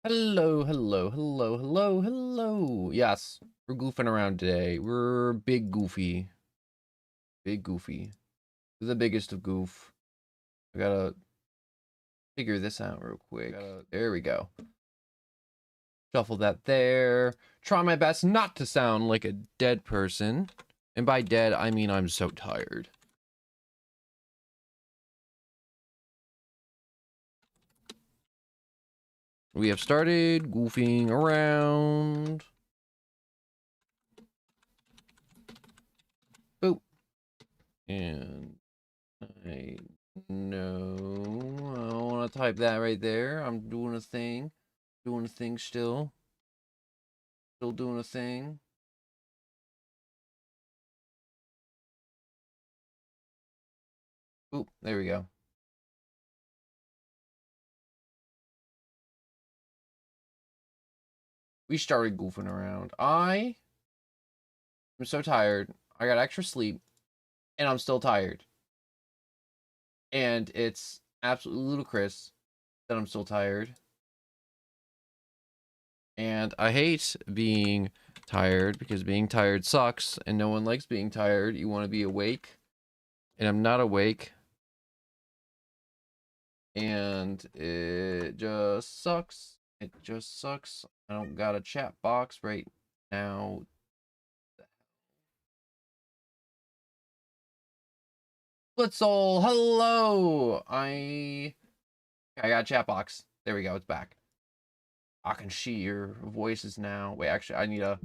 Hello, hello, hello, hello, hello. Yes, we're goofing around today. We're big goofy. Big goofy. The biggest of goof. I gotta figure this out real quick. There we go. Shuffle that there. Try my best not to sound like a dead person. And by dead, I mean I'm so tired. We have started goofing around. Boop. And I know I don't want to type that right there. I'm doing a thing. Doing a thing still. Still doing a thing. Oop, there we go. We started goofing around. I'm so tired. I got extra sleep. And I'm still tired. And it's absolutely ludicrous that I'm still tired. And I hate being tired because being tired sucks and no one likes being tired. You want to be awake. And I'm not awake. And it just sucks. It just sucks. I don't got a chat box right now. Blitzel, hello. I got a chat box. There we go. It's back. I can see your voices now. Wait, actually, I need a.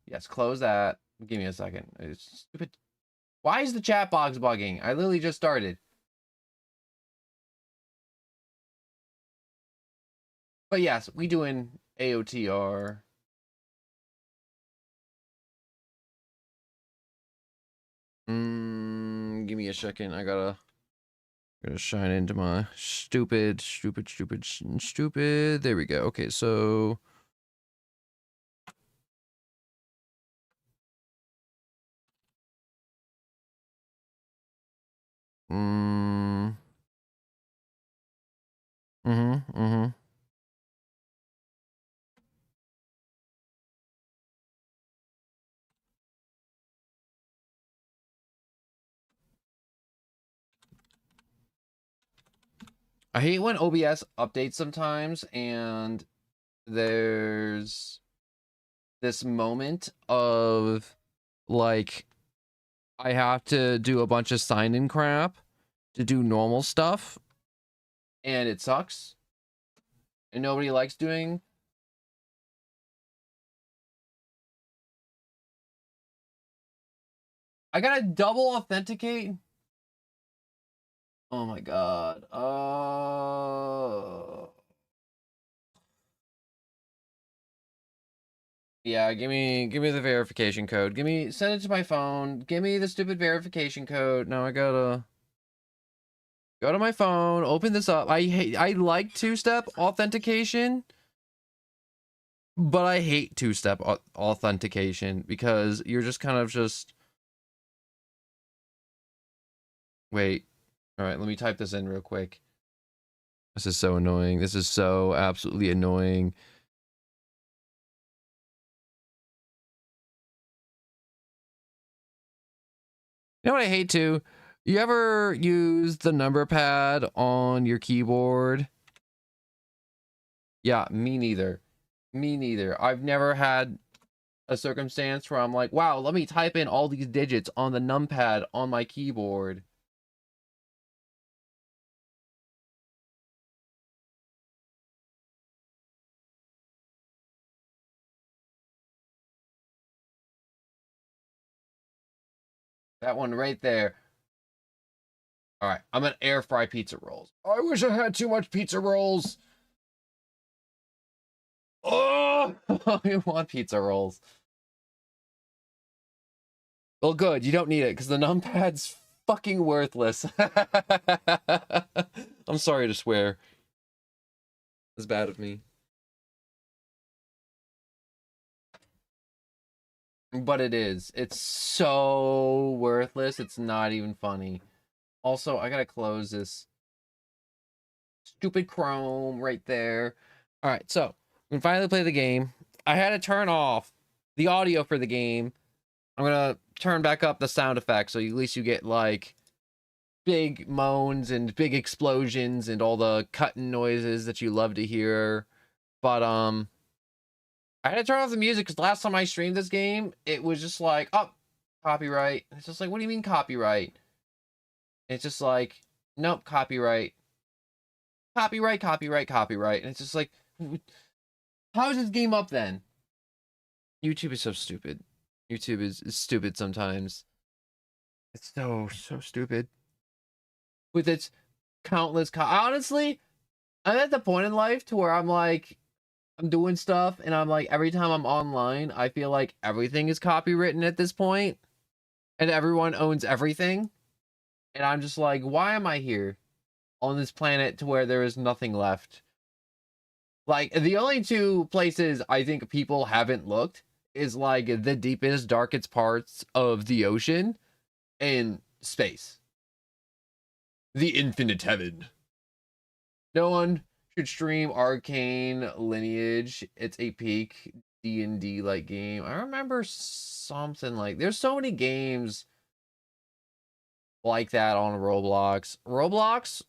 Yes, close that. Give me a second. It's stupid. Why is the chat box bugging? I literally just started. But yes, we doing AOTR. Give me a second. I gotta shine into my stupid. There we go. Okay, so mm-hmm. I hate when OBS updates sometimes and there's this moment of like I have to do a bunch of sign-in crap to do normal stuff and it sucks and nobody likes doing. I gotta double authenticate. Oh my god. Yeah, give me the verification code. Send it to my phone. Give me the stupid verification code. Now I gotta go to my phone, open this up. I like two-step authentication, but I hate two-step authentication because you're just kind of just wait. All right, let me type this in real quick. This is so annoying. This is so absolutely annoying. You know what I hate too? You ever use the number pad on your keyboard? Yeah, me neither. Me neither. I've never had a circumstance where I'm like, wow, let me type in all these digits on the numpad on my keyboard. That one right there. All right, I'm gonna air fry pizza rolls. I wish I had too much pizza rolls. Oh, I want pizza rolls. Well, good. You don't need it because the numpad's fucking worthless. I'm sorry to swear. It's bad of me. But it is. It's so worthless. It's not even funny. Also, I gotta close this stupid Chrome right there. All right, so we finally play the game. I had to turn off the audio for the game. I'm gonna turn back up the sound effects so at least you get like big moans and big explosions and all the cutting noises that you love to hear. But I had to turn off the music because last time I streamed this game, it was just like, oh, copyright. It's just like, what do you mean copyright? It's just like, nope, copyright. Copyright, copyright, copyright. And it's just like, how is this game up then? YouTube is so stupid. YouTube is stupid sometimes. It's so stupid. With its countless honestly, I'm at the point in life to where I'm like, I'm doing stuff and I'm like, every time I'm online, I feel like everything is copywritten at this point and everyone owns everything. And I'm just like, why am I here on this planet to where there is nothing left? Like, the only two places I think people haven't looked is like the deepest, darkest parts of the ocean and space. The infinite heaven. No one should stream Arcane Lineage. It's a peak D&D like game. I remember something like, there's so many games like that on Roblox. Roblox,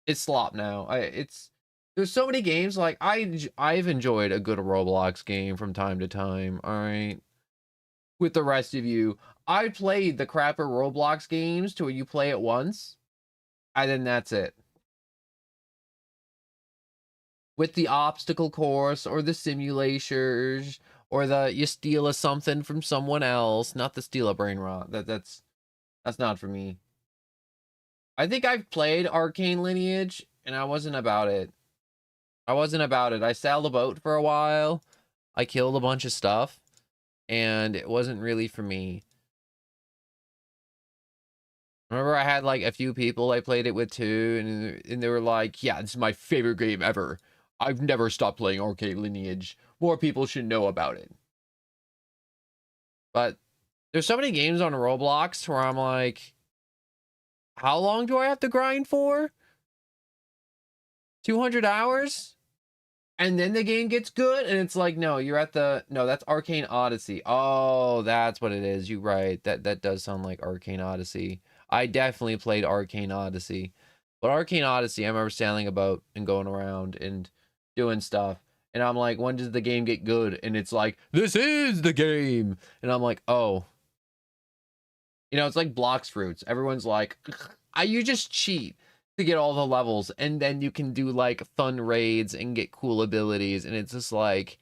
it's slop now. There's so many games like I've enjoyed a good Roblox game from time to time. All right, with the rest of you, I played the crapper Roblox games to where you play it once, and then that's it. With the obstacle course or the simulators or the you steal a something from someone else, not the steal a brain rot. That's not for me. I think I've played Arcane Lineage and I wasn't about it. I sailed a boat for a while. I killed a bunch of stuff and it wasn't really for me. Remember I had like a few people I played it with too, and they were like, yeah, this is my favorite game ever. I've never stopped playing Arcane Lineage. More people should know about it. But there's so many games on Roblox where I'm like, how long do I have to grind for? 200 hours? And then the game gets good, and it's like, no, that's Arcane Odyssey. Oh, that's what it is. You're right. That does sound like Arcane Odyssey. I definitely played Arcane Odyssey. But Arcane Odyssey, I remember sailing a boat and going around and doing stuff. And I'm like, when does the game get good? And it's like, this is the game. And I'm like, oh. You know, it's like Blocks Fruits. Everyone's like, you just cheat to get all the levels, and then you can do like fun raids and get cool abilities, and it's just like,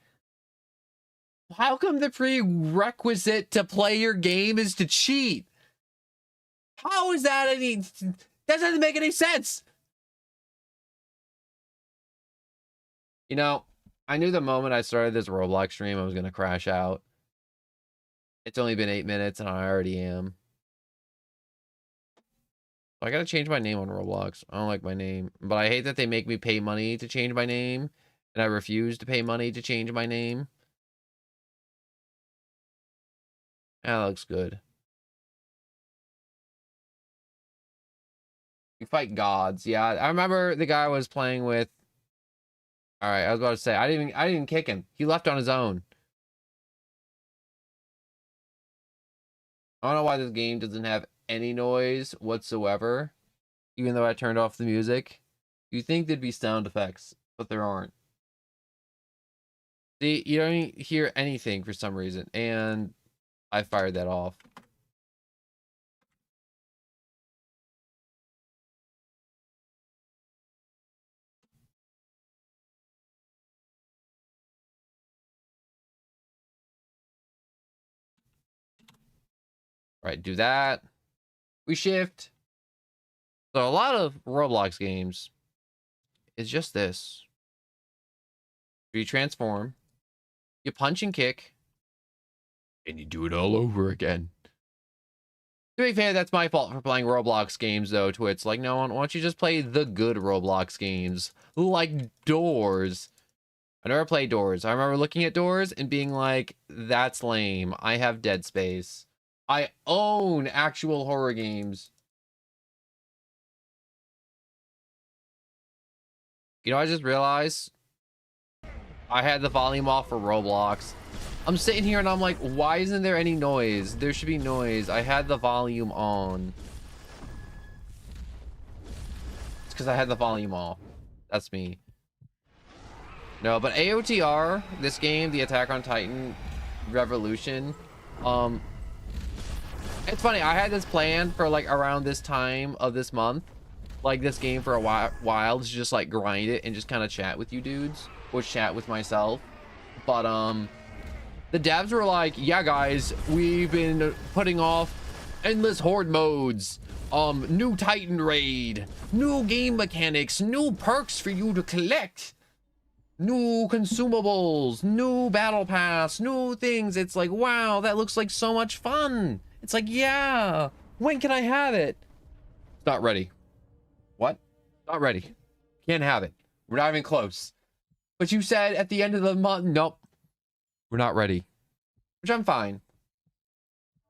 how come the prerequisite to play your game is to cheat? How is that that doesn't make any sense? You know, I knew the moment I started this Roblox stream I was gonna crash out. It's only been 8 minutes and I already am. I gotta change my name on Roblox. I don't like my name, but I hate that they make me pay money to change my name, and I refuse to pay money to change my name. That looks good. You fight gods. Yeah, I remember the guy I was playing with. All right, I was about to say I didn't even kick him. He left on his own. I don't know why this game doesn't have any noise whatsoever, even though I turned off the music. You think there'd be sound effects, but there aren't. See, you don't hear anything for some reason, and I fired that off. All right, do that. We shift. So a lot of Roblox games is just this. You transform, you punch and kick, and you do it all over again. To be fair, that's my fault for playing Roblox games, though, to it's like, no, why don't you just play the good Roblox games? Like Doors. I never played Doors. I remember looking at Doors and being like, that's lame. I have Dead Space. I own actual horror games. You know, I just realized I had the volume off for Roblox. I'm sitting here and I'm like, why isn't there any noise? There should be noise. I had the volume on. It's because I had the volume off. That's me. No, but AOTR, this game, the Attack on Titan Revolution, it's funny, I had this plan for like around this time of this month, like this game for a while to just like grind it and just kind of chat with you dudes, or chat with myself. But the devs were like, yeah guys, we've been putting off endless horde modes, new Titan raid, new game mechanics, new perks for you to collect, new consumables, new battle pass, new things. It's like, wow, that looks like so much fun. It's like, yeah, when can I have it? It's not ready. What? Not ready. Can't have it. We're not even close. But you said at the end of the month, nope, we're not ready. Which I'm fine.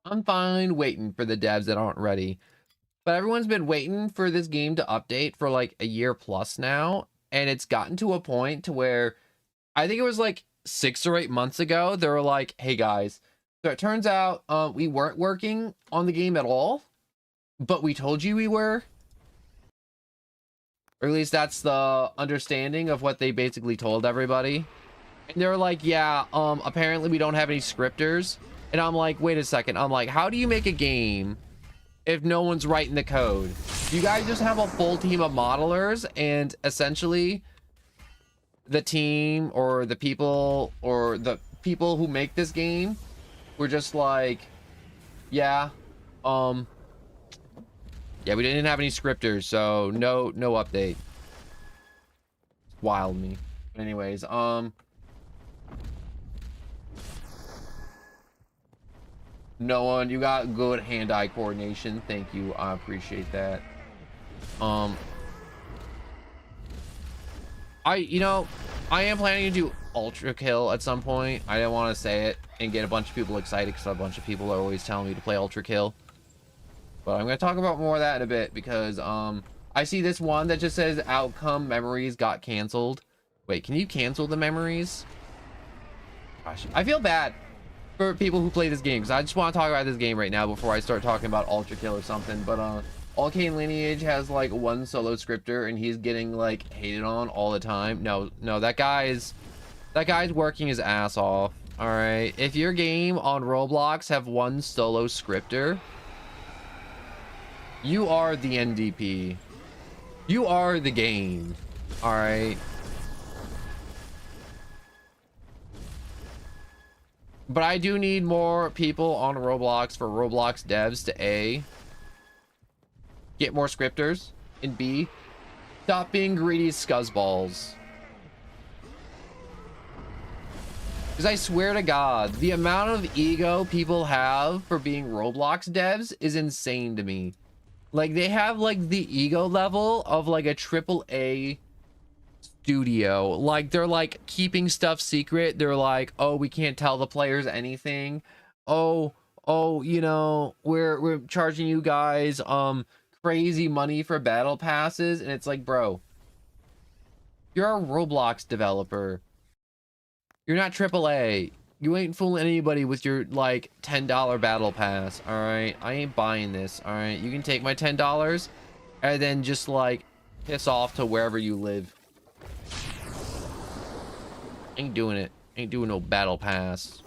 I'm fine waiting for the devs that aren't ready. But everyone's been waiting for this game to update for like a year plus now. And it's gotten to a point to where I think it was like 6 or 8 months ago, they were like, hey guys, so it turns out we weren't working on the game at all, but we told you we were. Or at least that's the understanding of what they basically told everybody. And they're like, yeah, apparently we don't have any scripters. And I'm like, wait a second. I'm like, how do you make a game if no one's writing the code? You guys just have a full team of modelers, and essentially the team or the people who make this game were just like, yeah, yeah, we didn't have any scripters, so no update. It's wild me. But anyways, no one, you got good hand-eye coordination. Thank you. I appreciate that. I am planning to do ultra kill at some point. I didn't want to say it and get a bunch of people excited because a bunch of people are always telling me to play ultra kill. But I'm going to talk about more of that in a bit because I see this one that just says outcome memories got canceled. Wait, can you cancel the memories? Gosh, I feel bad for people who play this game because I just want to talk about this game right now before I start talking about ultra kill or something. But Arcane Lineage has like one solo scripter and he's getting like hated on all the time. No, that guy's working his ass off. All right, if your game on Roblox have one solo scripter, you are the NDP. You are the game. All right. But I do need more people on Roblox for Roblox devs to A, get more scripters, and B, stop being greedy scuzzballs. Because I swear to God, the amount of ego people have for being Roblox devs is insane to me. Like, they have like the ego level of like a AAA studio. Like, they're like keeping stuff secret. They're like, oh, we can't tell the players anything. Oh, you know, we're charging you guys crazy money for battle passes. And it's like, bro, you're a Roblox developer. You're not AAA. You ain't fooling anybody with your like $10 battle pass. All right, I ain't buying this. All right, you can take my $10 and then just like piss off to wherever you live. Ain't doing it. Ain't doing no battle pass.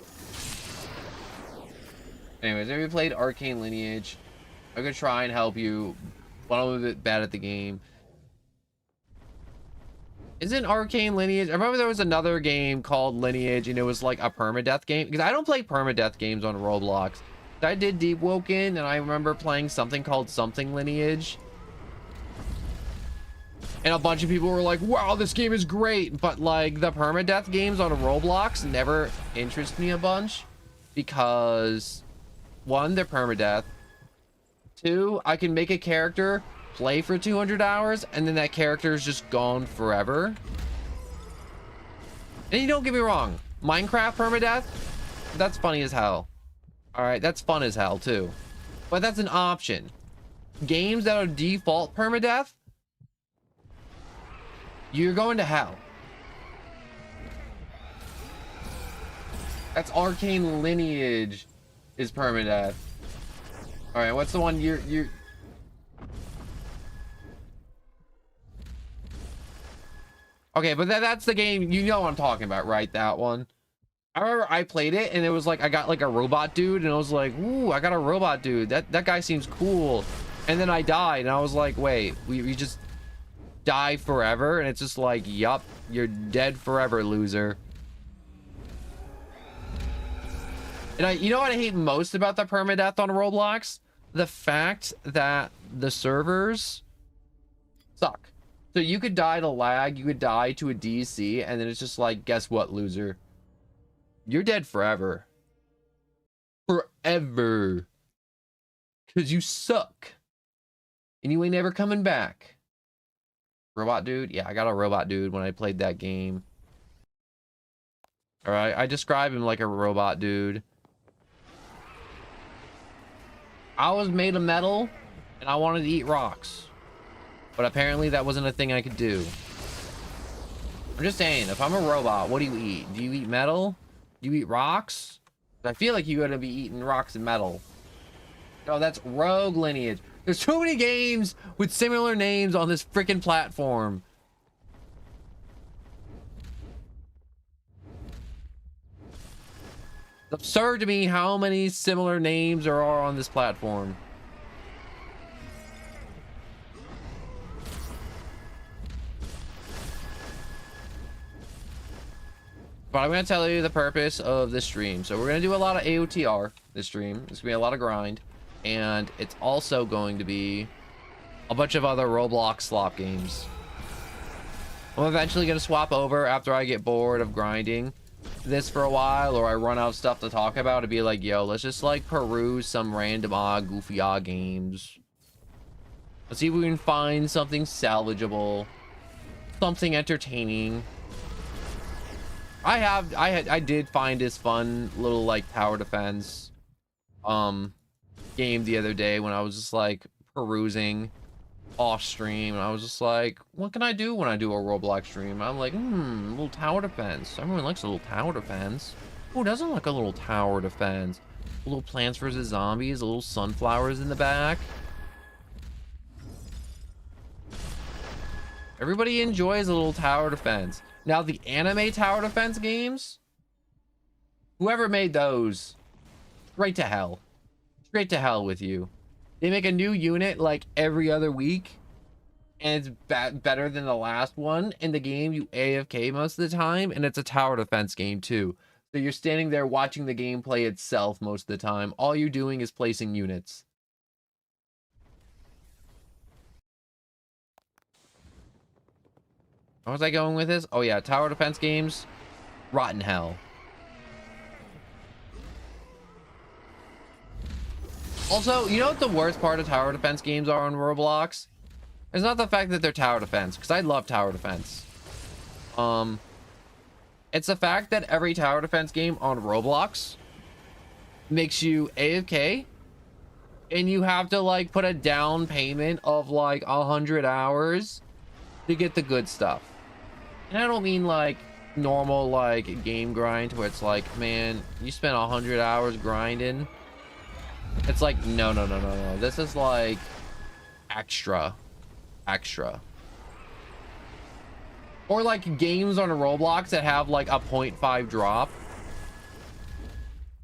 Anyways, have you played Arcane Lineage? I'm gonna try and help you, but I'm a bit bad at the game. Isn't Arcane Lineage? I remember there was another game called Lineage, and it was like a permadeath game. Because I don't play permadeath games on Roblox. I did Deep Woken, and I remember playing something called Something Lineage. And a bunch of people were like, wow, this game is great. But like the permadeath games on Roblox never interest me a bunch. Because one, they're permadeath. Two, I can make a character play for 200 hours and then that character is just gone forever. And you don't get me wrong, Minecraft permadeath, that's funny as hell. All right, that's fun as hell too, but that's an option. Games that are default permadeath, You're going to hell. That's Arcane Lineage is permadeath. All right, what's the one you're okay, but that's the game, you know what I'm talking about, right? That one. I remember I played it and it was like I got like a robot dude and I was like, ooh, I got a robot dude. That guy seems cool. And then I died and I was like, wait, we just die forever? And it's just like, yup, you're dead forever, loser. And you know what I hate most about the permadeath on Roblox? The fact that the servers suck. So you could die to lag, you could die to a DC, and then it's just like, guess what, loser? You're dead forever. Forever. Because you suck. And you ain't ever coming back. Robot dude? Yeah, I got a robot dude when I played that game. Alright, I describe him like a robot dude. I was made of metal, and I wanted to eat rocks. But apparently that wasn't a thing I could do. I'm just saying, if I'm a robot, what do you eat? Do you eat metal? Do you eat rocks? I feel like you're gonna be eating rocks and metal. Oh, that's Rogue Lineage. There's too many games with similar names on this freaking platform. It's absurd to me how many similar names there are on this platform. But I'm going to tell you the purpose of this stream. So we're going to do a lot of AOTR this stream. It's going to be a lot of grind. And it's also going to be a bunch of other Roblox slop games. I'm eventually going to swap over after I get bored of grinding this for a while, or I run out of stuff to talk about, to be like, yo, let's just like peruse some random goofy games. Let's see if we can find something salvageable, something entertaining. I did find this fun little like tower defense game the other day when I was just like perusing off stream, and I was just like, what can I do when I do a Roblox stream? I'm like, a little tower defense. Everyone likes a little tower defense. Who doesn't like a little tower defense? A little Plants vs Zombies, a little sunflowers in the back. Everybody enjoys a little tower defense. Now the anime tower defense games, whoever made those, straight to hell. Straight to hell with you. They make a new unit like every other week, and it's better than the last one. In the game, you AFK most of the time, and it's a tower defense game too. So you're standing there watching the gameplay itself most of the time. All you're doing is placing units. Where was I going with this? Oh yeah, tower defense games, rotten hell. Also, you know what the worst part of tower defense games are on Roblox? It's not the fact that they're tower defense, because I love tower defense. It's the fact that every tower defense game on Roblox makes you AFK, and you have to like put a down payment of like 100 hours to get the good stuff. And I don't mean like normal like game grind where it's like, man, you spent 100 hours grinding. It's like, no. This is like extra. Or like games on Roblox that have like a 0.5 drop.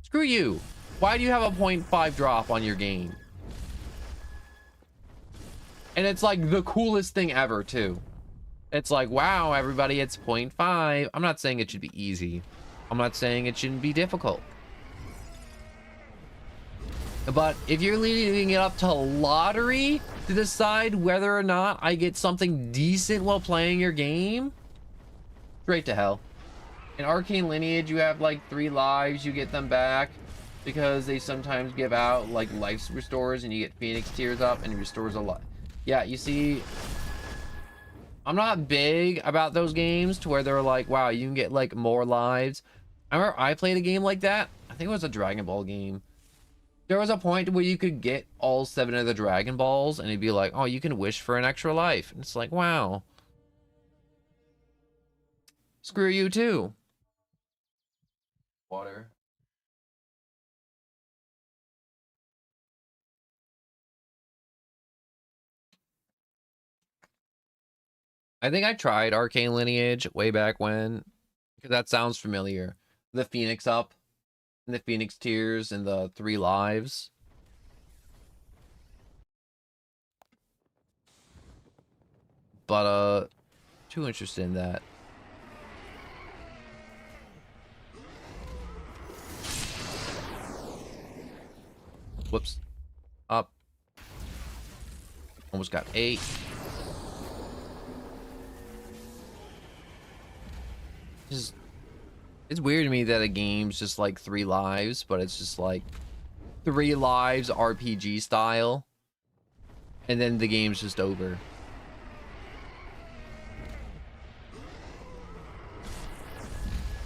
Screw you. Why do you have a 0.5 drop on your game? And it's like the coolest thing ever too. It's like, wow, everybody, it's 0.5. I'm not saying it should be easy. I'm not saying it shouldn't be difficult. But if you're leaving it up to lottery to decide whether or not I get something decent while playing your game, straight to hell. In Arcane Lineage, you have like 3 lives. You get them back because they sometimes give out like life restores, and you get Phoenix tears up and it restores a lot. Yeah, you see, I'm not big about those games to where they're like, wow, you can get like more lives. I remember I played a game like that. I think it was a Dragon Ball game. There was a point where you could get all 7 of the Dragon Balls, and it'd be like, oh, you can wish for an extra life. And it's like, wow. Screw you too. Water. I think I tried Arcane Lineage way back when, because that sounds familiar. The Phoenix up, and the Phoenix Tears, and the 3 lives. But, too interested in that. Whoops. Up. Almost got 8. Just, it's weird to me that a game's just like 3 lives, but it's just like 3 lives RPG style, and then the game's just over.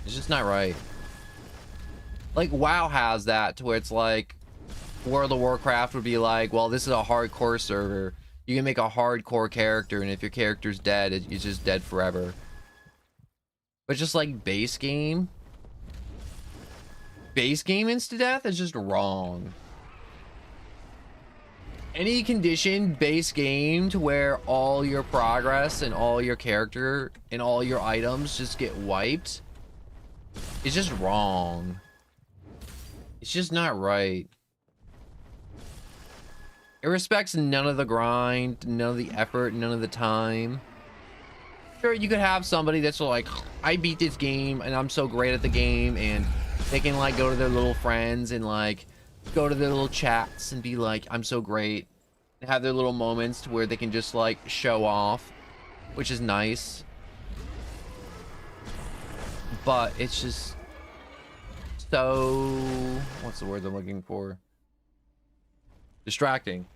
It's just not right. Like WoW has that to where it's like World of Warcraft would be like, well, this is a hardcore server. You can make a hardcore character, and if your character's dead, it's just dead forever. But just like base game insta-death is just wrong. Any condition base game to where all your progress and all your character and all your items just get wiped is just wrong. It's just not right. It respects none of the grind, none of the effort, none of the time. Sure, you could have somebody that's like, I beat this game and I'm so great at the game, and they can like go to their little friends and like go to their little chats and be like, I'm so great, and have their little moments to where they can just like show off, which is nice. But it's just so, what's the word I'm looking for? Distracting.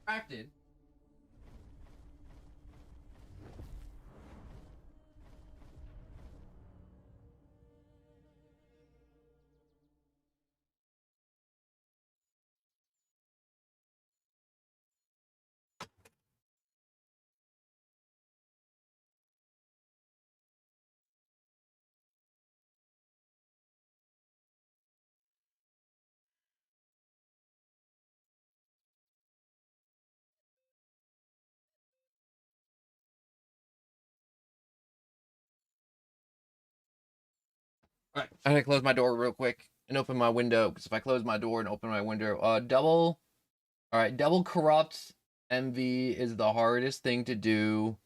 Distracted. All right, I'm gonna close my door real quick and open my window, because if I close my door and open my window, double. All right, double corrupt MV is the hardest thing to do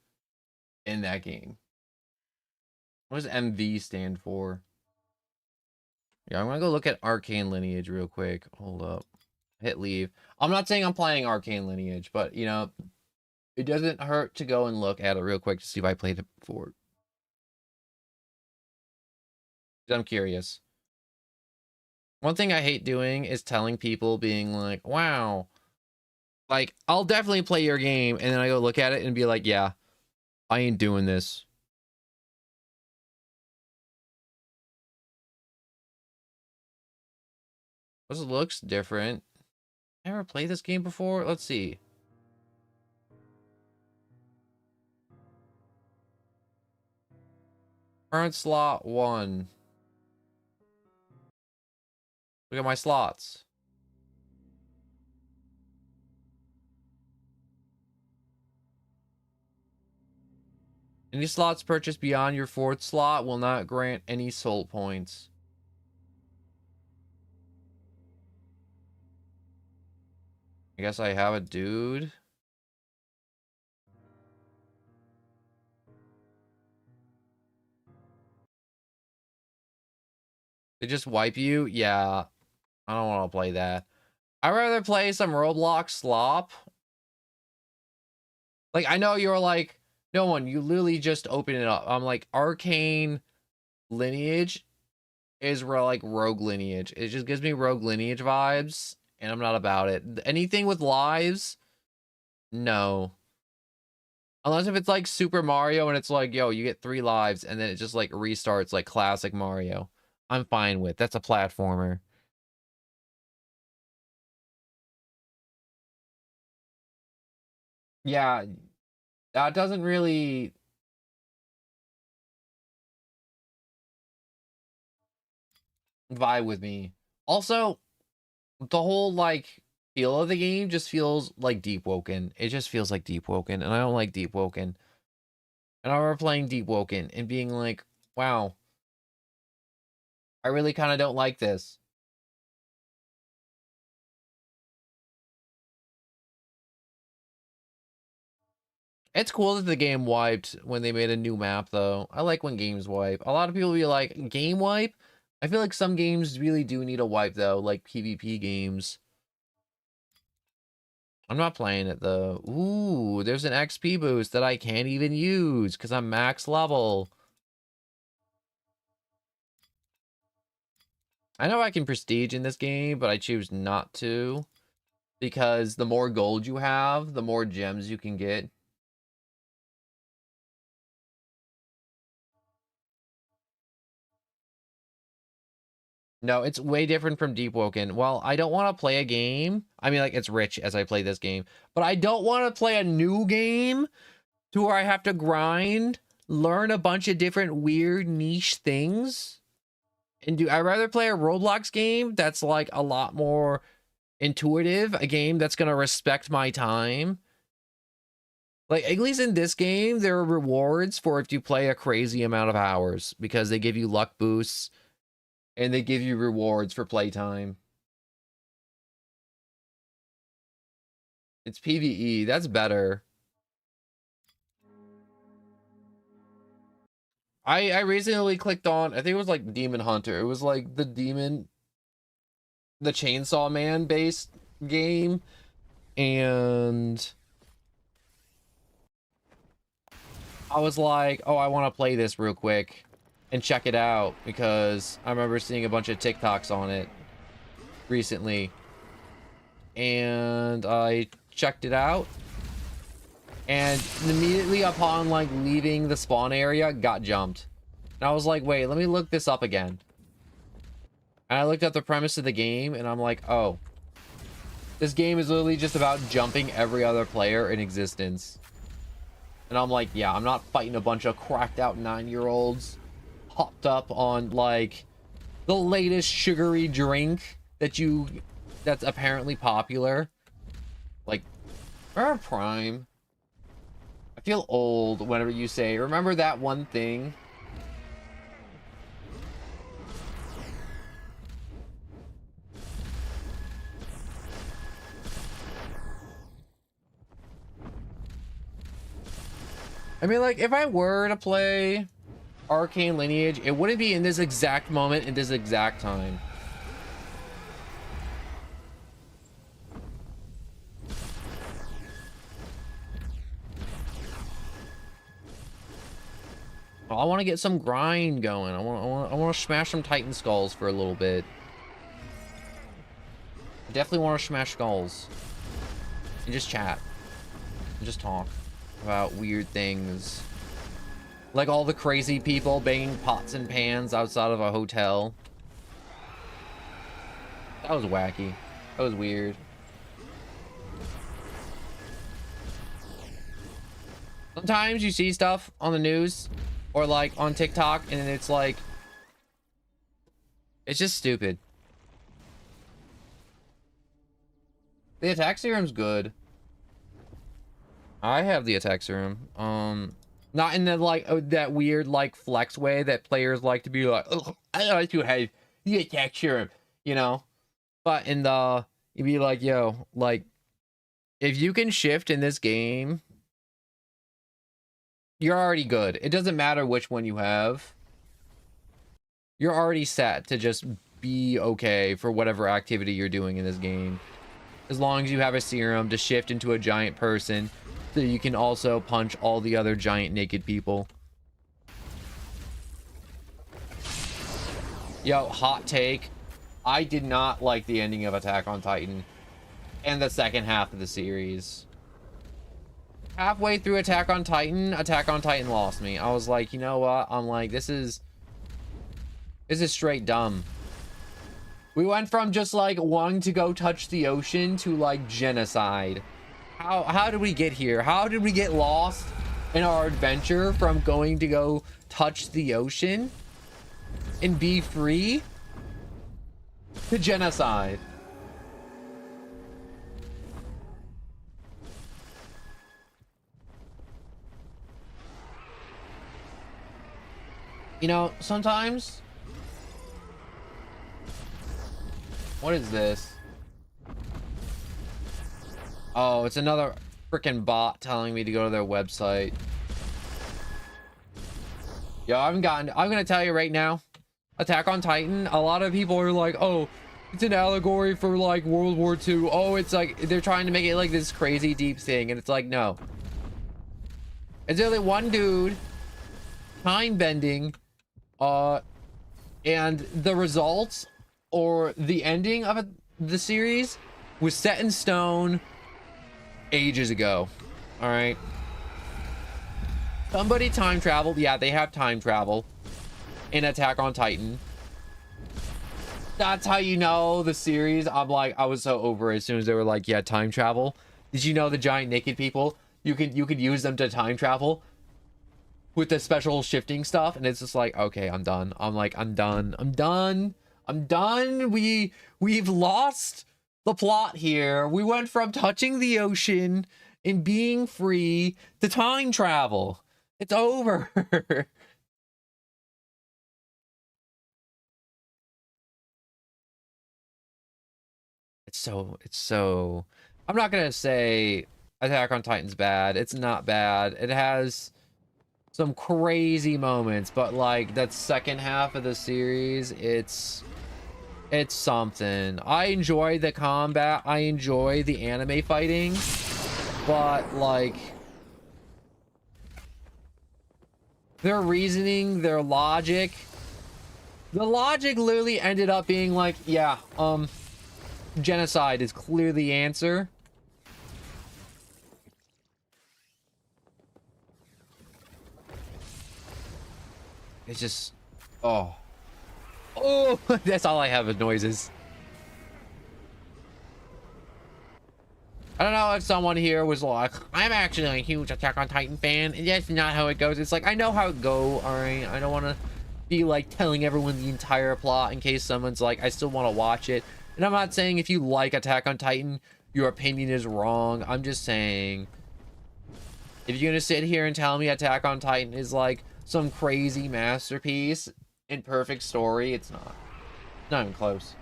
in that game. What does MV stand for? Yeah, I'm gonna go look at Arcane Lineage real quick. Hold up. Hit leave. I'm not saying I'm playing Arcane Lineage, but you know, it doesn't hurt to go and look at it real quick to see if I played it before. I'm curious. One thing I hate doing is telling people, being like, wow, like, I'll definitely play your game, and then I go look at it and be like, yeah, I ain't doing this. This looks different. Never played this game before? Let's see. Current slot 1. Look at my slots. Any slots purchased beyond your 4th slot will not grant any soul points. I guess I have a dude. They just wipe you? Yeah. I don't want to play that. I'd rather play some Roblox slop. Like, I know you're like, no one, you literally just open it up. I'm like, Arcane Lineage is like Rogue Lineage. It just gives me Rogue Lineage vibes, and I'm not about it. Anything with lives, no. Unless if it's like Super Mario and it's like, yo, you get 3 lives and then it just like restarts like classic Mario. I'm fine with. That's a platformer. Yeah, that doesn't really vibe with me. Also, the whole like feel of the game just feels like Deep Woken. It just feels like Deep Woken, and I don't like Deep Woken. And I remember playing Deep Woken and being like, wow, I really kind of don't like this. It's cool that the game wiped when they made a new map, though. I like when games wipe. A lot of people be like, game wipe? I feel like some games really do need a wipe, though, like PvP games. I'm not playing it, though. Ooh, there's an XP boost that I can't even use because I'm max level. I know I can prestige in this game, but I choose not to. Because the more gold you have, the more gems you can get. No, it's way different from Deep Woken. Well, I don't want to play a game. I mean, like, it's rich as I play this game. But I don't want to play a new game to where I have to grind, learn a bunch of different weird niche things. And I'd rather play a Roblox game that's, like, a lot more intuitive. A game that's going to respect my time. Like, at least in this game, there are rewards for if you play a crazy amount of hours. Because they give you luck boosts. And they give you rewards for playtime. It's PvE. That's better. I recently clicked on, I think it was like Demon Hunter. It was like the Chainsaw Man based game. And I was like, oh, I want to play this real quick and check it out because I remember seeing a bunch of TikToks on it recently. And I checked it out. And immediately upon like leaving the spawn area, got jumped. And I was like, wait, let me look this up again. And I looked at the premise of the game and I'm like, oh. This game is literally just about jumping every other player in existence. And I'm like, yeah, I'm not fighting a bunch of cracked out 9-year-olds hopped up on like the latest sugary drink that's apparently popular. Like, Prime. I feel old whenever you say, remember that one thing? I mean, like, if I were to play Arcane Lineage, it wouldn't be in this exact moment, in this exact time. I want to get some grind going. I want to smash some Titan skulls for a little bit. I definitely want to smash skulls. And just chat. And just talk about weird things. Like all the crazy people banging pots and pans outside of a hotel. That was wacky. That was weird. Sometimes you see stuff on the news or like on TikTok and it's like, it's just stupid. The attack serum's good. I have the attack serum. Not in the like that weird like flex way that players like to be like, oh, I like to have the attack serum, you know. But in the you'd be like, yo, like if you can shift in this game, you're already good. It doesn't matter which one you have. You're already set to just be okay for whatever activity you're doing in this game. As long as you have a serum to shift into a giant person, so you can also punch all the other giant naked people. Yo, hot take. I did not like the ending of Attack on Titan and the second half of the series. Halfway through Attack on Titan lost me. I was like, you know what? I'm like, this is straight dumb. We went from just like wanting to go touch the ocean to like genocide. How did we get here? How did we get lost in our adventure from going to go touch the ocean and be free to genocide. You know, sometimes... What is this? Oh, it's another freaking bot telling me to go to their website. Yo, I'm gonna tell you right now, Attack on Titan, a lot of people are like, oh, it's an allegory for like World War II. Oh, it's like they're trying to make it like this crazy deep thing, and it's like, no. It's only one dude, time bending, and the results or the ending of the series was set in stone ages ago. All right. Somebody time traveled. Yeah, they have time travel in Attack on Titan. That's how you know the series. I'm like, I was so over it as soon as they were like, yeah, time travel. Did you know the giant naked people? You could use them to time travel with the special shifting stuff, and it's just like, okay, I'm done. I'm like, I'm done. I'm done. I'm done. We've lost the plot here. We went from touching the ocean and being free to time travel. It's over. It's so I'm not gonna say Attack on Titan's bad. It's not bad. It has some crazy moments, but like that second half of the series, it's something. I enjoy the combat, I enjoy the anime fighting, but like their reasoning, their logic, the logic literally ended up being like, yeah, genocide is clearly the answer. It's just, oh, that's all I have is noises. I don't know if someone here was like, I'm actually a huge Attack on Titan fan, and that's not how it goes. It's like, I know how it go, all right? I don't want to be like telling everyone the entire plot in case someone's like, I still want to watch it. And I'm not saying if you like Attack on Titan, your opinion is wrong. I'm just saying, if you're gonna sit here and tell me Attack on Titan is like some crazy masterpiece and perfect story, it's not. Not even close.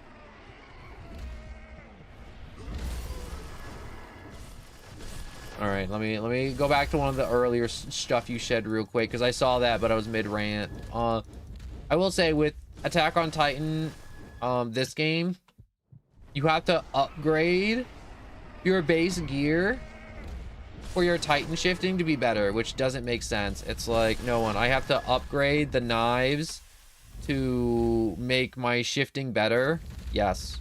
All right, let me go back to one of the earlier stuff you said real quick, because I saw that, but I was mid rant. I will say with Attack on Titan, this game, you have to upgrade your base gear for your Titan shifting to be better, which doesn't make sense. It's like, no one. I have to upgrade the knives to make my shifting better. Yes.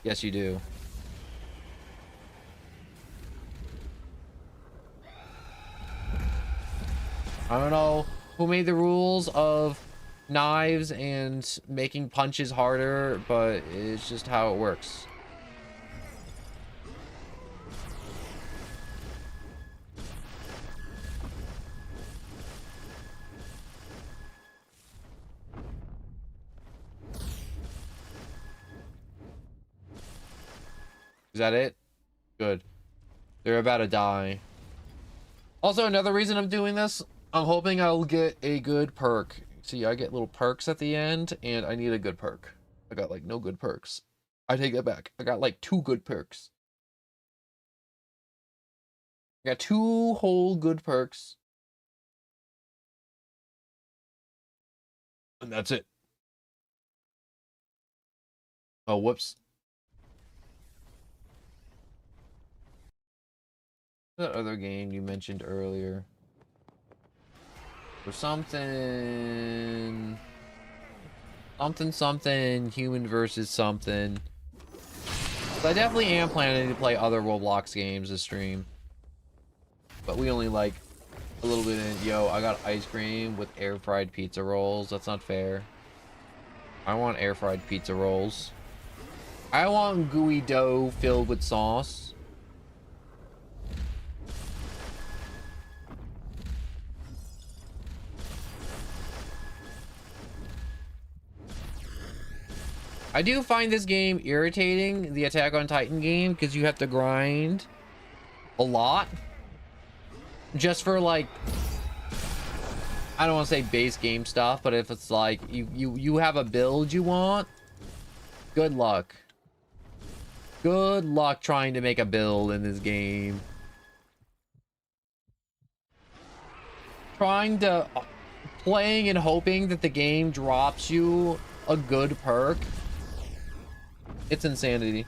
Yes, you do. I don't know who made the rules of knives and making punches harder, but it's just how it works. Is that it? Good. They're about to die. Also, another reason I'm doing this, I'm hoping I'll get a good perk. See, I get little perks at the end, and I need a good perk. I got, like, no good perks. I take that back. I got, like, 2 good perks. I got 2 whole good perks. And that's it. Oh, whoops. That other game you mentioned earlier. Or something human versus something. So I definitely am planning to play other Roblox games this stream, but we only like a little bit in. Yo, I got ice cream with air fried pizza rolls. That's not fair. I want air fried pizza rolls. I want gooey dough filled with sauce. I do find this game irritating, the Attack on Titan game, because you have to grind a lot just for like, I don't want to say base game stuff, but if it's like you have a build you want, good luck. Good luck trying to make a build in this game. Playing and hoping that the game drops you a good perk. It's insanity.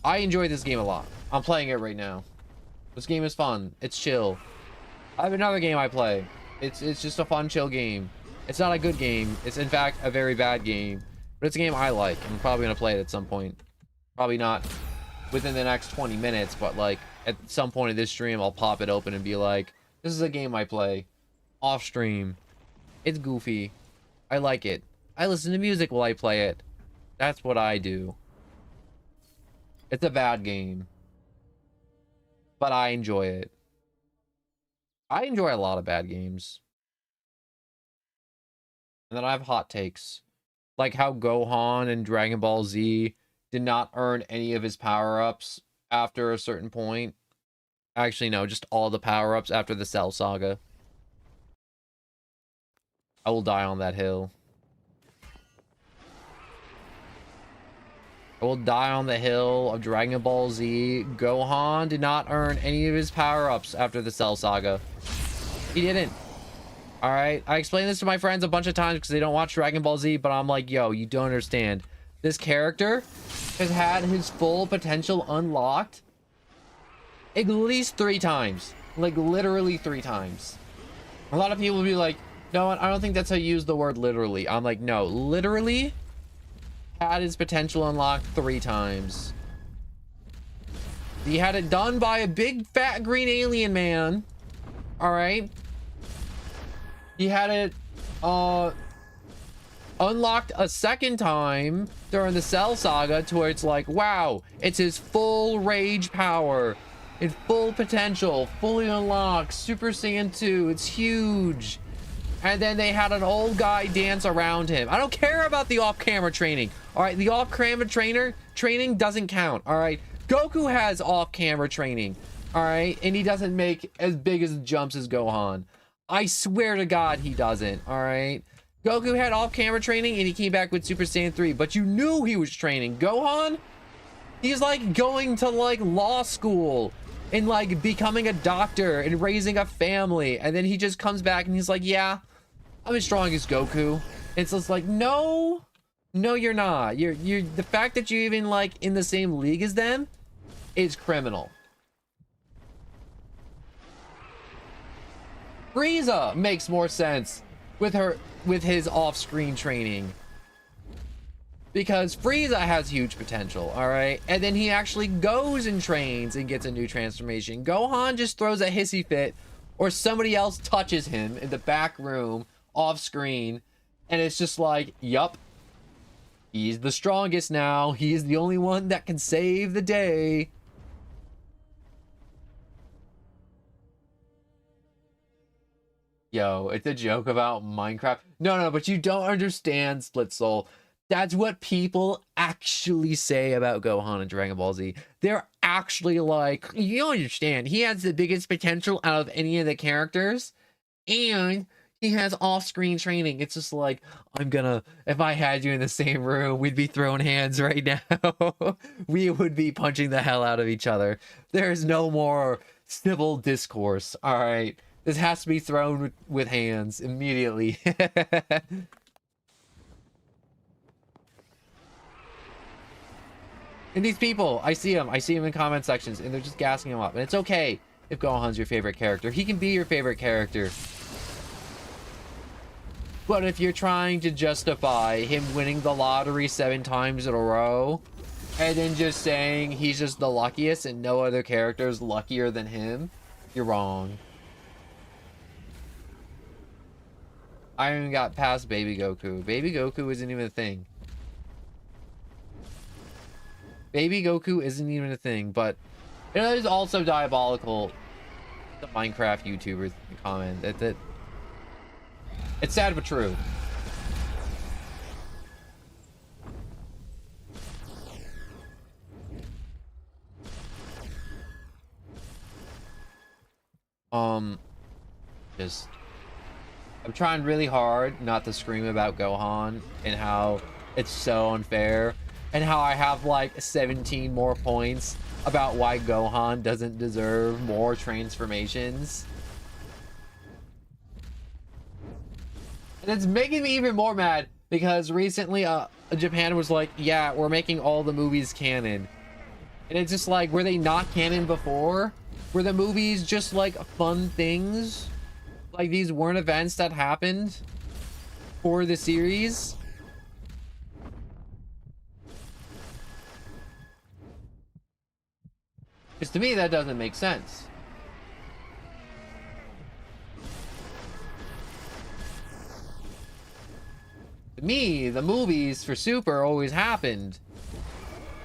I enjoy this game a lot. I'm playing it right now. This game is fun. It's chill. I have another game I play. It's just a fun, chill game. It's not a good game. It's in fact a very bad game. But it's a game I like. I'm probably gonna play it at some point. Probably not within the next 20 minutes, but like at some point in this stream, I'll pop it open and be like, this is a game I play. Off stream. It's goofy. I like it. I listen to music while I play it. That's what I do. It's a bad game. But I enjoy it. I enjoy a lot of bad games. And then I have hot takes. Like how Gohan in Dragon Ball Z did not earn any of his power-ups after a certain point. Actually, no, just all the power-ups after the Cell Saga. I will die on that hill. I will die on the hill of Dragon Ball Z. Gohan did not earn any of his power-ups after the Cell Saga. He didn't. Alright? I explained this to my friends a bunch of times because they don't watch Dragon Ball Z, but I'm like, yo, you don't understand. This character has had his full potential unlocked at least 3 times. Like, literally 3 times. A lot of people will be like, no, I don't think that's how you use the word literally. I'm like, no, literally had his potential unlocked 3 times. He had it done by a big fat green alien man. Alright. He had it unlocked a second time during the Cell Saga to where it's like, wow, it's his full rage power. It's full potential, fully unlocked, Super Saiyan 2, it's huge. And then they had an old guy dance around him. I don't care about the off-camera training. All right, the off-camera training doesn't count. All right, Goku has off-camera training. All right, and he doesn't make as big as jumps as Gohan. I swear to God, he doesn't. All right, Goku had off-camera training and he came back with Super Saiyan 3, but you knew he was training. Gohan, he's like going to like law school and like becoming a doctor and raising a family, and then he just comes back and he's like, yeah, I'm as strong as Goku. It's just like, no, you're not. You're the fact that you're even like in the same league as them is criminal. Frieza makes more sense with his off-screen training, because Frieza has huge potential, all right? And then he actually goes and trains and gets a new transformation. Gohan just throws a hissy fit, or somebody else touches him in the back room off screen, and it's just like, yup, he's the strongest now. He's the only one that can save the day. Yo, it's a joke about Minecraft. No, but you don't understand, Split Soul. That's what people actually say about Gohan and Dragon Ball Z. They're actually like, you don't understand. He has the biggest potential out of any of the characters, and he has off-screen training. It's just like, if I had you in the same room, we'd be throwing hands right now. We would be punching the hell out of each other. There's no more civil discourse, all right? This has to be thrown with hands immediately. And these people, I see them in comment sections, and they're just gassing him up. And it's okay if Gohan's your favorite character. He can be your favorite character. But if you're trying to justify him winning the lottery 7 times in a row, and then just saying he's just the luckiest and no other character is luckier than him, you're wrong. I haven't got past Baby Goku. Baby Goku isn't even a thing. Baby Goku isn't even a thing, but it is also diabolical. The Minecraft YouTubers comment that it's sad but true. Um, just I'm trying really hard not to scream about Gohan and how it's so unfair and how I have like 17 more points about why Gohan doesn't deserve more transformations. And it's making me even more mad because recently Japan was like, yeah, we're making all the movies canon. And it's just like, were they not canon before? Were the movies just like fun things? Like these weren't events that happened for the series? Because to me, that doesn't make sense. To me, the movies for Super always happened.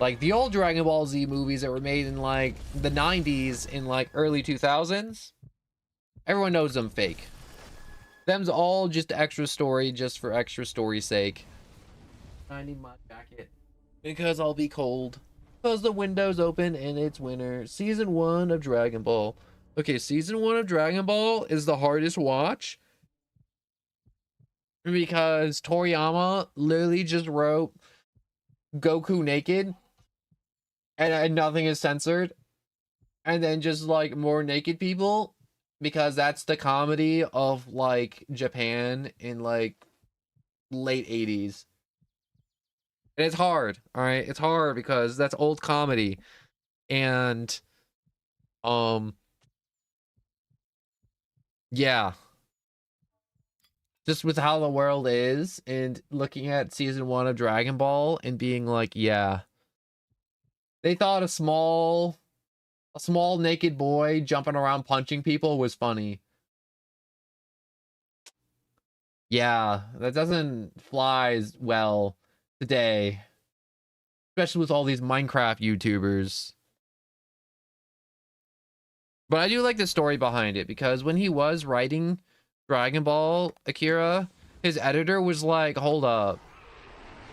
Like the old Dragon Ball Z movies that were made in like the 90s and like early 2000s. Everyone knows them fake. Them's all just extra story, just for extra story's sake. I need my jacket because I'll be cold. Because the window's open and it's winter. Season 1 of Dragon Ball. Okay, season 1 of Dragon Ball is the hardest watch. Because Toriyama literally just wrote Goku naked. And nothing is censored. And then just like more naked people. Because that's the comedy of like Japan in like late 80s. And it's hard, all right? It's hard because that's old comedy. And yeah. Just with how the world is and looking at season 1 of Dragon Ball and being like, yeah. They thought a small naked boy jumping around punching people was funny. Yeah, that doesn't fly as well today. Especially with all these Minecraft YouTubers. But I do like the story behind it because when he was writing Dragon Ball, Akira, his editor was like, hold up.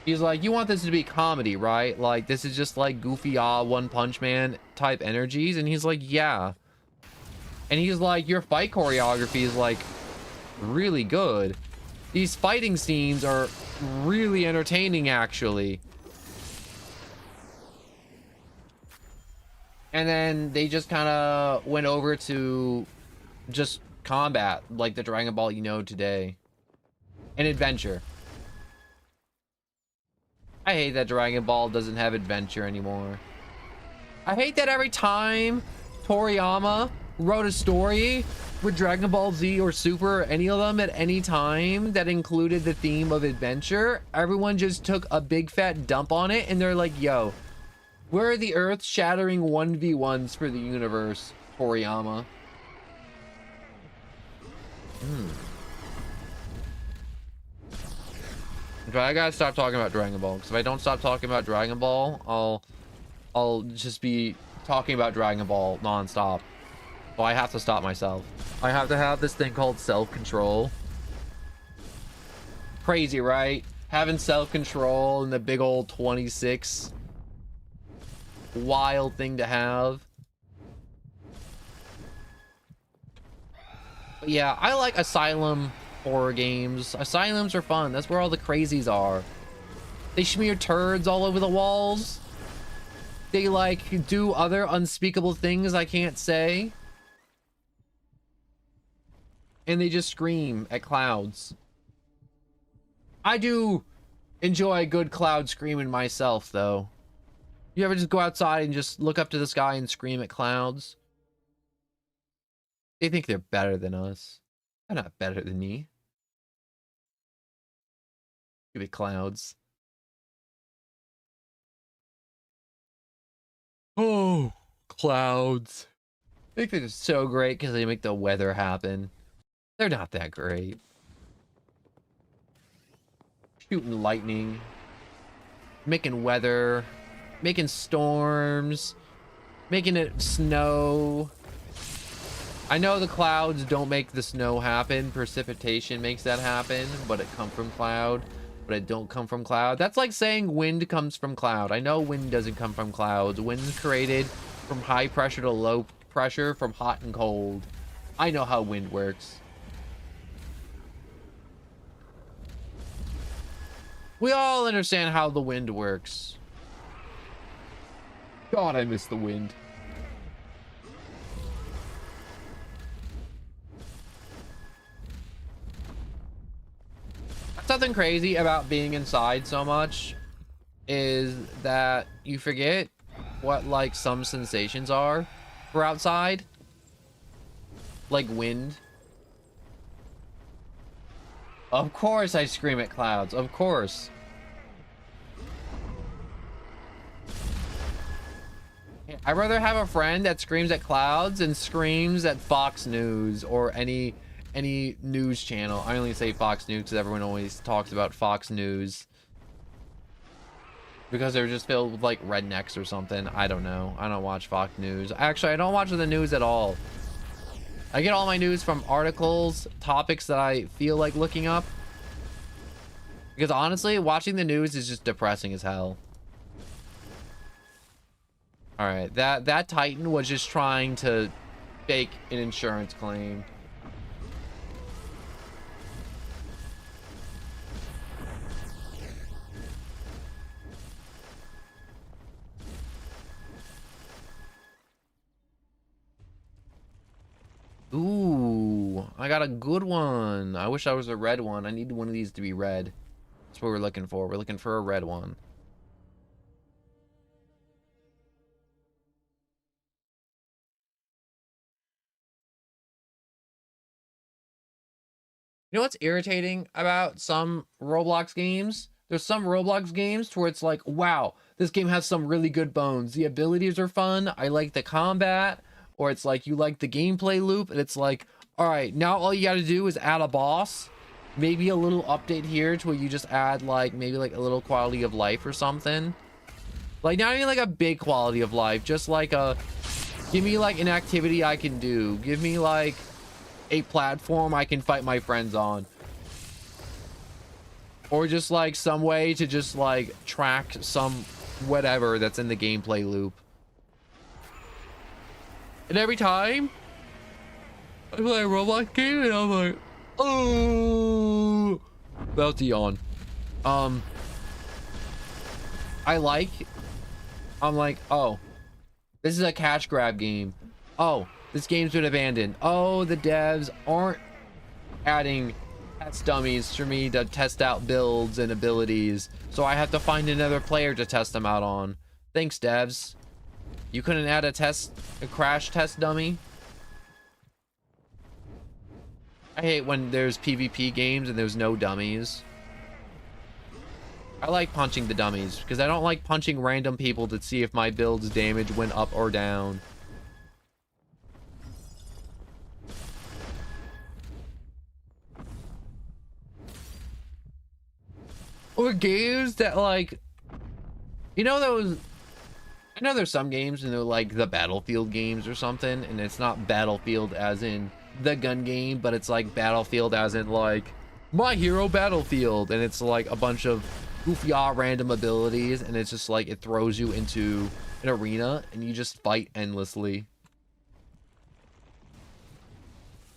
He's like, you want this to be comedy, right? Like, this is just like Goofy One Punch Man type energies. And he's like, yeah. And he's like, your fight choreography is like really good. These fighting scenes are really entertaining, actually. And then they just kind of went over to just combat, like the Dragon Ball you know today. And adventure. I hate that Dragon Ball doesn't have adventure anymore. I hate that every time Toriyama wrote a story with Dragon Ball Z or Super or any of them at any time that included the theme of adventure, everyone just took a big fat dump on it and they're like, yo, where are the earth-shattering 1v1s for the universe, Toriyama? I gotta stop talking about Dragon Ball, because if I don't stop talking about Dragon Ball, I'll just be talking about Dragon Ball non-stop. So I have to stop myself. I have to have this thing called self-control. Crazy, right? Having self-control in the big old 26. Wild thing to have. But yeah, I like Asylum horror games. Asylums are fun. That's where all the crazies are. They smear turds all over the walls. They like do other unspeakable things I can't say. And they just scream at clouds. I do enjoy a good cloud screaming myself, though. You ever just go outside and just look up to the sky and scream at clouds? They think they're better than us. They're not better than me. Give it clouds. Oh, clouds. I think they're so great because they make the weather happen. They're not that great. Shooting lightning. Making weather. Making storms. Making it snow. I know the clouds don't make the snow happen. Precipitation makes that happen, but it comes from cloud. But it don't come from cloud. That's like saying wind comes from cloud. I know wind doesn't come from clouds. Wind's created from high pressure to low pressure, from hot and cold. I know how wind works. We all understand how the wind works. God, I miss the wind. Something crazy about being inside so much is that you forget what like some sensations are for outside, like wind. Of course I scream at clouds, of course. I'd rather have a friend that screams at clouds and screams at Fox News or any news channel. I only say Fox News because everyone always talks about Fox News because they're just filled with like rednecks or something. I don't know. I don't watch Fox News. Actually, I don't watch the news at all. I get all my news from articles, topics that I feel like looking up. Because honestly, watching the news is just depressing as hell. All right, that Titan was just trying to fake an insurance claim. Ooh, I got a good one. I wish I was a red one. I need one of these to be red. That's what we're looking for. We're looking for a red one. You know what's irritating about some Roblox games? There's some Roblox games where it's like, wow, this game has some really good bones. The abilities are fun. I like the combat. Or it's like you like the gameplay loop. And it's like, all right, now all you got to do is add a boss. Maybe a little update here to where you just add like maybe like a little quality of life or something. Like not even like a big quality of life. Just like a, give me like an activity I can do. Give me like a platform I can fight my friends on, or just like some way to just like track some whatever that's in the gameplay loop. And every time I play a Roblox game and I'm like, oh, about to yawn. I'm like, oh, this is a cash grab game. Oh, this game's been abandoned. Oh, the devs aren't adding test dummies for me to test out builds and abilities, so I have to find another player to test them out on. Thanks, devs. You couldn't add a crash test dummy? I hate when there's PvP games and there's no dummies. I like punching the dummies because I don't like punching random people to see if my build's damage went up or down. Or games that like, you know those, I know there's some games and they're like the Battlefield games or something, and it's not Battlefield as in the gun game, but it's like Battlefield as in like My Hero Battlefield, and it's like a bunch of goofy random abilities, and it's just like it throws you into an arena and you just fight endlessly.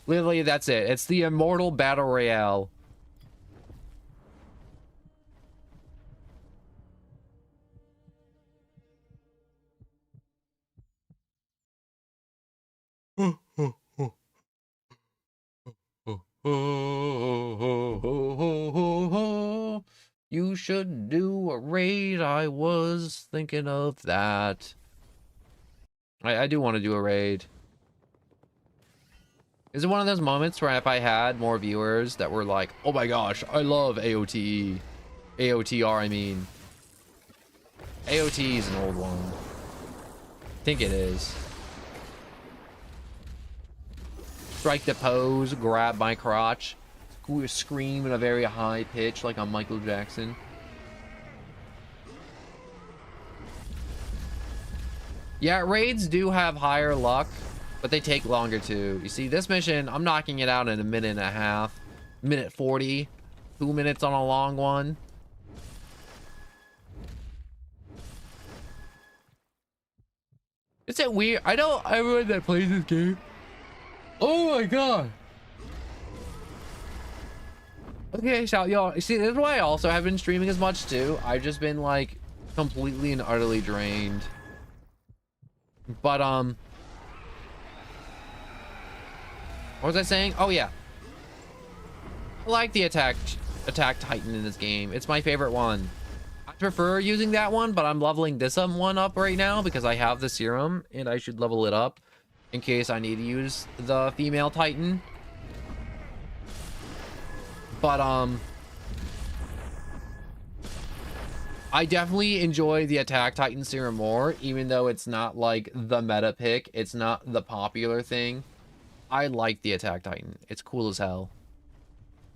Literally, that's it. It's the Immortal Battle Royale. You should do a raid. I was thinking of that. I do want to do a raid. Is it one of those moments where if I had more viewers that were like, oh my gosh, I love AOTE. AOTR, I mean. AOT is an old one. I think it is. Strike the pose, grab my crotch, scream in a very high pitch like I'm Michael Jackson. Yeah, raids do have higher luck, but they take longer too. You see, this mission, I'm knocking it out in a minute and a half. Minute 40. 2 minutes on a long one. Is it weird? I know everyone that plays this game Oh my god. Okay, so y'all see, this is why I also have been streaming as much too. I've just been like completely and utterly drained. But what was I saying? Oh yeah, I like the attack Titan in this game. It's my favorite one. I prefer using that one, but I'm leveling this one up right now because I have the serum and I should level it up in case I need to use the female Titan. But I definitely enjoy the attack Titan serum more, even though it's not like the meta pick. It's not the popular thing. I like the attack Titan. It's cool as hell.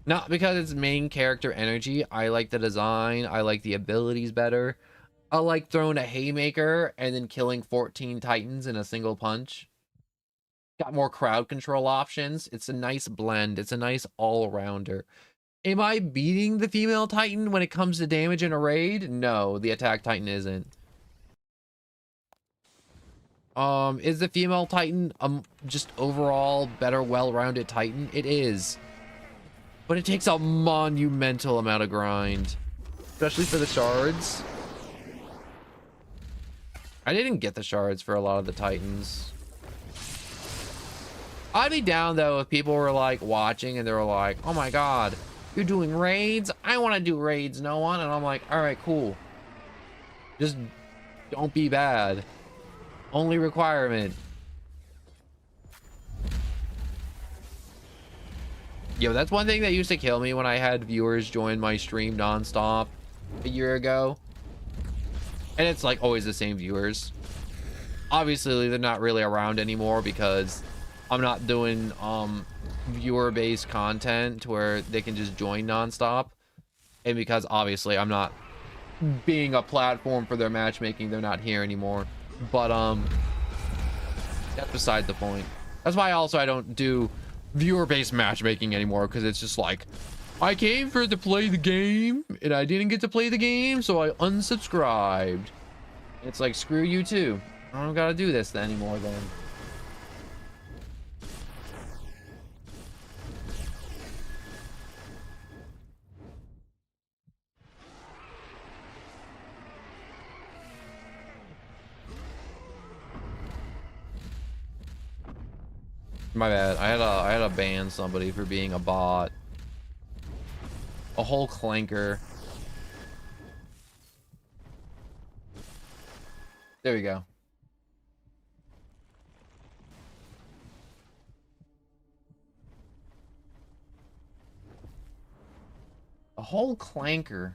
Not because it's main character energy. I like the design. I like the abilities better. I like throwing a haymaker and then killing 14 Titans in a single punch. Got more crowd control options. It's a nice blend. It's a nice all-rounder. Am I beating the female Titan when it comes to damage in a raid? No, the attack Titan isn't. Is the female Titan just overall better, well-rounded Titan? It is. But it takes a monumental amount of grind. Especially for the shards. I didn't get the shards for a lot of the Titans. I'd be down though if people were like watching and they were like, oh my god, you're doing raids? I want to do raids, no one. And I'm like, all right, cool. Just don't be bad. Only requirement. Yo, that's one thing that used to kill me when I had viewers join my stream nonstop a year ago. And it's like always the same viewers. Obviously, they're not really around anymore because I'm not doing viewer-based content to where they can just join nonstop. And because obviously I'm not being a platform for their matchmaking, they're not here anymore. But that's beside the point. That's why also I don't do viewer-based matchmaking anymore, because it's just like, I came for to play the game and I didn't get to play the game, so I unsubscribed. It's like, screw you too. I don't gotta do this anymore then. My bad. I had to ban somebody for being a bot. A whole clanker. There we go. A whole clanker.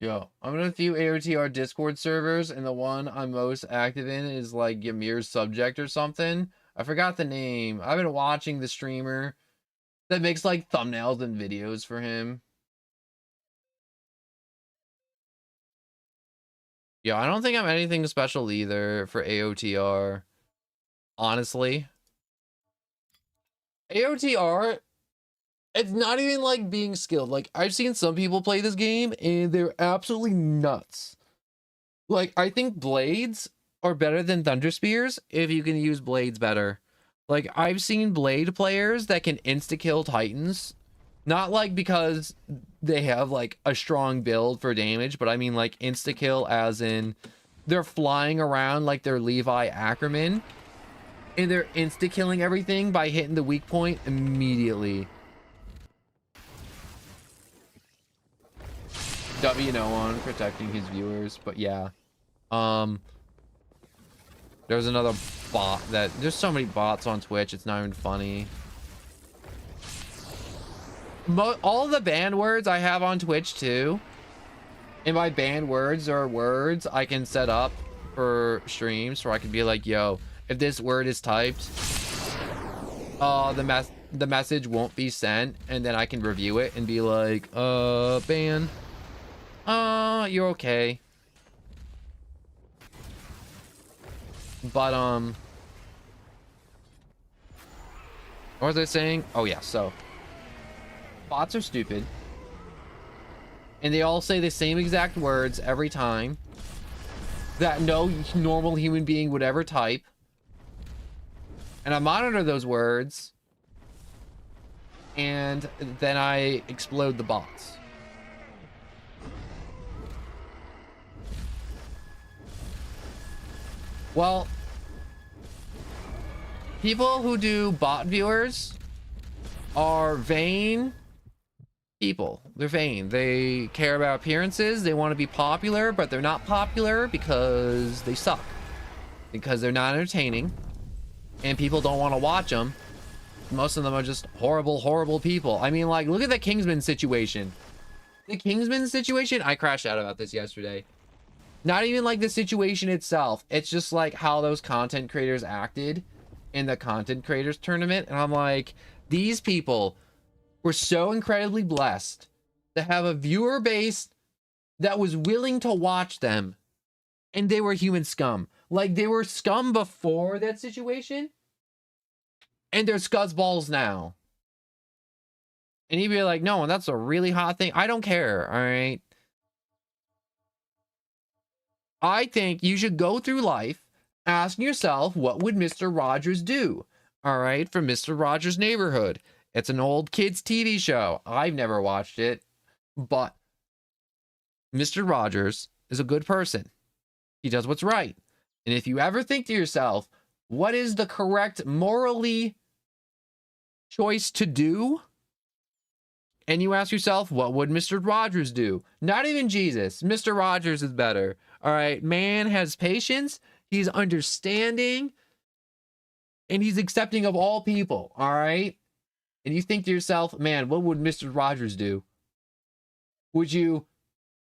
Yo, I'm in a few AOTR Discord servers, and the one I'm most active in is like Ymir's Subject or something. I forgot the name. I've been watching the streamer that makes like thumbnails and videos for him. Yeah, I don't think I'm anything special either for AOTR. Honestly. AOTR, it's not even like being skilled. Like, I've seen some people play this game and they're absolutely nuts. Like, I think blades are better than thunder spears if you can use blades better. Like, I've seen blade players that can insta-kill titans. Not like because they have like a strong build for damage, but I mean like insta-kill as in they're flying around like they're Levi Ackerman. And they're insta-killing everything by hitting the weak point immediately. W no one protecting his viewers, but yeah. There's another bot that there's so many bots on Twitch, it's not even funny. All the banned words I have on Twitch too. And my banned words are words I can set up for streams where I can be like, yo, if this word is typed, the message won't be sent, and then I can review it and be like, ban. You're okay. But what was I saying? Oh yeah, so bots are stupid. And they all say the same exact words every time. that no normal human being would ever type. And I monitor those words. And then I explode the bots. Well, people who do bot viewers are vain people. They're vain. They care about appearances. They want to be popular, but they're not popular because they suck. Because they're not entertaining. And people don't want to watch them. Most of them are just horrible, horrible people. I mean, like, look at the Kingsman situation. The Kingsman situation? I crashed out about this yesterday. Not even like the situation itself. It's just like how those content creators acted in the content creators tournament. And I'm like, these people were so incredibly blessed to have a viewer base that was willing to watch them. And they were human scum. Like, they were scum before that situation. And they're scuzzballs now. And he'd be like, no, that's a really hot thing. I don't care, all right? I think you should go through life asking yourself, what would Mr. Rogers do? All right, from Mr. Rogers' Neighborhood. It's an old kids' TV show. I've never watched it. But Mr. Rogers is a good person. He does what's right. And if you ever think to yourself, what is the correct morally choice to do? And you ask yourself, what would Mr. Rogers do? Not even Jesus. Mr. Rogers is better. All right. Man has patience. He's understanding. And he's accepting of all people. All right. And you think to yourself, man, what would Mr. Rogers do? Would you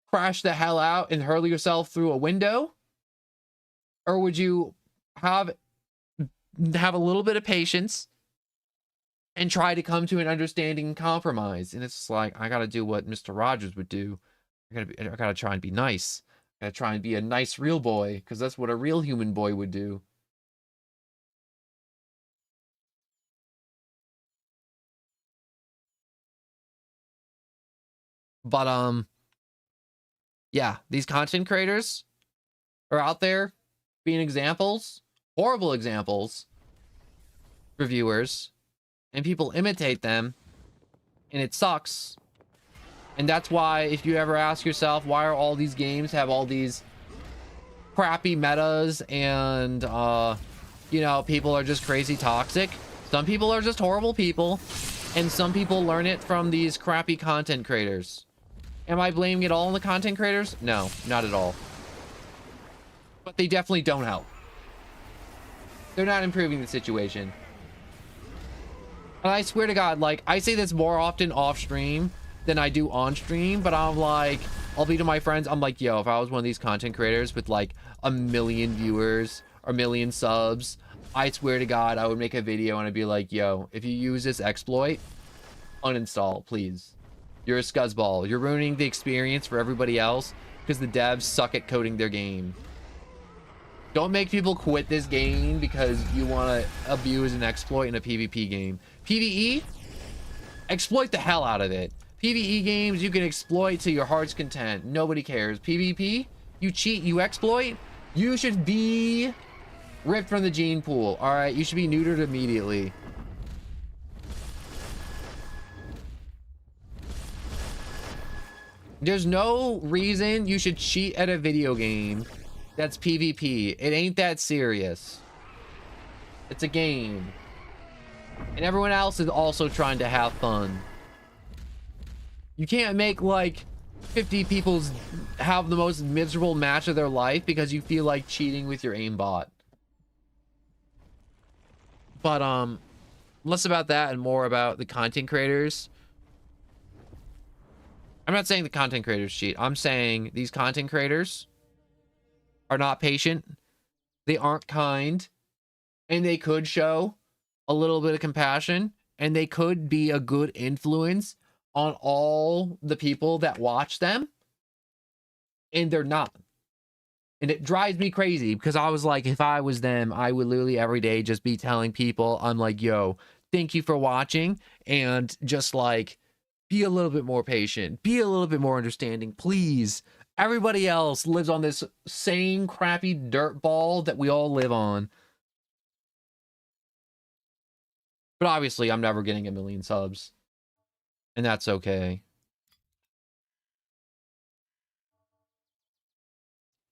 crash the hell out and hurl yourself through a window? Or would you have a little bit of patience and try to come to an understanding compromise? And it's like, I gotta do what Mr. Rogers would do. I gotta try and be nice. I gotta try and be a nice real boy, because that's what a real human boy would do. But yeah, these content creators are out there being examples, horrible examples for viewers, and people imitate them, and it sucks. And that's why, if you ever ask yourself, why are all these games have all these crappy metas and you know, people are just crazy toxic? Some people are just horrible people, and some people learn it from these crappy content creators. Am I blaming it all on the content creators? No, not at all. But they definitely don't help. They're not improving the situation. And I swear to God, like, I say this more often off stream than I do on stream, but I'm like, I'll be to my friends, I'm like, yo, if I was one of these content creators with like 1 million viewers or 1 million subs, I swear to God, I would make a video and I'd be like, yo, if you use this exploit, uninstall, please. You're a scuzzball. You're ruining the experience for everybody else because the devs suck at coding their game. Don't make people quit this game because you want to abuse an exploit in a PvP game. PvE, exploit the hell out of it. PvE games, you can exploit to your heart's content. Nobody cares. PvP, you cheat, you exploit, you should be ripped from the gene pool. All right, you should be neutered immediately. There's no reason you should cheat at a video game that's PvP. It ain't that serious. It's a game. And everyone else is also trying to have fun. You can't make like 50 people have the most miserable match of their life because you feel like cheating with your aimbot. But less about that and more about the content creators. I'm not saying the content creators cheat. I'm saying these content creators are not patient. They aren't kind. And they could show a little bit of compassion. And they could be a good influence on all the people that watch them. And they're not. And it drives me crazy because I was like, if I was them, I would literally every day just be telling people, I'm like, yo, thank you for watching. And just like, be a little bit more patient. Be a little bit more understanding, please. Everybody else lives on this same crappy dirt ball that we all live on. But obviously, I'm never getting 1,000,000 subs. And that's okay.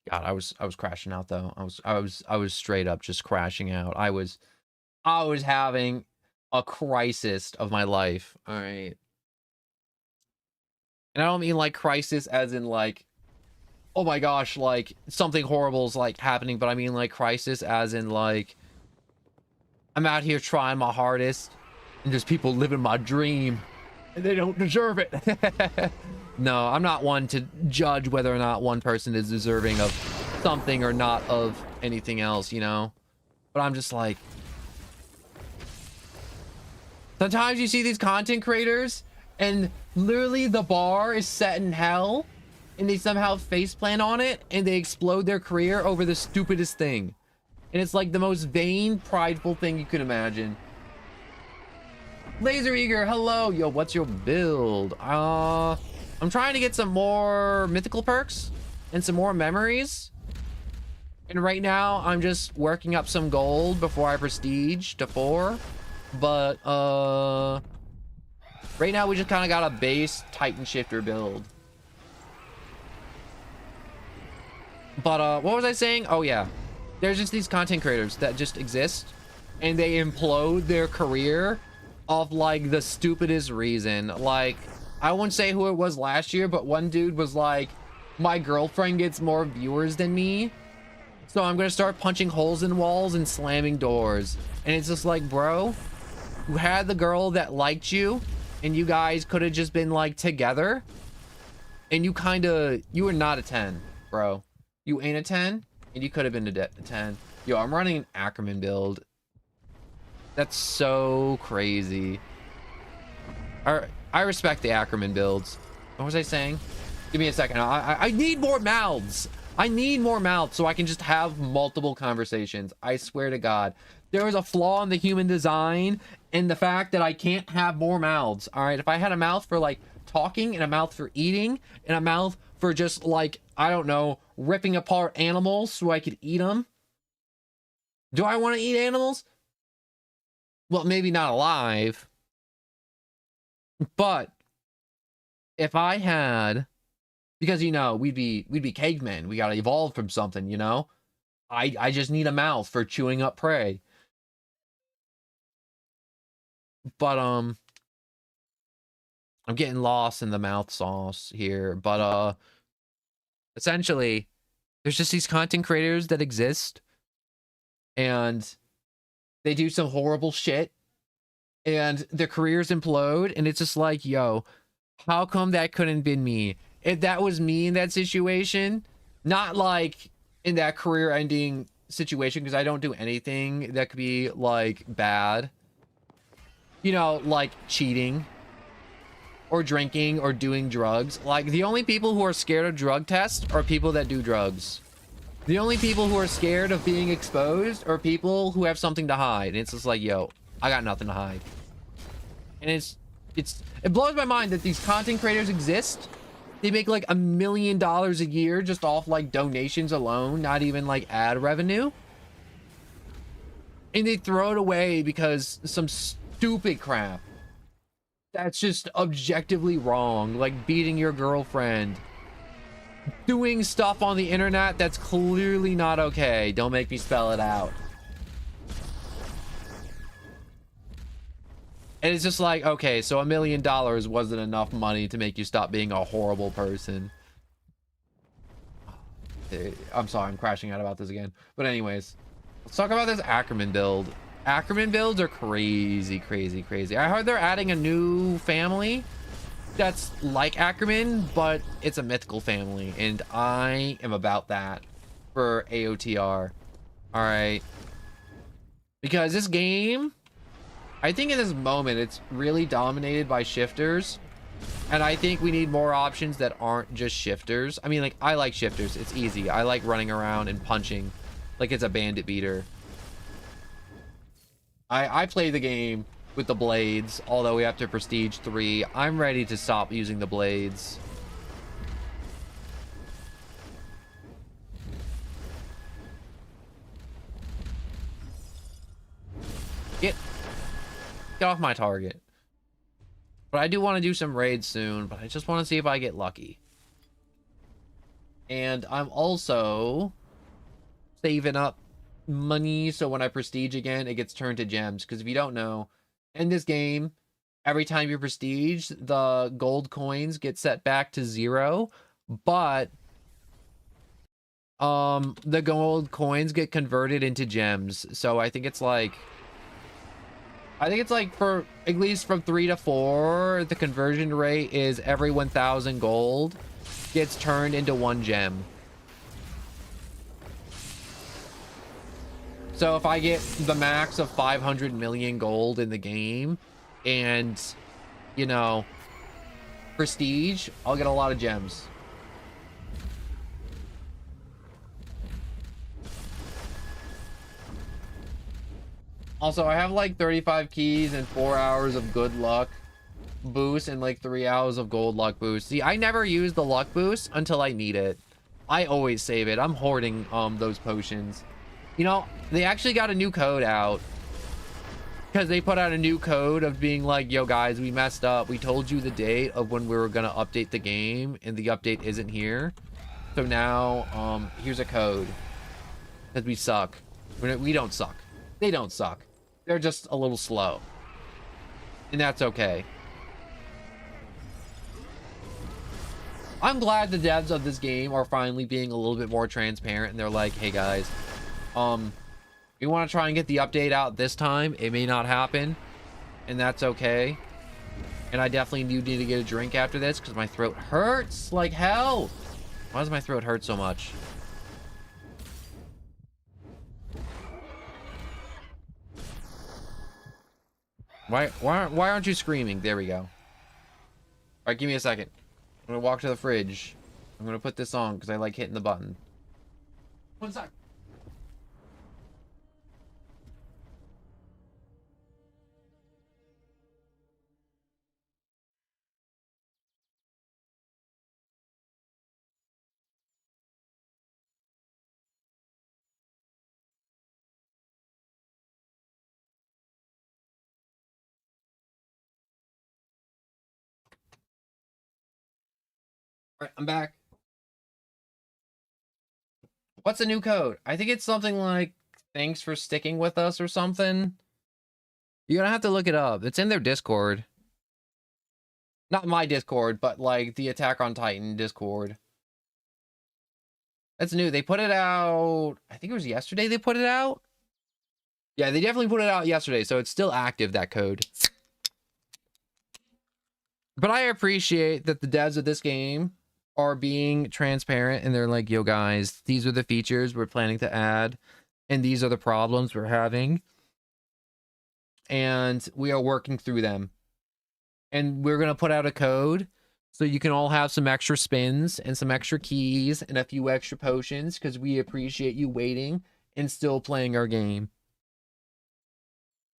God, I was crashing out though. I was straight up just crashing out. I was having a crisis of my life. All right. And I don't mean like crisis as in like, oh my gosh, like something horrible is like happening, but I mean like crisis as in like I'm out here trying my hardest and there's people living my dream and they don't deserve it. No, I'm not one to judge whether or not one person is deserving of something or not of anything else, you know? But I'm just like, sometimes you see these content creators and literally the bar is set in hell and they somehow faceplant on it and they explode their career over the stupidest thing. And it's like the most vain, prideful thing you can imagine. Laser Eager, hello. Yo, what's your build? I'm trying to get some more mythical perks and some more memories. And right now, I'm just working up some gold before I prestige to 4. But, right now we just kind of got a base Titan Shifter build. But, what was I saying? Oh, yeah. There's just these content creators that just exist. And they implode their career off, like, the stupidest reason. Like, I won't say who it was last year, but one dude was like, my girlfriend gets more viewers than me, so I'm gonna start punching holes in walls and slamming doors. And it's just like, bro, you had the girl that liked you and you guys could have just been like together, and you were not a 10, bro. You ain't a 10 and you could have been a 10. Yo, I'm running an Ackerman build. That's so crazy. I respect the Ackerman builds. What was I saying? Give me a second. I need more mouths. I need more mouths so I can just have multiple conversations. I swear to God. There is a flaw in the human design and the fact that I can't have more mouths. All right. If I had a mouth for like talking and a mouth for eating and a mouth for just like, I don't know, ripping apart animals so I could eat them. Do I want to eat animals? Well, maybe not alive. But if I had, because you know, we'd be cavemen. We gotta evolve from something, you know? I just need a mouth for chewing up prey. But I'm getting lost in the mouth sauce here. But essentially, there's just these content creators that exist and they do some horrible shit and their careers implode, and it's just like, yo, how come that couldn't have been me? If that was me in that situation, not like in that career ending situation, because I don't do anything that could be like bad, you know, like cheating or drinking or doing drugs. Like, the only people who are scared of drug tests are people that do drugs. The only people who are scared of being exposed are people who have something to hide. And it's just like, yo, I got nothing to hide. And it blows my mind that these content creators exist. They make like $1 million a year just off like donations alone, not even like ad revenue. And they throw it away because some stupid crap that's just objectively wrong, like beating your girlfriend, doing stuff on the internet that's clearly not okay. Don't make me spell it out. And it's just like, okay, so $1 million wasn't enough money to make you stop being a horrible person. I'm sorry, I'm crashing out about this again. But anyways, let's talk about this Ackerman build. Ackerman builds are crazy, crazy, crazy. I heard they're adding a new family that's like Ackerman, but it's a mythical family, and I am about that for AOTR. All right, because this game, I think in this moment, it's really dominated by shifters, and I think we need more options that aren't just shifters. I mean, like, I like shifters. It's easy. I like running around and punching like it's a bandit beater. I play the game with the blades, although we have to prestige 3. I'm ready to stop using the blades. get off my target. But I do want to do some raids soon, but I just want to see if I get lucky. And I'm also saving up money so when I prestige again, it gets turned to gems. Because if you don't know, in this game, every time you prestige, the gold coins get set back to 0. But the gold coins get converted into gems. So I think it's like for at least from 3 to 4, the conversion rate is every 1,000 gold gets turned into 1 gem. So if I get the max of 500 million gold in the game and, you know, prestige, I'll get a lot of gems. Also, I have like 35 keys and 4 hours of good luck boost and like 3 hours of gold luck boost. See, I never use the luck boost until I need it. I always save it. I'm hoarding those potions. You know, they actually got a new code out. Because they put out a new code of being like, yo guys, we messed up. We told you the date of when we were gonna update the game and the update isn't here. So now, here's a code. Because we suck. We don't suck. They don't suck. They're just a little slow. And that's okay. I'm glad the devs of this game are finally being a little bit more transparent. And they're like, hey guys, we want to try and get the update out this time. It may not happen. And that's okay. And I definitely do need to get a drink after this because my throat hurts like hell. Why does my throat hurt so much? Why aren't you screaming? There we go. All right, give me a second. I'm gonna walk to the fridge. I'm gonna put this on because I like hitting the button. 1 sec. All right, I'm back. What's the new code? I think it's something like thanks for sticking with us or something. You're gonna have to look it up. It's in their Discord. Not my Discord, but like the Attack on Titan Discord. That's new. They put it out, I think it was yesterday they put it out. Yeah, they definitely put it out yesterday, so it's still active, that code. But I appreciate that the devs of this game are being transparent and they're like, yo guys, these are the features we're planning to add and these are the problems we're having and we are working through them, and we're gonna put out a code so you can all have some extra spins and some extra keys and a few extra potions because we appreciate you waiting and still playing our game.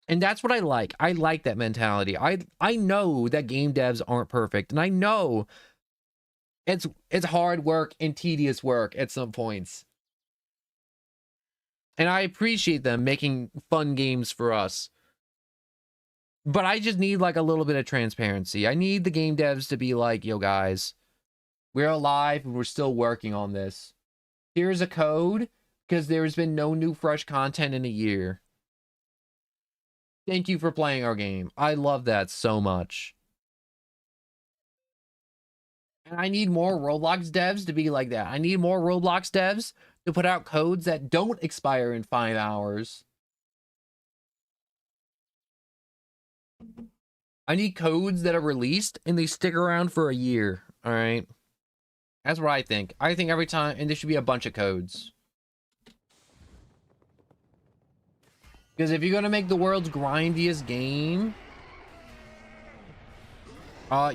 And that's what I like. I like that mentality. I know that game devs aren't perfect, and I know it's hard work and tedious work at some points. And I appreciate them making fun games for us. But I just need like a little bit of transparency. I need the game devs to be like, yo guys, we're alive and we're still working on this. Here's a code because there's been no new fresh content in a year. Thank you for playing our game. I love that so much. And I need more Roblox devs to be like that. I need more Roblox devs to put out codes that don't expire in 5 hours. I need codes that are released and they stick around for a year. All right. That's what I think. I think every time, and there should be a bunch of codes. Because if you're going to make the world's grindiest game,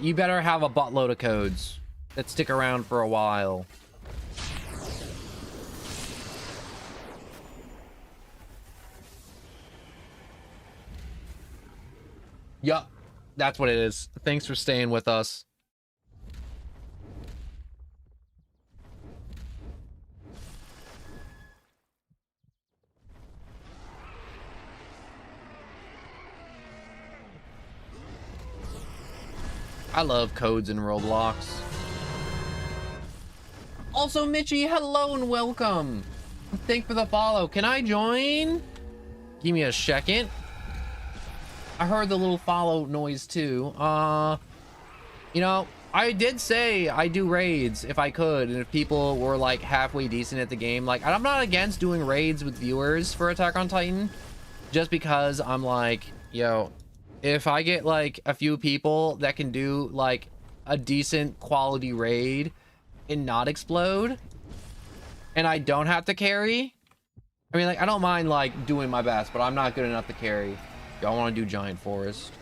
you better have a buttload of codes that stick around for a while. Yup, that's what it is. Thanks for staying with us. I love codes in Roblox. Also, Mitchie, hello and welcome. Thank for the follow. Can I join? Give me a second. I heard the little follow noise too. You know, I did say I do raids if I could, and if people were like halfway decent at the game. Like, I'm not against doing raids with viewers for Attack on Titan, just because I'm like, yo, if I get like a few people that can do like a decent quality raid and not explode, and I don't have to carry, I mean, like, I don't mind like doing my best, but I'm not good enough to carry. Y'all want to do Giant Forest?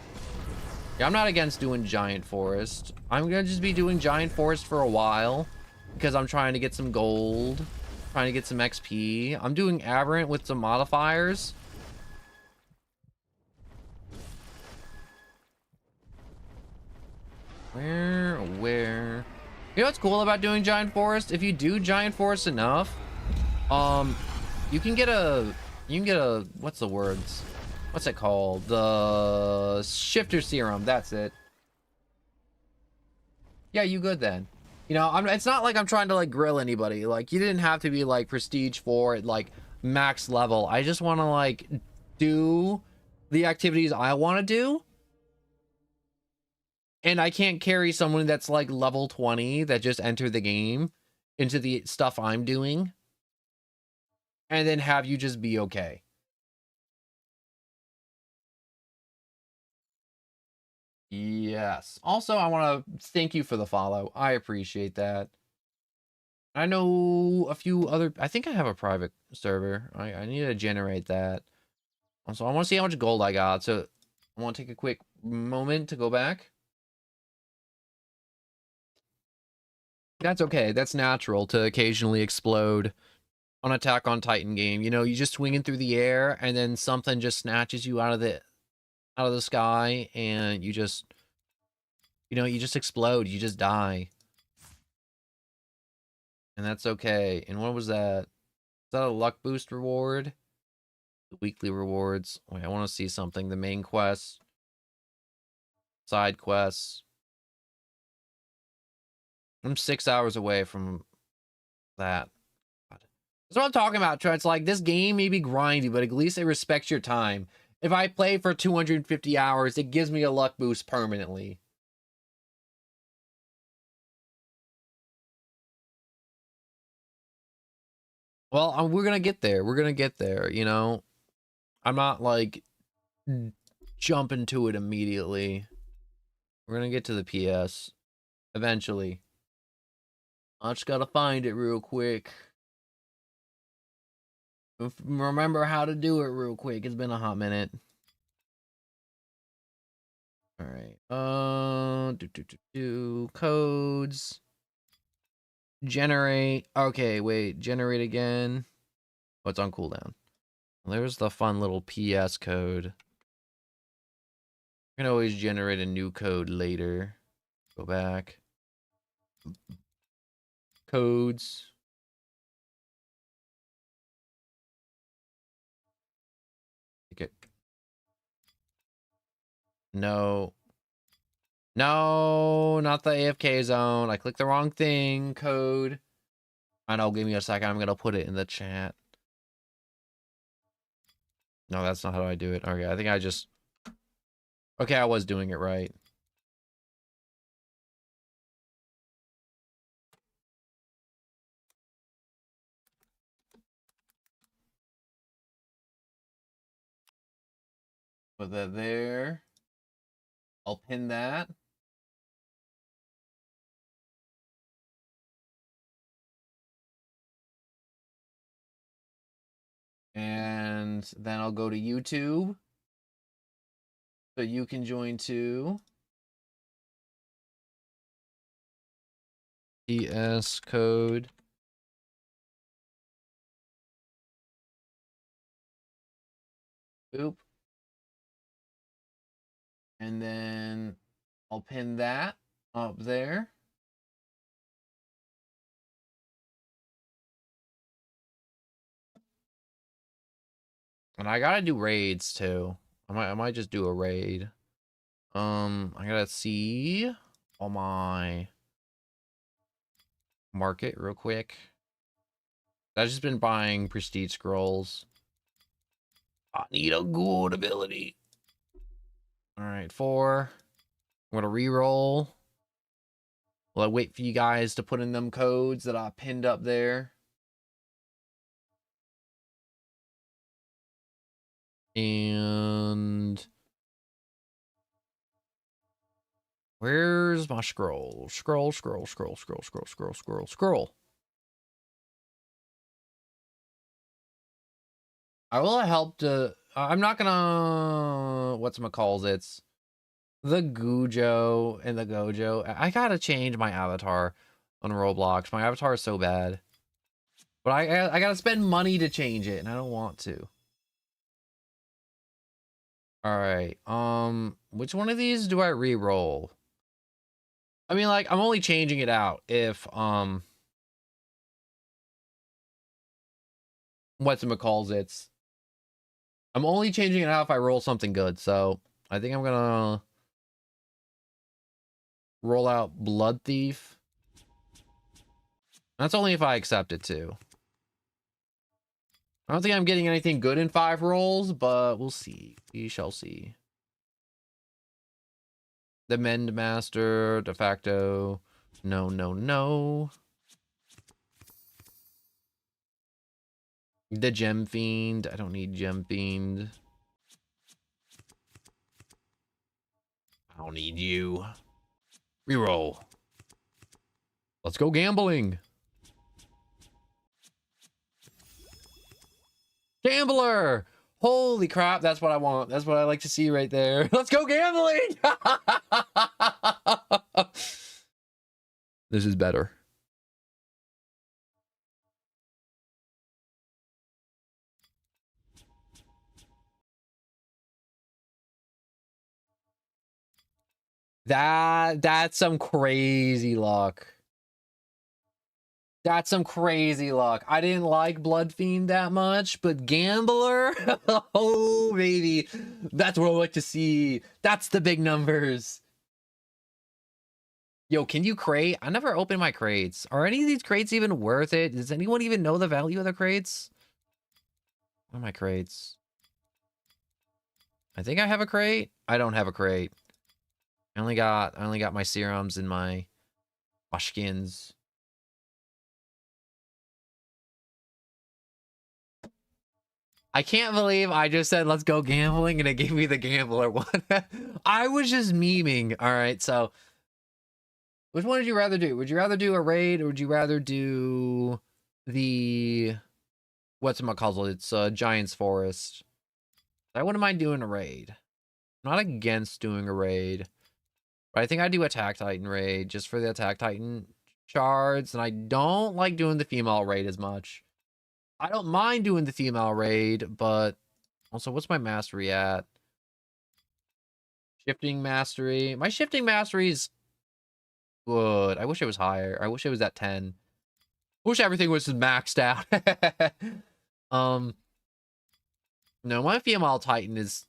Yeah, I'm not against doing Giant Forest. I'm gonna just be doing Giant Forest for a while because I'm trying to get some gold, trying to get some XP. I'm doing Aberrant with some modifiers. Where? You know what's cool about doing Giant Forest? If you do Giant Forest enough, you can get a, what's the words? What's it called? The Shifter Serum. That's it. Yeah, you good then. You know, it's not like I'm trying to like grill anybody. Like, you didn't have to be like Prestige 4 at like max level. I just want to like do the activities I want to do. And I can't carry someone that's like level 20 that just entered the game into the stuff I'm doing and then have you just be okay. Yes. Also, I want to thank you for the follow. I appreciate that. I know a few other, I think I have a private server. I need to generate that. Also, I want to see how much gold I got. So I want to take a quick moment to go back. That's okay. That's natural to occasionally explode on Attack on Titan game. You know, you just swinging through the air and then something just snatches you out of the sky and you just, you know, you just explode. You just die. And that's okay. And what was that? Is that a luck boost reward? The weekly rewards. Wait, I want to see something. The main quest. Side quests. I'm 6 hours away from that. God. That's what I'm talking about, Trent. It's like, this game may be grindy, but at least it respects your time. If I play for 250 hours, it gives me a luck boost permanently. Well, we're gonna get there. We're gonna get there, you know? I'm not, like, jumping to it immediately. We're gonna get to the PS. Eventually. I just gotta find it real quick. Remember how to do it real quick. It's been a hot minute. All right. Codes. Generate. Okay, wait. Generate again. Oh, it's on cooldown. There's the fun little PS code. You can always generate a new code later. Go back. Codes. Okay. No. No, not the AFK zone. I clicked the wrong thing. Code. I know, give me a second. I'm gonna put it in the chat. No, that's not how I do it. Okay, I think I just... Okay, I was doing it right. Put that there. I'll pin that. And then I'll go to YouTube. So you can join too. PS code. Boop. And then I'll pin that up there. And I gotta do raids too. I might just do a raid. I gotta see. on my market real quick. I've just been buying prestige scrolls. I need a good ability. All right, 4. I'm gonna re-roll. Well, I wait for you guys to put in them codes that I pinned up there. And where's my scroll? Scroll. I will help to. I'm not gonna. Whatchamacalls it's the Gujo and the Gojo. I gotta change my avatar on Roblox. My avatar is so bad, but I gotta spend money to change it, and I don't want to. All right. Which one of these do I re-roll? I mean, like, I'm only changing it out if whatchamacalls it's. I'm only changing it out if I roll something good. So I think I'm gonna roll out Blood Thief. That's only if I accept it too. I don't think I'm getting anything good in 5 rolls, but we'll see. We shall see. The Mend Master, de facto. No. The Gem Fiend. I don't need Gem Fiend. I don't need you. Reroll. Let's go gambling. Gambler. Holy crap, that's what I want. That's what I like to see right there. Let's go gambling. This is better. That's some crazy luck. That's some crazy luck. I didn't like Blood Fiend that much, but Gambler? Oh, baby. That's what I like to see. That's the big numbers. Yo, can you crate? I never opened my crates. Are any of these crates even worth it? Does anyone even know the value of the crates? What are my crates? I think I have a crate. I don't have a crate. I only got my serums and my skins. I can't believe I just said, let's go gambling, and it gave me the gambler one. I was just memeing. All right, so which one would you rather do? Would you rather do a raid, or would you rather do the, whatchamacallit? It's Giant's Forest. I wouldn't mind doing a raid. I'm not against doing a raid, but I think I'd do Attack Titan raid just for the Attack Titan shards, and I don't like doing the female raid as much. I don't mind doing the female raid, but also, what's my mastery at? Shifting mastery. My shifting mastery is good. I wish it was higher. I wish it was at 10. I wish everything was maxed out. No, my female Titan is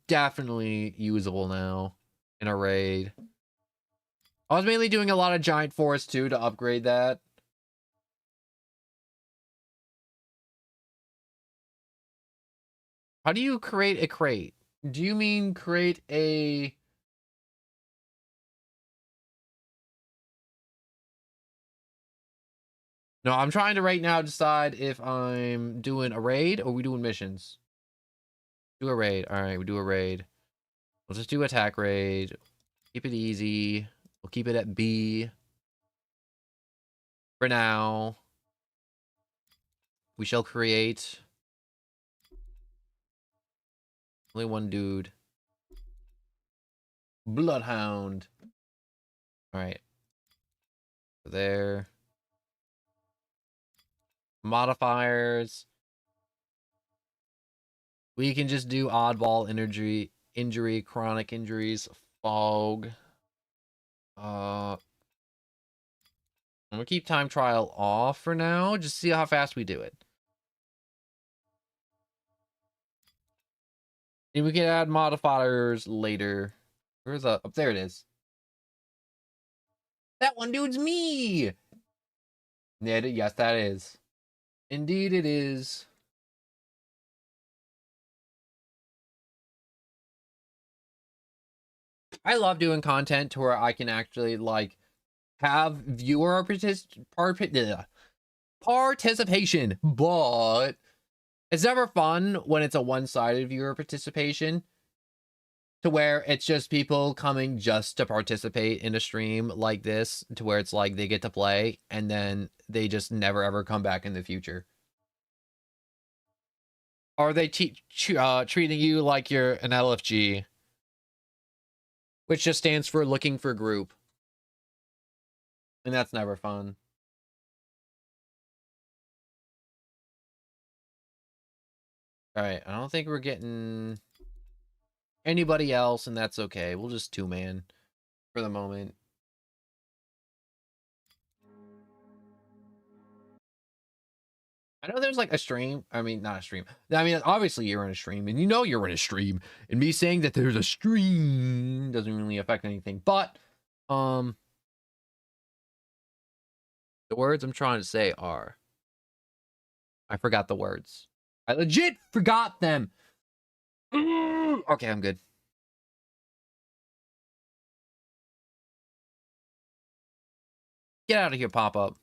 definitely usable now in a raid. I was mainly doing a lot of Giant Forest too to upgrade that. How do you create a crate? Do you mean create a... No, I'm trying to right now decide if I'm doing a raid or we doing missions. Do a raid. All right, we do a raid. We'll just do attack raid. Keep it easy. We'll keep it at B. For now. We shall create. Only one dude. Bloodhound. All right. There. Modifiers. We can just do oddball injury, chronic injuries, fog. I'm gonna keep time trial off for now. Just see how fast we do it. And we can add modifiers later. Where's up? There it is. That one dude's me. Yeah, yes, that is. Indeed, it is. I love doing content to where I can actually like have viewer participation, but it's never fun when it's a one-sided viewer participation to where it's just people coming just to participate in a stream like this, to where it's like they get to play and then they just never ever come back in the future. Or they treating you like you're an LFG, which just stands for looking for group. And that's never fun. Alright, I don't think we're getting anybody else, and that's okay. We'll just two-man for the moment. I know there's like a stream. I mean, not a stream. I mean, obviously you're in a stream, and you know you're in a stream. And me saying that there's a stream doesn't really affect anything. But, the words I'm trying to say are... I forgot the words. I legit forgot them. Okay, I'm good. Get out of here, pop-up.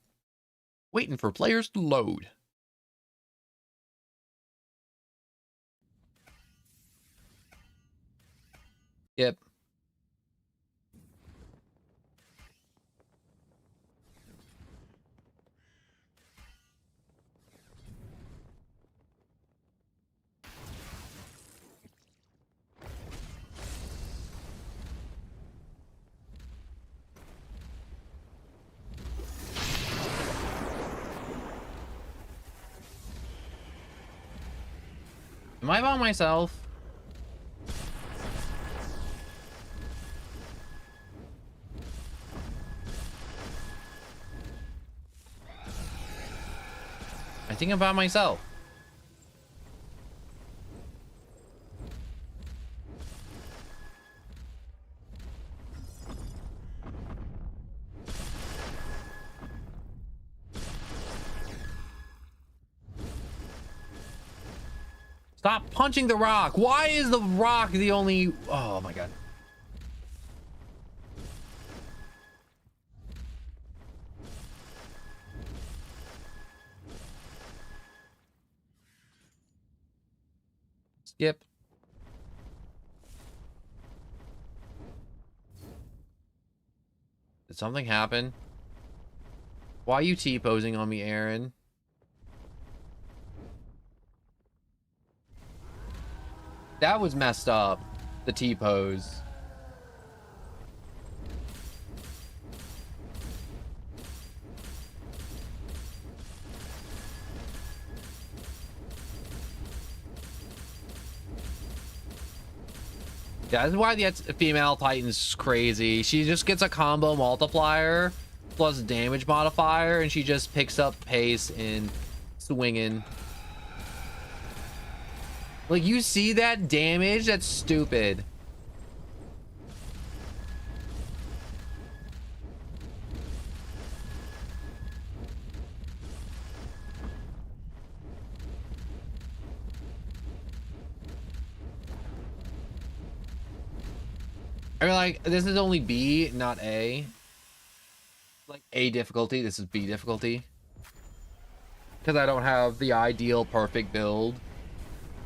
Waiting for players to load. Yep. Am I by myself? I think I'm by myself. Stop punching the rock. Why is the rock the only... Oh my god. Skip. Did something happen? Why are you T-posing on me, Aaron? That was messed up. The T-pose. Yeah, that's why the female Titan's crazy. She just gets a combo multiplier plus damage modifier, and she just picks up pace and swinging. Like, you see that damage? That's stupid. I mean, like, this is only B, not A. Like, A difficulty. This is B difficulty. Because I don't have the ideal perfect build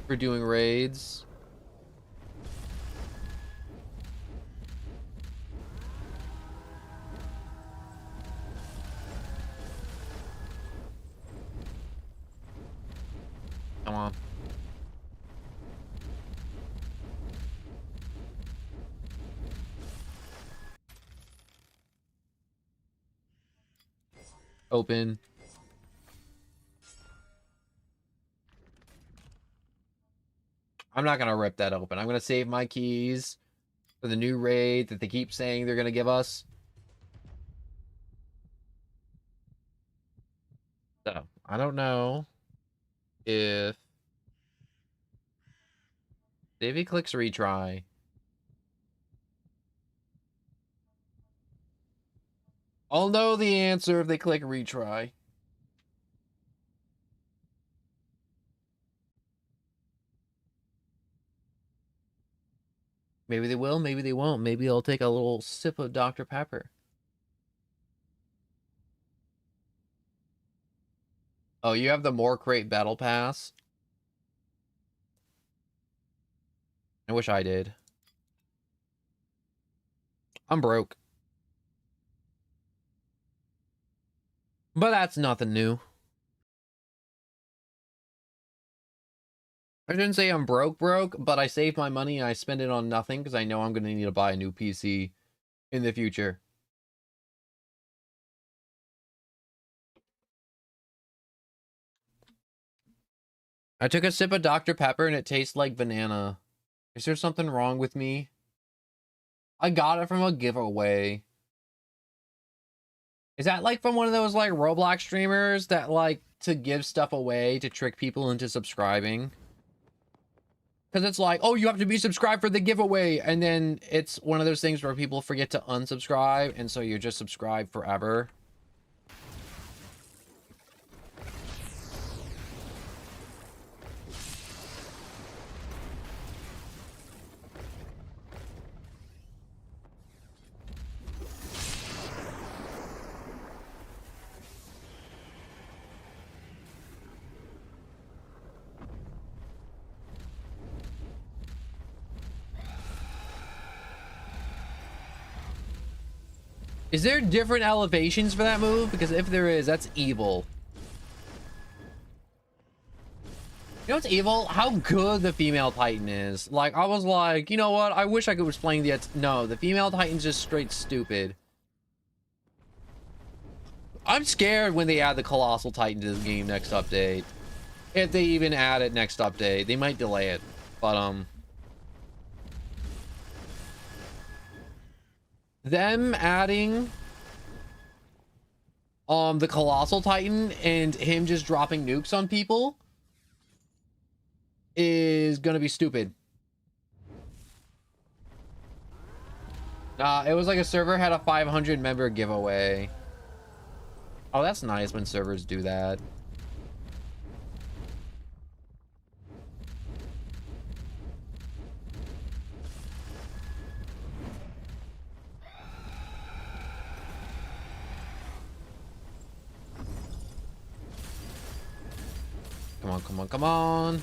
for doing raids. Come on. Open. I'm not gonna rip that open. I'm gonna save my keys for the new raid that they keep saying they're gonna give us. So, I don't know if Davey clicks retry. I'll know the answer if they click retry. Maybe they will, maybe they won't. Maybe I'll take a little sip of Dr. Pepper. Oh, you have the more crate battle pass? I wish I did. I'm broke. But that's nothing new. I shouldn't say I'm broke, but I save my money and I spend it on nothing because I know I'm going to need to buy a new PC in the future. I took a sip of Dr. Pepper and it tastes like banana. Is there something wrong with me? I got it from a giveaway. Is that like from one of those like Roblox streamers that like to give stuff away to trick people into subscribing? Because it's like, oh, you have to be subscribed for the giveaway. And then it's one of those things where people forget to unsubscribe. And so you're just subscribed forever. Is there different elevations for that move? Because if there is, that's evil. You know what's evil? How good the female Titan is. Like, I was like, you know what? I wish I could explain the... No, the female Titan's just straight stupid. I'm scared when they add the Colossal Titan to this game next update. If they even add it next update. They might delay it. But, them adding the Colossal Titan and him just dropping nukes on people is gonna be stupid. It was like a server had a 500 member giveaway. Oh, that's nice when servers do that. Come on, come on, come on.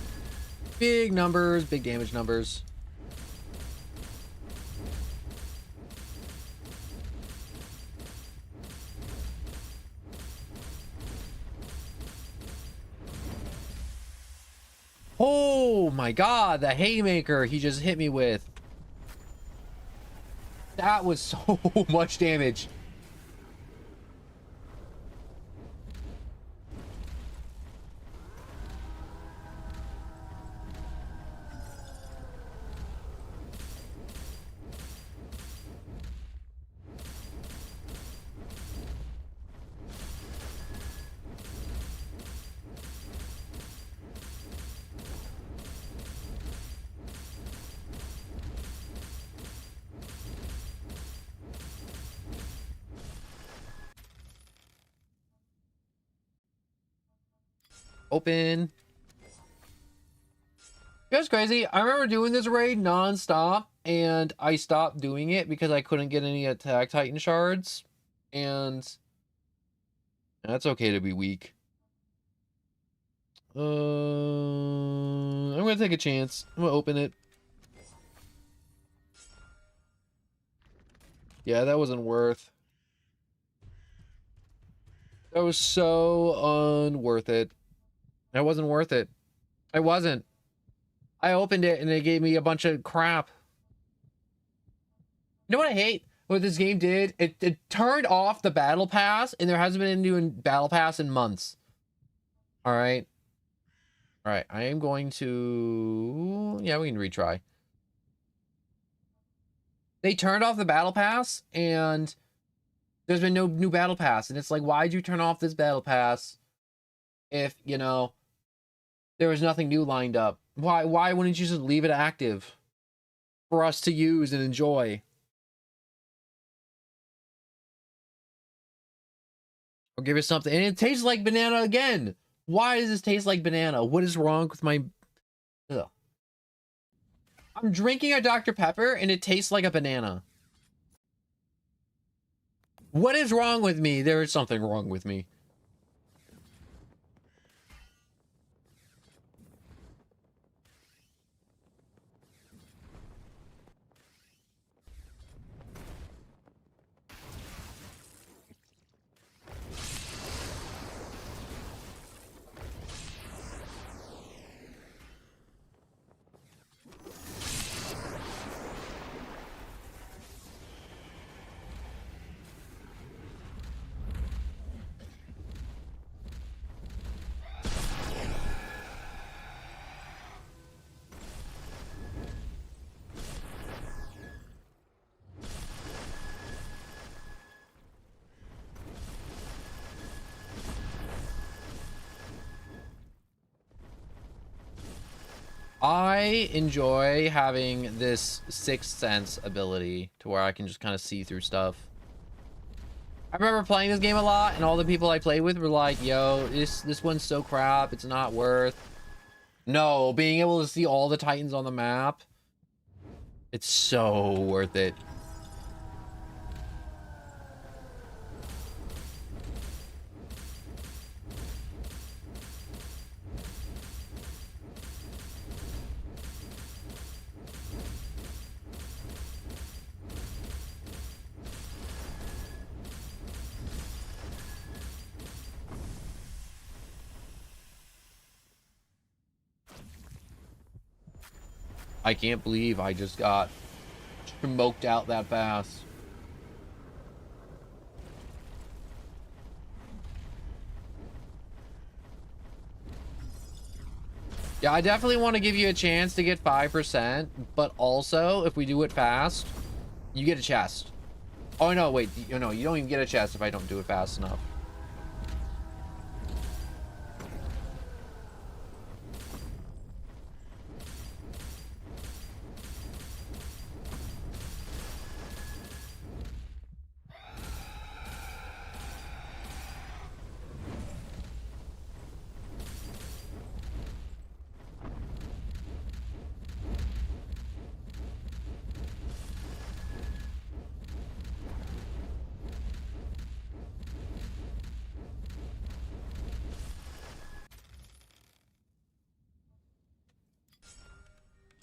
Big numbers, big damage numbers. Oh my god, the haymaker he just hit me with. That was so much damage. Open. It was crazy. I remember doing this raid non-stop, and I stopped doing it because I couldn't get any attack titan shards. And that's okay to be weak. I'm gonna take a chance. I'm gonna open it. Yeah, that wasn't worth. That was so unworth it. That wasn't worth it. I wasn't. I opened it and it gave me a bunch of crap. You know what I hate? What this game did? It turned off the battle pass, and there hasn't been a new battle pass in months. All right. All right. I am going to... Yeah, we can retry. They turned off the battle pass, and there's been no new battle pass. And it's like, why'd you turn off this battle pass if, you know, there was nothing new lined up? Why wouldn't you just leave it active for us to use and enjoy? Or give it something. And it tastes like banana again. Why does this taste like banana? What is wrong with my... Ugh. I'm drinking a Dr. Pepper and it tastes like a banana. What is wrong with me? There is something wrong with me. I enjoy having this sixth sense ability to where I can just kind of see through stuff. I remember playing this game a lot and all the people I played with were like, yo, this one's so crap, it's not worth. No, being able to see all the Titans on the map, it's so worth it. I can't believe I just got smoked out that fast. Yeah, I definitely want to give you a chance to get 5%, but also, if we do it fast, you get a chest. Oh, no, wait. No, you don't even get a chest if I don't do it fast enough.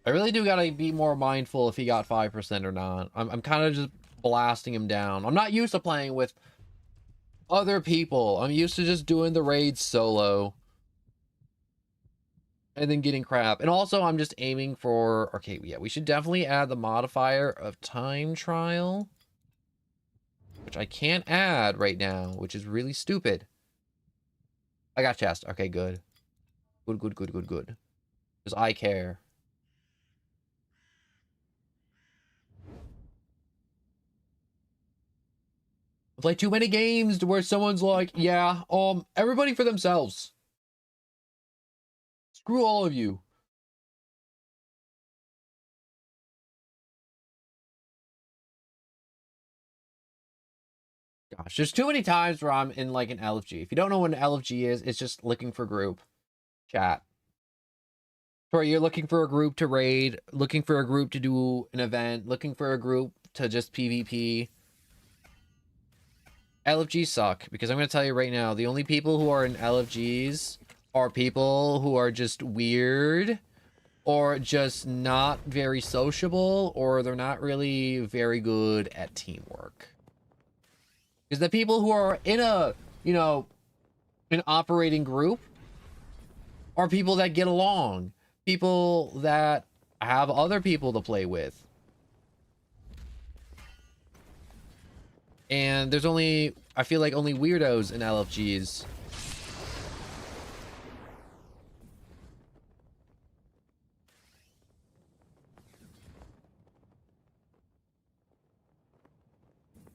I really do gotta be more mindful if he got 5% or not. I'm kind of just blasting him down. I'm not used to playing with other people. I'm used to just doing the raids solo. And then getting crap. And also, I'm just aiming for... Okay, yeah, we should definitely add the modifier of time trial. Which I can't add right now, which is really stupid. I got chest. Okay, good. Good, good, good, good, good. Because I care. I play too many games to where someone's like, yeah, everybody for themselves. Screw all of you. Gosh, there's too many times where I'm in like an LFG. If you don't know what an LFG is, it's just looking for group chat. Sorry, you're looking for a group to raid, looking for a group to do an event, looking for a group to just PvP. LFGs suck, because I'm going to tell you right now, the only people who are in LFGs are people who are just weird, or just not very sociable, or they're not really very good at teamwork. Because the people who are in a, an operating group are people that get along. People that have other people to play with. And there's only, I feel like only weirdos in LFGs.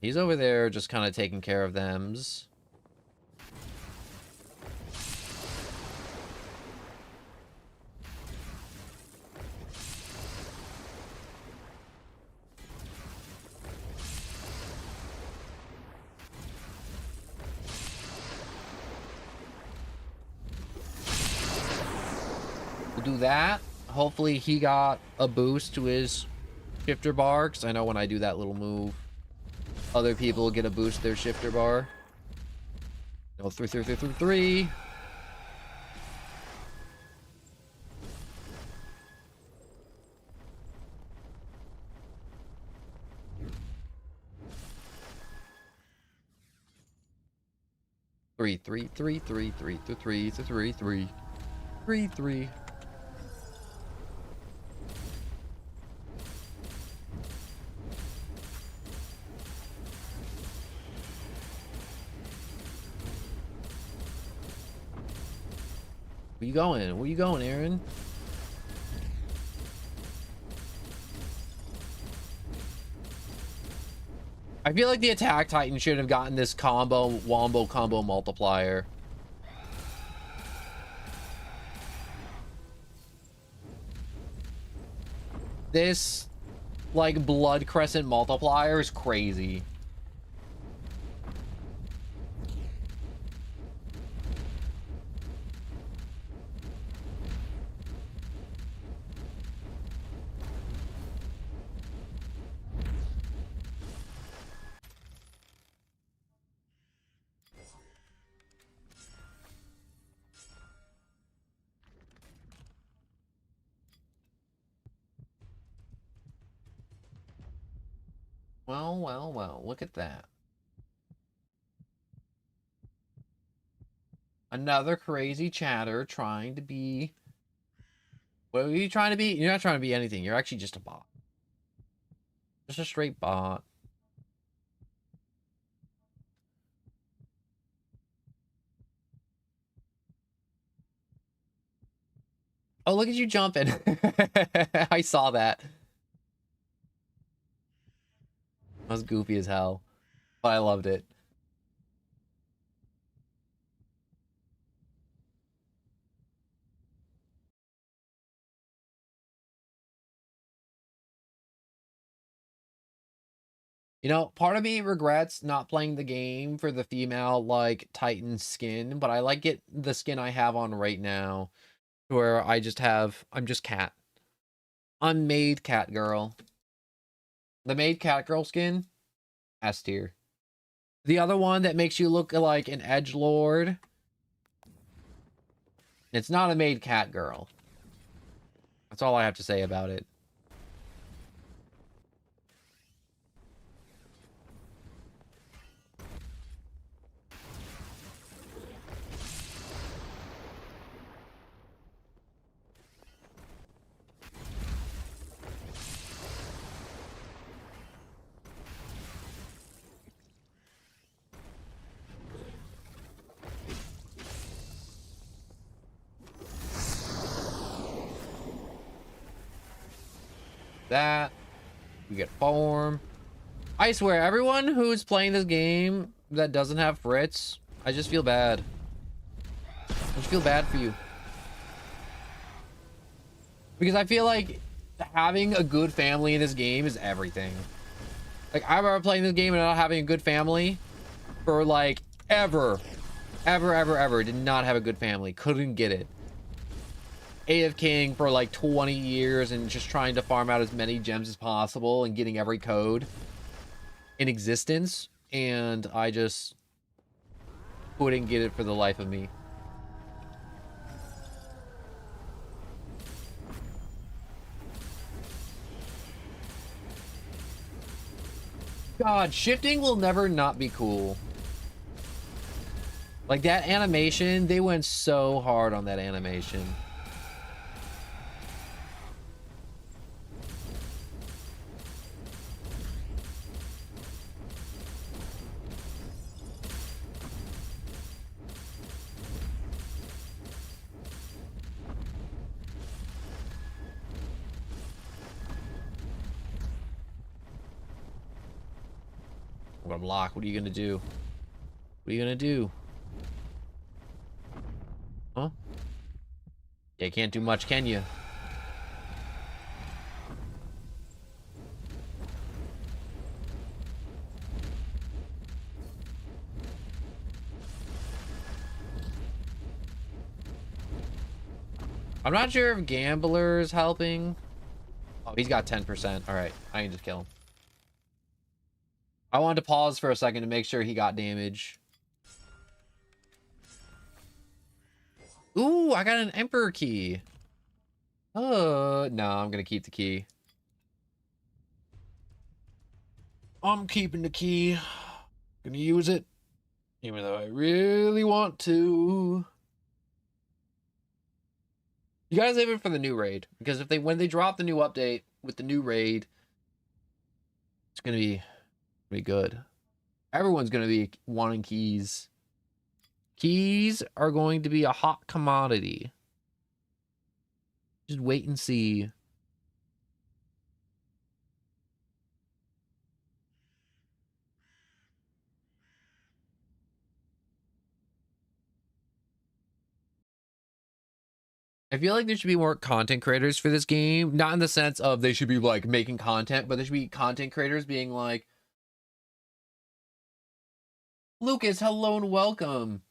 He's over there just kind of taking care of thems. We'll do that. Hopefully he got a boost to his shifter bar, because I know when I do that little move, other people get a boost to their shifter bar. No, 3, 3, 3, 3, 3. Three, three, three, three, three, three, three, three, three, three, three. Where you going? Where you going, Aaron? I feel like the attack titan should have gotten this wombo combo multiplier. This, like, blood crescent multiplier is crazy. Well, well, well, look at that. Another crazy chatter trying to be... What are you trying to be? You're not trying to be anything. You're actually just a bot. Just a straight bot. Oh, look at you jumping. I saw that. That was goofy as hell. But I loved it. You know, part of me regrets not playing the game for the female, like, Titan skin, but I like the skin I have on right now, where I'm just cat. I'm maid cat girl. The maid cat girl skin, S tier. The other one that makes you look like an edgelord, it's not a maid cat girl. That's all I have to say about it. That we get form. I swear, everyone who's playing this game that doesn't have Fritz, I just feel bad. I just feel bad for you, because I feel like having a good family in this game is everything. Like, I remember playing this game and not having a good family for like ever did not have a good family, couldn't get it. AF King for like 20 years and just trying to farm out as many gems as possible and getting every code in existence, and I just couldn't get it for the life of me. God, shifting will never not be cool. Like, that animation, they went so hard on that animation. I'm gonna block. What are you gonna do? What are you gonna do? Huh? Yeah, you can't do much, can you? I'm not sure if Gambler's helping. Oh, he's got 10%. All right, I can just kill him. I wanted to pause for a second to make sure he got damage. Ooh, I got an Emperor key. No, I'm gonna keep the key. I'm keeping the key. Gonna use it, even though I really want to. You guys save it for the new raid, because if when they drop the new update with the new raid, it's gonna be good. Everyone's gonna be wanting keys. Keys are going to be a hot commodity. Just wait and see. I feel like there should be more content creators for this game. Not in the sense of they should be like making content, but there should be content creators being like, Lucas, hello and welcome.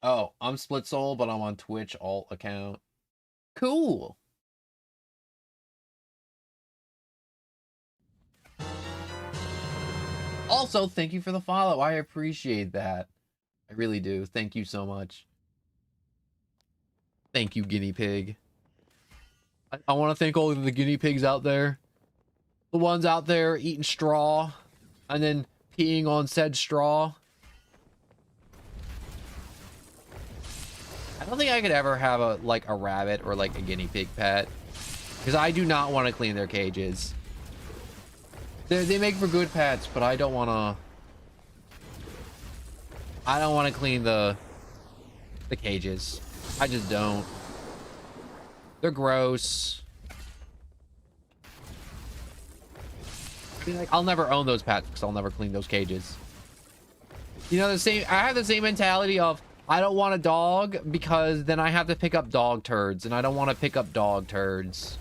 Oh, I'm Split Soul, but I'm on Twitch alt account. Cool. Also, thank you for the follow. I appreciate that. I really do. Thank you so much. Thank you, guinea pig. I want to thank all of the guinea pigs out there. The ones out there eating straw and then peeing on said straw. I don't think I could ever have a rabbit or like a guinea pig pet, because I do not want to clean their cages. They make for good pets, but I don't want to clean the cages. I just don't. They're gross. I mean, like, I'll never own those pets because I'll never clean those cages. You know, I have the same mentality of I don't want a dog because then I have to pick up dog turds, and I don't want to pick up dog turds.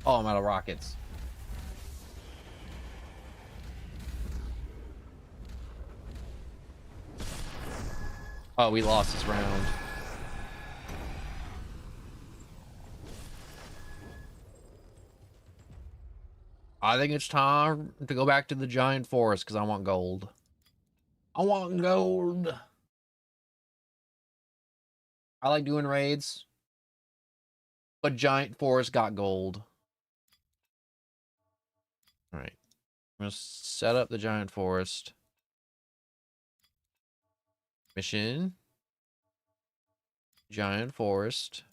Oh, I'm out of rockets. Oh, we lost this round. I think it's time to go back to the giant forest because I want gold. I want gold. I like doing raids, but giant forest got gold. All right, I'm gonna set up the giant forest mission. Giant forest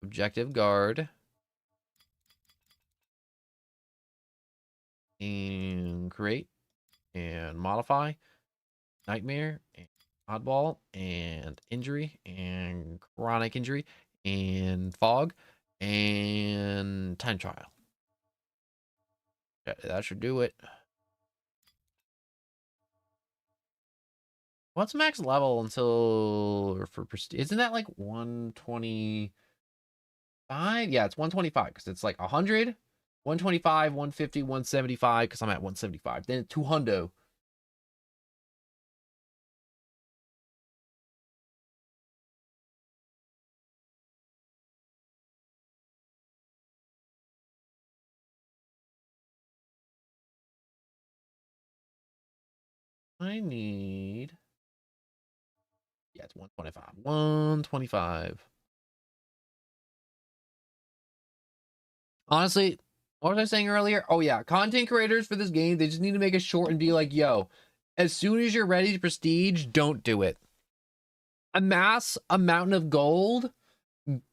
objective guard and create and modify nightmare and oddball and injury and chronic injury and fog and time trial. That should do it. What's max level until for prestige? Isn't that like 125? Yeah, it's 125 because it's like 100, 125, 150, 175 because I'm at 175. Then 200. I need. Yeah, it's 125. 125. Honestly, what was I saying earlier? Oh, yeah. Content creators for this game, they just need to make it short and be like, yo, as soon as you're ready to prestige, don't do it. Amass a mountain of gold.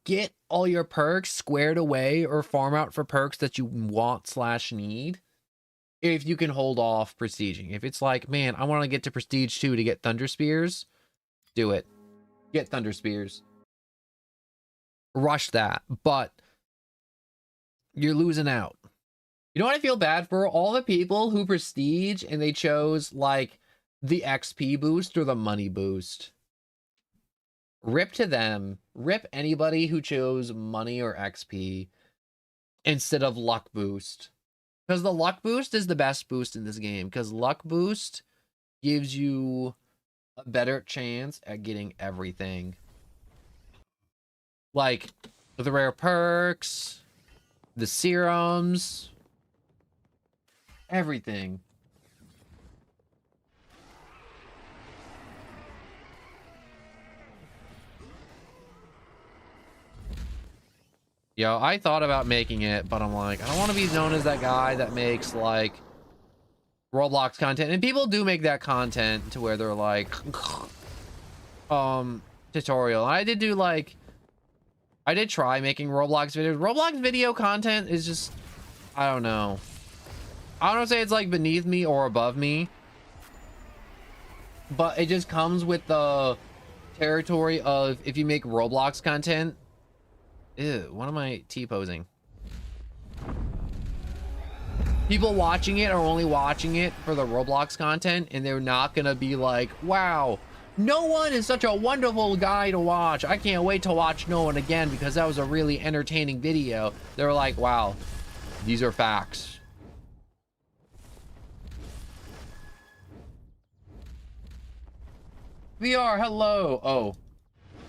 Get all your perks squared away or farm out for perks that you want/need. If you can hold off prestiging. If it's like, man, I want to get to prestige 2 to get Thunder Spears, do it. Get Thunder Spears. Rush that. But you're losing out. You know what I feel bad for? All the people who prestige and they chose like the XP boost or the money boost. Rip to them. Rip anybody who chose money or XP instead of luck boost. Because the luck boost is the best boost in this game. Because luck boost gives you a better chance at getting everything. Like the rare perks, the serums, everything. Yo, I thought about making it, but I'm like, I don't want to be known as that guy that makes like Roblox content. And people do make that content to where they're like tutorial. I did do like, I did try making Roblox videos. Roblox video content is just, I don't know. I don't say it's like beneath me or above me, but it just comes with the territory of if you make Roblox content. Ew, what am I T-posing? People watching it are only watching it for the Roblox content, and they're not gonna be like, wow, no one is such a wonderful guy to watch. I can't wait to watch no one again because that was a really entertaining video. They're like, wow, these are facts. VR, hello. Oh,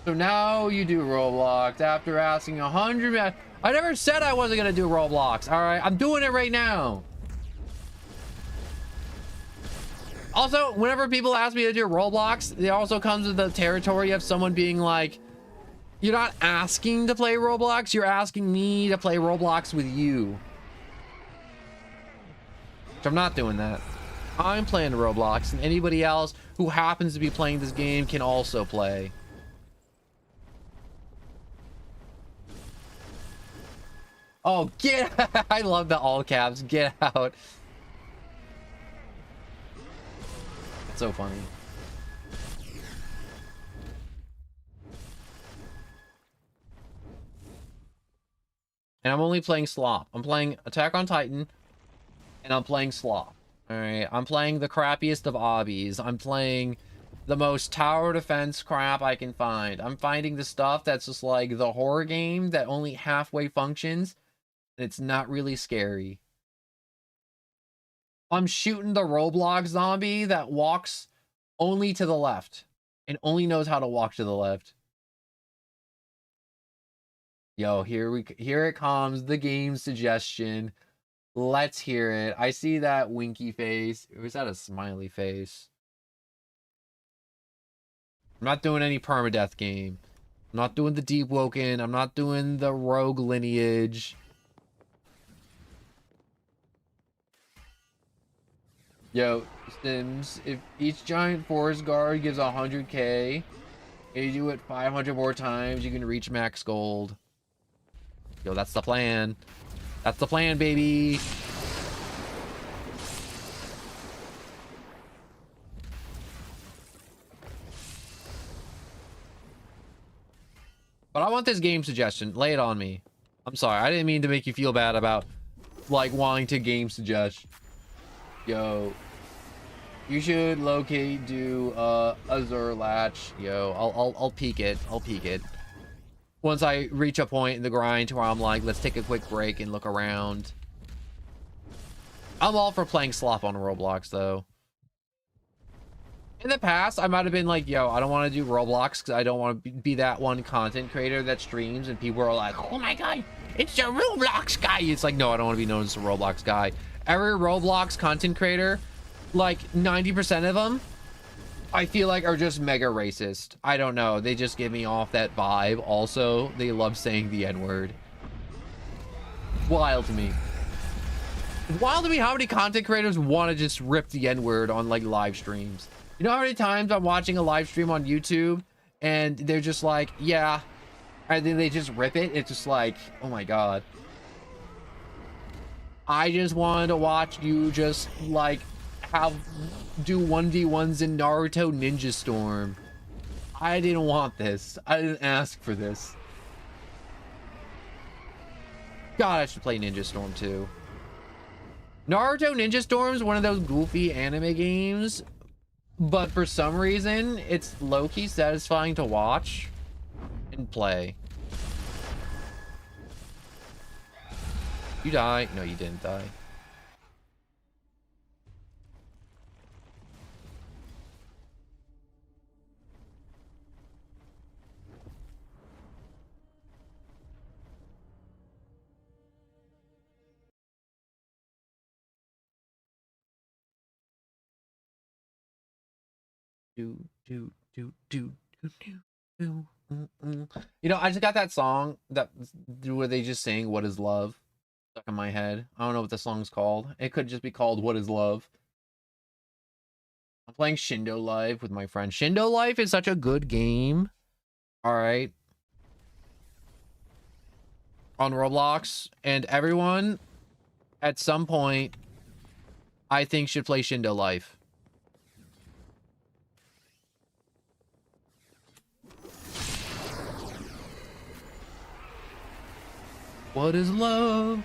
so now you do Roblox after asking 100. I never said I wasn't gonna do Roblox. All right, I'm doing it right now. Also, whenever people ask me to do Roblox, it also comes with the territory of someone being like, you're not asking to play Roblox, you're asking me to play Roblox with you. So I'm not doing that. I'm playing Roblox, and anybody else who happens to be playing this game can also play. Oh, get out. I love the all caps. Get out. It's so funny. And I'm only playing Slop. I'm playing Attack on Titan, and I'm playing Slop. Alright, I'm playing the crappiest of obbies. I'm playing the most tower defense crap I can find. I'm finding the stuff that's just like the horror game that only halfway functions. It's not really scary. I'm shooting the Roblox zombie that walks only to the left and only knows how to walk to the left. Yo, here it comes, the game suggestion. Let's hear it. I see that winky face. Or is that a smiley face? I'm not doing any permadeath game. I'm not doing the Deep Woken. I'm not doing the Rogue Lineage. Yo, Sims, if each giant forest guard gives 100k, and you do it 500 more times, you can reach max gold. Yo, that's the plan. That's the plan, baby. But I want this game suggestion. Lay it on me. I'm sorry. I didn't mean to make you feel bad about, like, wanting to game suggest. Yo, you should locate, do Azure Latch. Yo, I'll peek it. I'll peek it. Once I reach a point in the grind where I'm like, let's take a quick break and look around. I'm all for playing Slop on Roblox, though. In the past, I might have been like, yo, I don't want to do Roblox because I don't want to be that one content creator that streams and people are like, oh my god, it's a Roblox guy. It's like, no, I don't want to be known as a Roblox guy. Every Roblox content creator, like 90% of them, I feel like are just mega racist. I don't know. They just give me off that vibe. Also, they love saying the N-word. Wild to me. It's wild to me how many content creators want to just rip the N-word on like live streams. You know how many times I'm watching a live stream on YouTube and they're just like, yeah, and then they just rip it. It's just like, oh my god. I just wanted to watch you just like do 1v1s in Naruto Ninja Storm. I didn't want this. I didn't ask for this. God, I should play Ninja Storm too. Naruto Ninja Storm is one of those goofy anime games, but for some reason, it's low-key satisfying to watch and play. You die? No, you didn't die. You know, I just got that song that where they just sing "What Is Love" stuck in my head. I don't know what the song's called. It could just be called "What Is Love." I'm playing Shindo Life with my friend. Shindo Life is such a good game. All right. On Roblox, and everyone at some point I think should play Shindo Life. What is love?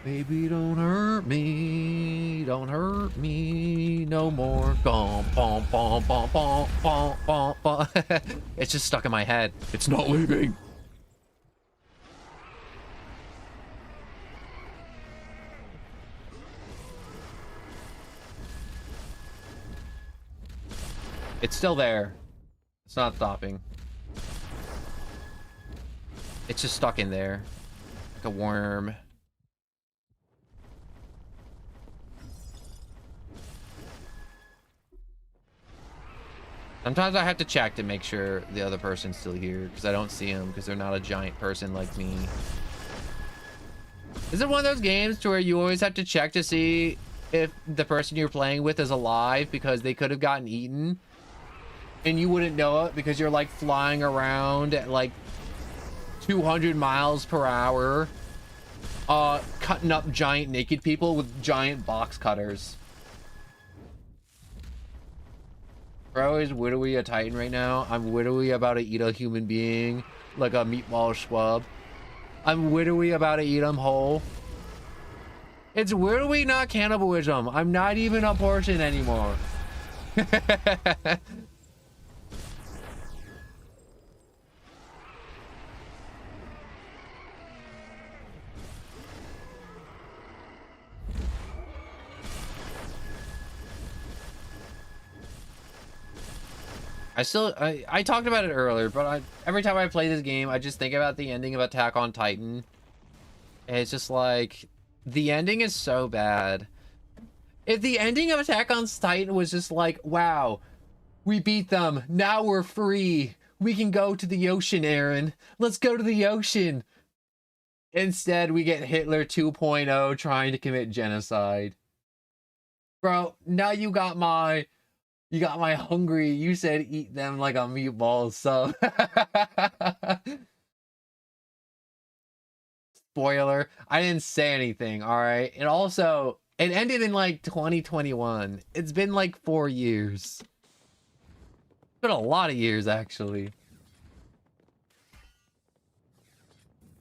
Baby, don't hurt me. Don't hurt me no more. Bom, bom, bom, bom, bom, bom, bom, bom. It's just stuck in my head. It's not leaving. It's still there. It's not stopping. It's just stuck in there. Like a worm. Sometimes I have to check to make sure the other person's still here, because I don't see them, because they're not a giant person like me. Is it one of those games to where you always have to check to see if the person you're playing with is alive, because they could have gotten eaten and you wouldn't know it because you're like flying around at like 200 miles per hour, cutting up giant naked people with giant box cutters? Bro is widowy a Titan right now. I'm widowy about to eat a human being like a meatball schwab. I'm widowy about to eat him whole. It's widowy, not cannibalism. I'm not even a portion anymore. I talked about it earlier, but every time I play this game, I just think about the ending of Attack on Titan. And it's just like, the ending is so bad. If the ending of Attack on Titan was just like, wow, we beat them, now we're free, we can go to the ocean, Aaron, let's go to the ocean. Instead, we get Hitler 2.0 trying to commit genocide. Bro, now you got my hungry. You said eat them like a meatball sub. Spoiler, I didn't say anything, all right? And also, it ended in like 2021. It's been like 4 years. It's been a lot of years, actually.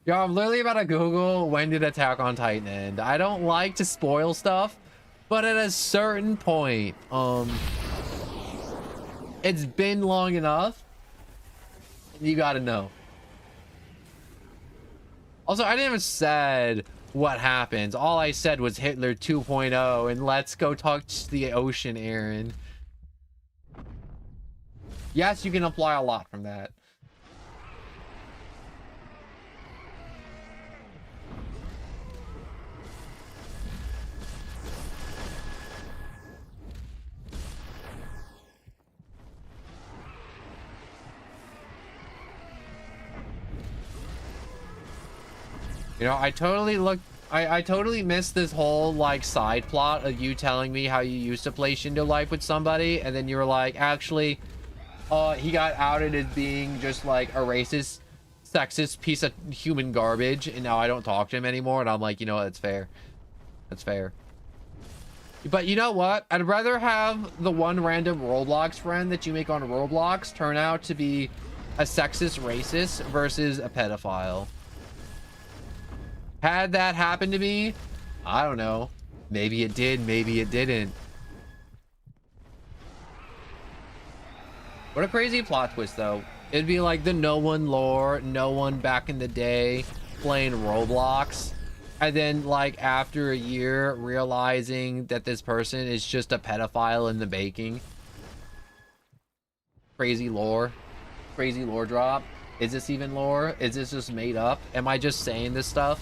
Yo, I'm literally about to Google when did Attack on Titan end. I don't like to spoil stuff, but at a certain point, it's been long enough. You gotta know. Also, I didn't even said what happens. All I said was Hitler 2.0 and let's go touch the ocean, Aaron. Yes, you can apply a lot from that. You know, I totally missed this whole like side plot of you telling me how you used to play Shindo Life with somebody, and then you were like, actually, he got outed as being just like a racist, sexist piece of human garbage, and now I don't talk to him anymore. And I'm like, you know what, that's fair. That's fair. But you know what? I'd rather have the one random Roblox friend that you make on Roblox turn out to be a sexist racist versus a pedophile. Had that happened to me, I don't know. Maybe it did, maybe it didn't. What a crazy plot twist, though. It'd be like the no one lore, no one back in the day playing Roblox. And then, like, after a year, realizing that this person is just a pedophile in the baking. Crazy lore. Crazy lore drop. Is this even lore? Is this just made up? Am I just saying this stuff?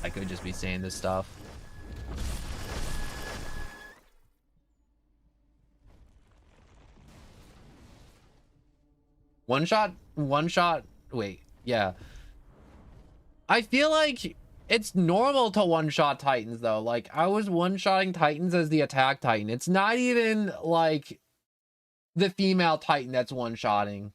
I could just be saying this stuff. One shot. Wait, yeah. I feel like it's normal to one-shot Titans though. Like I was one-shotting Titans as the attack Titan. It's not even like the female Titan that's one-shotting.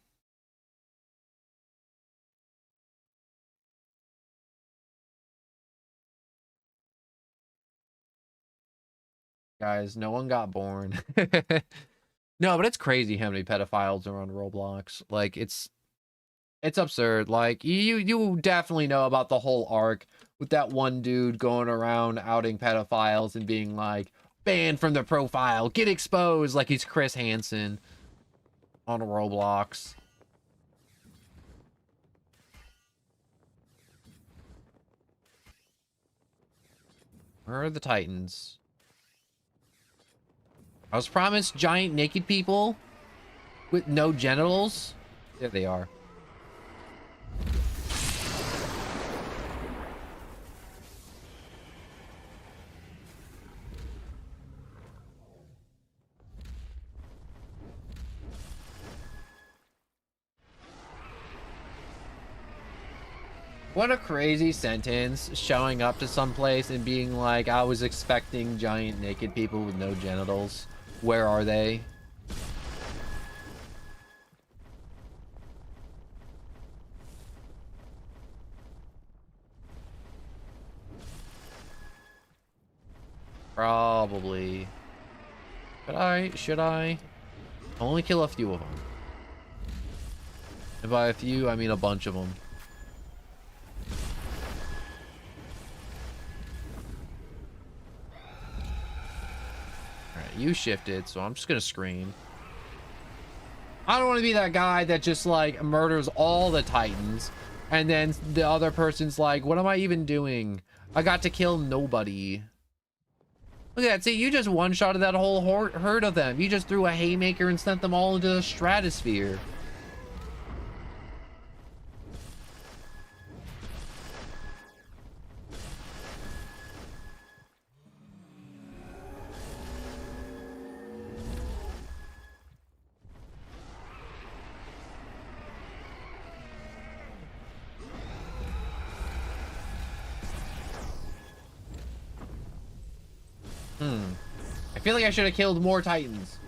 Guys, no one got born. No, but it's crazy how many pedophiles are on Roblox. Like it's absurd. Like you definitely know about the whole arc with that one dude going around outing pedophiles and being like banned from the profile, get exposed, like he's Chris Hansen on Roblox. Where are the Titans? I was promised giant naked people with no genitals. There they are. What a crazy sentence, showing up to someplace and being like, I was expecting giant naked people with no genitals. Where are they? Probably. Should I? Only kill a few of them. And by a few, I mean a bunch of them. Alright, you shifted, so I'm just gonna scream. I don't want to be that guy that just like murders all the Titans and then the other person's like, what am I even doing? I got to kill nobody. Look at that. See, you just one-shotted that whole herd of them. You just threw a haymaker and sent them all into the stratosphere. I feel like I should have killed more Titans.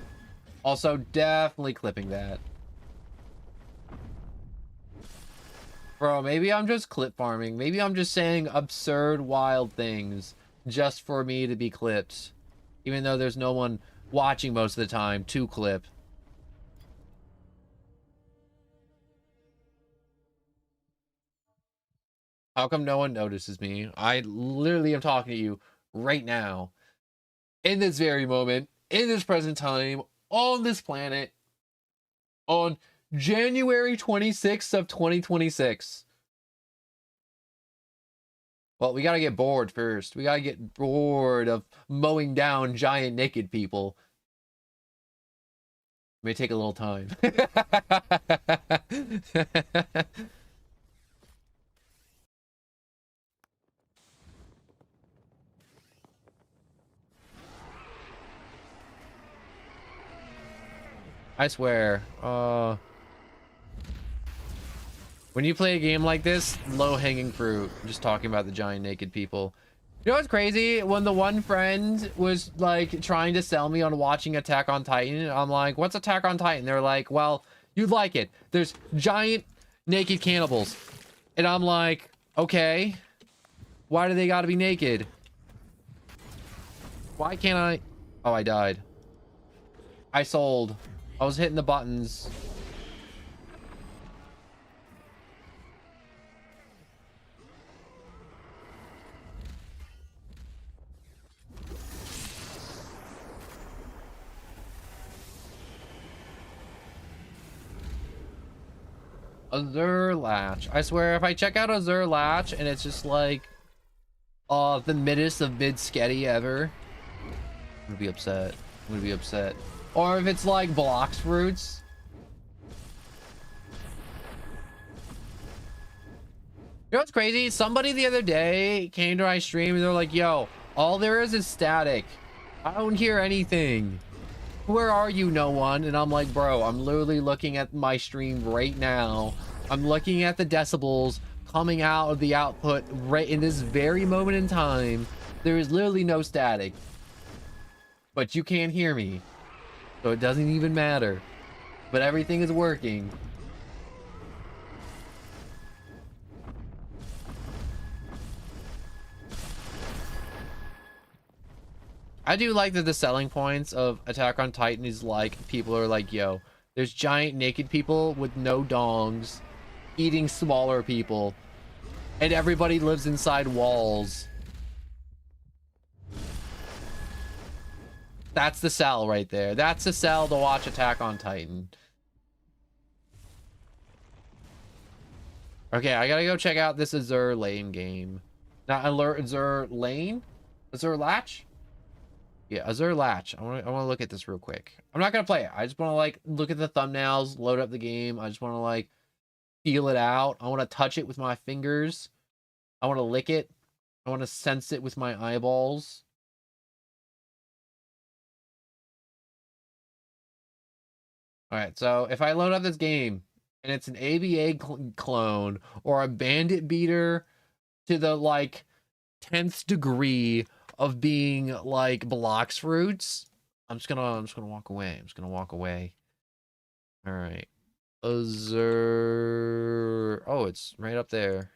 Also, definitely clipping that. Bro, maybe I'm just clip farming. Maybe I'm just saying absurd, wild things just for me to be clipped. Even though there's no one watching most of the time to clip. How come no one notices me? I literally am talking to you right now. In this very moment, in this present time, on this planet, on January 26th of 2026. Well, we gotta get bored first. We gotta get bored of mowing down giant naked people. It may take a little time. I swear, when you play a game like this, low-hanging fruit. I'm just talking about the giant naked people. You know what's crazy? When the one friend was like trying to sell me on watching Attack on Titan, I'm like, what's Attack on Titan? They're like, well, you'd like it. There's giant naked cannibals. And I'm like, okay. Why do they gotta be naked? Why can't I? Oh, I died. I sold. I was hitting the buttons. Azure Latch. I swear, if I check out Azure Latch and it's just like, the middest of mid sketty ever, I'm gonna be upset. I'm gonna be upset. Or if it's like Blocks Fruits. You know what's crazy? Somebody the other day came to my stream and they're like, yo, all there is static. I don't hear anything. where are you, no one? And I'm like, bro, I'm literally looking at my stream right now. I'm looking at the decibels coming out of the output right in this very moment in time. There is literally no static, but you can't hear me, so it doesn't even matter. But everything is working. I do like that the selling points of Attack on Titan is like, people are like, yo, there's giant naked people with no dongs eating smaller people, and everybody lives inside walls. That's the sell right there. That's the sell to watch Attack on Titan. Okay, I gotta go check out this Azur Lane game. Not Azur Lane? Azur Latch? Yeah, Azur Latch. I wanna look at this real quick. I'm not gonna play it. I just wanna like look at the thumbnails, load up the game. I just wanna like feel it out. I wanna touch it with my fingers. I wanna lick it. I wanna sense it with my eyeballs. Alright, so if I load up this game and it's an ABA clone or a bandit beater to the like 10th degree of being like blocks fruits, I'm just gonna walk away. I'm just gonna walk away. All right. Azur. Oh, it's right up there.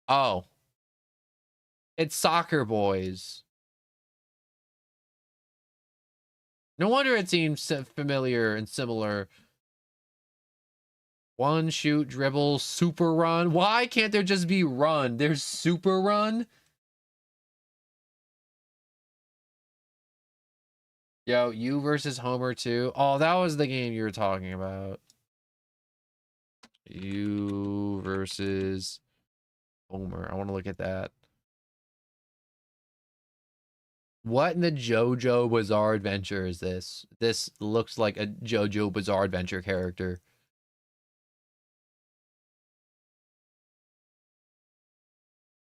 Oh, it's Soccer Boys. No wonder it seems familiar and similar. One, shoot, dribble, super run. Why can't there just be run? There's super run. Yo, you versus Homer too. Oh, that was the game you were talking about. You versus Homer. I want to look at that. What in the JoJo Bizarre Adventure is this? This looks like a JoJo Bizarre Adventure character.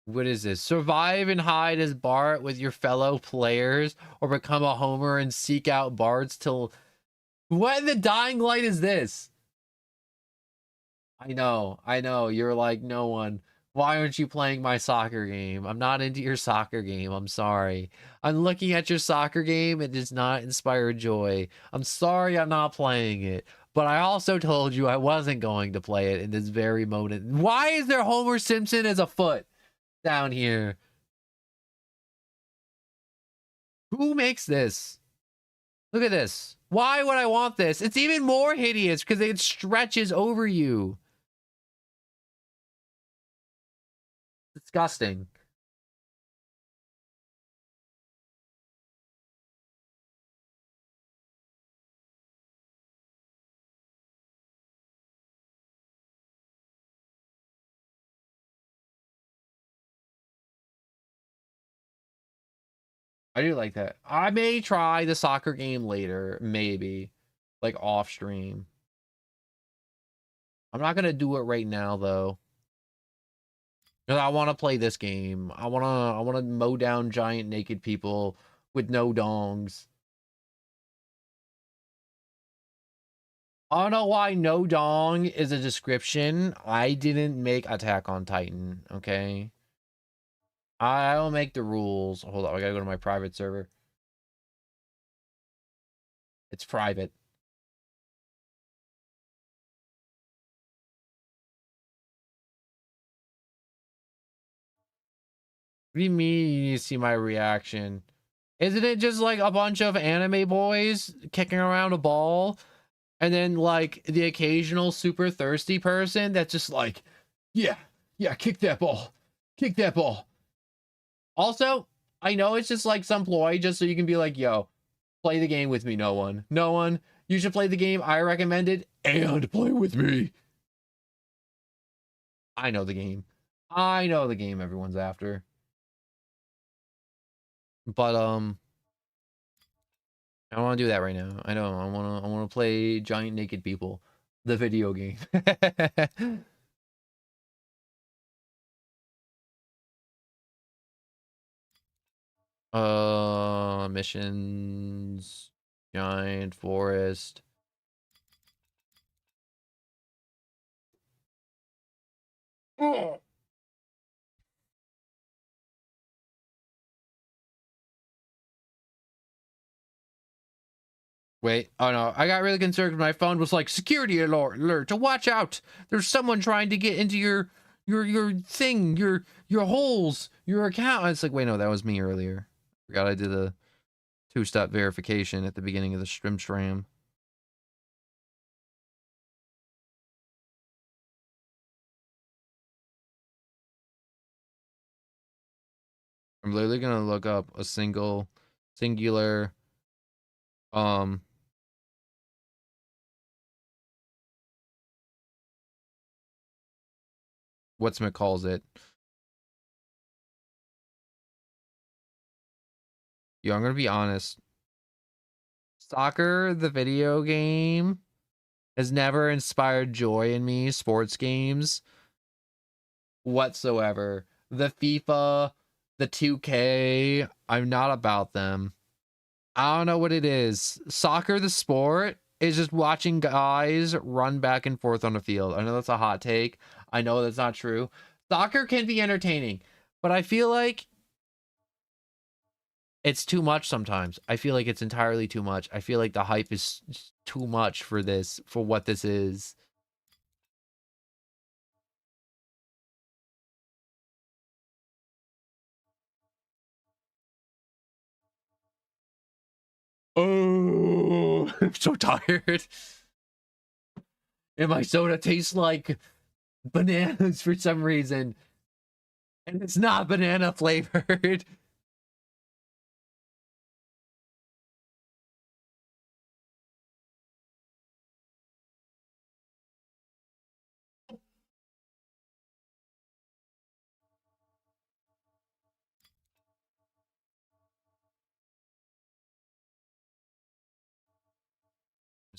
What is this? Survive and hide as Bart with your fellow players, or become a Homer and seek out Bards till... What in the dying light is this? I know. You're like, no one. Why aren't you playing my soccer game? I'm not into your soccer game. I'm sorry. I'm looking at your soccer game. It does not inspire joy. I'm sorry I'm not playing it. But I also told you I wasn't going to play it in this very moment. Why is there Homer Simpson as a foot down here? Who makes this? Look at this. Why would I want this? It's even more hideous because it stretches over you. Disgusting. I do like that. I may try the soccer game later, maybe, like off stream. I'm not gonna do it right now though, because I want to play this game. I wanna mow down giant naked people with no dongs. I don't know why no dong is a description. I didn't make Attack on Titan. Okay, I don't make the rules. Hold on, I gotta go to my private server. It's private. What do you mean you need to see my reaction? Isn't it just like a bunch of anime boys kicking around a ball? And then like the occasional super thirsty person that's just like, yeah, kick that ball. Kick that ball. Also, I know it's just like some ploy just so you can be like, yo, play the game with me, no one. No one. You should play the game I recommended and play with me. I know the game. I know the game everyone's after. But I don't want to do that right now. I know. I want to play Giant Naked People, the video game. Missions, giant forest. Wait, oh no, I got really concerned. My phone was like, security alert, to watch out. There's someone trying to get into your thing, your holes, your account. It's like, wait, no, that was me earlier. Forgot I did a two-step verification at the beginning of the stream. I'm literally gonna look up a singular, what's it calls it. Yo, I'm gonna be honest. Soccer, the video game, has never inspired joy in me. Sports games whatsoever. The FIFA, the 2K, I'm not about them. I don't know what it is. Soccer, the sport, is just watching guys run back and forth on the field. I know that's a hot take. I know that's not true. Soccer can be entertaining, but I feel like it's too much sometimes. I feel like it's entirely too much. I feel like the hype is too much for this, for what this is. Oh, I'm so tired. And my soda tastes like bananas for some reason. And it's not banana flavored.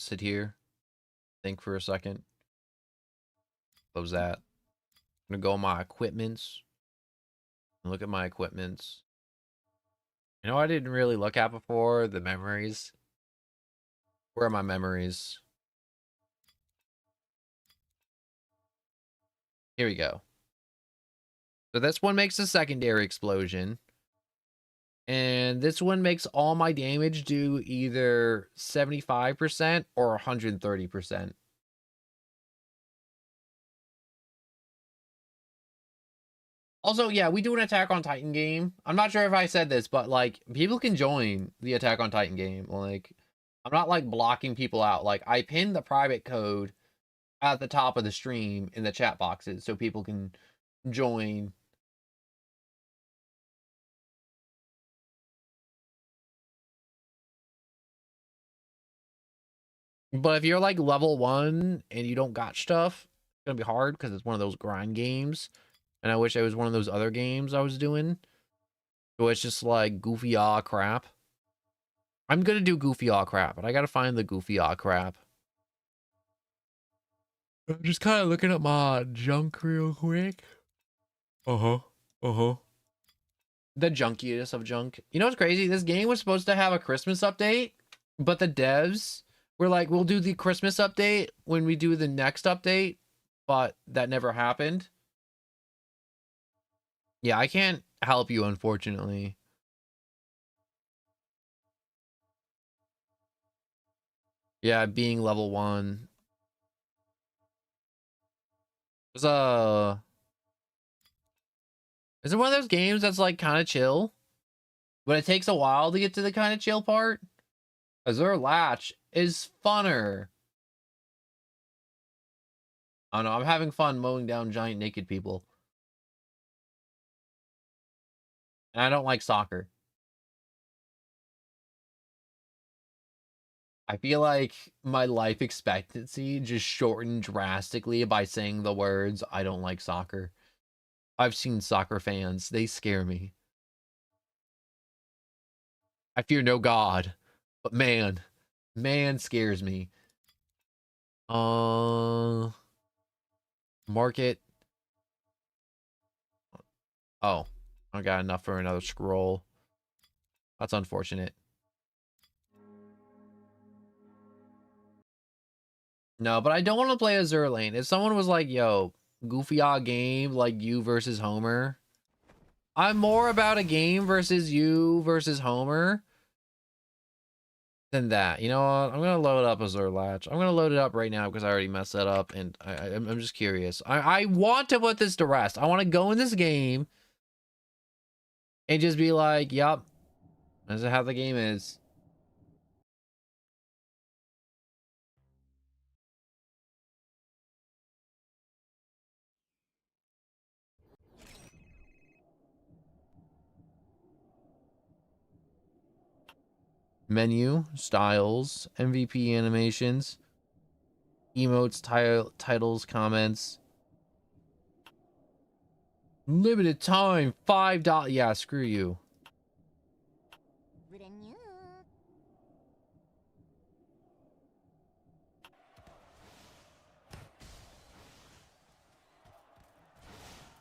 Sit here, think for a second. Close that. I'm gonna go on my equipments. Look at my equipments. You know, I didn't really look at before the memories. Where are my memories? Here we go. So this one makes a secondary explosion. And this one makes all my damage do either 75% or 130%. Also, yeah, we do an Attack on Titan game. I'm not sure if I said this, but like people can join the Attack on Titan game. Like I'm not like blocking people out. Like I pinned the private code at the top of the stream in the chat boxes so people can join. But if you're like level 1 and you don't got stuff, it's gonna be hard because it's one of those grind games. And I wish it was one of those other games I was doing. So it's just like goofy aw crap. I'm gonna do goofy aw crap, but I gotta find the goofy aw crap. I'm just kind of looking at my junk real quick. Uh-huh. Uh-huh. The junkiest of junk. You know what's crazy? This game was supposed to have a Christmas update, but the devs were like, we'll do the Christmas update when we do the next update, but that never happened. Yeah, I can't help you, unfortunately. Yeah, being level 1. It's is it one of those games that's like kind of chill, but it takes a while to get to the kind of chill part? Azure Latch is funner. I don't know, I'm having fun mowing down giant naked people. And I don't like soccer. I feel like my life expectancy just shortened drastically by saying the words, I don't like soccer. I've seen soccer fans. They scare me. I fear no God. But man scares me. Market. Oh, I got enough for another scroll. That's unfortunate. No, but I don't want to play Azure Lane. If someone was like, yo, goofy odd game like you versus Homer, I'm more about a game versus you versus Homer than that. You know what? I'm gonna load up Azure Latch. I'm gonna load it up right now because I already messed that up, and I'm just curious. I want to put this to rest. I want to go in this game and just be like, "Yup, this is how the game is." Menu, styles, MVP animations, emotes, titles, comments. Limited time, $5. Yeah, screw you.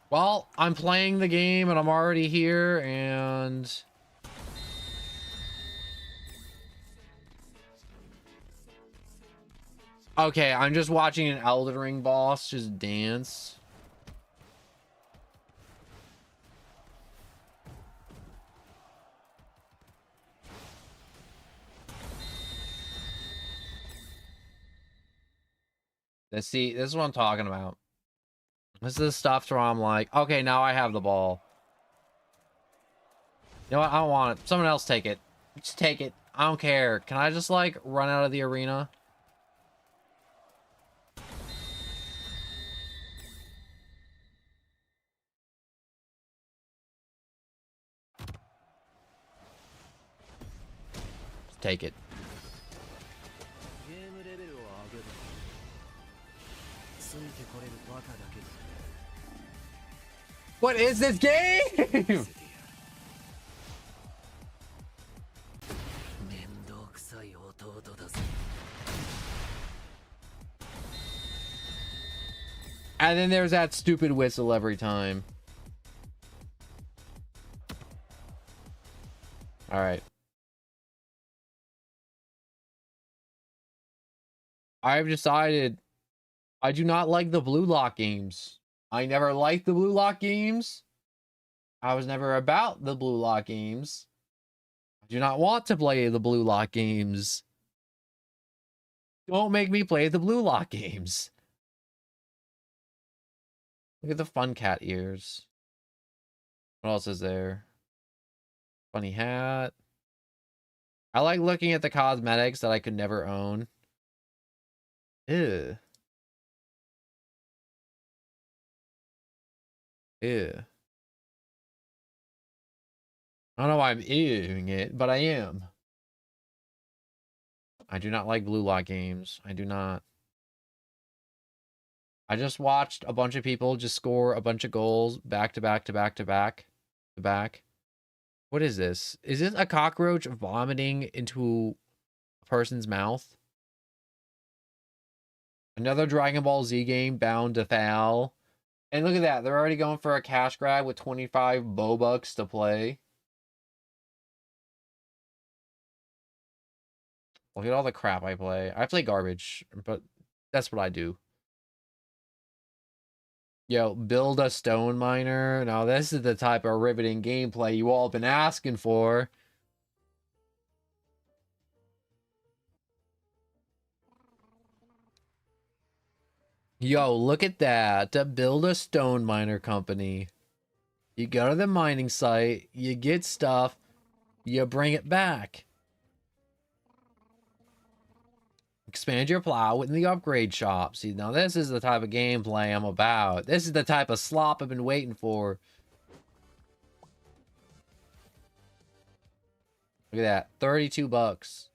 Well, I'm playing the game and I'm already here and... Okay, I'm just watching an Elden Ring boss just dance. Let's see, this is what I'm talking about. This is the stuff where I'm like, okay, now I have the ball. You know what? I don't want it. Someone else take it. Just take it. I don't care. Can I just, like, run out of the arena? Just take it. What is this game? And then there's that stupid whistle every time. All right. I've decided I do not like the blue lock games. I never liked the blue lock games. I was never about the blue lock games. I do not want to play the blue lock games. Don't make me play the blue lock games. Look at the fun cat ears. What else is there? Funny hat. I like looking at the cosmetics that I could never own. Ew. Ew. I don't know why I'm ewing it, but I am. I do not like blue lock games. I do not. I just watched a bunch of people just score a bunch of goals back to back to back to back to back. What is this? Is this a cockroach vomiting into a person's mouth? Another Dragon Ball Z game bound to foul. And look at that. They're already going for a cash grab with 25 Bobucks to play. Look at all the crap I play. I play garbage, but that's what I do. Yo, build a stone miner. Now, this is the type of riveting gameplay you all been asking for. Yo, look at that. To build a stone miner company. You go to the mining site, you get stuff, you bring it back. Expand your plow in the upgrade shop. See, now this is the type of gameplay I'm about. This is the type of slop I've been waiting for. Look at that. 32 bucks.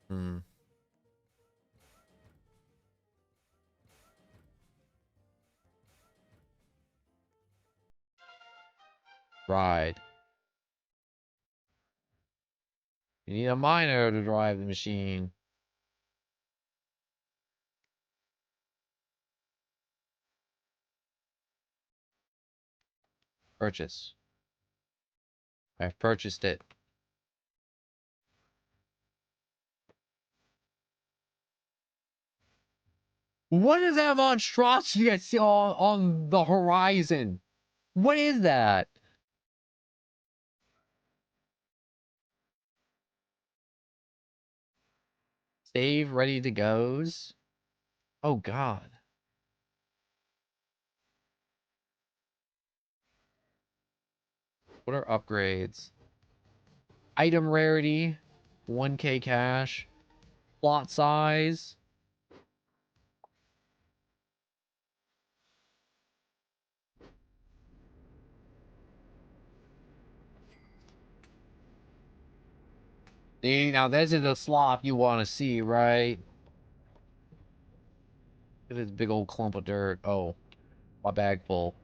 Hmm. Ride. You need a miner to drive the machine. Purchase. I've purchased it. What is that monstrosity I see on the horizon? What is that? Save ready to goes? Oh god. What are upgrades? Item rarity, 1k cash, plot size. See, now this is the slop you want to see, right? Look at this big old clump of dirt. Oh, my bag full.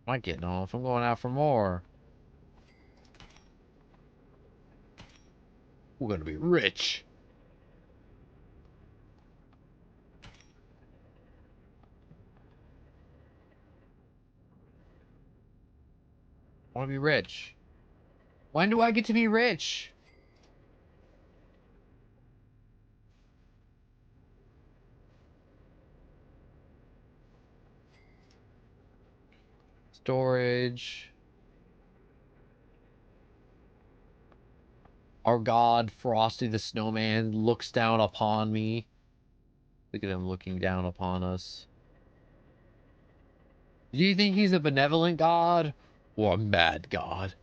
I'm not getting off. I'm going out for more. We're gonna be rich. I want to be rich. When do I get to be rich? Storage. Our god, Frosty the Snowman, looks down upon me. Look at him looking down upon us. Do you think he's a benevolent god or a mad god?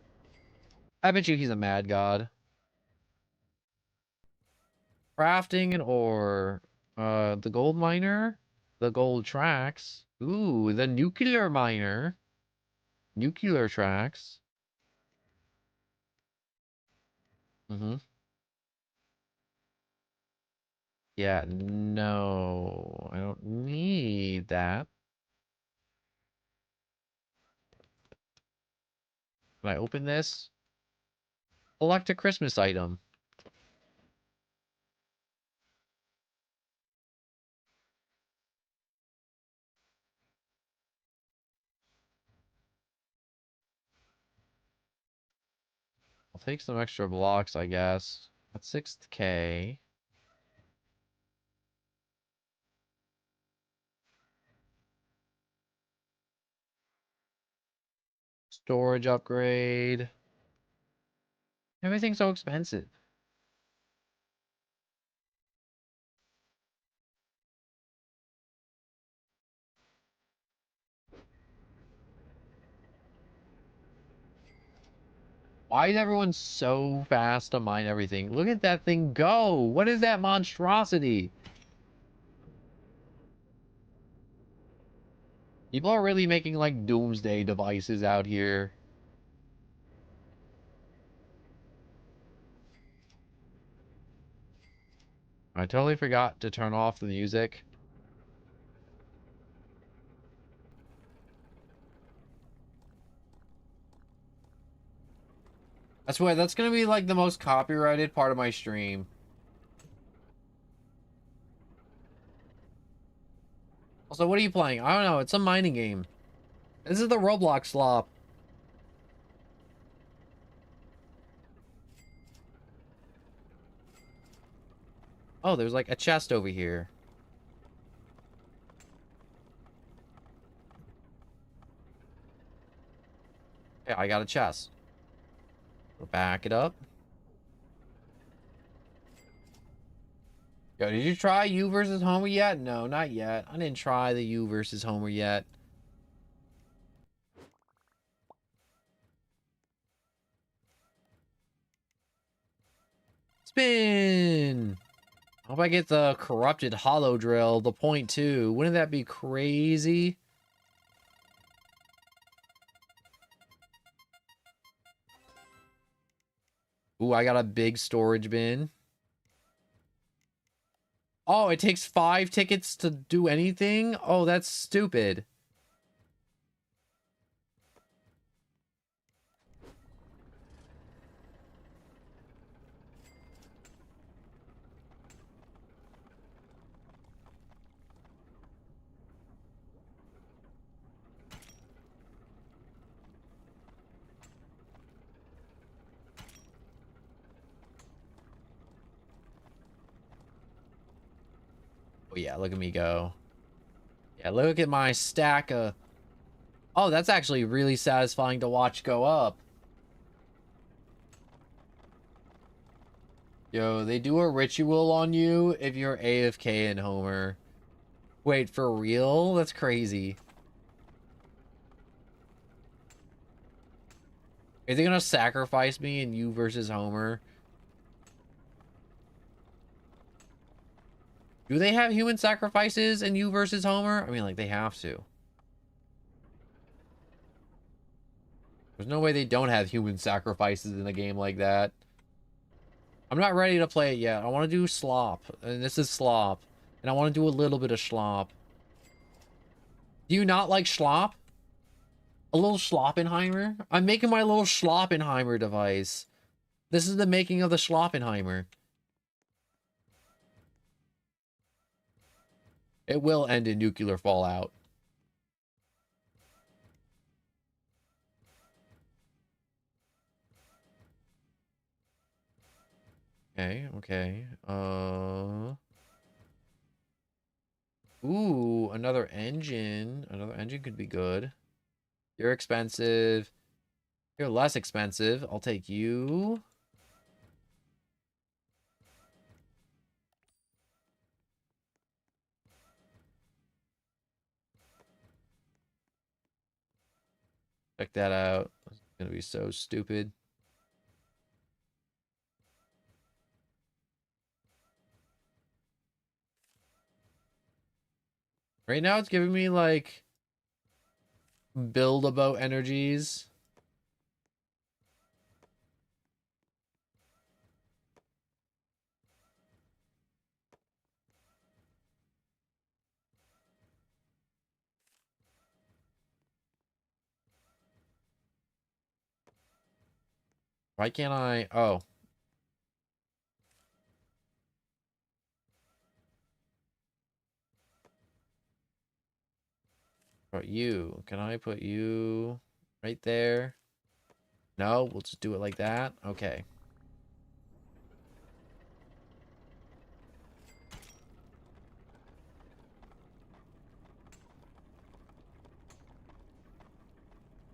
I bet you he's a mad god. Crafting and ore. The gold miner? The gold tracks. Ooh, the nuclear miner. Nuclear tracks. Mm-hmm. Yeah, no. I don't need that. Can I open this? Select a Christmas item. I'll take some extra blocks, I guess. That's 6k. Storage upgrade. Everything's so expensive. Why is everyone so fast to mine everything? Look at that thing go! What is that monstrosity? People are really making like doomsday devices out here. I totally forgot to turn off the music. I swear, that's gonna be like the most copyrighted part of my stream. Also, what are you playing? I don't know, it's a mining game. This is the Roblox slop. Oh, there's like a chest over here. Yeah, I got a chest. We'll back it up. Yo, did you try you versus Homer yet? No, not yet. I didn't try the you versus Homer yet. Spin! Hope I get the corrupted hollow drill, the point two. Wouldn't that be crazy? Ooh, I got a big storage bin. Oh, it takes 5 tickets to do anything? Oh, that's stupid. Oh yeah, look at me go. Yeah, look at my stack of... Oh, that's actually really satisfying to watch go up. Yo, they do a ritual on you if you're AFK in Homer. Wait, for real? That's crazy. Are they gonna sacrifice me in you versus Homer? Do they have human sacrifices in you versus Homer? I mean, like, they have to. There's no way they don't have human sacrifices in a game like that. I'm not ready to play it yet. I want to do slop. And this is slop. And I want to do a little bit of slop. Do you not like slop? A little Schloppenheimer? I'm making my little Schloppenheimer device. This is the making of the Schloppenheimer. It will end in nuclear fallout. Okay, okay. Ooh, another engine. Another engine could be good. You're expensive. You're less expensive. I'll take you. Check that out. It's gonna be so stupid. Right now it's giving me like build about energies. Why can't I? Oh. But you. Can I put you right there? No, we'll just do it like that. Okay.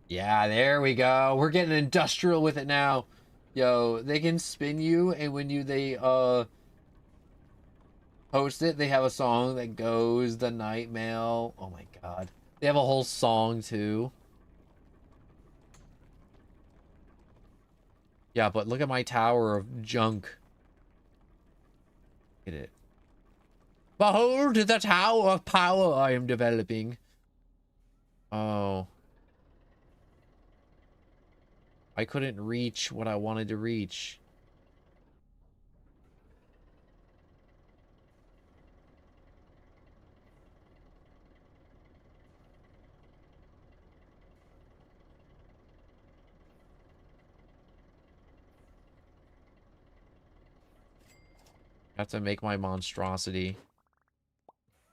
Yeah, there we go. We're getting industrial with it now. Yo, they can spin you, and when they post it, they have a song that goes the night mail. Oh my god. They have a whole song too. Yeah, but look at my tower of junk. Look at it. Behold the tower of power I am developing. Oh. I couldn't reach what I wanted to reach. I have to make my monstrosity.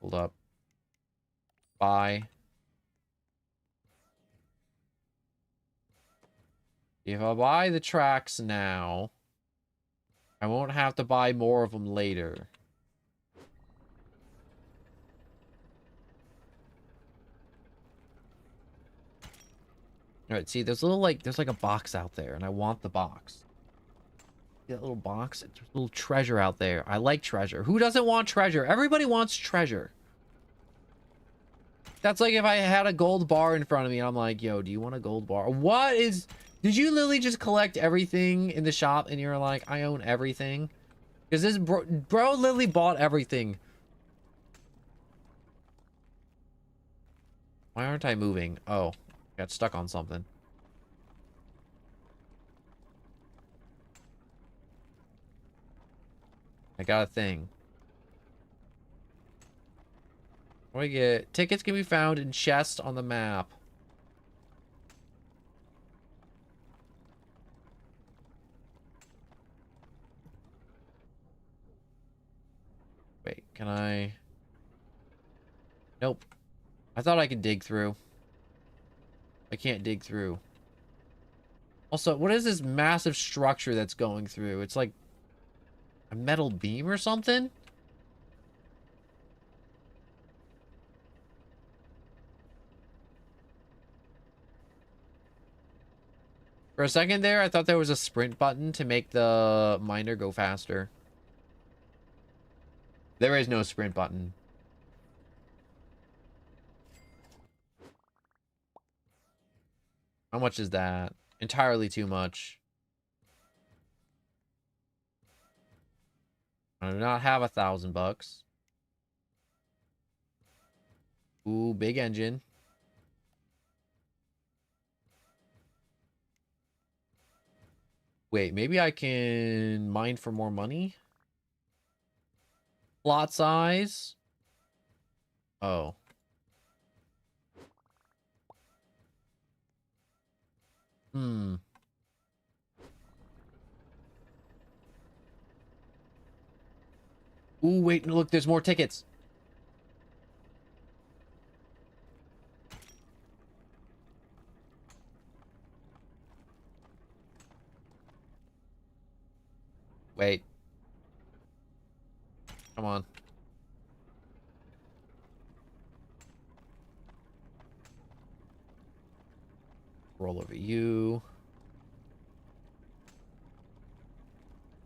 Hold up. Buy. If I buy the tracks now, I won't have to buy more of them later. Alright, see, there's a little, like, there's like a box out there, and I want the box. See that little box? There's a little treasure out there. I like treasure. Who doesn't want treasure? Everybody wants treasure. That's like if I had a gold bar in front of me, and I'm like, yo, do you want a gold bar? What is... Did you literally just collect everything in the shop, and you're like, I own everything? Because this bro literally bought everything. Why aren't I moving? Oh, got stuck on something. I got a thing. What do I get? Tickets can be found in chests on the map. Wait, can I... Nope. I thought I could dig through. I can't dig through. Also, what is this massive structure that's going through? It's like a metal beam or something? For a second there, I thought there was a sprint button to make the miner go faster. There is no sprint button. How much is that? Entirely too much. I do not have $1,000. Ooh, big engine. Wait, maybe I can mine for more money? Lot size? Oh. Hmm. Ooh, wait, look, there's more tickets. Wait. Come on. Roll over you.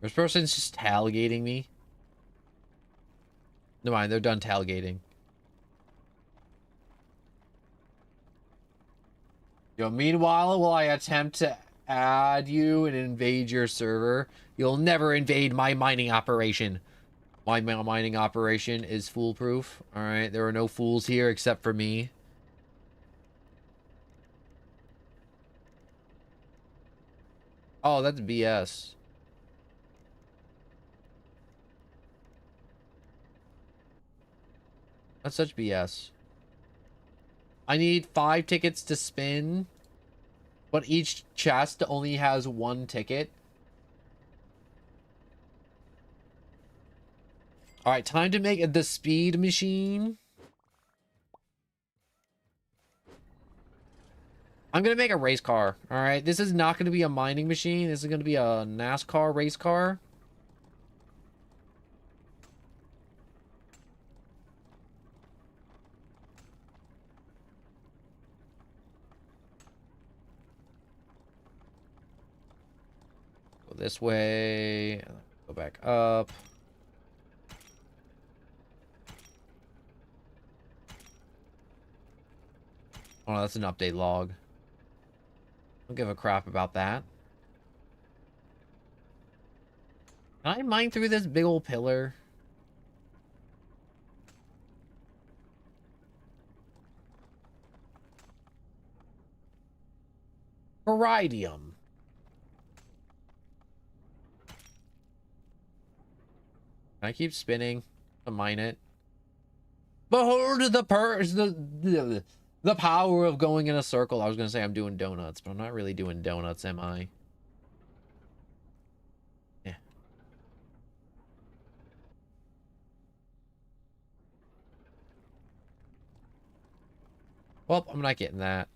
This person's just tailgating me. Never mind, they're done tailgating. Yo, meanwhile, while I attempt to add you and invade your server, you'll never invade my mining operation. My mining operation is foolproof. Alright, there are no fools here except for me. Oh, that's BS. That's such BS. I need 5 tickets to spin, but each chest only has 1 ticket. Alright, time to make the speed machine. I'm gonna make a race car. Alright, this is not gonna be a mining machine. This is gonna be a NASCAR race car. Go this way. Go back up. Oh, no, that's an update log. Don't give a crap about that. Can I mine through this big old pillar? Iridium. Can I keep spinning to mine it? Behold the power of going in a circle. I was gonna say I'm doing donuts, but I'm not really doing donuts, am I? Yeah. Well, I'm not getting that.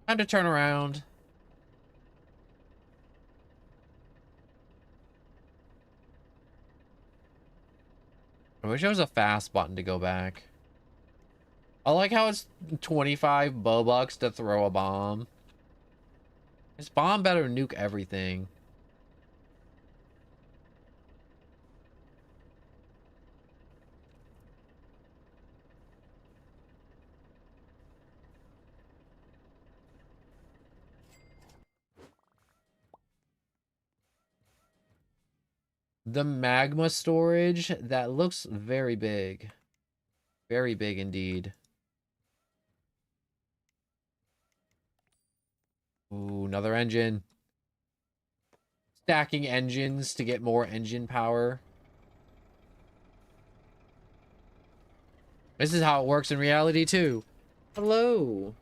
Time to turn around. I wish there was a fast button to go back. I like how it's 25 Bobucks to throw a bomb. This bomb better nuke everything. The magma storage, that looks very big. Very big indeed. Ooh, another engine. Stacking engines to get more engine power. This is how it works in reality too. Hello.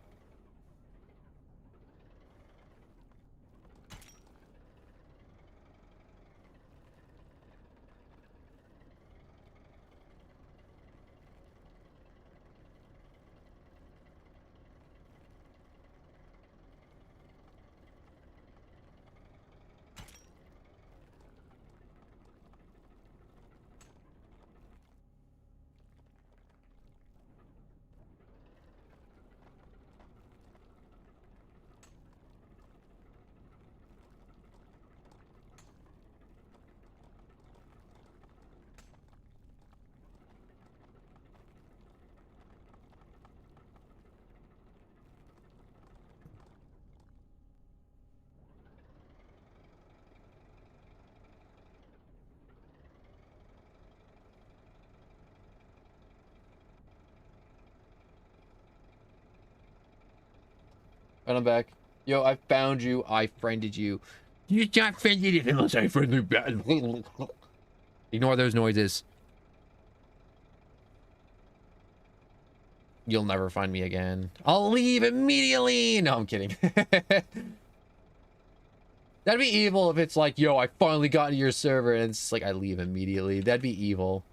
And I'm back. Yo, I found you. I friended you. You not friended it unless I friendly back. Ignore those noises. You'll never find me again. I'll leave immediately. No, I'm kidding. That'd be evil if it's like, yo, I finally got into your server and it's like I leave immediately. That'd be evil.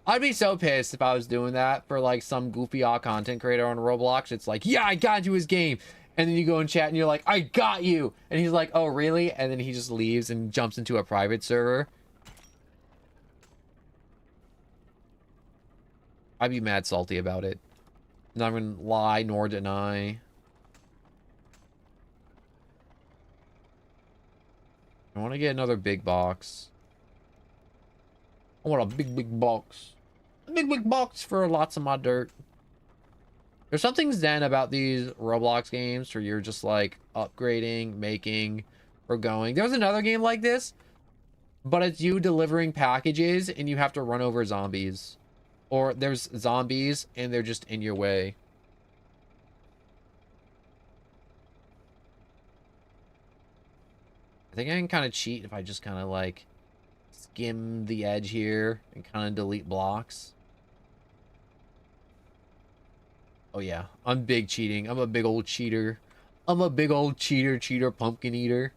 I'd be so pissed if I was doing that for like some goofy content creator on Roblox. It's like, yeah, I got into his game. And then you go in chat and you're like, I got you. And he's like, oh, really? And then he just leaves and jumps into a private server. I'd be mad salty about it. Not gonna lie nor deny. I want to get another big box. I want a big box. A big box for lots of my dirt. There's something zen about these Roblox games where you're just like upgrading, making, or going. There was another game like this, but it's you delivering packages and you have to run over zombies. Or there's zombies and they're just in your way. I think I can kind of cheat if I just kind of like skim the edge here and kind of delete blocks. Oh yeah, I'm big cheating. I'm a big old cheater. I'm a big old cheater, pumpkin eater.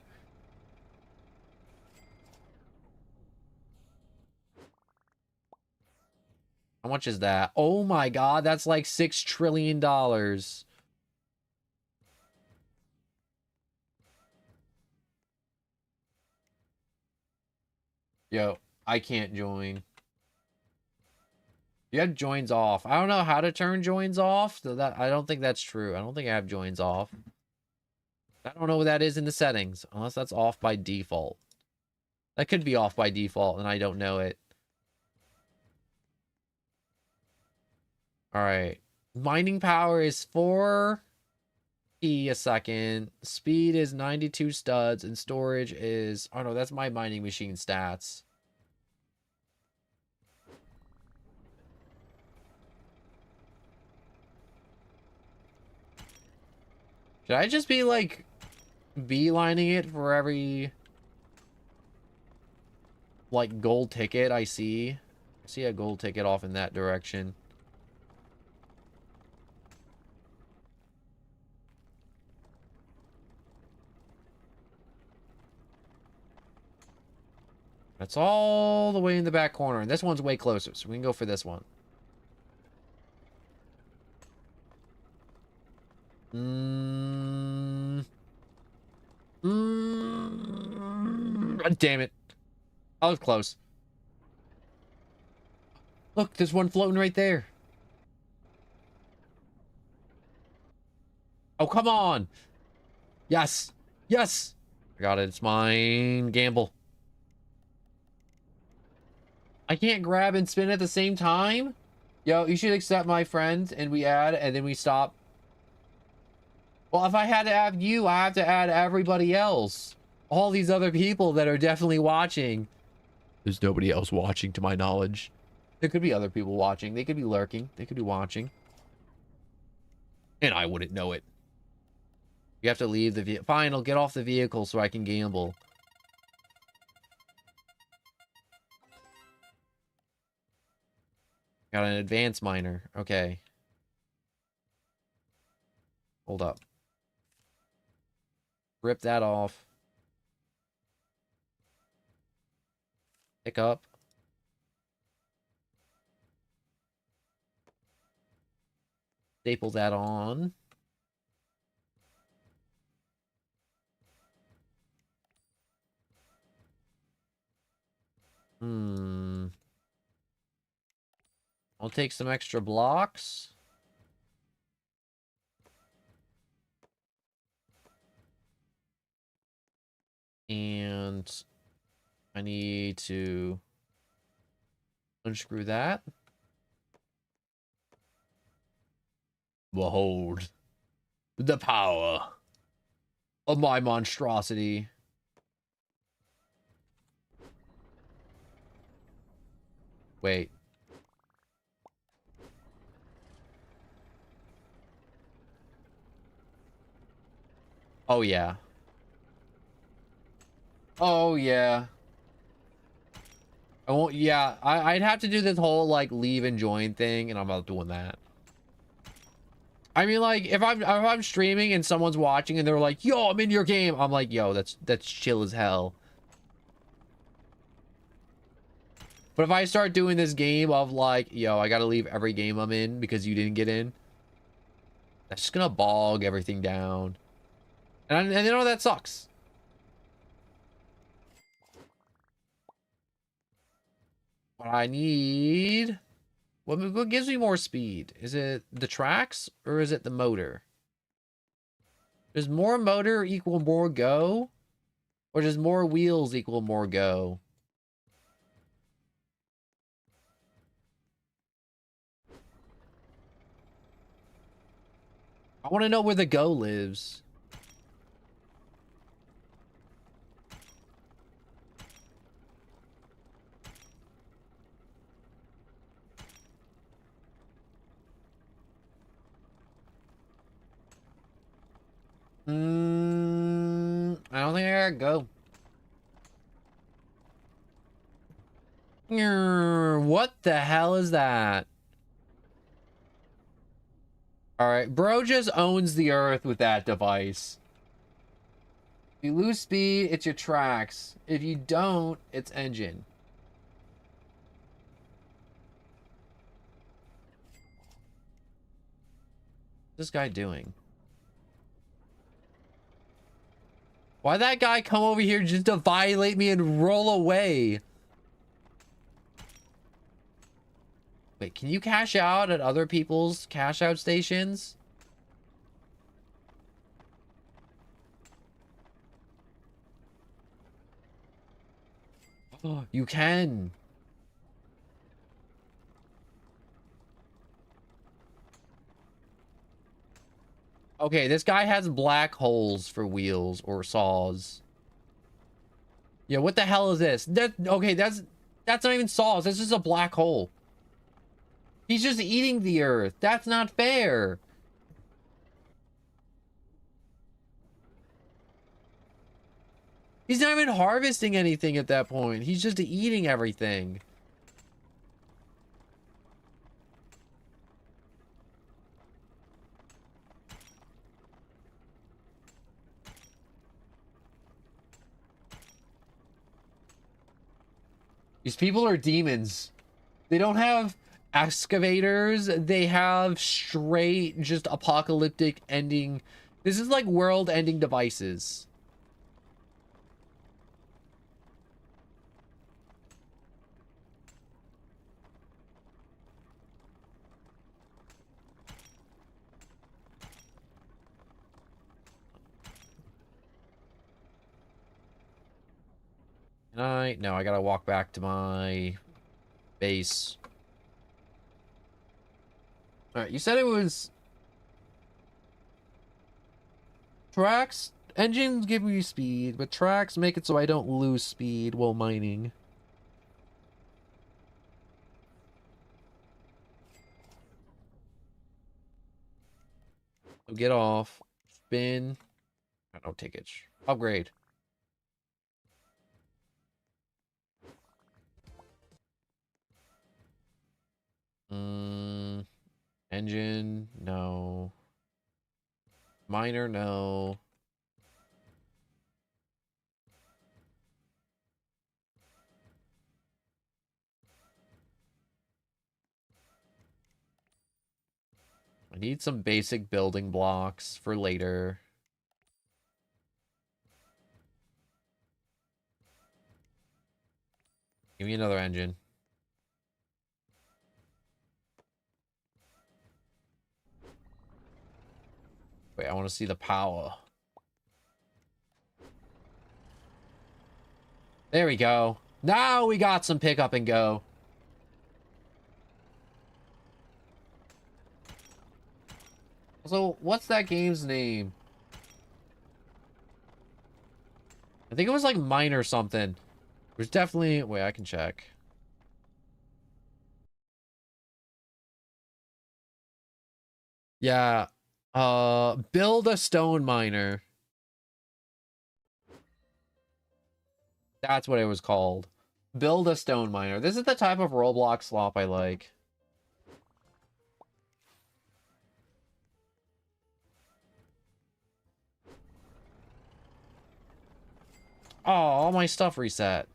How much is that? Oh my god, that's like $6 trillion. Yo, I can't join. You have joins off. I don't know how to turn joins off. So that I don't think that's true. I don't think I have joins off. I don't know what that is in the settings, unless that's off by default. That could be off by default, and I don't know it. All right. Mining power is 4 E a second. Speed is 92 studs, and storage is... Oh, no, that's my mining machine stats. Should I just be, like, beelining it for every, like, gold ticket I see? I see a gold ticket off in that direction. That's all the way in the back corner, and this one's way closer, so we can go for this one. Damn it. I was close. Look, there's one floating right there. Oh, come on. Yes. Yes. I got it. It's mine. Gamble. I can't grab and spin at the same time? Yo, you should accept my friend and we add and then we stop. Well, if I had to add you, I have to add everybody else. All these other people that are definitely watching. There's nobody else watching to my knowledge. There could be other people watching. They could be lurking. They could be watching. And I wouldn't know it. You have to leave the vehicle. Fine, I'll get off the vehicle so I can gamble. Got an advanced miner. Okay. Hold up. Rip that off. Pick up. Staple that on. I'll take some extra blocks. And I need to unscrew that. Behold the power of my monstrosity. Wait. Oh, yeah. Oh, yeah. I won't, yeah. I'd have to do this whole, like, leave and join thing, and I'm not doing that. I mean, like, if I'm streaming and someone's watching and they're like, yo, I'm in your game. I'm like, yo, that's chill as hell. But if I start doing this game of like, yo, I gotta leave every game I'm in because you didn't get in, that's just gonna bog everything down. And you know, that sucks. What I need... What gives me more speed? Is it the tracks or is it the motor? Does more motor equal more go? Or does more wheels equal more go? I want to know where the go lives. I don't think I gotta go. What the hell is that? Alright, bro just owns the earth with that device. If you lose speed, it's your tracks. If you don't, it's engine. What's this guy doing? Why'd that guy come over here just to violate me and roll away? Wait, can you cash out at other people's cash out stations? Oh, you can. Okay, this guy has black holes for wheels or saws. Yeah, what the hell is this? Okay, that's not even saws. That's just a black hole. He's just eating the earth. That's not fair. He's not even harvesting anything at that point. He's just eating everything. These people are demons. They don't have excavators. They have straight, just apocalyptic ending. This is like world-ending devices. No, I gotta walk back to my base. Alright, you said it was... Tracks? Engines give me speed, but tracks make it so I don't lose speed while mining. So get off. Spin. No tickets. Upgrade. Engine, no. Miner, no. I need some basic building blocks for later. Give me another engine. Wait, I want to see the power. There we go. Now we got some pick up and go. So, what's that game's name? I think it was like Mine or something. There's definitely... Wait, I can check. Yeah. Build a stone miner. That's what it was called. Build a stone miner. This is the type of Roblox slop I like. Oh, all my stuff reset.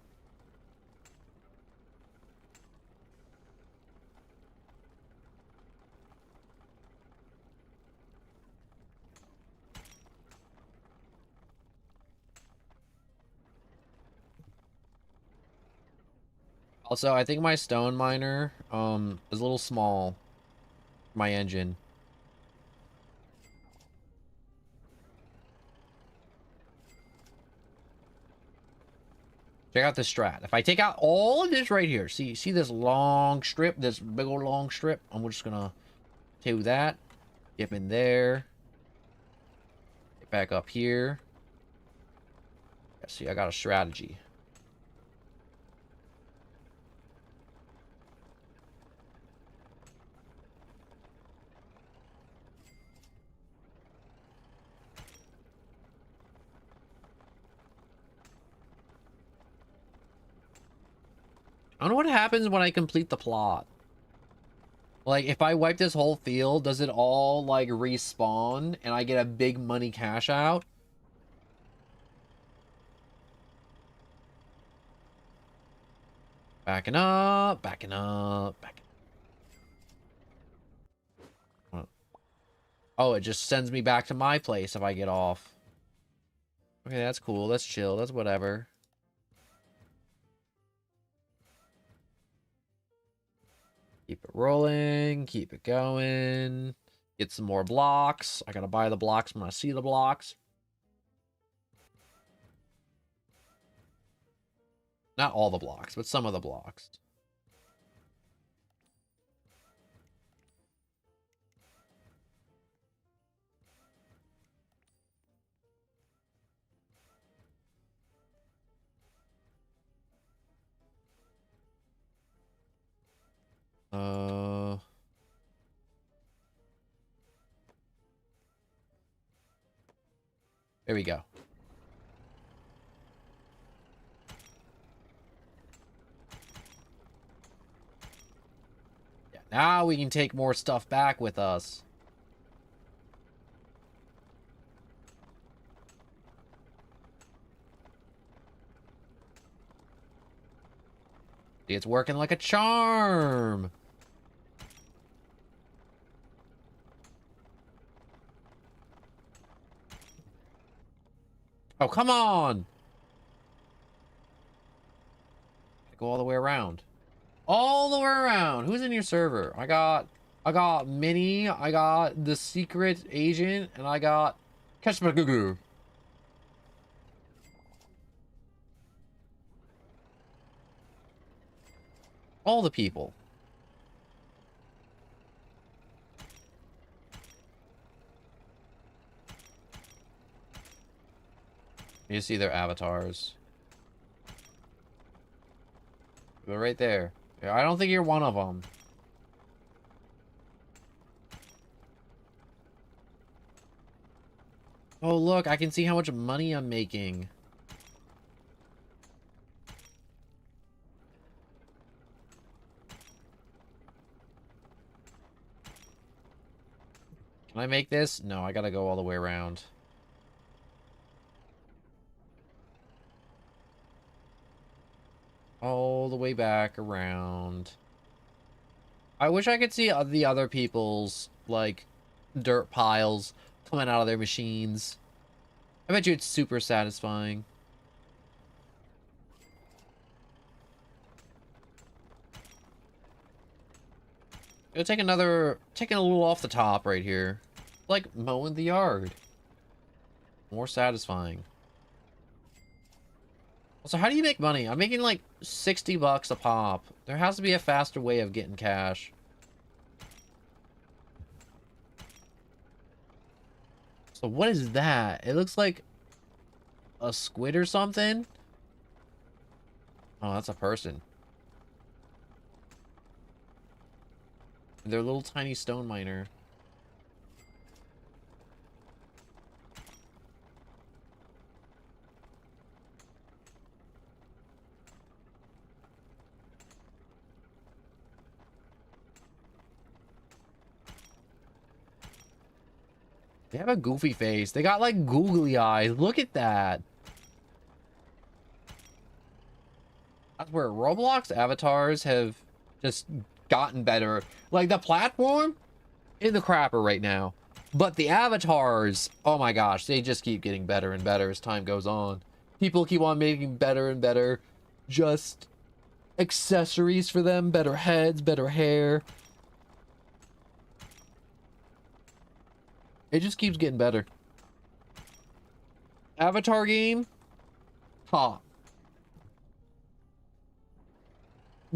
Also, I think my stone miner is a little small for my engine. Check out this strat. If I take out all of this right here, see this long strip, this big old long strip? I'm just gonna do that. Dip in there. Get back up here. Yeah, see, I got a strategy. I don't know what happens when I complete the plot. Like, if I wipe this whole field, does it all, like, respawn and I get a big money cash out? Backing up, backing up, backing up. Oh, it just sends me back to my place if I get off. Okay, that's cool. That's chill. That's whatever. Keep it rolling. Keep it going. Get some more blocks. I gotta buy the blocks when I see the blocks. Not all the blocks, but some of the blocks. There we go. Yeah, now we can take more stuff back with us. See, it's working like a charm. Oh, come on. Go all the way around. All the way around. Who's in your server? I got Minnie, I got the secret agent, and I got Keshmagugu. All the people. You see their avatars. They're right there. Yeah, I don't think you're one of them. Oh, look, I can see how much money I'm making. Can I make this? No, I gotta go all the way around. All the way back around. I wish I could see the other people's, like, dirt piles coming out of their machines. I bet you it's super satisfying. Gonna take taking a little off the top right here. Like mowing the yard. More satisfying. So how do you make money? I'm making like 60 bucks a pop. There has to be a faster way of getting cash. So what is that? It looks like a squid or something. Oh, that's a person. They're a little tiny stone miner. They have a goofy face. They got like googly eyes. Look at that. That's where Roblox avatars have just gotten better. Like the platform in the crapper right now. But the avatars, oh my gosh, they just keep getting better and better as time goes on. People keep on making better and better. Just accessories for them, better heads, better hair. It just keeps getting better. Avatar game, top.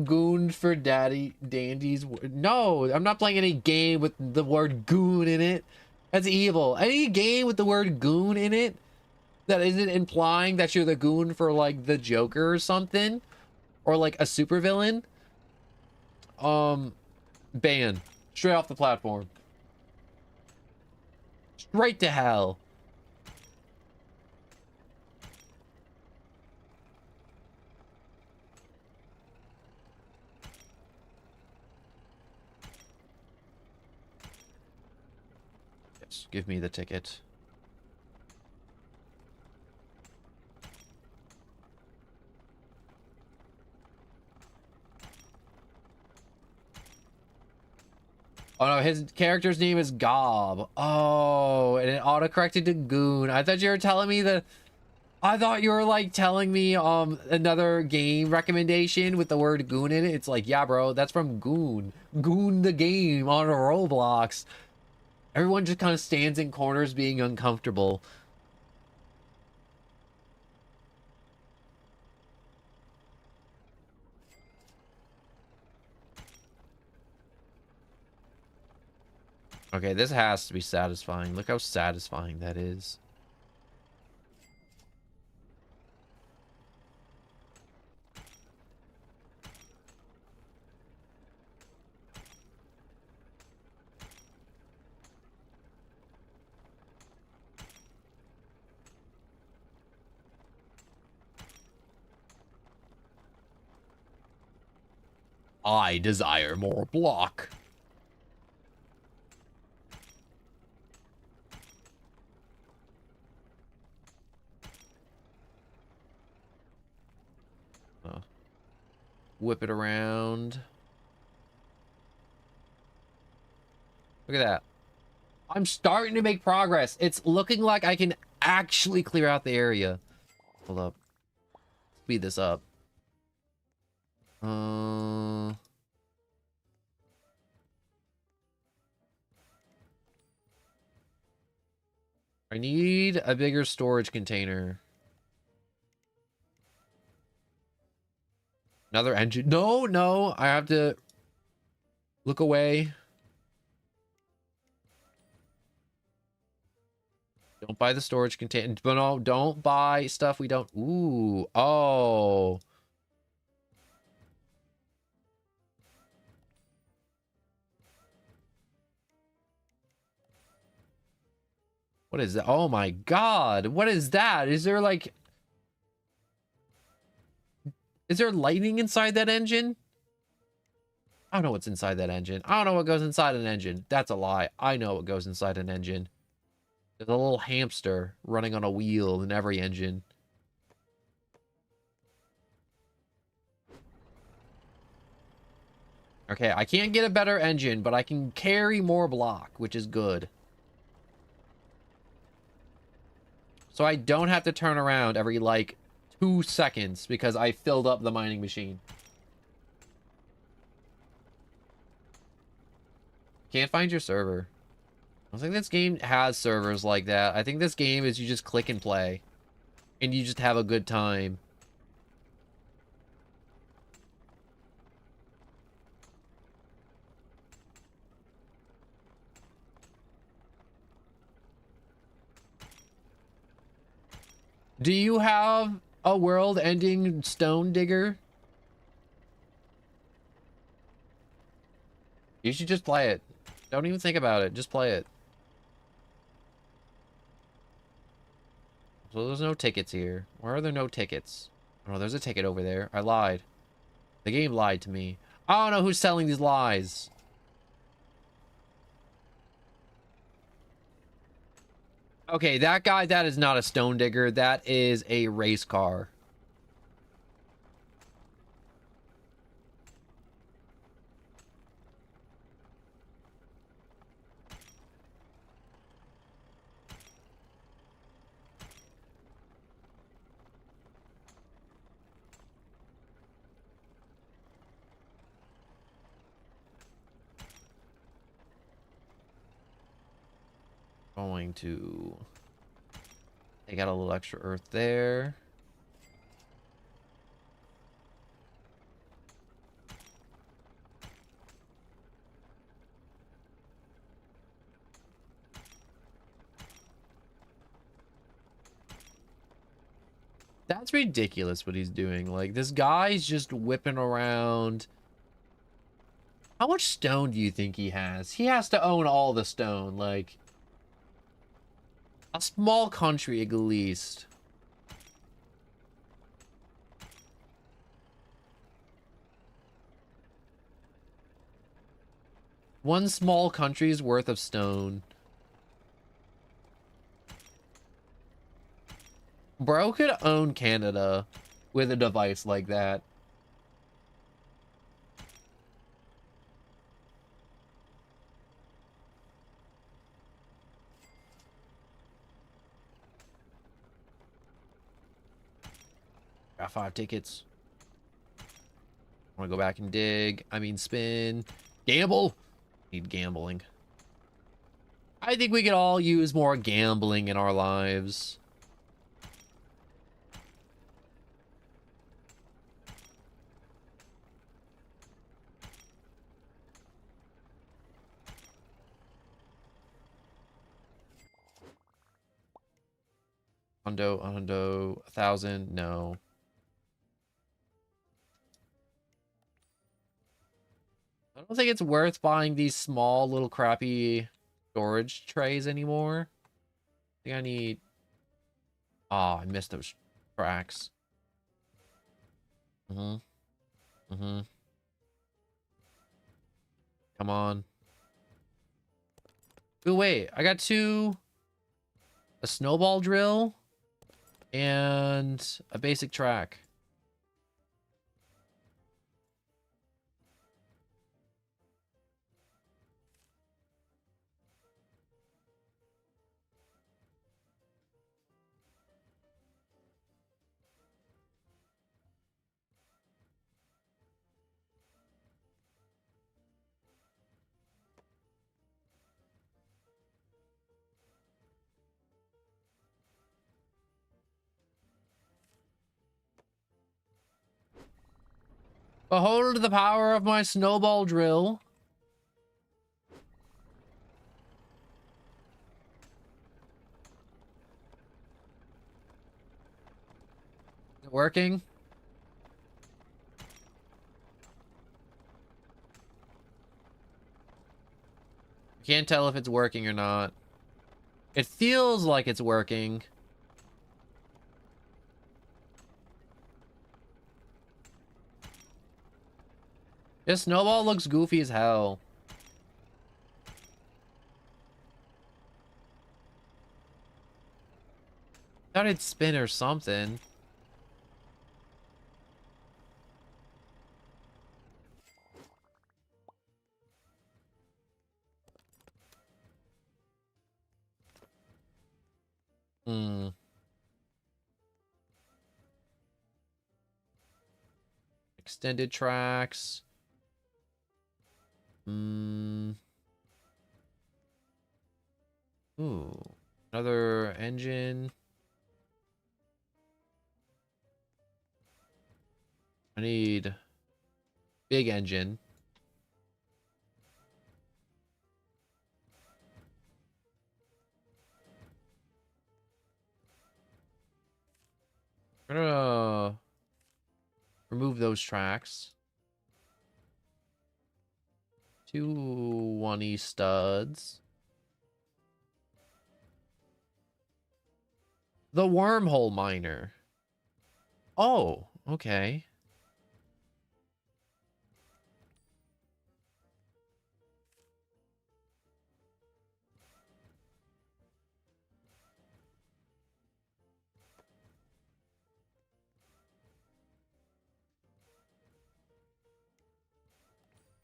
Goon for daddy dandies. No, I'm not playing any game with the word goon in it. That's evil. Any game with the word goon in it that isn't implying that you're the goon for like the Joker or something, or like a supervillain, ban. Straight off the platform. Straight to hell. Yes, give me the ticket. Oh no, his character's name is Gob. Oh, and it autocorrected to Goon. I thought you were telling me that. I thought you were like telling me another game recommendation with the word Goon in it. It's like, yeah, bro, that's from Goon. Goon the game on Roblox. Everyone just kind of stands in corners being uncomfortable. Okay, this has to be satisfying. Look how satisfying that is. I desire more block. Whip it around. Look at that. I'm starting to make progress. It's looking like I can actually clear out the area. Hold up. Speed this up. I need a bigger storage container. Another engine. No, no. I have to look away. Don't buy the storage container. But no, don't buy stuff we don't. Ooh. Oh. What is that? Oh my god. What is that? Is there like... Is there lightning inside that engine? I don't know what's inside that engine. I don't know what goes inside an engine. That's a lie. I know what goes inside an engine. There's a little hamster running on a wheel in every engine. Okay, I can't get a better engine, but I can carry more block, which is good. So I don't have to turn around every, like, 2 seconds because I filled up the mining machine. Can't find your server. I don't think this game has servers like that. I think this game is you just click and play. And you just have a good time. Do you have a world-ending stone digger? You should just play it. Don't even think about it. Just play it. So there's no tickets here. Why are there no tickets? Oh, there's a ticket over there. I lied. The game lied to me. I don't know who's selling these lies. Okay, that guy, that is not a stone digger. That is a race car. Going to take out a little extra earth there. That's ridiculous what he's doing. Like, this guy's just whipping around. How much stone do you think he has? He has to own all the stone. Like, a small country at least. One small country's worth of stone. Bro could own Canada with a device like that. Got 5 tickets. I want to go back and dig. I mean, spin. Gamble. Need gambling. I think we could all use more gambling in our lives. Hundo, 1,000. No. I don't think it's worth buying these small little crappy storage trays anymore. I think I need... Oh, I missed those tracks. Come on. Oh, wait. I got a snowball drill and a basic track. Behold the power of my snowball drill. Is it working? Can't tell if it's working or not. It feels like it's working. This snowball looks goofy as hell. Thought it'd spin or something. Hmm. Extended tracks. Hmm. Ooh. Another engine. I need big engine. I'm gonna remove those tracks. 2 1E studs. The wormhole miner. Oh, okay.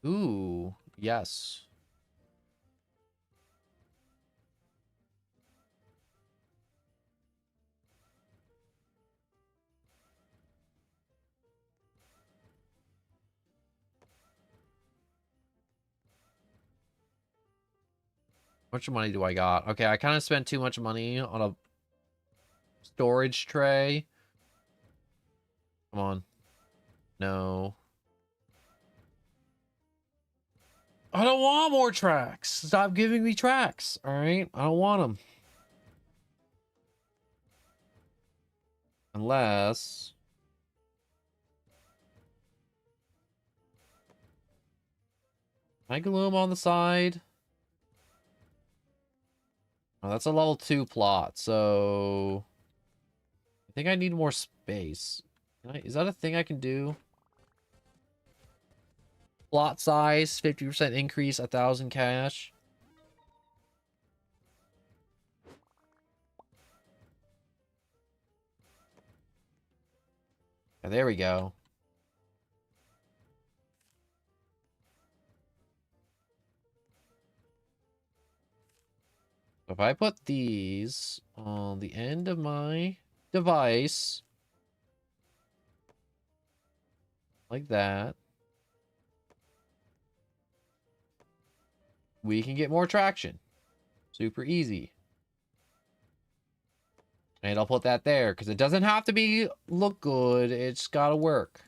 Ooh, yes. How much money do I got? Okay, I kind of spent too much money on a storage tray. Come on. No. I don't want more tracks. Stop giving me tracks. All right. I don't want them. Unless I glue them on the side. Oh, that's a level 2 plot. So I think I need more space. Is that a thing I can do? Plot size, 50% increase, 1,000 cash. Yeah, there we go. If I put these on the end of my device, like that, we can get more traction. Super easy. And I'll put that there, because it doesn't have to be look good. It's got to work.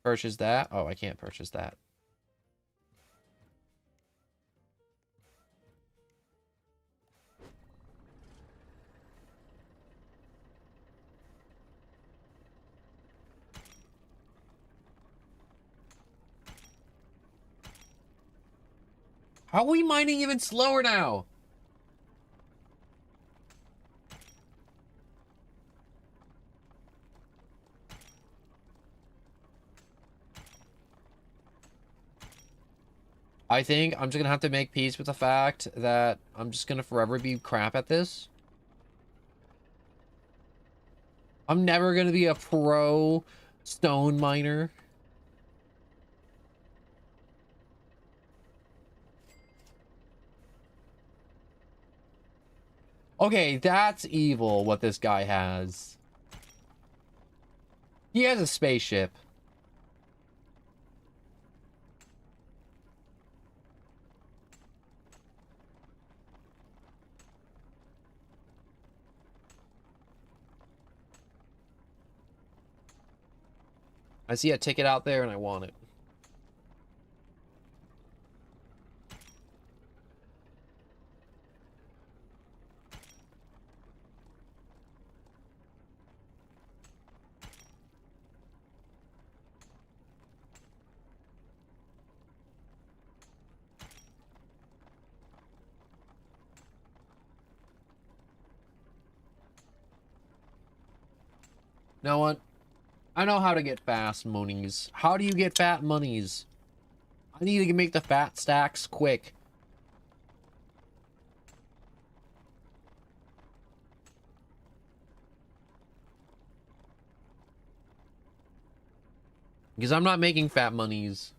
Purchase that. Oh, I can't purchase that. How are we mining even slower now? I think I'm just going to have to make peace with the fact that I'm just going to forever be crap at this. I'm never going to be a pro stone miner. Okay, that's evil what this guy has. He has a spaceship. I see a ticket out there and I want it. You know what? I know how to get fast monies. How do you get fat monies? I need to make the fat stacks quick. Because I'm not making fat monies.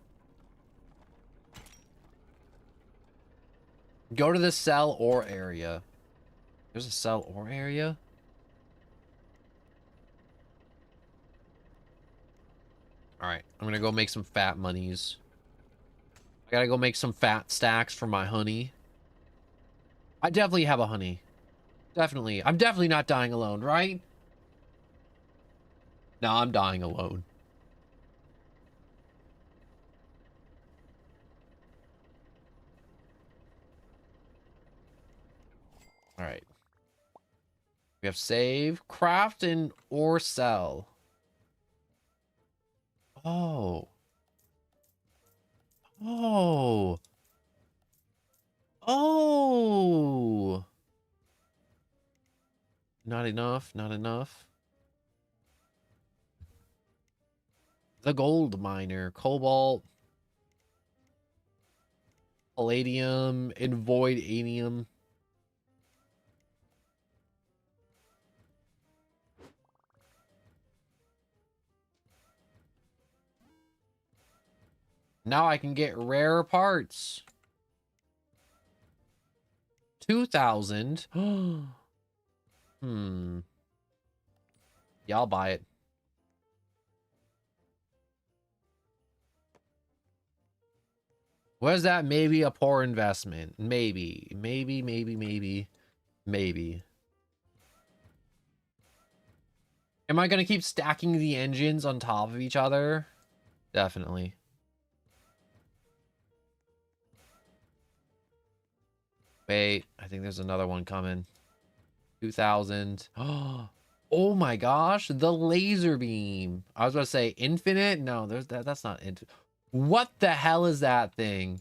Go to the sell ore area. There's a sell ore area? Alright, I'm gonna go make some fat monies. I gotta go make some fat stacks for my honey. I definitely have a honey. Definitely. I'm definitely not dying alone, right? No, I'm dying alone. Alright. We have save, craft, and or sell. Oh. Oh. Oh. Not enough, not enough. The gold miner, cobalt, palladium, and voidanium. Now I can get rare parts. 2,000. Hmm. Yeah, I'll buy it. Was that maybe a poor investment? Maybe. Maybe. Am I going to keep stacking the engines on top of each other? Definitely. Wait, I think there's another one coming. 2,000. Oh my gosh, the laser beam. I was about to say infinite. No, there's that's not infinite. What the hell is that thing?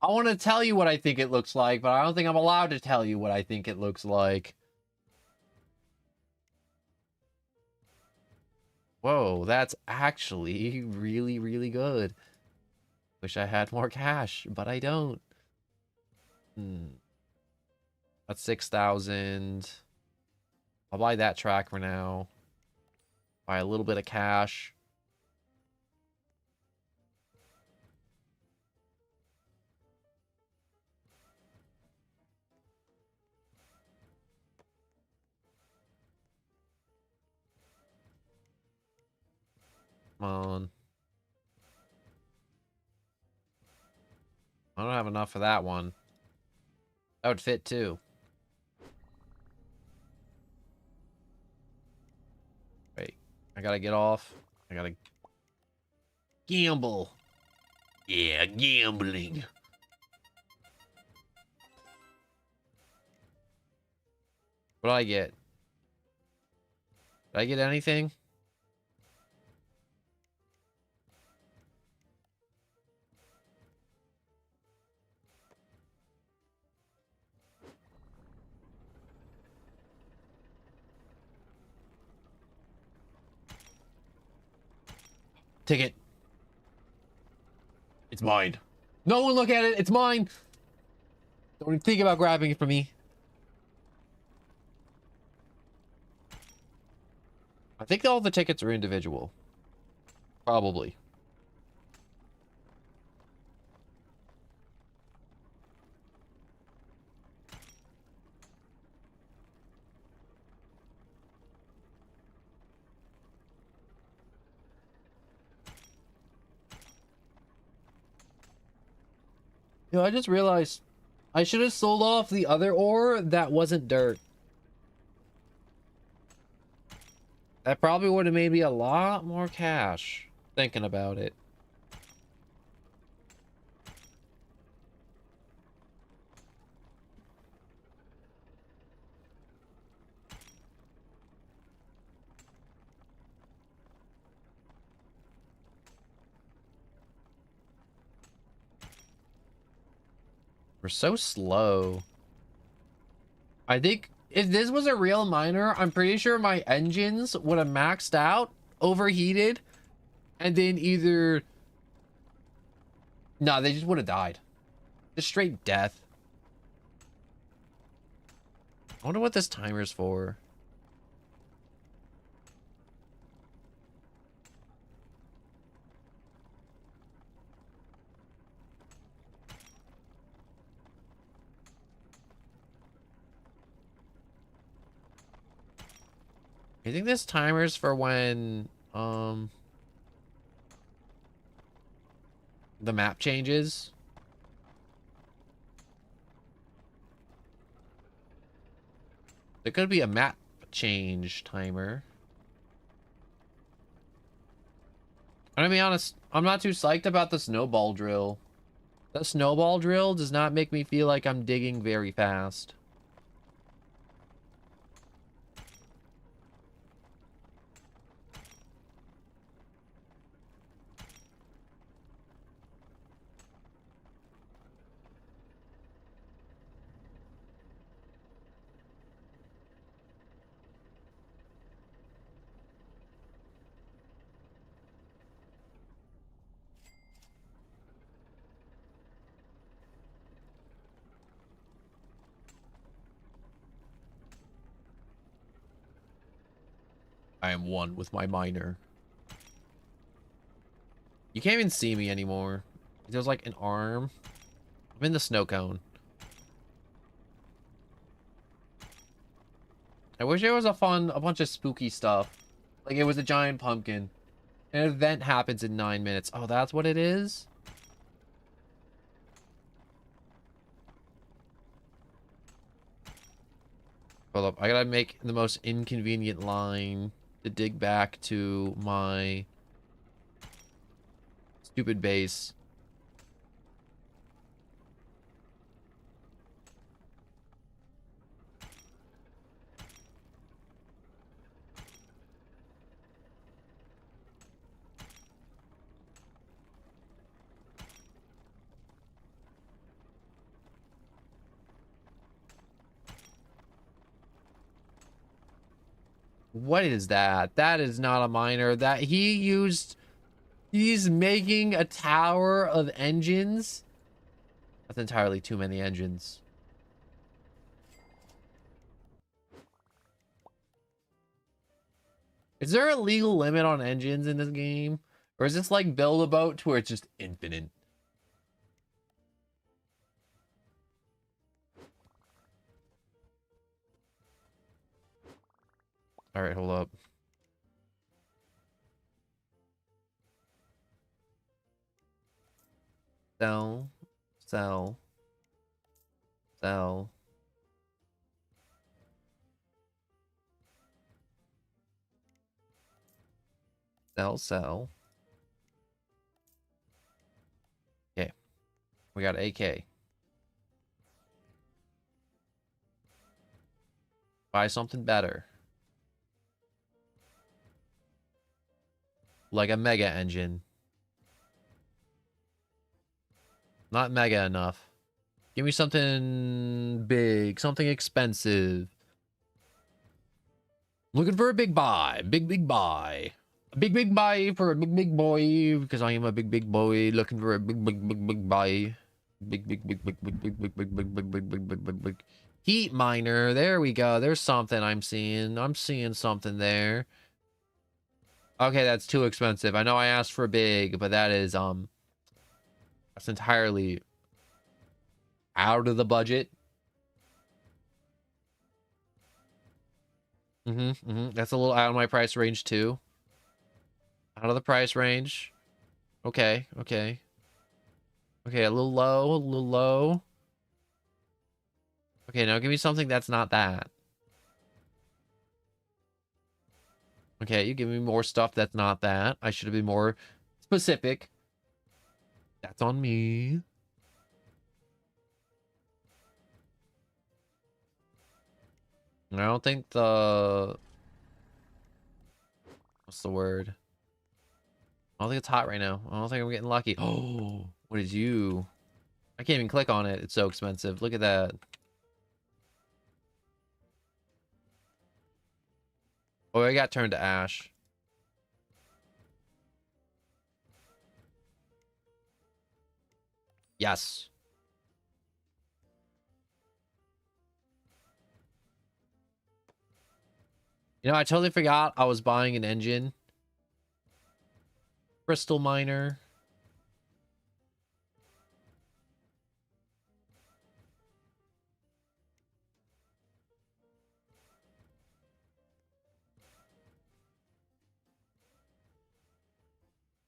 I want to tell you what I think it looks like, but I don't think I'm allowed to tell you what I think it looks like. Whoa, that's actually really, really good. Wish I had more cash, but I don't. That's 6,000. I'll buy that track for now. Buy a little bit of cash. Come on. I don't have enough for that one. That would fit too. Wait, I gotta get off. I gotta gamble. Yeah, gambling. What did I get? Did I get anything? Ticket. It's mine. No one look at it. It's mine. Don't even think about grabbing it from me. I think all the tickets are individual. Probably. Yo, I just realized I should have sold off the other ore that wasn't dirt. That probably would have made me a lot more cash thinking about it. We're so slow. I think if this was a real miner, I'm pretty sure my engines would have maxed out, overheated, and then either... No, they just would have died. Just straight death. I wonder what this timer's for. I think this timer's for when, the map changes. There could be a map change timer. I'm gonna be honest, I'm not too psyched about the snowball drill. The snowball drill does not make me feel like I'm digging very fast. I am one with my miner. You can't even see me anymore. There's like an arm. I'm in the snow cone. I wish there was a bunch of spooky stuff. Like it was a giant pumpkin. An event happens in 9 minutes. Oh, that's what it is? Hold up. I gotta make the most inconvenient line to dig back to my stupid base. What is that? That is not a miner. That he's making a tower of engines. That's entirely too many engines. Is there a legal limit on engines in this game? Or is this like Build a Boat to where it's just infinite? All right, hold up. Sell, sell, sell. Sell. Okay, we got AK. Buy something better. Like a mega engine. Not mega enough. Give me something big, something expensive. Looking for a big buy. Big buy. A big buy for a big boy. Because I am a big boy looking for a big buy. Big. Heat miner. There we go. There's something I'm seeing. I'm seeing something there. Okay, that's too expensive. I know I asked for big, but that is that's entirely out of the budget. That's a little out of my price range too. Out of the price range. Okay. Okay, a little low. Okay, now give me something that's not that. Okay, you give me more stuff that's not that. I should have been more specific. That's on me. I don't think what's the word? I don't think it's hot right now. I don't think I'm getting lucky. Oh, what is you? I can't even click on it. It's so expensive. Look at that. Oh, I got turned to ash. Yes. You know, I totally forgot I was buying an engine. Crystal miner.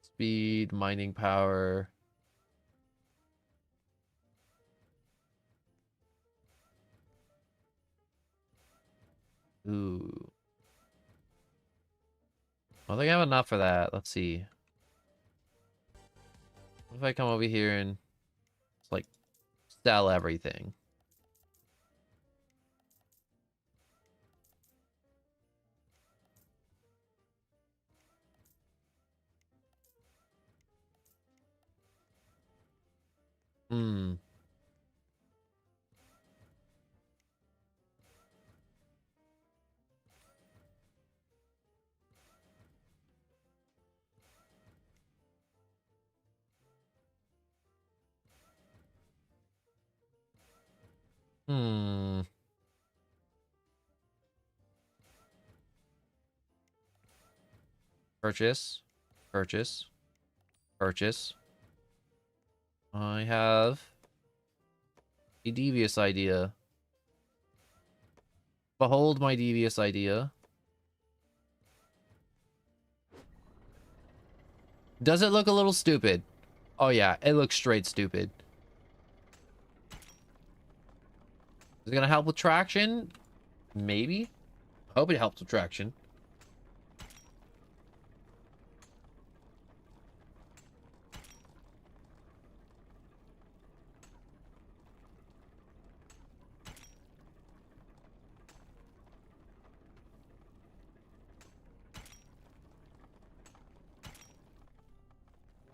Speed, mining power. Ooh. I don't think I have enough for that. Let's see. What if I come over here and just, like, sell everything? Hmm. Hmm. Purchase. Purchase. Purchase. I have a devious idea. Behold my devious idea. Does it look a little stupid? Oh yeah, it looks straight stupid. Is it gonna help with traction? Maybe. I hope it helps with traction.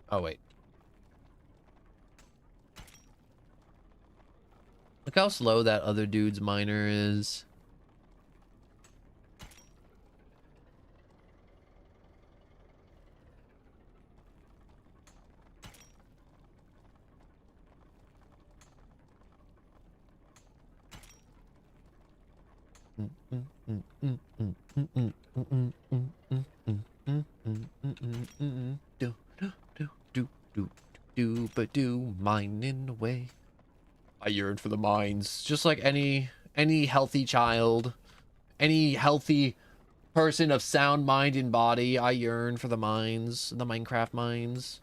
Oh, wait. Look how slow that other dude's miner is. Do mining away. I yearn for the mines, just like any healthy child, any healthy person of sound mind and body. I yearn for the mines, the Minecraft mines.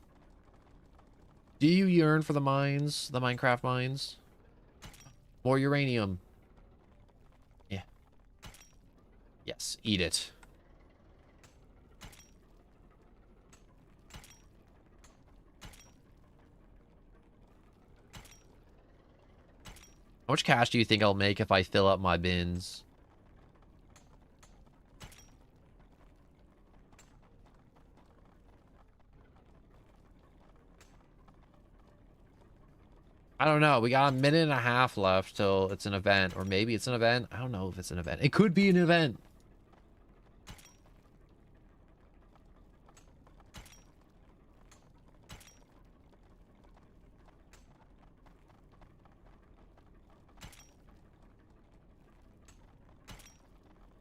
Do you yearn for the mines, the Minecraft mines? More uranium. Yeah. Yes, eat it. How much cash do you think I'll make if I fill up my bins? I don't know. We got a minute and a half left till it's an event. Or maybe it's an event. I don't know if it's an event. It could be an event.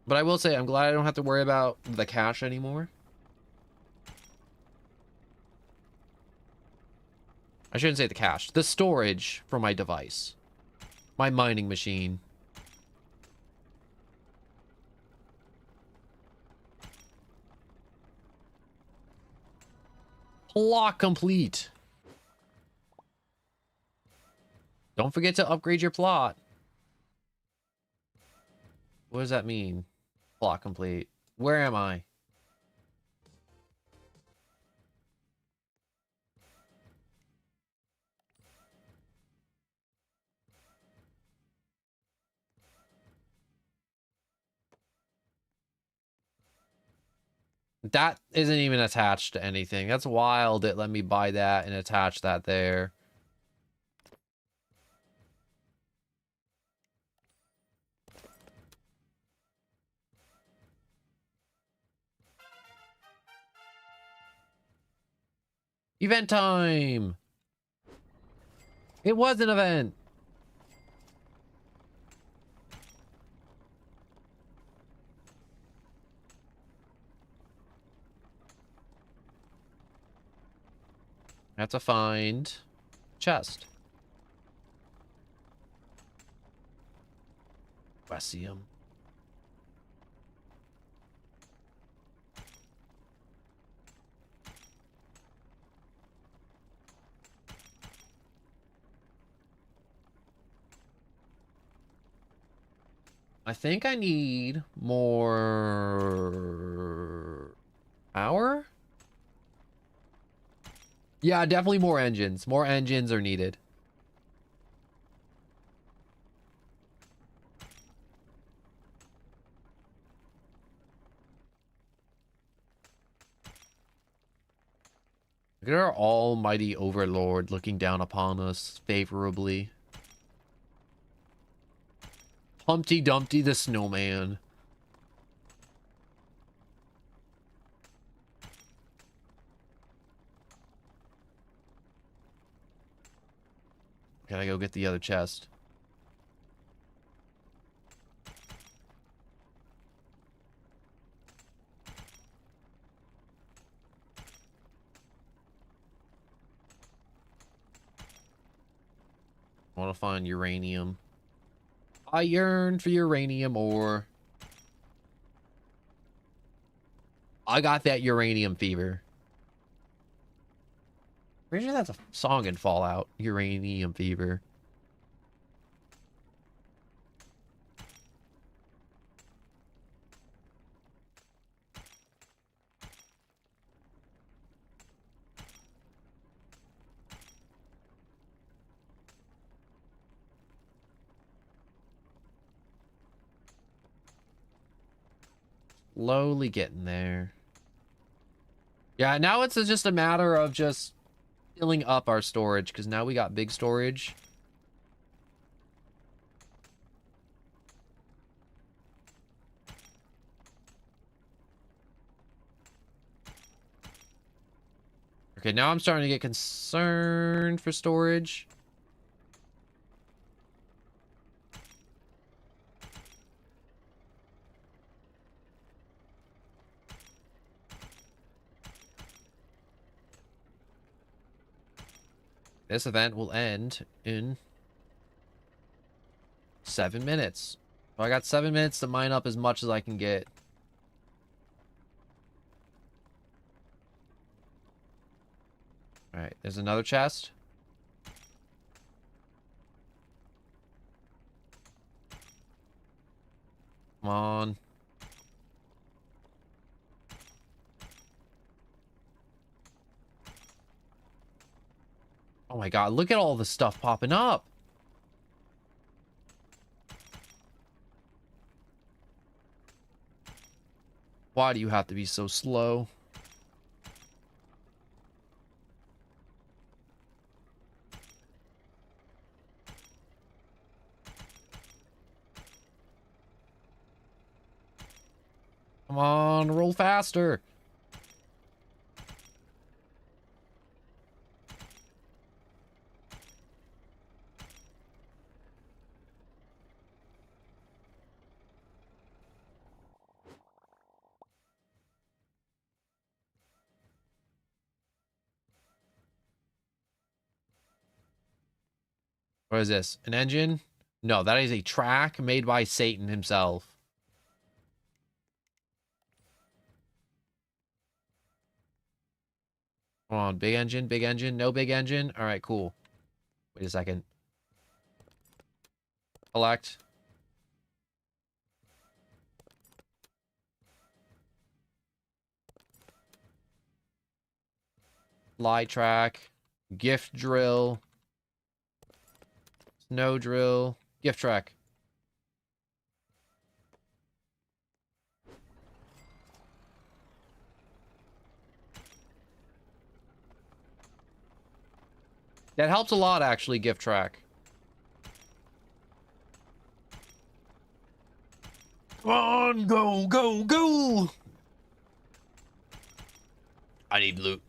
But I will say, I'm glad I don't have to worry about the cash anymore. I shouldn't say the cache. The storage for my device. My mining machine. Plot complete. Don't forget to upgrade your plot. What does that mean? Plot complete. Where am I? That isn't even attached to anything. That's wild. It let me buy that and attach that there. Event time! It was an event! I have to find chest. Wessium. I think I need more power? Yeah, definitely more engines. More engines are needed. Look at our almighty overlord looking down upon us favorably. Humpty Dumpty the snowman. Gotta go get the other chest. want to find uranium. I yearn for uranium ore. I got that uranium fever. Pretty sure that's a song in Fallout. Uranium fever. Slowly getting there. Yeah, now it's just a matter of just filling up our storage, because now we got big storage. Okay, now I'm starting to get concerned for storage. This event will end in 7 minutes. So I got 7 minutes to mine up as much as I can get. Alright, there's another chest. Come on. Oh my god, look at all the stuff popping up. Why do you have to be so slow? Come on, roll faster. What is this? An engine? No, that is a track made by Satan himself. Come on, big engine, no big engine. All right, cool. Wait a second. Collect. Light track. Gift drill. Snow drill. Gift track. That helps a lot, actually, gift track. Come on, go, go, go! I need loot.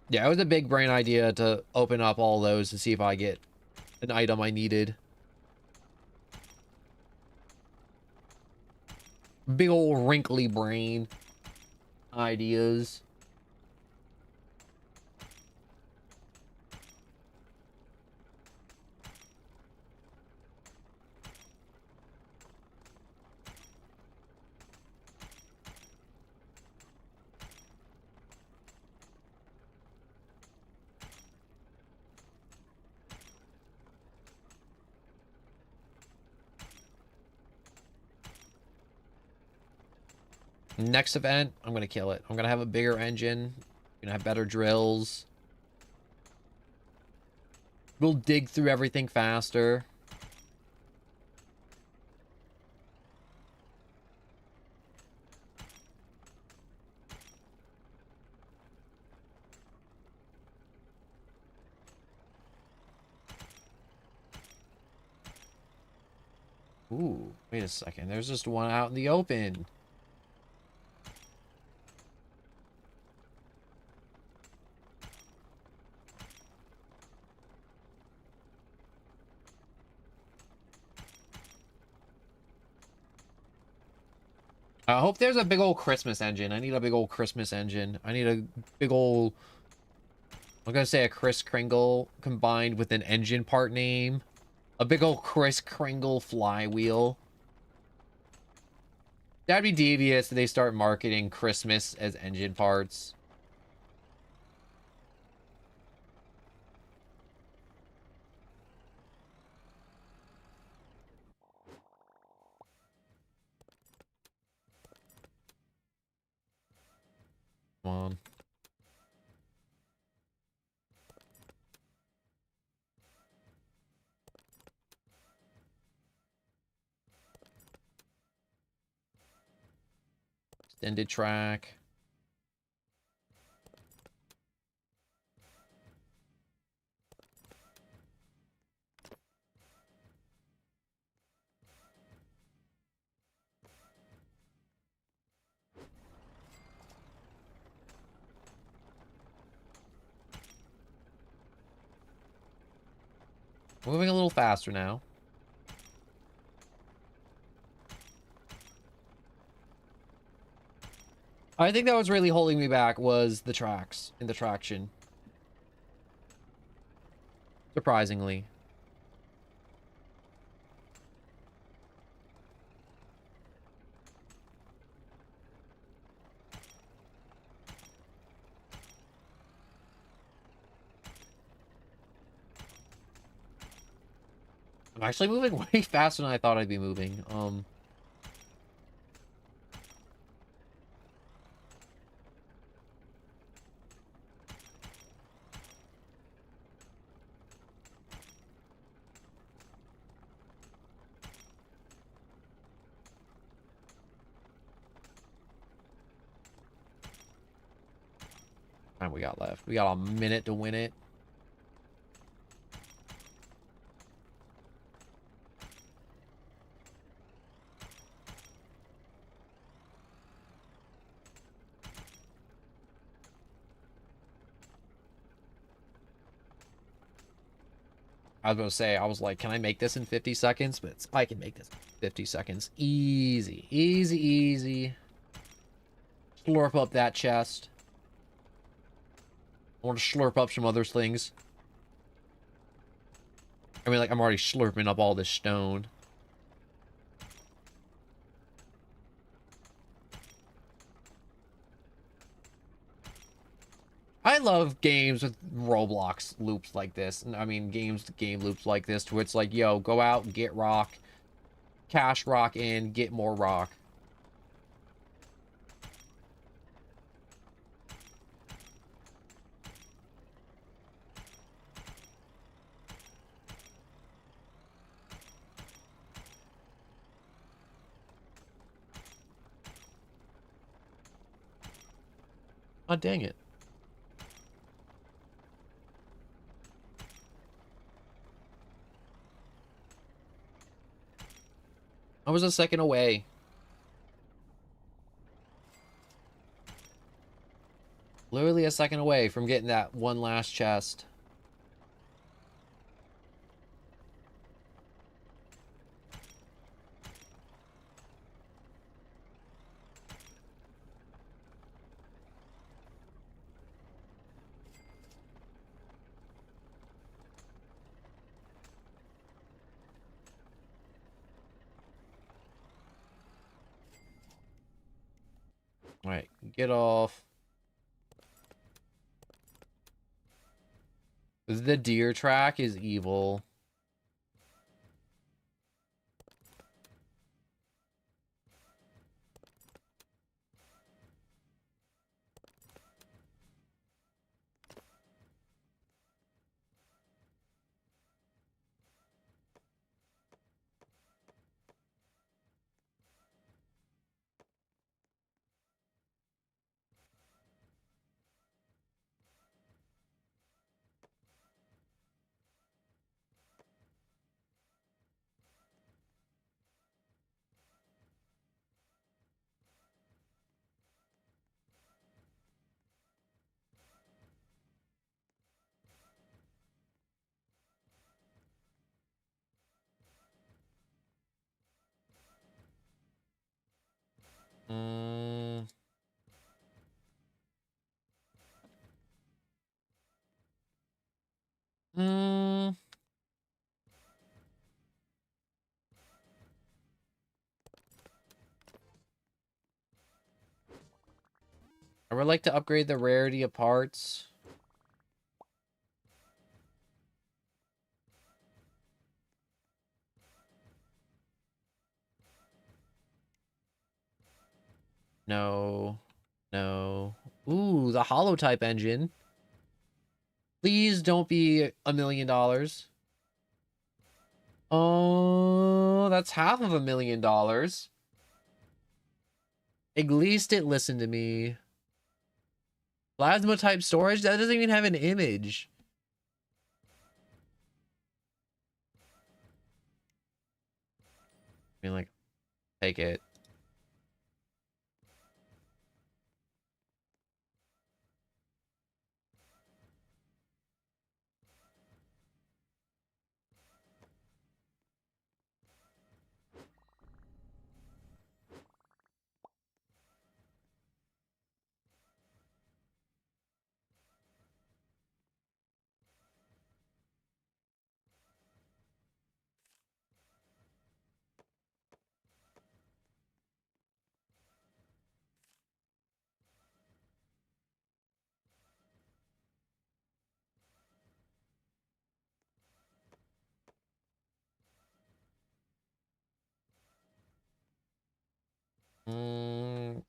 Yeah, it was a big brain idea to open up all those to see if I get an item I needed. Big old wrinkly brain ideas. Next event, I'm gonna kill it. I'm gonna have a bigger engine. I'm gonna have better drills. We'll dig through everything faster. Ooh, wait a second. There's just one out in the open. I hope there's a big old Christmas engine. I need a big old Christmas engine. I need a big old... I'm gonna say a Kris Kringle combined with an engine part name. A big old Kris Kringle flywheel. That'd be devious if they start marketing Christmas as engine parts. Come on. Extended track. Moving a little faster now. I think that was really holding me back was the tracks and the traction. Surprisingly. I'm actually moving way faster than I thought I'd be moving. Time we got left. We got a minute to win it. I was going to say, I was like, can I make this in 50 seconds? But I can make this in 50 seconds. Easy. Easy, easy. Slurp up that chest. I want to slurp up some other things. I mean, like, I'm already slurping up all this stone. I love games with Roblox loops like this. I mean, game loops like this, where it's like, yo, go out and get rock, cash rock in, get more rock. Oh, dang it. I was a second away. Literally a second away from getting that one last chest. All right, get off. The deer track is evil. I would like to upgrade the rarity of parts. No. No. Ooh, the hollow type engine. Please don't be $1 million. Oh, that's half of $1 million. At least it listened to me. Plasma type storage? That doesn't even have an image. I mean, like, take it.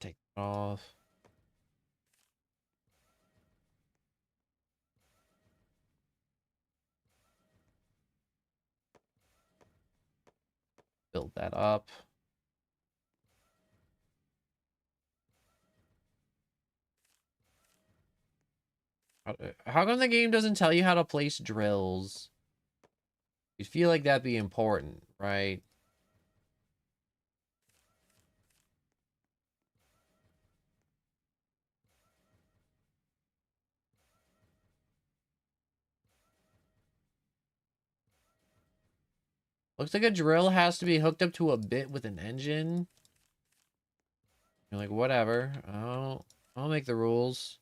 Take it off. Build that up. How come the game doesn't tell you how to place drills? You feel like that'd be important, right? Looks like a drill has to be hooked up to a bit with an engine. You're like, whatever. I'll make the rules.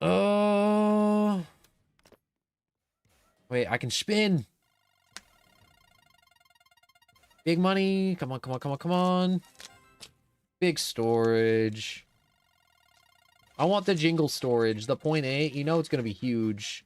Oh. Wait, I can spin. Big money. Come on, come on, come on, come on. Big storage. I want the jingle storage. The 0.8. You know it's going to be huge.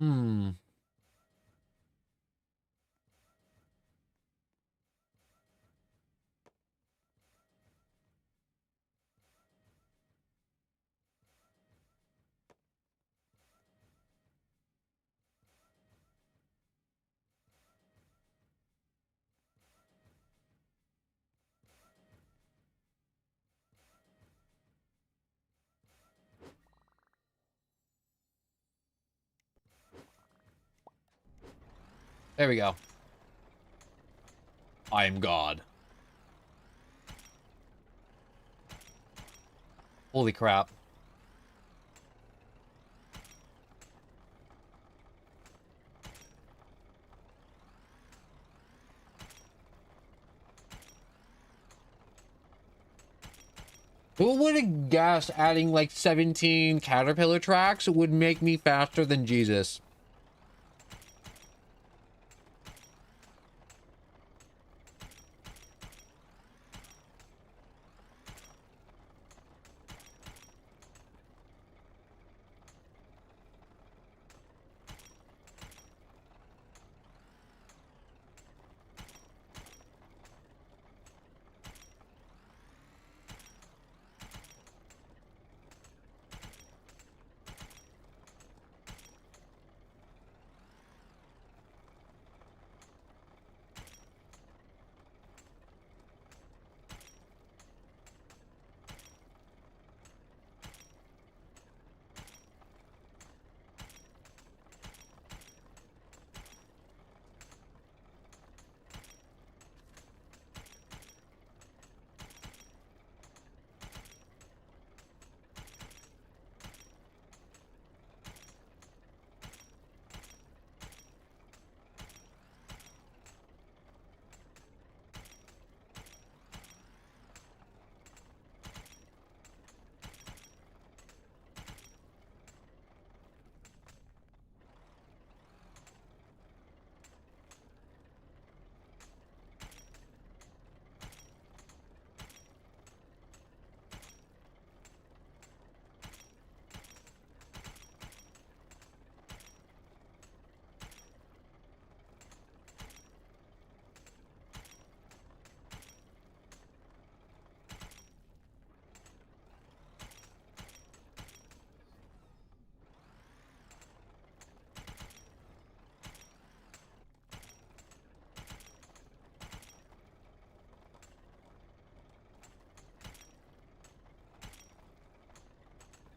Hmm. There we go. I am God. Holy crap. Who would have guessed adding like 17 caterpillar tracks would make me faster than Jesus?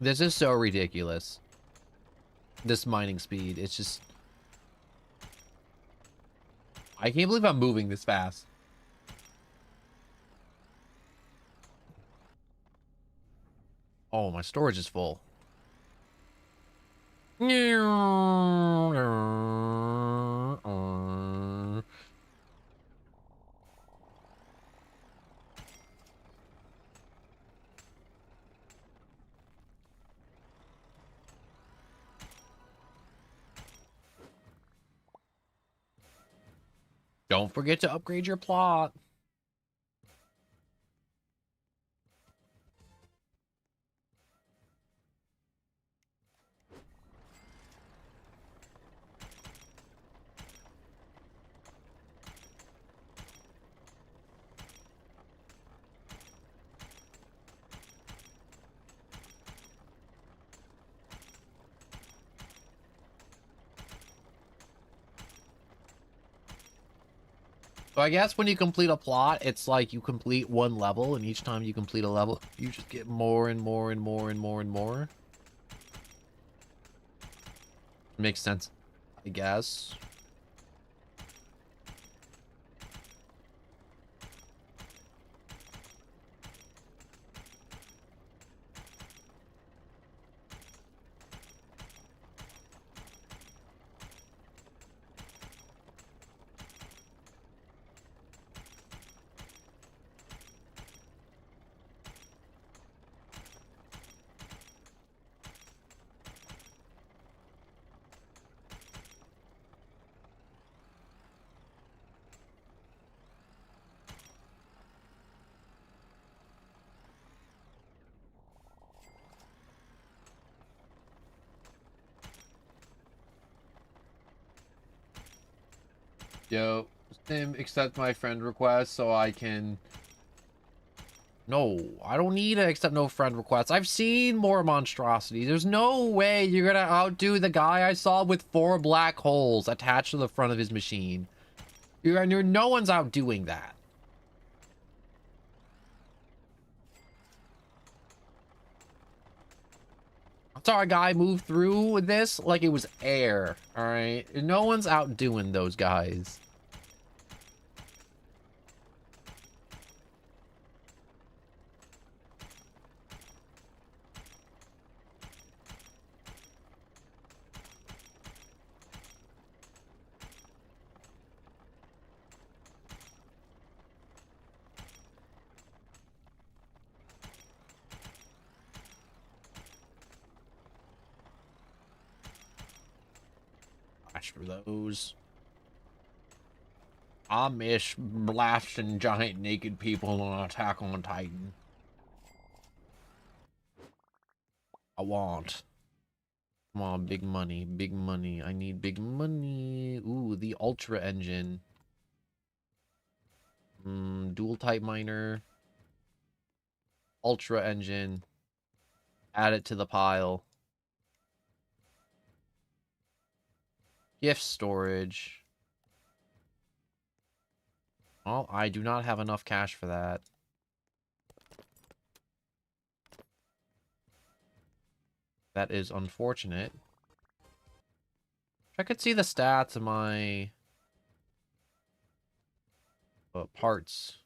This is so ridiculous. This mining speed. It's just... I can't believe I'm moving this fast. Oh, my storage is full. Don't forget to upgrade your plot. So I guess when you complete a plot, it's like you complete one level, and each time you complete a level, you just get more and more and more and more and more. Makes sense, I guess. Yo, Sim, accept my friend request so I can... No, I don't need to accept no friend requests. I've seen more monstrosities. There's no way you're gonna outdo the guy I saw with 4 black holes attached to the front of his machine. No one's outdoing that. I saw a guy move through this like it was air, alright? No one's outdoing those guys. Gosh, for those. Amish blasting giant naked people on Attack on Titan. I want. Come on, big money, big money. I need big money. Ooh, the Ultra engine. Dual type miner. Ultra engine. Add it to the pile. Gift storage. Well, I do not have enough cash for that. That is unfortunate. I could see the stats of my parts.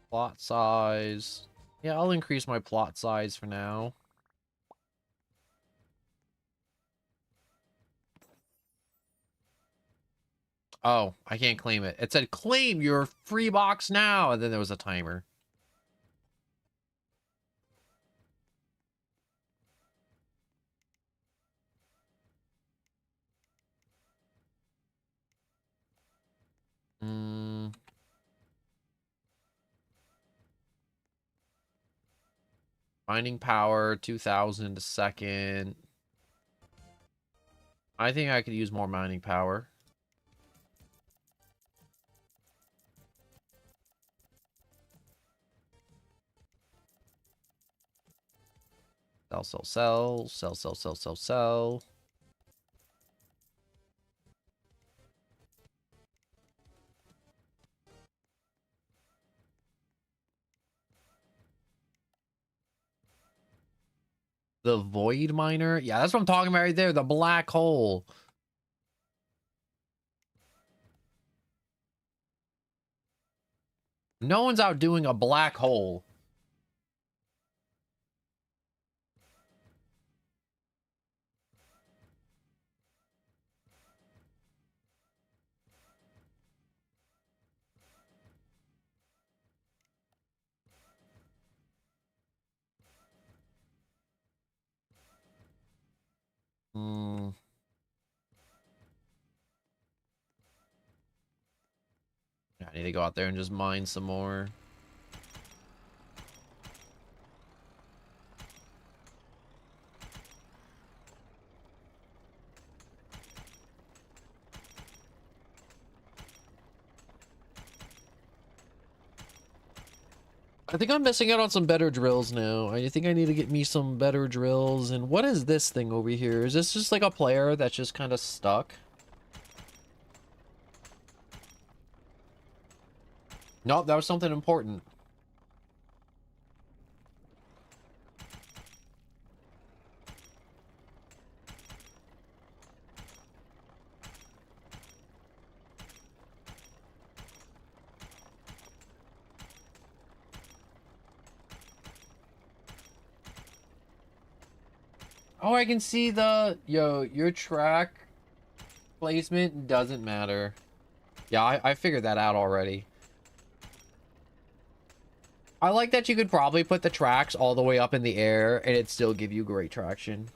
Plot size. Yeah, I'll increase my plot size for now. Oh, I can't claim it. It said, claim your free box now, and then there was a timer. Mining power, 2,000 a second. I think I could use more mining power. Sell, sell, sell, sell, sell, sell, sell, sell. The void miner? Yeah, that's what I'm talking about right there. The black hole. No one's outdoing a black hole. Hmm. I need to go out there and just mine some more. I think I'm missing out on some better drills now. I think I need to get me some better drills. And what is this thing over here? Is this just like a player that's just kind of stuck? Nope, that was something important. Oh, I can see the... Yo, your track placement doesn't matter. Yeah, I figured that out already. I like that you could probably put the tracks all the way up in the air and it'd still give you great traction.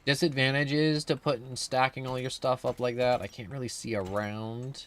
Disadvantages to putting stacking all your stuff up like that. I can't really see around.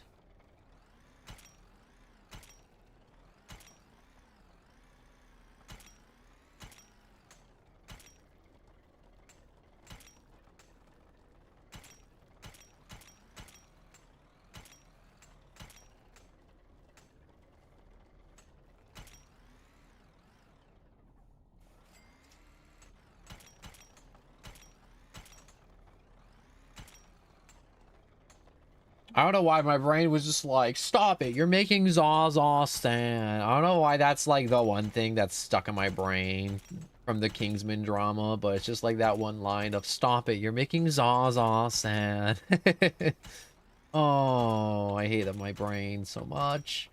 I don't know why my brain was just like, stop it, you're making Zaza stand. I don't know why that's like the one thing that's stuck in my brain from the Kingsman drama, but it's just like that one line of, stop it, you're making Zaza stand. Oh, I hate my brain so much.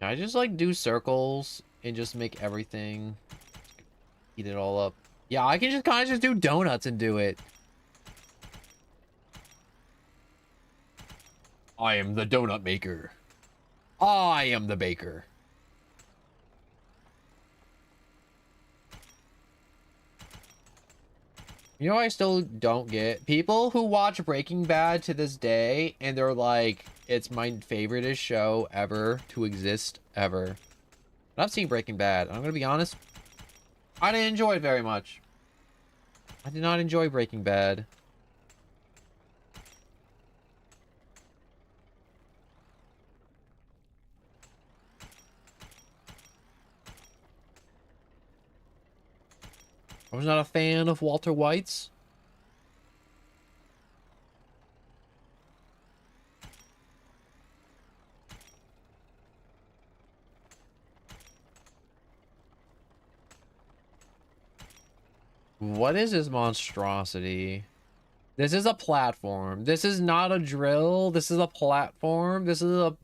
Can I just like do circles and just make everything eat it all up? Yeah, I can just kind of just do donuts and do it. I am the donut maker. I am the baker. You know, I still don't get people who watch Breaking Bad to this day and they're like, it's my favoriteest show ever to exist ever. And I've seen Breaking Bad. I'm gonna be honest, I didn't enjoy it very much. I did not enjoy Breaking Bad. I was not a fan of Walter White's. What is this monstrosity? This is a platform. This is not a drill. This is a platform. This is a...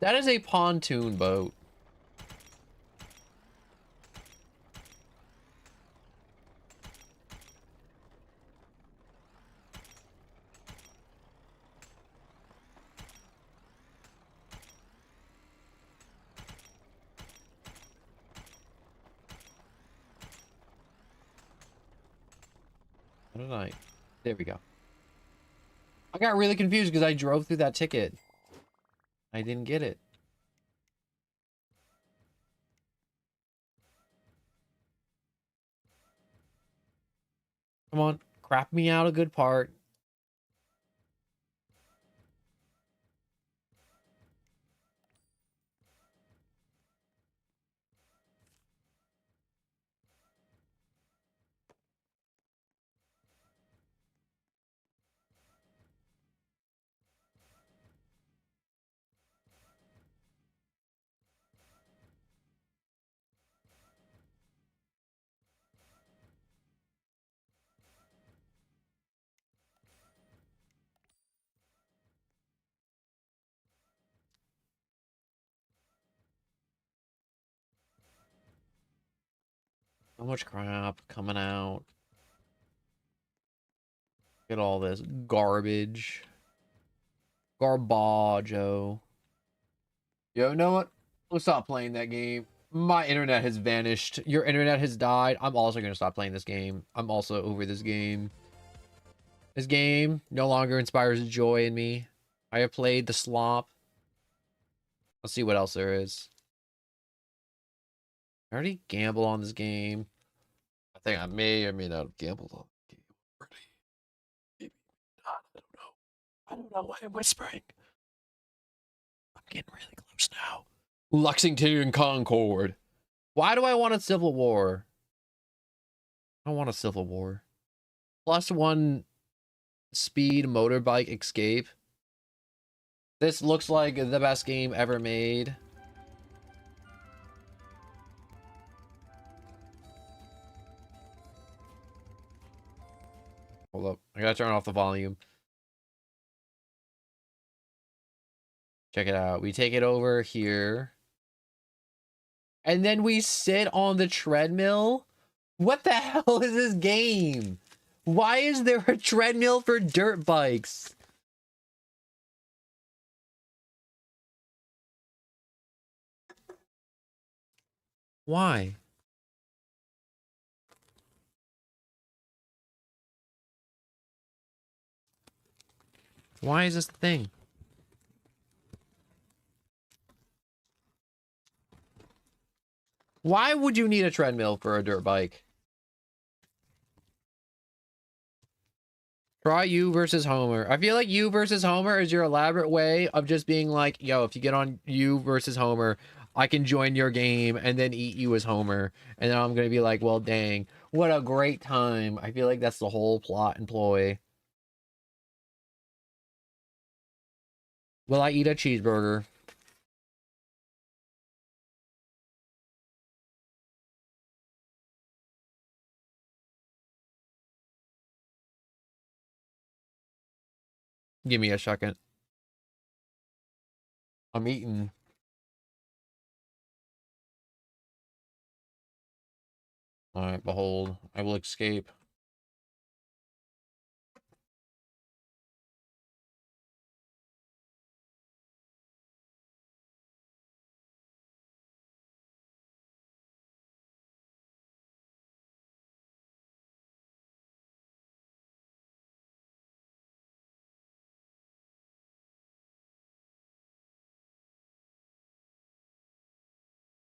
That is a pontoon boat. What did I... There we go. I got really confused because I drove through that ticket. I didn't get it. Come on, crap me out a good part. So much crap coming out. Get all this garbage. Garbaggio. Yo, you know what? Let's stop playing that game. My internet has vanished. Your internet has died. I'm also going to stop playing this game. I'm also over this game. This game no longer inspires joy in me. I have played the slop. Let's see what else there is. I already gamble on this game. I think I may or may not have gambled on the game already. Maybe not. I don't know. I don't know why I'm whispering. I'm getting really close now. Lexington and Concord. Why do I want a civil war? I don't want a civil war. +1 speed motorbike escape. This looks like the best game ever made. Hold up. I gotta turn off the volume. Check it out. We take it over here. And then we sit on the treadmill. What the hell is this game? Why is there a treadmill for dirt bikes? Why? Why is this the thing? Why would you need a treadmill for a dirt bike? Try you versus Homer. I feel like you versus Homer is your elaborate way of just being like, yo, if you get on you versus Homer, I can join your game and then eat you as Homer. And then I'm going to be like, well, dang, what a great time. I feel like that's the whole plot and ploy. Will I eat a cheeseburger? Give me a second. I'm eating. All right, behold, I will escape.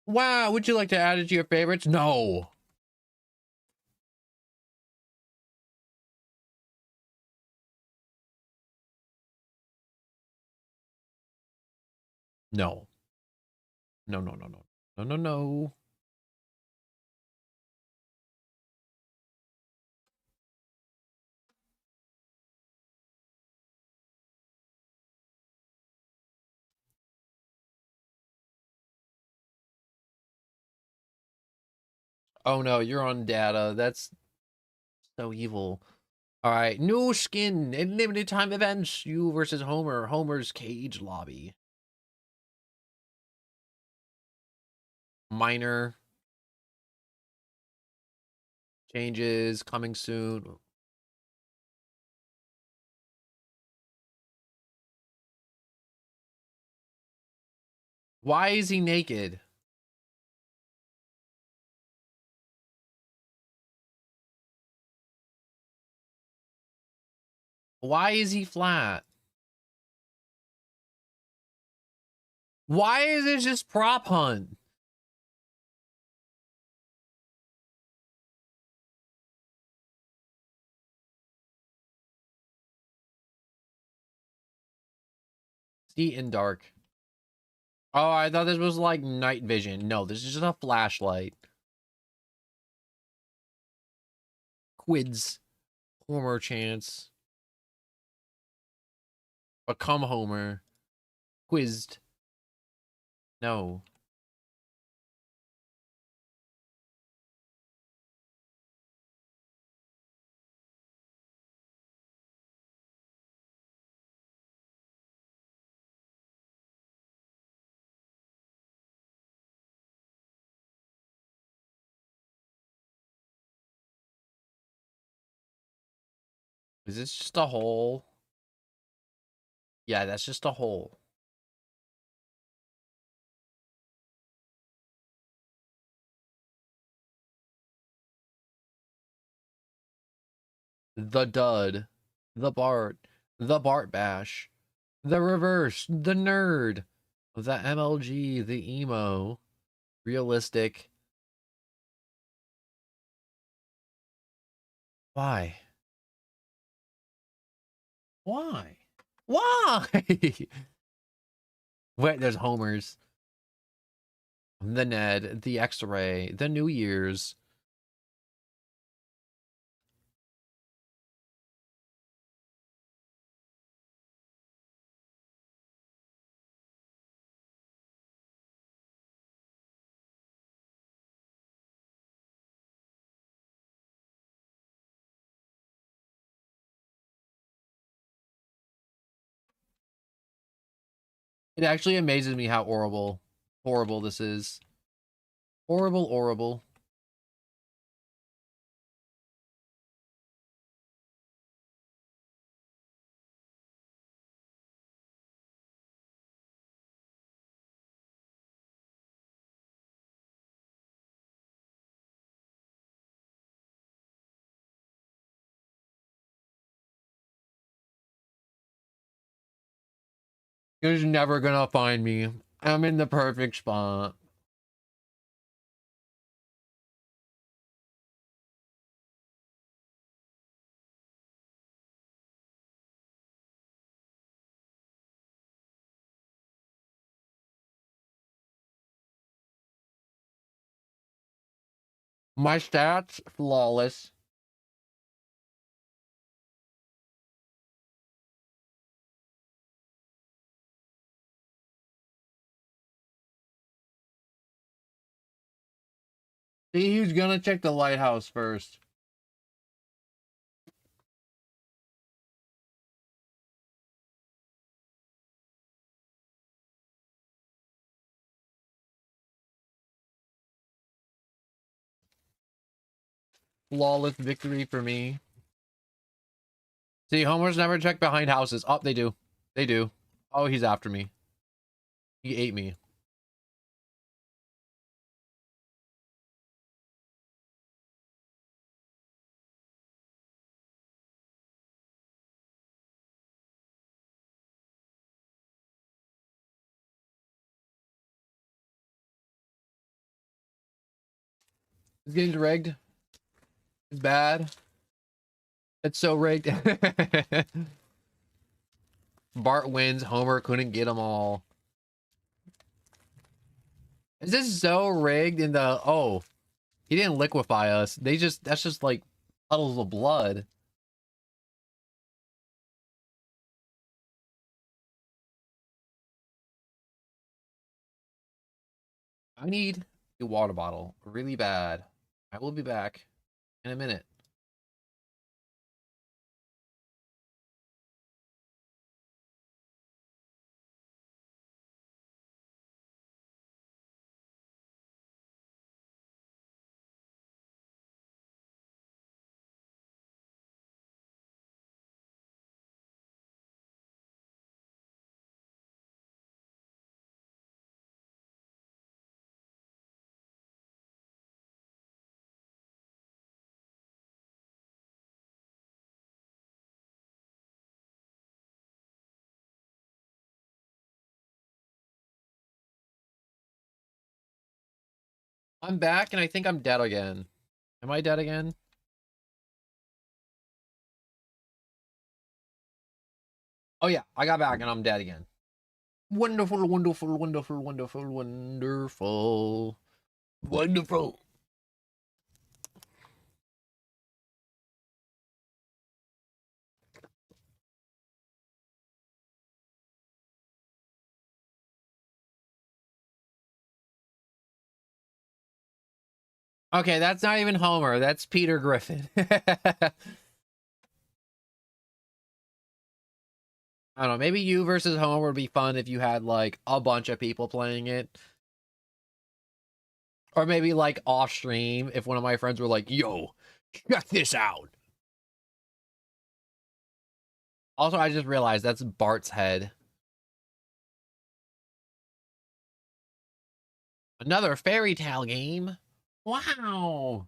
Wow, would you like to add it to your favorites? No. No. No, no, no, no. No, no, no. Oh no, you're on data. That's so evil. All right, new skin in limited time events. You versus Homer. Homer's cage lobby. Minor changes coming soon. Why is he naked? Why is he flat? Why is it just prop hunt? See in dark. Oh, I thought this was like night vision. No, this is just a flashlight. Quids. Homer chance. Become Homer. Quizzed. No. Is this just a hole? Yeah, that's just a hole. The dud. The Bart. The Bart Bash. The reverse. The nerd. The MLG. The emo. Realistic. Why? Why? Why? Wait, there's Homer's. The Ned. The X-Ray. The New Year's. It actually amazes me how horrible this is. Horrible, horrible. You're just never gonna find me. I'm in the perfect spot. My stats, flawless. See, he's gonna check the lighthouse first. Flawless victory for me. See, Homer's never checked behind houses. Oh, they do. They do. Oh, he's after me. He ate me. This game's rigged. It's bad. It's so rigged. Bart wins. Homer couldn't get them all. Is this so rigged in the... Oh, he didn't liquefy us. They just... That's just like puddles of blood. I need a water bottle really bad. I will be back in a minute. I'm back and I think I'm dead again. Am I dead again? Oh yeah, I got back and I'm dead again. Wonderful, wonderful, wonderful, wonderful, wonderful, wonderful. Okay, that's not even Homer. That's Peter Griffin. I don't know. Maybe you versus Homer would be fun if you had like a bunch of people playing it. Or maybe like off stream if one of my friends were like, yo, check this out. Also, I just realized that's Bart's head. Another fairy tale game. Wow.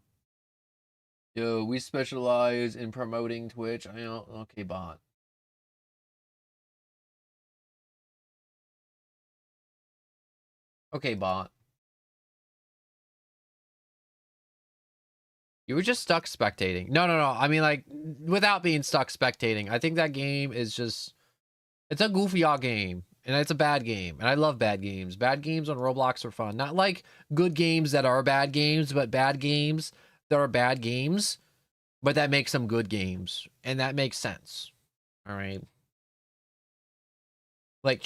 Yo, we specialize in promoting Twitch. I know. Okay, bot. Okay, bot. You were just stuck spectating. No, no, no. I mean, like, without being stuck spectating. I think that game is just... It's a goofy odd game. And it's a bad game. And I love bad games. Bad games on Roblox are fun. Not like good games that are bad games, but bad games that are bad games, but that makes them good games. And that makes sense. All right. Like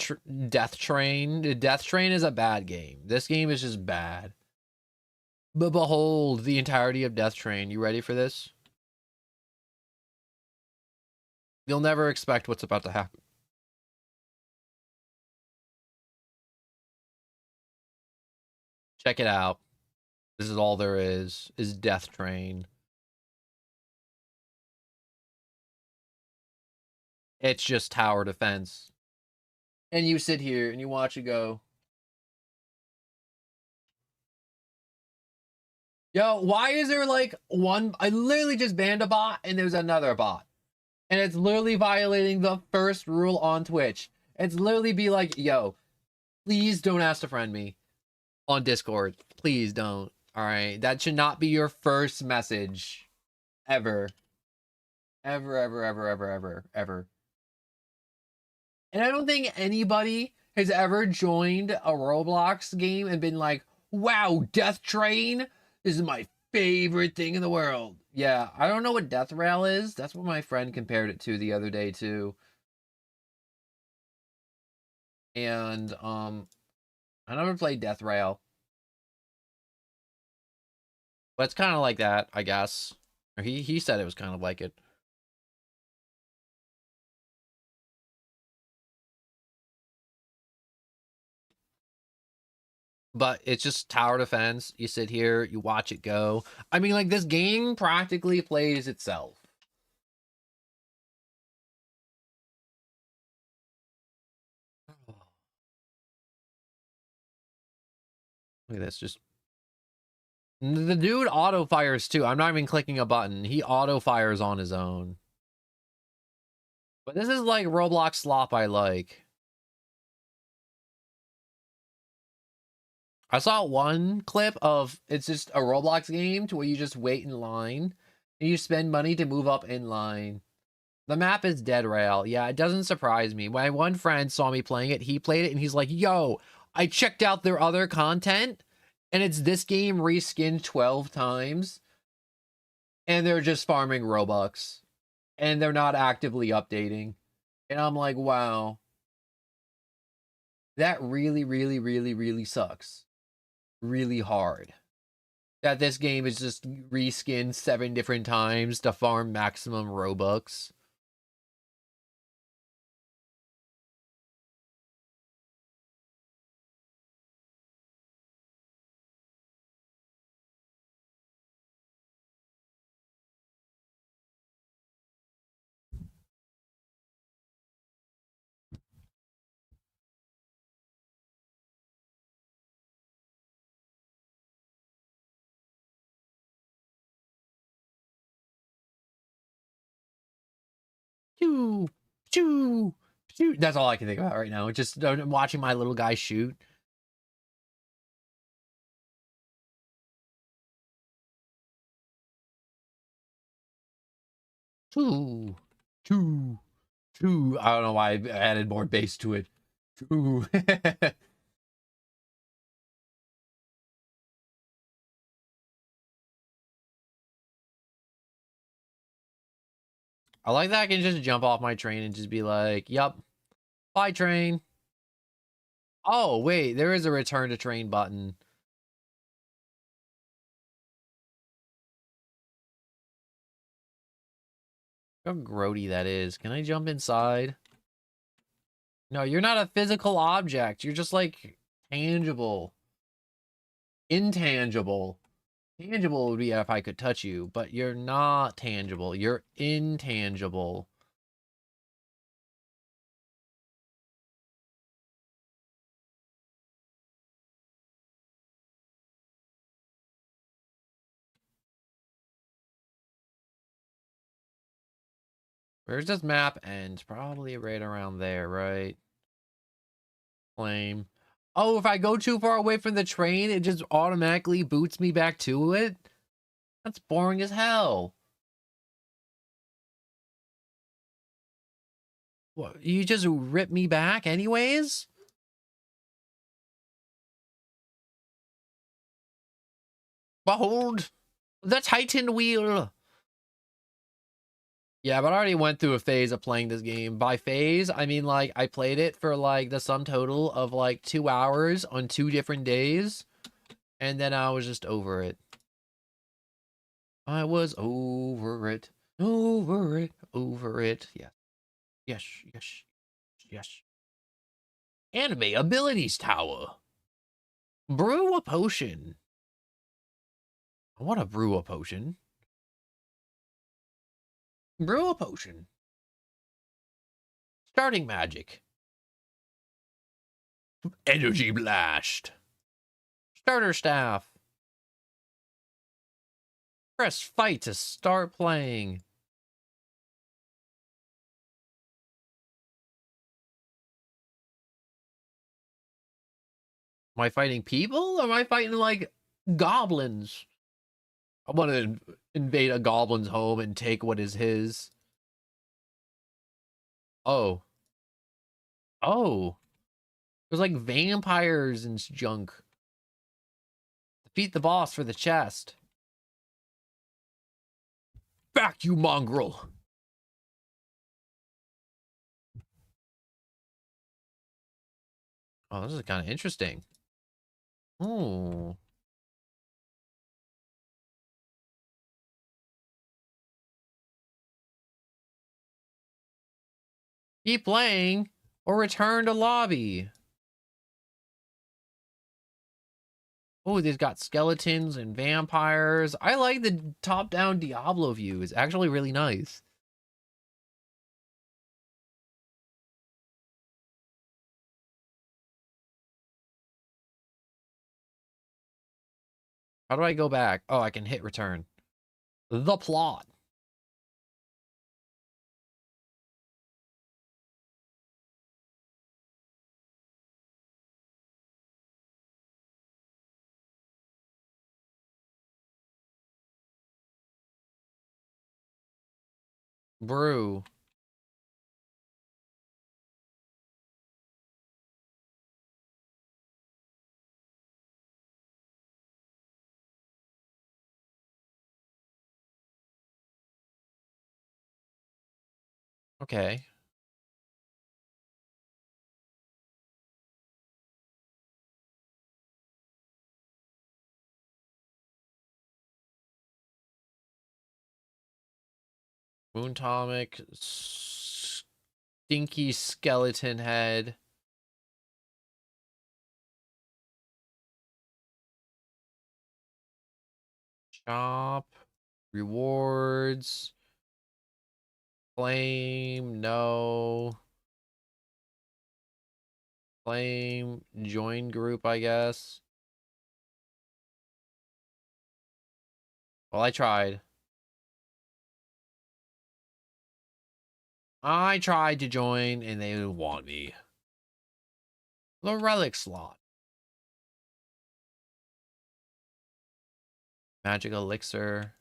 Death Train. Death Train is a bad game. This game is just bad. But behold the entirety of Death Train. You ready for this? You'll never expect what's about to happen. Check it out. This is all there is Death Train. It's just tower defense. And you sit here and you watch it go. Yo, why is there like one? I literally just banned a bot and there's another bot. And it's literally violating the first rule on Twitch. It's literally be like, yo, please don't ask to friend me on Discord. Please don't. All right. That should not be your first message. Ever. Ever, ever, ever, ever, ever, ever. And I don't think anybody has ever joined a Roblox game and been like, wow, Death Train? This is my favorite thing in the world. Yeah, I don't know what Death Rail is. That's what my friend compared it to the other day too. And I never played Death Rail. But it's kind of like that, I guess. Or he said it was kind of like it. But it's just tower defense. You sit here, you watch it go. I mean, like, this game practically plays itself. Look at this, just... The dude auto fires too. I'm not even clicking a button. He auto fires on his own. But this is like Roblox slop I like. I saw one clip of it's just a Roblox game to where you just wait in line and you spend money to move up in line. The map is dead rail. Yeah, it doesn't surprise me. My one friend saw me playing it. He played it and he's like, yo, I checked out their other content and it's this game reskinned 12 times and they're just farming Robux and they're not actively updating. And I'm like, wow, that really, really, really, really sucks. Really hard. that this game is just reskinned 7 different times to farm maximum Robux. Shoo, shoo, shoot. That's all I can think about right now. Just watching my little guy shoot. Shoo, shoo, shoo. I don't know why I added more bass to it. Shoo. I like that I can just jump off my train and just be like, yup, bye train. Oh, wait, there is a return to train button. How grody that is. Can I jump inside? No, you're not a physical object. You're just like tangible. Intangible. Tangible would be if I could touch you, but you're not tangible. You're intangible. Where's this map end? Probably right around there, right? Flame. Oh, if I go too far away from the train, it just automatically boots me back to it? That's boring as hell. What, you just rip me back anyways? Behold the Titan wheel. Yeah, but I already went through a phase of playing this game. By phase, I mean like I played it for like the sum total of like 2 hours on 2 different days. And then I was just over it. I was over it. Over it. Over it. Yeah. Yes. Yes. Yes. Anime abilities tower. Brew a potion. I want to brew a potion. Brew a potion. Starting magic. Energy blast. Starter staff. Press fight to start playing. Am I fighting people? Or am I fighting like goblins? I want to invade a goblin's home and take what is his. Oh. Oh. There's like vampires and junk. Defeat the boss for the chest. Back, you mongrel. Oh, this is kind of interesting. Oh. Keep playing or return to lobby. Oh, they've got skeletons and vampires. I like the top-down Diablo view. It's actually really nice. How do I go back? Oh, I can hit return. The plot. Brew. Okay. Moontomic. Stinky skeleton head. Shop. Rewards. Claim. No. Claim. Join group, I guess. Well, I tried. I tried to join and they didn't want me. The relic slot. Magic elixir.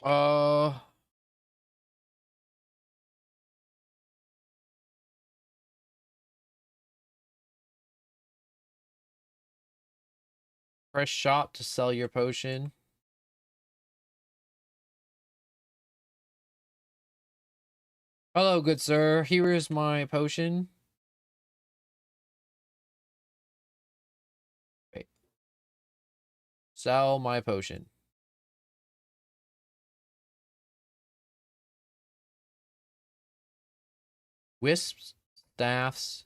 Uh, Press shop to sell your potion. Hello, good sir. Here is my potion. Wait. Sell my potion. Wisps, staffs.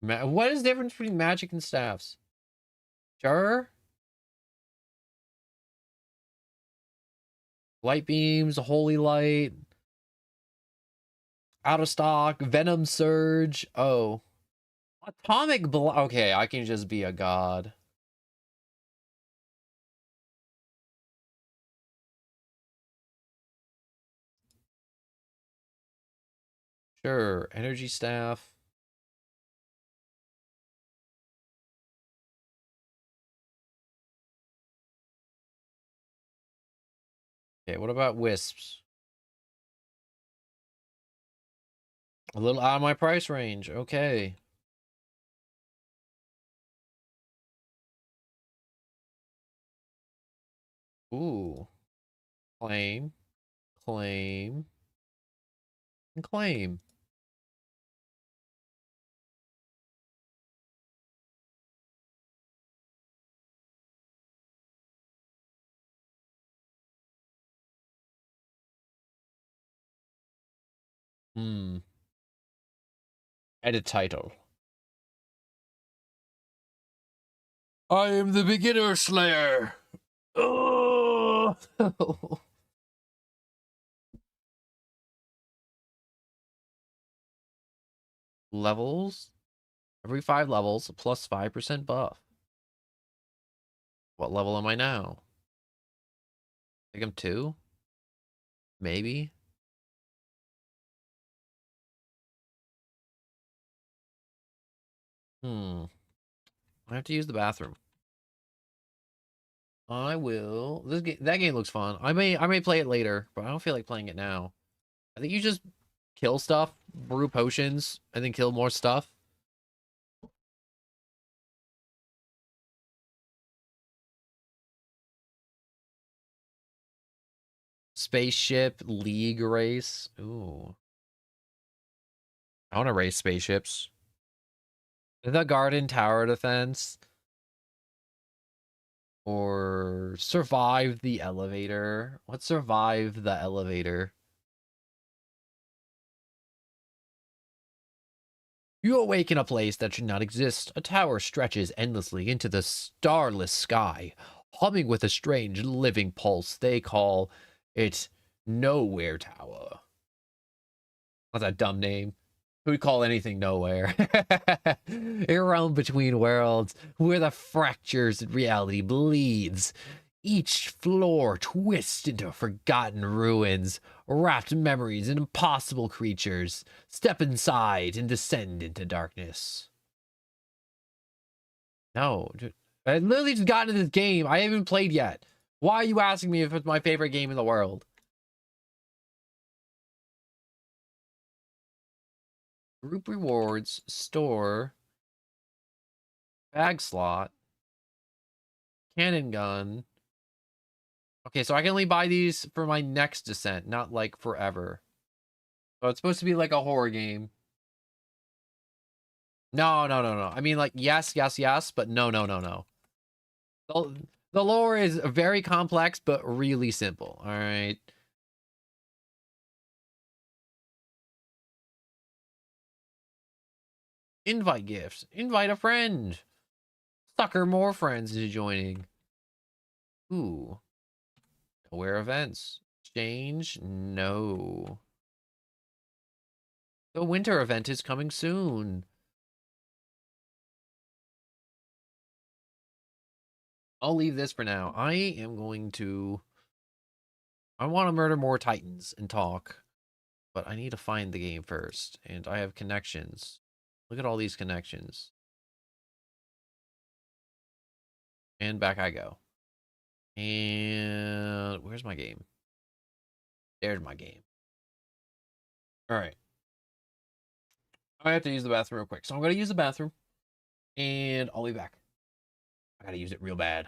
What is the difference between magic and staffs? Sure. Light beams, holy light. Out of stock, venom surge. Oh. Atomic okay, I can just be a god. Sure, energy staff. Okay, what about wisps? A little out of my price range. Okay. Ooh. Claim. Claim. And claim. Hmm. Edit title. I am the beginner slayer. Oh. Levels. Every 5 levels, plus 5% buff. What level am I now? I think I'm 2? Maybe? I have to use the bathroom. I will. That game looks fun. I may play it later, but I don't feel like playing it now. I think you just kill stuff, brew potions, and then kill more stuff. Spaceship League race. Ooh. I want to race spaceships. The Garden Tower Defense. Or survive the elevator. Let's survive the elevator. You awake in a place that should not exist. A tower stretches endlessly into the starless sky, humming with a strange living pulse. They call it Nowhere Tower. That's a dumb name. Who'd call anything nowhere? A realm between worlds, where the fractures in reality bleeds. Each floor twists into forgotten ruins, wrapped memories and impossible creatures. Step inside and descend into darkness. No, dude. I literally just got into this game. I haven't played yet. Why are you asking me if it's my favorite game in the world? Group rewards, store, bag slot, cannon gun. Okay, so I can only buy these for my next descent, not like forever. So it's supposed to be like a horror game. No. I mean, like, yes, but no. The lore is very complex, but really simple. All right. Invite gifts. Invite a friend. Sucker more friends into joining. Ooh. Aware events. Change? No. The winter event is coming soon. I'll leave this for now. I want to murder more titans and talk, but I need to find the game first, and I have connections. Look at all these connections. And back I go. And where's my game? There's my game. All right. I have to use the bathroom real quick. So I'm going to use the bathroom, and I'll be back. I got to use it real bad.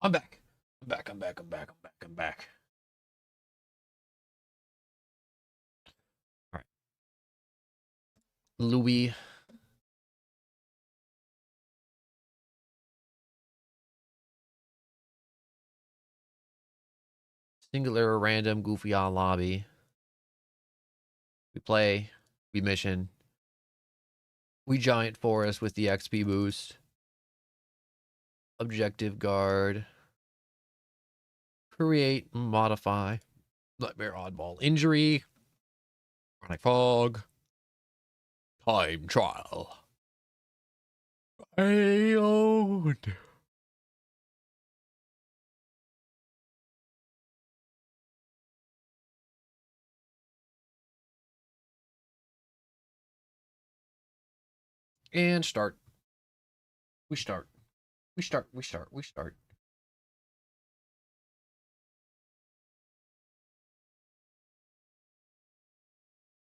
I'm back. I'm back. All right. Louis. Singular, random, goofy on lobby. We play. We mission. We giant forest with the XP boost. Objective guard. Create, modify. Nightmare oddball injury. Chronic fog. Time trial. I owned. And start. We start. We start. We start. We start.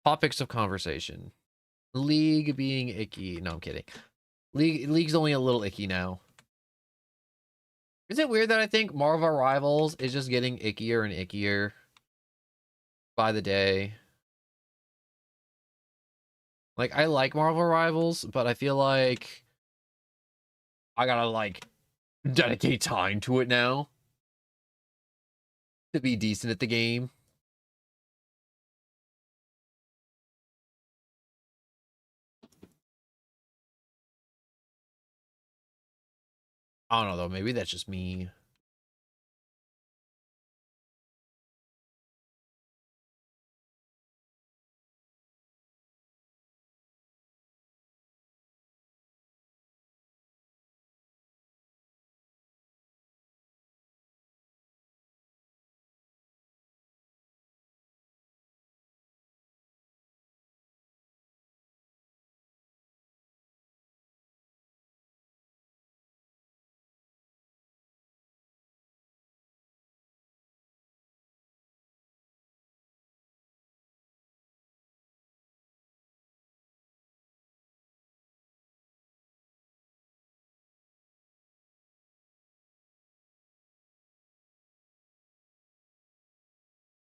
Topics of conversation. League being icky. No, I'm kidding. League's only a little icky now. Is it weird that I think Marvel Rivals is just getting ickier and ickier by the day? Like, I like Marvel Rivals, but I feel like I gotta, like, dedicate time to it now to be decent at the game. I don't know, though. Maybe that's just me.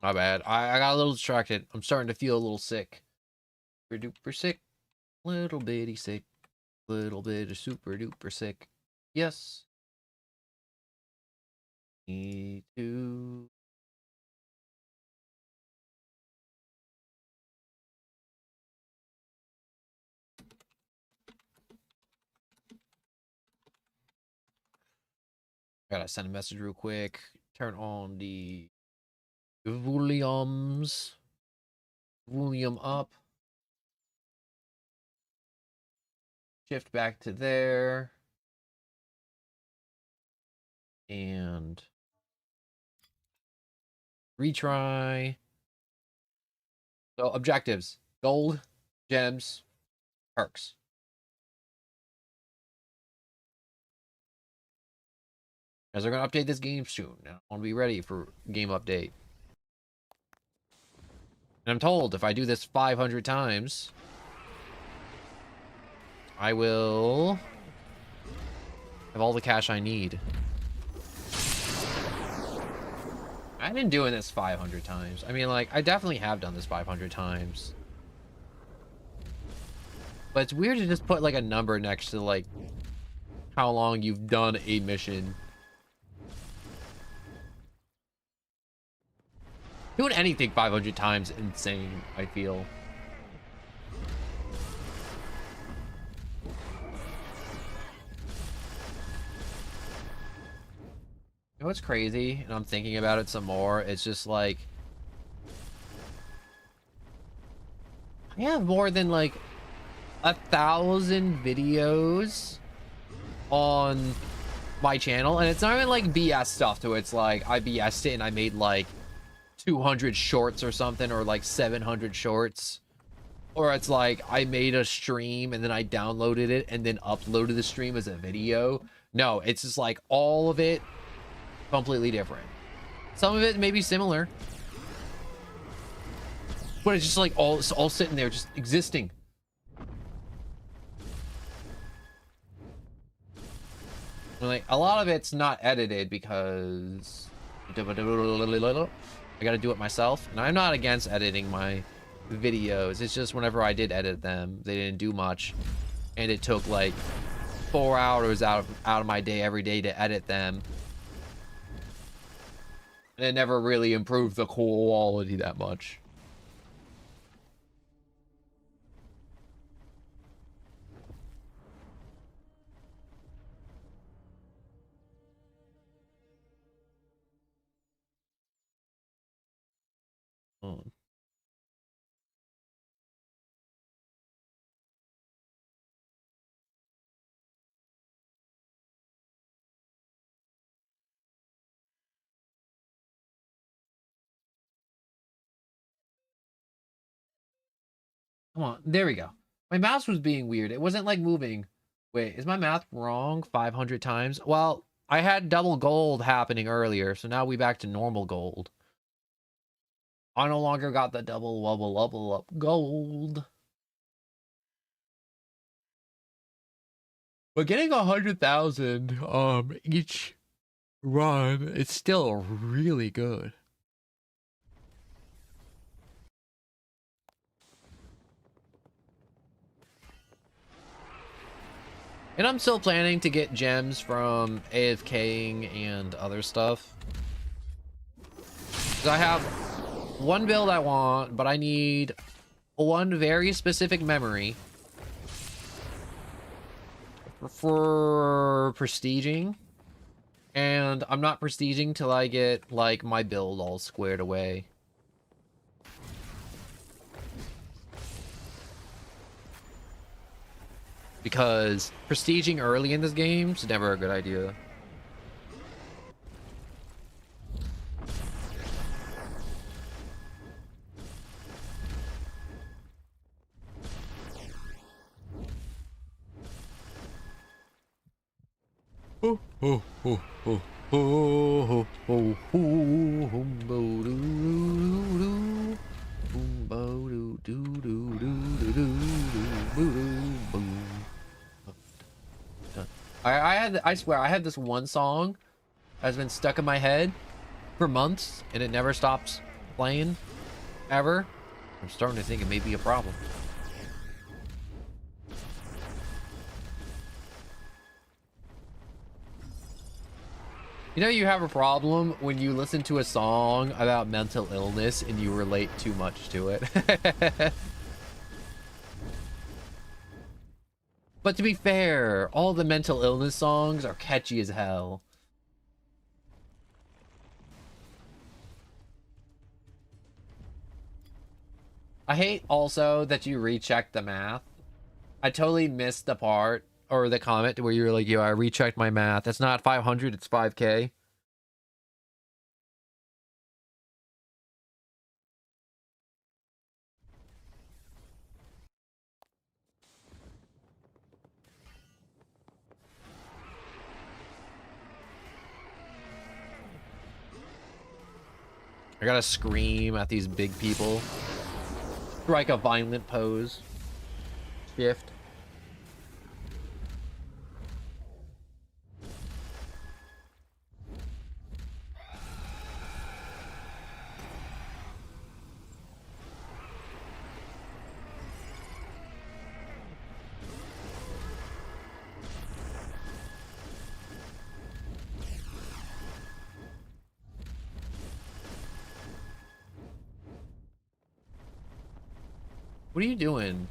My bad. I got a little distracted. I'm starting to feel a little sick. Super duper sick. Little bitty sick. Little bit of super duper sick. Yes. Me too. Gotta send a message real quick. Turn on the volumes. Volume up. Shift back to there. And retry. So objectives. Gold, gems, perks. As they're gonna update this game soon. I want to be ready for game update. And I'm told if I do this 500 times, I will have all the cash I need. I've been doing this 500 times. I mean, like, I definitely have done this 500 times. But it's weird to just put, like, a number next to, like, how long you've done a mission. Doing anything 500 times is insane, I feel. You know what's crazy? And I'm thinking about it some more. It's just like, I have more than like 1,000 videos on my channel, and it's not even like BS stuff to it. It's like I BS'd it and I made like 200 shorts or something, or like 700 shorts. Or it's like I made a stream and then I downloaded it and then uploaded the stream as a video. No, it's just like all of it completely different. Some of it may be similar, but it's just like it's all sitting there just existing. And like a lot of it's not edited because I gotta do it myself, and I'm not against editing my videos. It's just whenever I did edit them, they didn't do much, and it took like 4 hours out of my day every day to edit them, and it never really improved the quality that much. Hmm. Come on, there we go. My mouse was being weird. It wasn't like moving. Wait, is my math wrong 500 times? Well, I had double gold happening earlier, so now we back to normal gold. I no longer got the double level up gold. But getting 100,000 each run, it's still really good. And I'm still planning to get gems from AFKing and other stuff. So I have one build I want, but I need one very specific memory for prestiging. And I'm not prestiging till I get like my build all squared away. Because prestiging early in this game is never a good idea. Oh, oh, oh, oh, oh, oh, I swear I had this one song that's been stuck in my head for months and it never stops playing ever. I'm starting to think it may be a problem. You know you have a problem when you listen to a song about mental illness and you relate too much to it. But to be fair, all the mental illness songs are catchy as hell. I hate also that you rechecked the math. I totally missed the part or the comment where you were like, yo, I rechecked my math. It's not 500, it's 5K. I gotta scream at these big people. Strike a violent pose. Shift. What are you doing?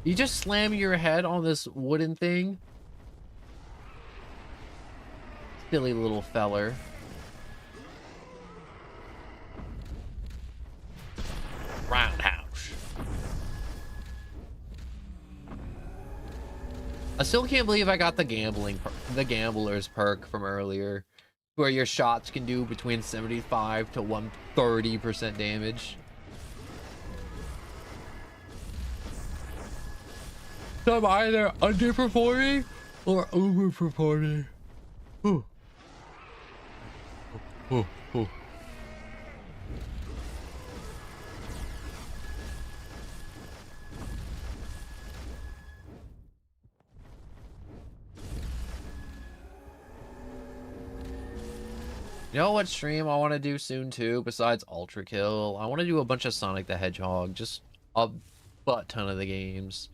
You just slam your head on this wooden thing? Silly little feller. Roundhouse. I still can't believe I got the gambler's perk from earlier, where your shots can do between 75 to 130% damage. So I'm either underperforming or overperforming. Ooh. Oh, oh. You know what stream I want to do soon too, besides Ultra Kill? I want to do a bunch of Sonic the Hedgehog, just a butt ton of the games.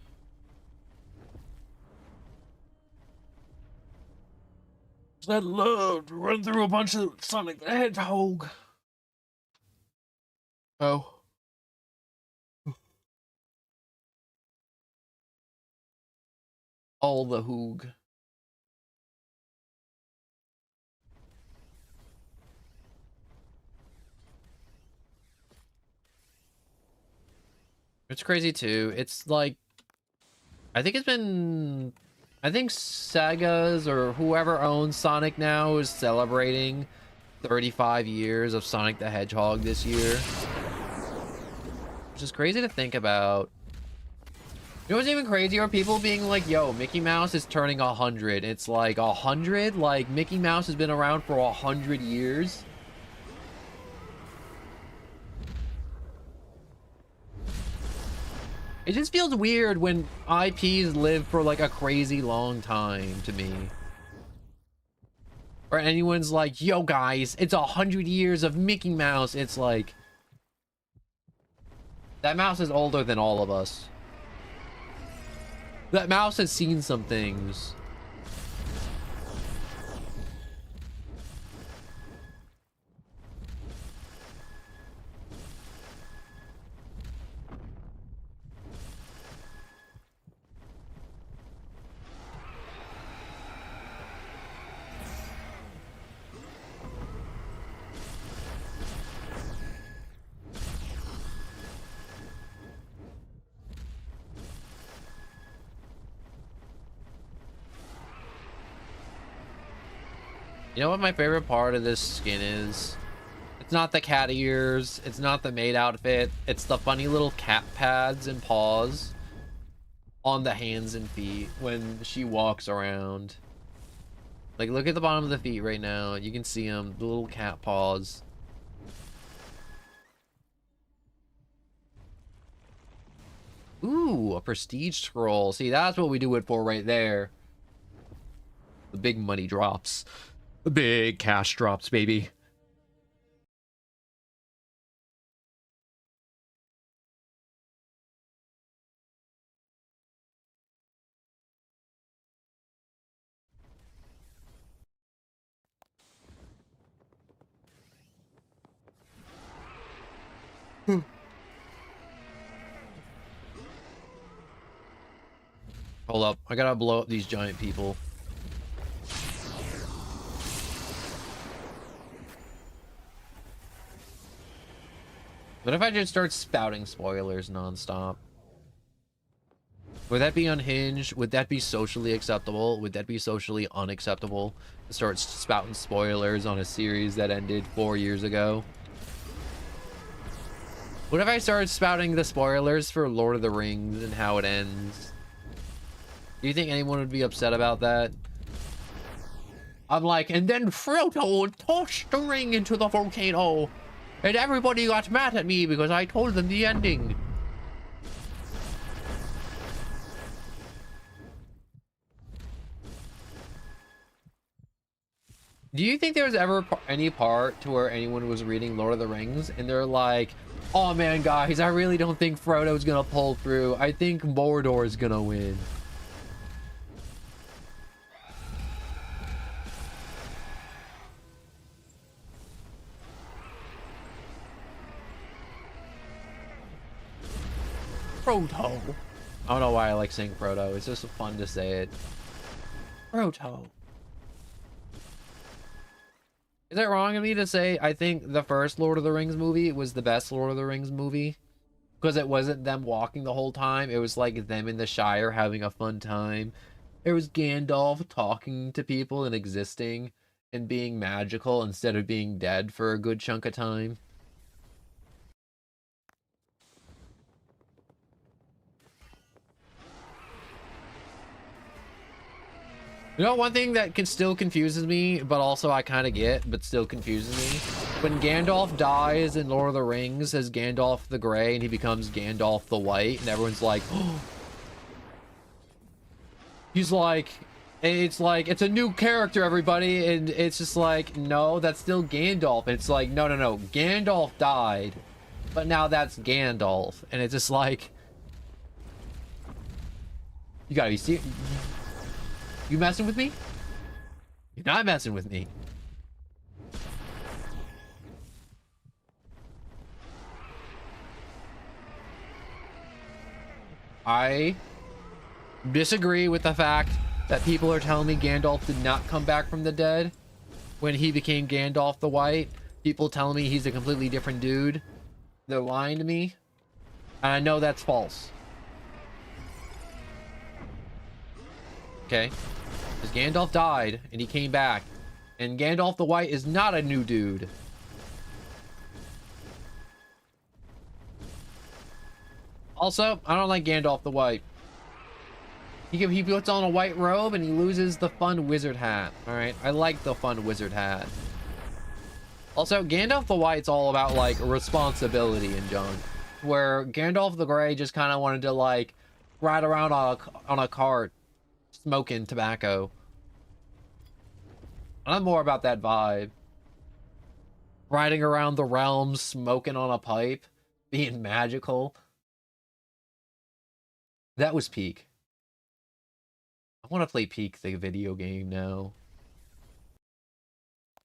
I'd love to run through a bunch of Sonic the Hedgehog. Oh. All the hoog. It's crazy too. It's like, I think Sega's or whoever owns Sonic now is celebrating 35 years of Sonic the Hedgehog this year. Which is crazy to think about. You know what's even crazier? People being like, yo, Mickey Mouse is turning 100. It's like 100? Like, Mickey Mouse has been around for 100 years? It just feels weird when IPs live for like a crazy long time to me. Or anyone's like, yo guys, it's 100 years of Mickey Mouse. It's like, that mouse is older than all of us. That mouse has seen some things. You know what my favorite part of this skin is? It's not the cat ears, it's not the maid outfit, it's the funny little cat pads and paws on the hands and feet when she walks around. Like, look at the bottom of the feet right now. You can see them, the little cat paws. Ooh, a prestige scroll. See, that's what we do it for right there. The big money drops. The big cash drops, baby. Hold up, I gotta blow up these giant people. What if I just start spouting spoilers nonstop? Would that be unhinged? Would that be socially acceptable? Would that be socially unacceptable to start spouting spoilers on a series that ended 4 years ago? What if I started spouting the spoilers for Lord of the Rings and how it ends? Do you think anyone would be upset about that? I'm like, and then Frodo tossed the ring into the volcano, and everybody got mad at me because I told them the ending. Do you think there was ever any part to where anyone was reading Lord of the Rings and they're like, oh man, guys, I really don't think Frodo's gonna pull through. I think Mordor's gonna win. Frodo. I don't know why I like saying Frodo. It's just fun to say it. Frodo. Is it wrong of me to say I think the first Lord of the Rings movie was the best Lord of the Rings movie? Because it wasn't them walking the whole time. It was like them in the Shire having a fun time. It was Gandalf talking to people and existing and being magical instead of being dead for a good chunk of time. You know, one thing that still confuses me, but also I kind of get, but still confuses me. When Gandalf dies in Lord of the Rings as Gandalf the Grey and he becomes Gandalf the White, and everyone's like, oh. He's like, it's a new character, everybody. And it's just like, no, that's still Gandalf. And it's like, no, Gandalf died, but now that's Gandalf. And it's just like, you gotta be serious. You messing with me? You're not messing with me. I disagree with the fact that people are telling me Gandalf did not come back from the dead when he became Gandalf the White. People telling me he's a completely different dude. They're lying to me. And I know that's false. Okay? Because Gandalf died and he came back. And Gandalf the White is not a new dude. Also, I don't like Gandalf the White. He puts on a white robe and he loses the fun wizard hat. All right, I like the fun wizard hat. Also, Gandalf the White's all about like responsibility and junk, where Gandalf the Grey just kind of wanted to like ride around on a cart smoking tobacco. I'm more about that vibe. Riding around the realms, smoking on a pipe, being magical. That was peak. I want to play Peak, the video game now.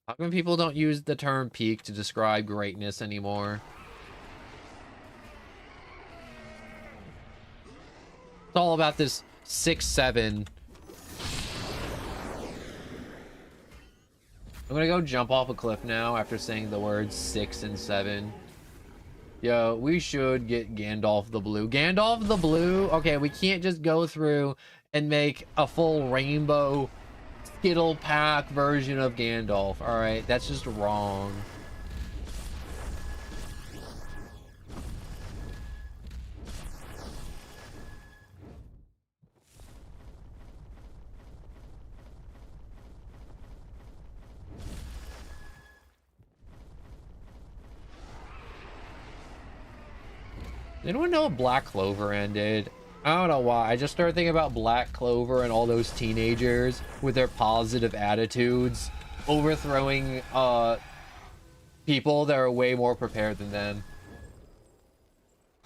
How come people don't use the term peak to describe greatness anymore? It's all about this 6-7. I'm gonna go jump off a cliff now after saying the words 6 and 7. Yo, we should get Gandalf the Blue. Gandalf the Blue? Okay, we can't just go through and make a full rainbow Skittle pack version of Gandalf. Alright, that's just wrong. Anyone know Black Clover ended? I don't know why. I just started thinking about Black Clover and all those teenagers with their positive attitudes overthrowing people that are way more prepared than them.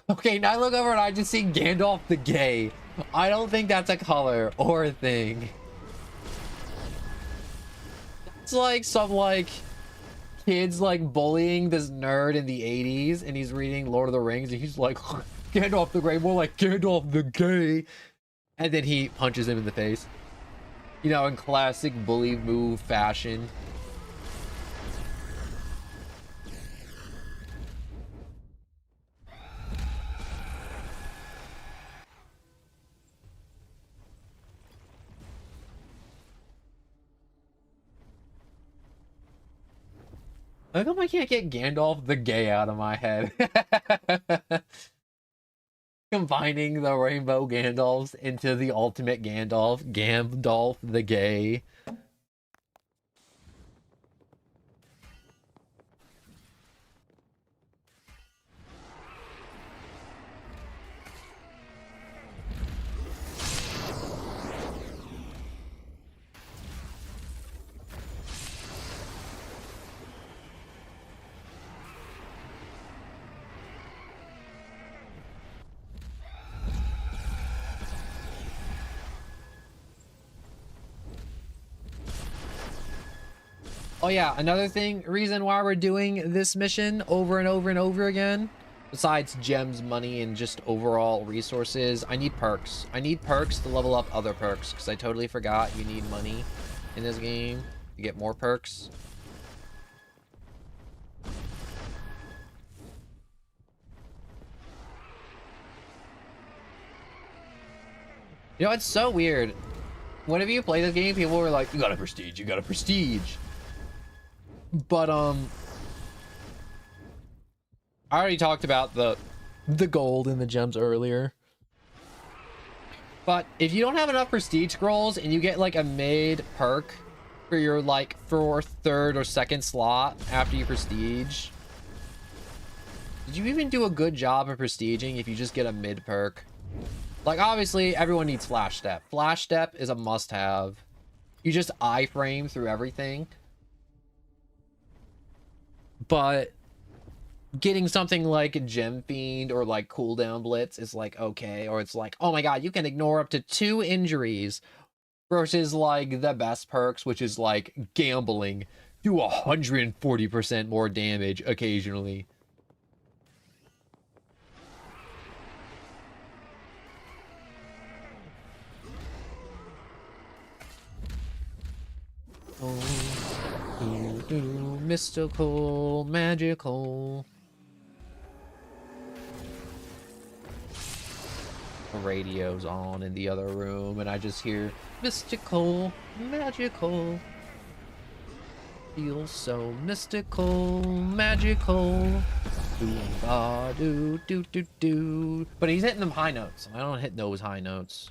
Okay, now I look over and I just see Gandalf the Gay. I don't think that's a color or a thing. It's like some like kids like bullying this nerd in the 80s and he's reading Lord of the Rings and he's like Gandalf the Grey, more like Gandalf the Gay, and then he punches him in the face, you know, in classic bully move fashion. How come I can't get Gandalf the Gay out of my head? Combining the rainbow Gandalfs into the ultimate Gandalf, Gandalf the Gay. Oh yeah, another reason why we're doing this mission over and over and over again, besides gems, money, and just overall resources, I need perks. I need perks to level up other perks, because I totally forgot you need money in this game to get more perks. You know, it's so weird. Whenever you play this game, people are like, you got a prestige, you got a prestige. But I already talked about the gold and the gems earlier. But if you don't have enough prestige scrolls and you get like a mid perk for your like fourth, third, or second slot after you prestige, did you even do a good job of prestiging if you just get a mid perk? Like obviously everyone needs flash step. Flash step is a must-have. You just iframe through everything. But getting something like Gem Fiend or like Cooldown Blitz is like okay, or it's like, oh my god, you can ignore up to 2 injuries versus like the best perks, which is like gambling, do 140% more damage occasionally. Mystical, magical. The radio's on in the other room, and I just hear mystical, magical. Feels so mystical, magical. Do do do do. But he's hitting them high notes. I don't hit those high notes.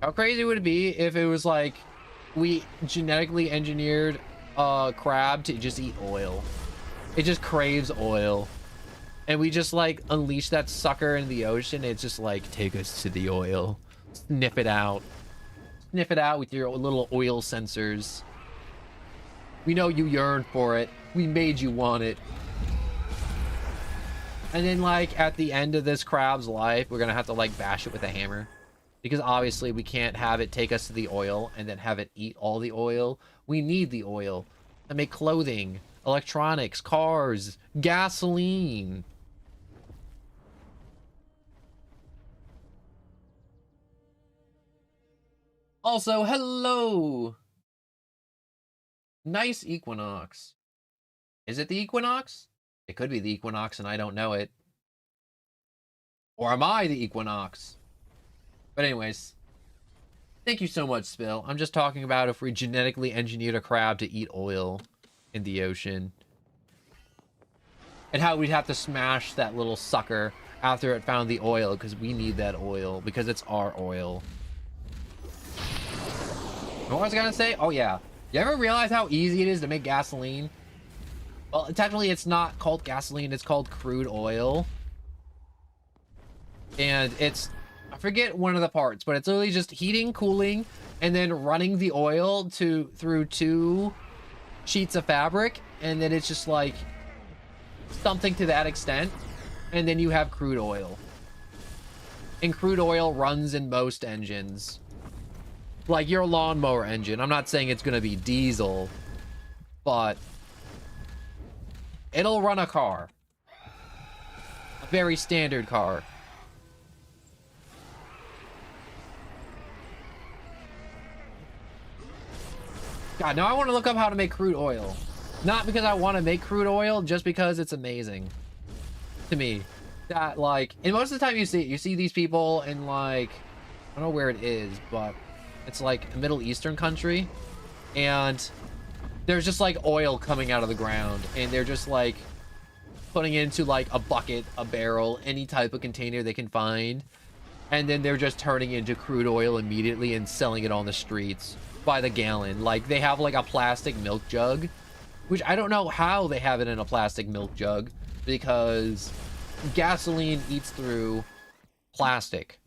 How crazy would it be if it was like we genetically engineered a crab to just eat oil? It just craves oil. And we just like unleash that sucker in the ocean. It's just like, take us to the oil. Sniff it out. Sniff it out with your little oil sensors. We know you yearn for it. We made you want it. And then like at the end of this crab's life, we're gonna have to like bash it with a hammer. Because obviously we can't have it take us to the oil and then have it eat all the oil. We need the oil to make clothing, electronics, cars, gasoline. Also, hello. Nice equinox. Is it the equinox? It could be the equinox and I don't know it. Or am I the equinox? But anyways, thank you so much, Spill. I'm just talking about if we genetically engineered a crab to eat oil in the ocean. And how we'd have to smash that little sucker after it found the oil, because we need that oil, because it's our oil. What was I gonna say? Oh yeah. You ever realize how easy it is to make gasoline? Well, technically it's not called gasoline, it's called crude oil. And it's, I forget one of the parts, but it's literally just heating, cooling, and then running the oil through 2 sheets of fabric, and then it's just like something to that extent, and then you have crude oil. And crude oil runs in most engines. Like your lawnmower engine. I'm not saying it's gonna be diesel, but it'll run a car. A very standard car. God, now I want to look up how to make crude oil. Not because I want to make crude oil, just because it's amazing to me. That like, and most of the time you see these people in like, I don't know where it is, but it's like a Middle Eastern country, and there's just like oil coming out of the ground, and they're just like putting it into like a bucket, a barrel, any type of container they can find, and then they're just turning it into crude oil immediately and selling it on the streets by the gallon. Like they have like a plastic milk jug, which I don't know how they have it in a plastic milk jug, because gasoline eats through plastic.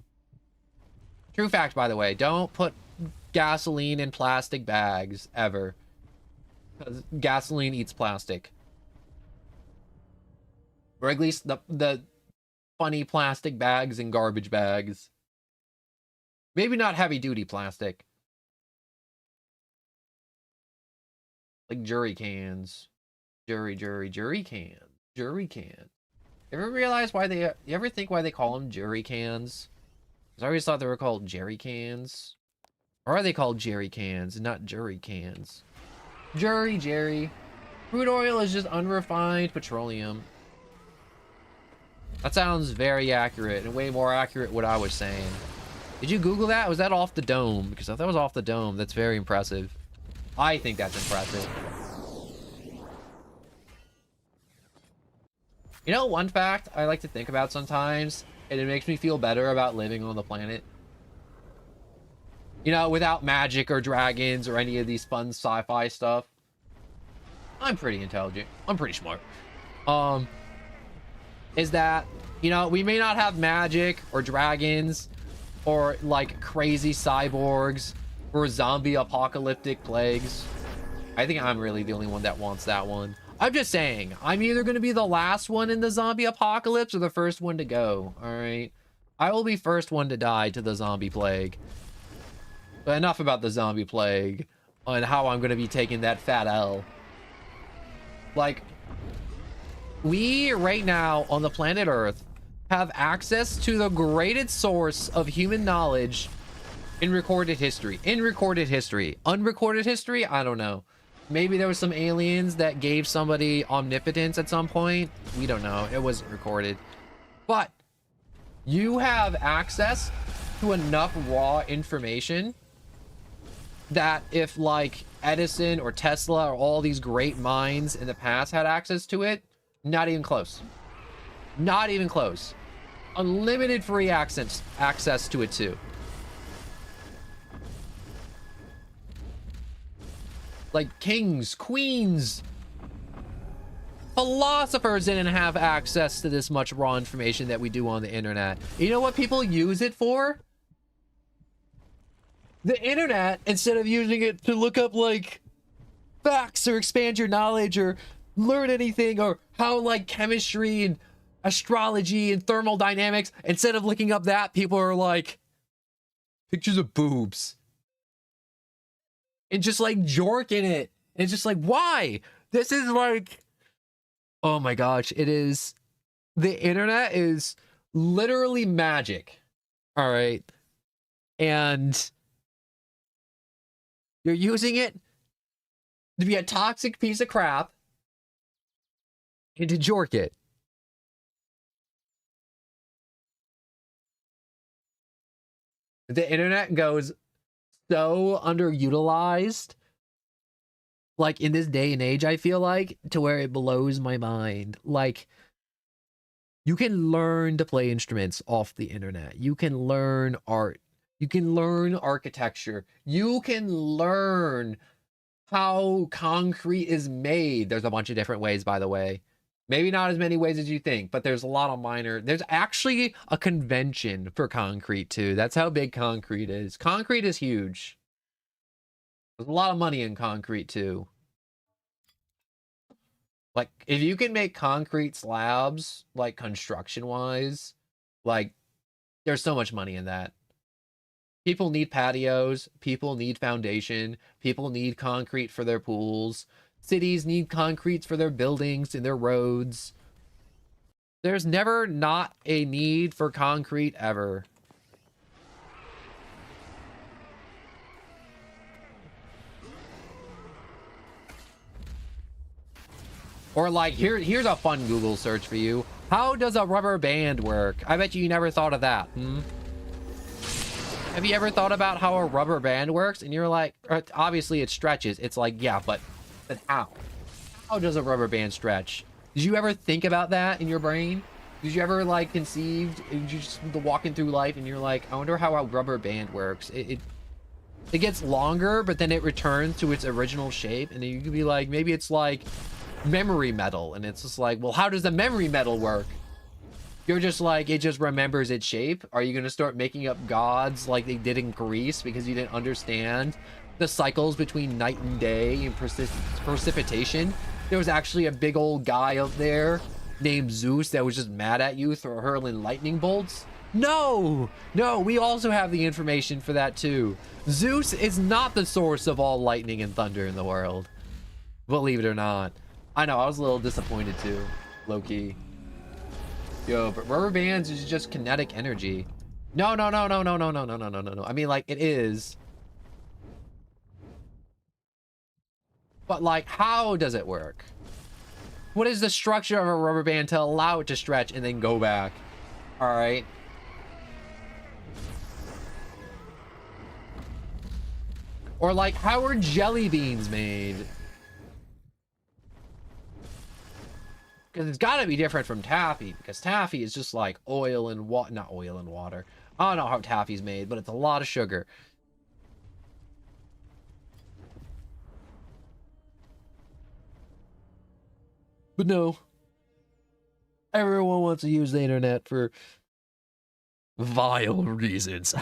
True fact, by the way. Don't put gasoline in plastic bags ever, because gasoline eats plastic, or at least the funny plastic bags and garbage bags. Maybe not heavy duty plastic, like jerry cans. Jerry cans. Jerry can. Ever realize why you ever think why they call them jerry cans? I always thought they were called jerry cans. Or are they called jerry cans and not jury cans? Jerry. Crude oil is just unrefined petroleum. That sounds very accurate, and way more accurate what I was saying. Did you Google that? Was that off the dome? Because if that was off the dome, that's very impressive. I think that's impressive. You know, one fact I like to think about sometimes, and it makes me feel better about living on the planet. You know, without magic or dragons or any of these fun sci-fi stuff. I'm pretty intelligent. I'm pretty smart. Is that, you know, we may not have magic or dragons or like crazy cyborgs or zombie apocalyptic plagues. I think I'm really the only one that wants that one. I'm just saying, I'm either going to be the last one in the zombie apocalypse or the first one to go. All right. I will be first one to die to the zombie plague. But enough about the zombie plague and how I'm going to be taking that fat L. Like, we right now on the planet Earth have access to the greatest source of human knowledge in recorded history. In recorded history. Unrecorded history? I don't know. Maybe there was some aliens that gave somebody omnipotence at some point. We don't know. It wasn't recorded. But you have access to enough raw information that if like Edison or Tesla or all these great minds in the past had access to it, not even close. Not even close. Unlimited free access to it too. Like kings, queens, philosophers didn't have access to this much raw information that we do on the internet. You know what people use it for? The internet, instead of using it to look up like facts or expand your knowledge or learn anything, or how like chemistry and astrology and thermodynamics, instead of looking up that, people are like pictures of boobs and just like jorking it. And it's just like, why? This is like, oh my gosh, it is, the internet is literally magic. All right. And you're using it to be a toxic piece of crap and to jork it. The internet goes so underutilized, like in this day and age, I feel like, to where it blows my mind. Like, you can learn to play instruments off the internet. You can learn art. You can learn architecture. You can learn how concrete is made. There's a bunch of different ways, by the way. Maybe not as many ways as you think, but there's a lot of minor. There's actually a convention for concrete too. That's how big concrete is. Concrete is huge. There's a lot of money in concrete too. Like, if you can make concrete slabs, like construction wise, like, there's so much money in that. People need patios. People need foundation. People need concrete for their pools. Cities need concrete for their buildings and their roads. There's never not a need for concrete ever. Or like, here's a fun Google search for you. How does a rubber band work? I bet you never thought of that. Have you ever thought about how a rubber band works? And you're like, obviously it stretches. It's like, yeah, but how? How does a rubber band stretch? Did you ever think about that in your brain? Did you ever like conceived, you just walking through life and you're like, I wonder how a rubber band works. It gets longer, but then it returns to its original shape. And then you could be like, maybe it's like memory metal. And it's just like, well, how does the memory metal work? You're just like, it just remembers its shape. Are you going to start making up gods like they did in Greece because you didn't understand the cycles between night and day and precipitation? There was actually a big old guy up there named Zeus that was just mad at you for hurling lightning bolts. No, we also have the information for that too. Zeus is not the source of all lightning and thunder in the world. Believe it or not. I know, I was a little disappointed too, low-key. Yo, but rubber bands is just kinetic energy. No. I mean, like, it is. But like, how does it work? What is the structure of a rubber band to allow it to stretch and then go back? All right. Or like, how are jelly beans made? Because it's got to be different from taffy, because taffy is just like oil and water. Not oil and water. I don't know how taffy's made, but it's a lot of sugar. But no, everyone wants to use the internet for vile reasons.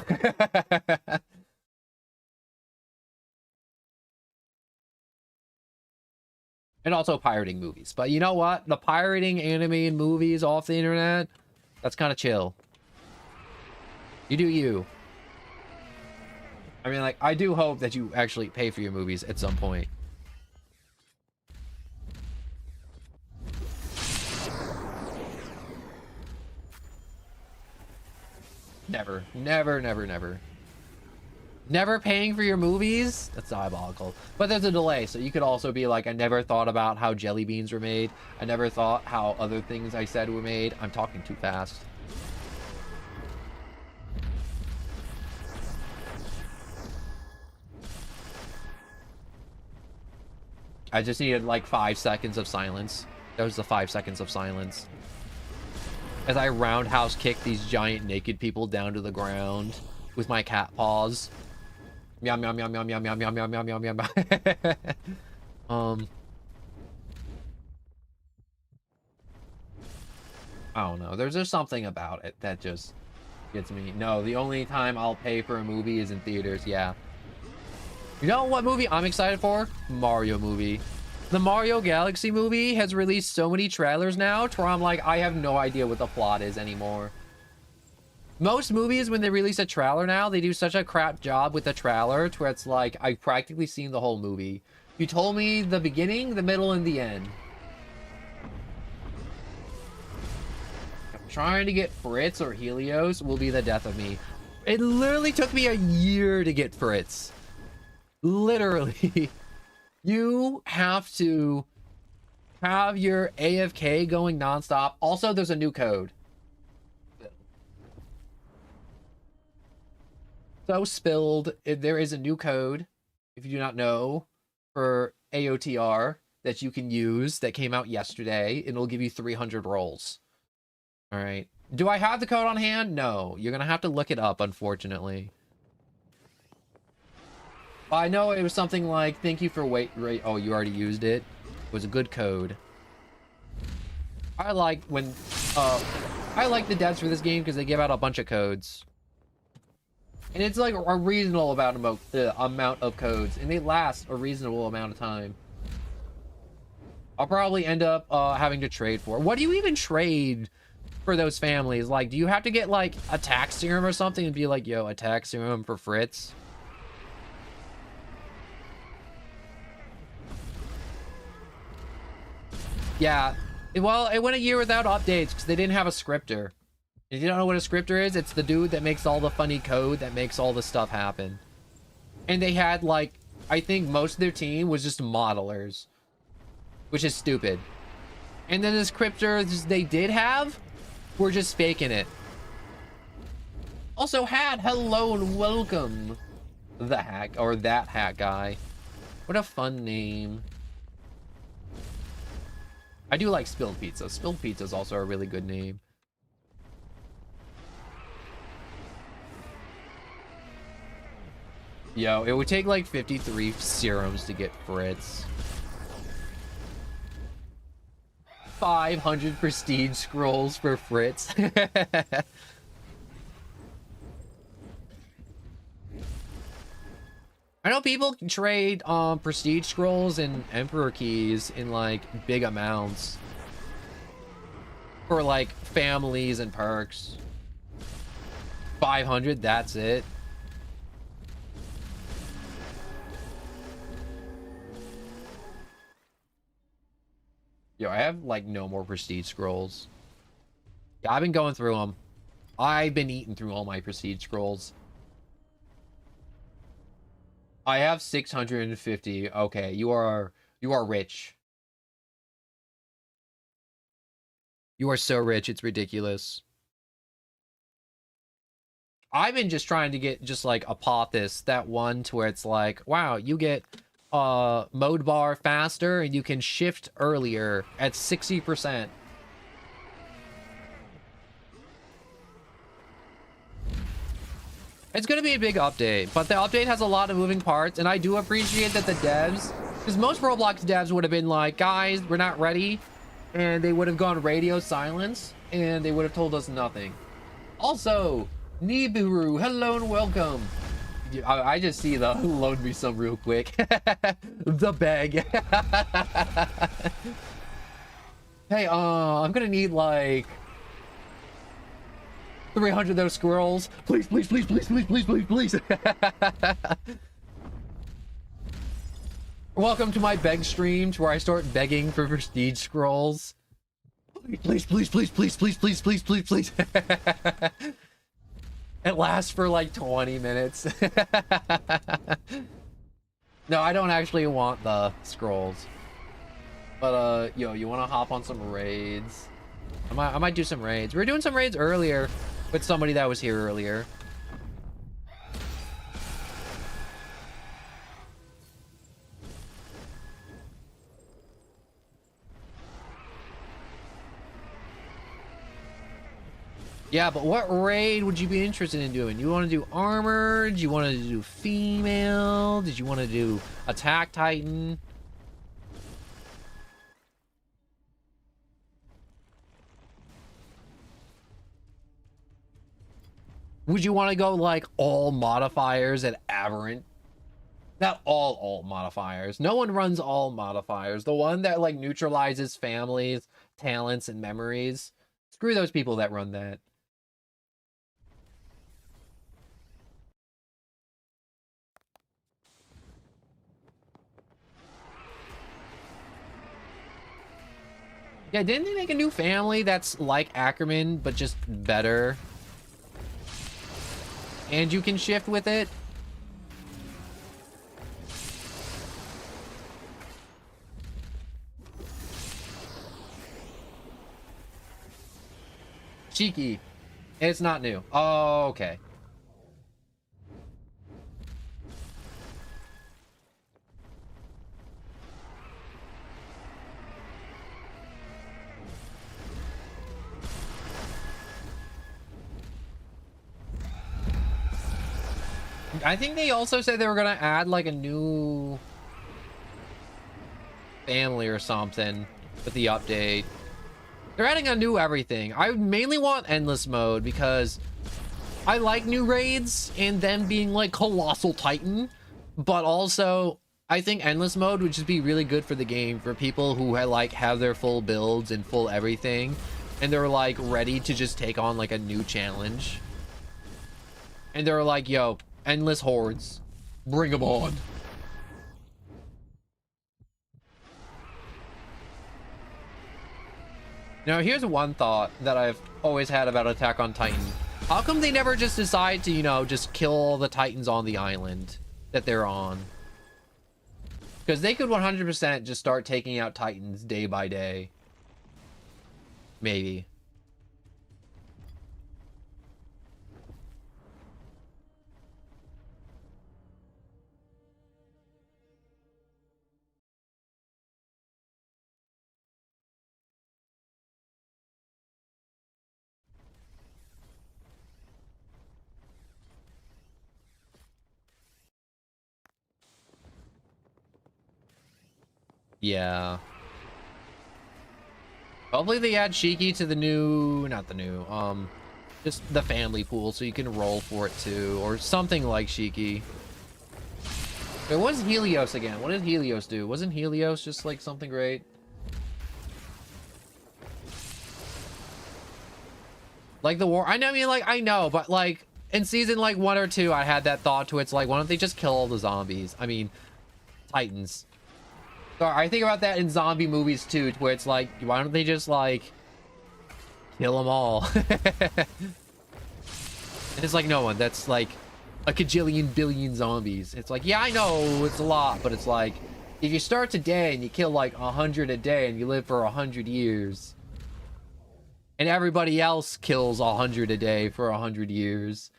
And also pirating movies. But you know what? The pirating anime and movies off the internet, that's kind of chill. You do you. I mean, like, I do hope that you actually pay for your movies at some point. Never. Never paying for your movies? That's diabolical. But there's a delay, so you could also be like, I never thought about how jelly beans were made. I never thought how other things I said were made. I'm talking too fast. I just needed like 5 seconds of silence. That was the 5 seconds of silence. As I roundhouse kick these giant naked people down to the ground with my cat paws. Meow meow meow meow meow meow meow meow meow meow meow meow. I don't know. There's just something about it that just gets me. No, the only time I'll pay for a movie is in theaters. Yeah. You know what movie I'm excited for? Mario movie. The Mario Galaxy movie has released so many trailers now to where I'm like, I have no idea what the plot is anymore. Most movies, when they release a trailer now, they do such a crap job with the trailer to where it's like, I've practically seen the whole movie. You told me the beginning, the middle, and the end. Trying to get Fritz or Helios will be the death of me. It literally took me a year to get Fritz. Literally. You have to have your AFK going nonstop. Also, there's a new code. So spilled, there is a new code, if you do not know, for AOTR that you can use that came out yesterday, and it'll give you 300 rolls. All right. Do I have the code on hand? No. You're going to have to look it up, unfortunately. I know it was something like, thank you for oh, you already used it. It was a good code. I like when, I like the devs for this game because they give out a bunch of codes. And it's like a reasonable amount of codes, and they last a reasonable amount of time. I'll probably end up having to trade for. What do you even trade for those families? Like, do you have to get like attack serum or something and be like, yo, attack serum for Fritz? Yeah, well, it went a year without updates because they didn't have a scripter. If you don't know what a scripter is, it's the dude that makes all the funny code that makes all the stuff happen. And they had like, I think most of their team was just modelers, which is stupid. And then the scripters they did have were just faking it. Also had hello and welcome. The hack, or that hack guy. What a fun name. I do like Spilled Pizza. Spilled Pizza is also a really good name. Yo, it would take like 53 serums to get Fritz. 500 prestige scrolls for Fritz. I know people can trade prestige scrolls and emperor keys in like big amounts for like families and perks. 500, that's it. Yo, I have like no more prestige scrolls. Yeah, I've been going through them. I've been eating through all my prestige scrolls. I have 650. Okay, you are rich. You are so rich, it's ridiculous. I've been just trying to get just like Apophis, that one to where it's like, wow, you get mode bar faster and you can shift earlier at 60%. It's going to be a big update, but the update has a lot of moving parts, and I do appreciate that the devs, because most Roblox devs would have been like, guys, we're not ready, and they would have gone radio silence, and they would have told us nothing. Also, Nibiru, hello and welcome. I just see the load me some real quick. The bag. Hey, I'm gonna need like 300 of those squirrels. Please, please, please, please, please, please, please, please. Welcome to my beg stream, to where I start begging for prestige scrolls. Please, please, please, please, please, please, please, please, please. It lasts for like 20 minutes. No, I don't actually want the scrolls. But, yo, you want to hop on some raids? I might do some raids. We were doing some raids earlier with somebody that was here earlier. Yeah, but what raid would you be interested in doing? You want to do armor? Do you want to do female? Did you want to do attack titan? Would you want to go like all modifiers at Aberrant? Not all modifiers. No one runs all modifiers. The one that like neutralizes families, talents, and memories. Screw those people that run that. Yeah, didn't they make a new family that's like Ackerman, but just better? And you can shift with it? Cheeky. It's not new. Oh, okay. I think they also said they were gonna add like a new family or something with the update. They're adding a new everything. I mainly want endless mode because I like new raids and them being like Colossal Titan, but also I think endless mode would just be really good for the game for people who like have their full builds and full everything and they're like ready to just take on like a new challenge. And they're like, yo, endless hordes, bring them on. Now, here's one thought that I've always had about Attack on Titan. How come they never just decide to, you know, just kill all the Titans on the island that they're on? Because they could 100% just start taking out Titans day by day. Maybe. Yeah. Hopefully they add Shiki to the new, not the new, just the family pool so you can roll for it too, or something like Shiki. Wait, what's Helios again? What did Helios do? Wasn't Helios just like something great? Like the war, I know, I mean, like, I know, but like in season like 1 or 2, I had that thought to it's like, why don't they just kill all the zombies? I mean, Titans. So I think about that in zombie movies too, where it's like, why don't they just like kill them all? And it's like, no one, that's like a kajillion billion zombies. It's like, yeah, I know it's a lot, but it's like, if you start today and you kill like 100 a day and you live for 100 years, and everybody else kills 100 a day for 100 years,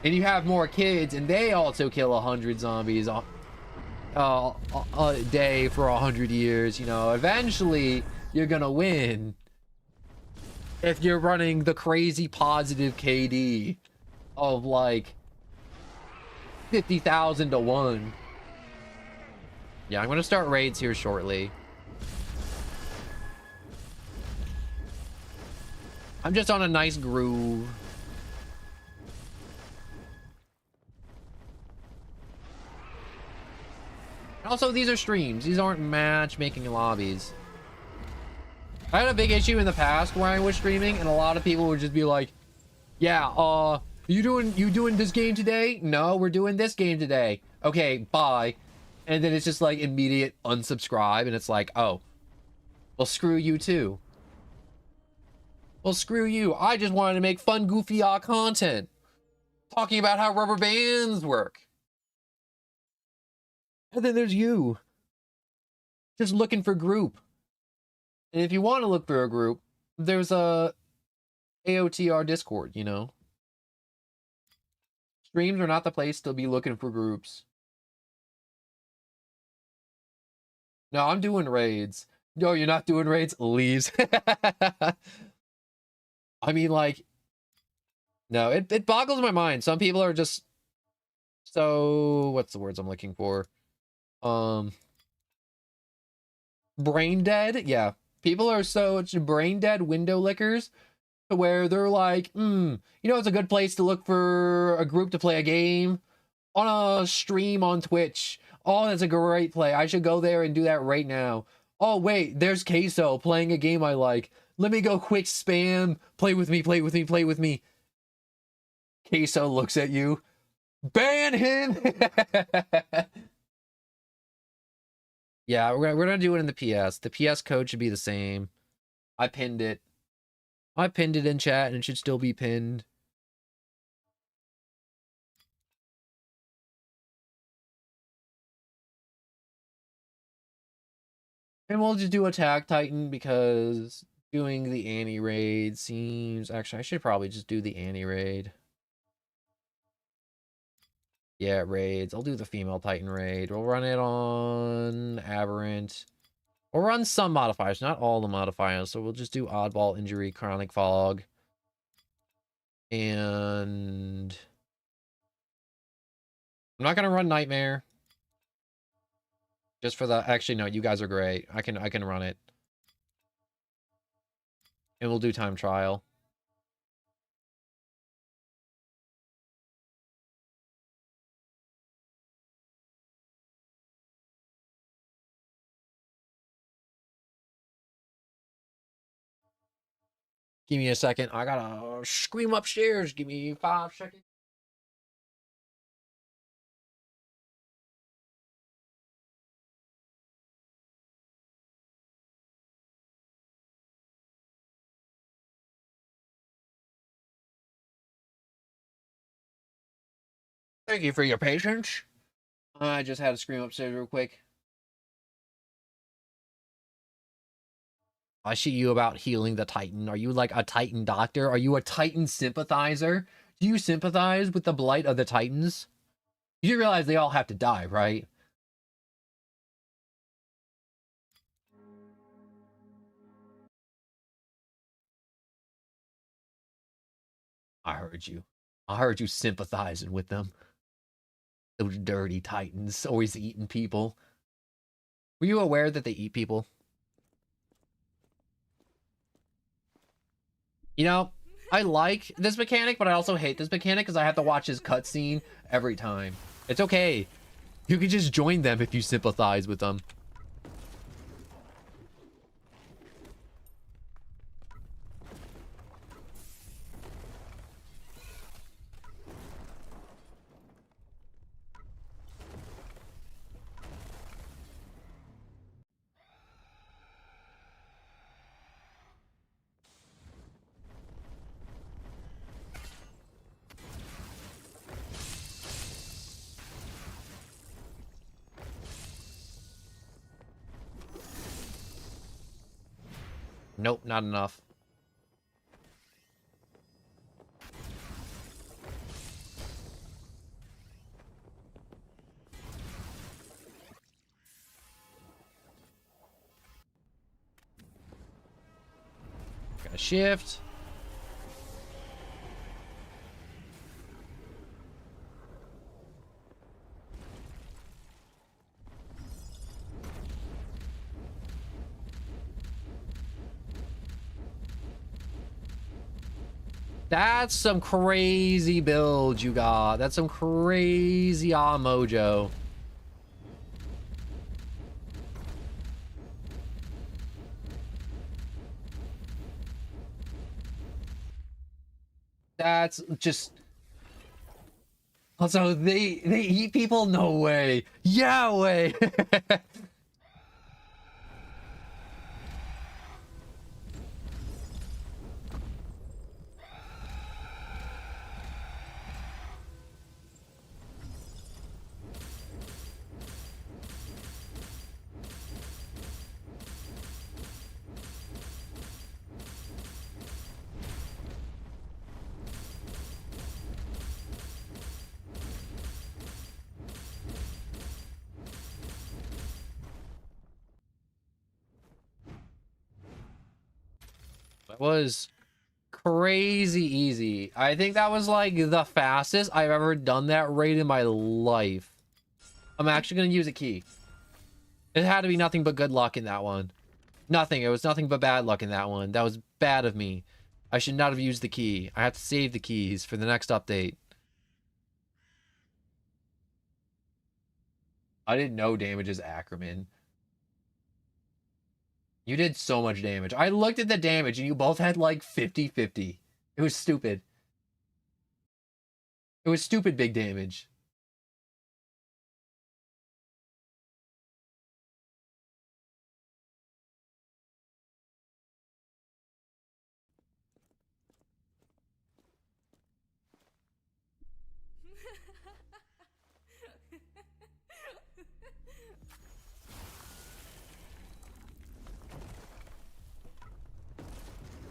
and you have more kids and they also kill 100 zombies a day for 100 years, you know, eventually you're gonna win if you're running the crazy positive KD of like 50,000 to 1. Yeah, I'm gonna start raids here shortly. I'm just on a nice groove. Also, these are streams. These aren't matchmaking lobbies. I had a big issue in the past where I was streaming, and a lot of people would just be like, yeah, you doing this game today? No, we're doing this game today. Okay, bye. And then it's just like immediate unsubscribe, and it's like, oh, well, screw you too. Well, screw you. I just wanted to make fun, goofy content. Talking about how rubber bands work. And then there's you. Just looking for group. And if you want to look for a group, there's a AOTR Discord, you know. Streams are not the place to be looking for groups. No, I'm doing raids. No, you're not doing raids? Leaves. I mean, like, no, it boggles my mind. Some people are just so, what's the words I'm looking for? Brain dead. Yeah, people are so brain dead window lickers to where they're like, it's a good place to look for a group to play a game on a stream on Twitch. Oh, that's a great play. I should go there and do that right now. Oh, wait, there's Queso playing a game I like. Let me go quick spam. Play with me, play with me, play with me. Queso looks at you. Ban him! Yeah, we're gonna do it in the PS. The PS code should be the same. I pinned it. I pinned it in chat and it should still be pinned. And we'll just do Attack Titan because doing the Annie raid seems... Actually, I should probably just do the Annie raid. Yeah, raids. I'll do the female Titan raid. We'll run it on Aberrant. We'll run some modifiers, not all the modifiers. So we'll just do Oddball, Injury, Chronic Fog. And... I'm not going to run Nightmare. Just for the... Actually, no, you guys are great. I can run it. And we'll do Time Trial. Give me a second. I gotta scream upstairs. Give me 5 seconds. Thank you for your patience. I just had to scream upstairs real quick. I see you about healing the Titan. Are you like a Titan doctor? Are you a Titan sympathizer? Do you sympathize with the blight of the Titans? You do realize they all have to die, right? I heard you. I heard you sympathizing with them. Those dirty Titans always eating people. Were you aware that they eat people? You know, I like this mechanic, but I also hate this mechanic because I have to watch his cutscene every time. It's okay. You can just join them if you sympathize with them. Nope, not enough. Gotta shift. That's some crazy build you got. That's some crazy mojo. That's just... Also, they eat people? No way. Yeah, way. That was crazy easy. I think that was like the fastest I've ever done that raid in my life. I'm actually going to use a key. It had to be nothing but good luck in that one. Nothing. It was nothing but bad luck in that one. That was bad of me. I should not have used the key. I have to save the keys for the next update. I did no damage as Ackerman. You did so much damage. I looked at the damage and you both had like 50-50. It was stupid. It was stupid big damage.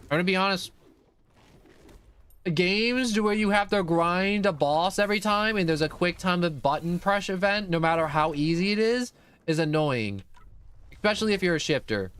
I'm gonna be honest. Games where you have to grind a boss every time and there's a quick time to button press event, no matter how easy it is annoying. Especially if you're a shifter.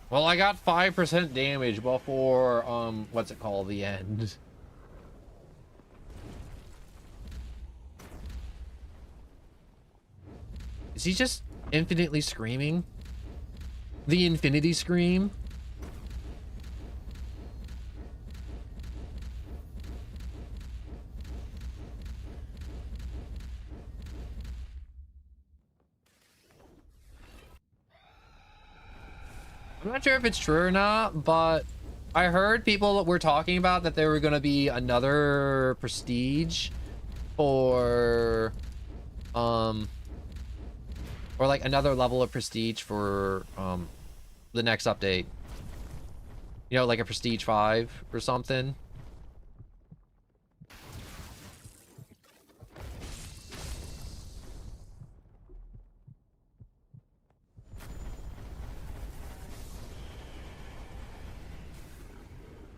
Well, I got 5% damage before, what's it called? The end. Is he just infinitely screaming? The infinity scream? I'm not sure if it's true or not, but I heard people were talking about that there were going to be another prestige or like another level of prestige for the next update. You know, like a prestige 5 or something.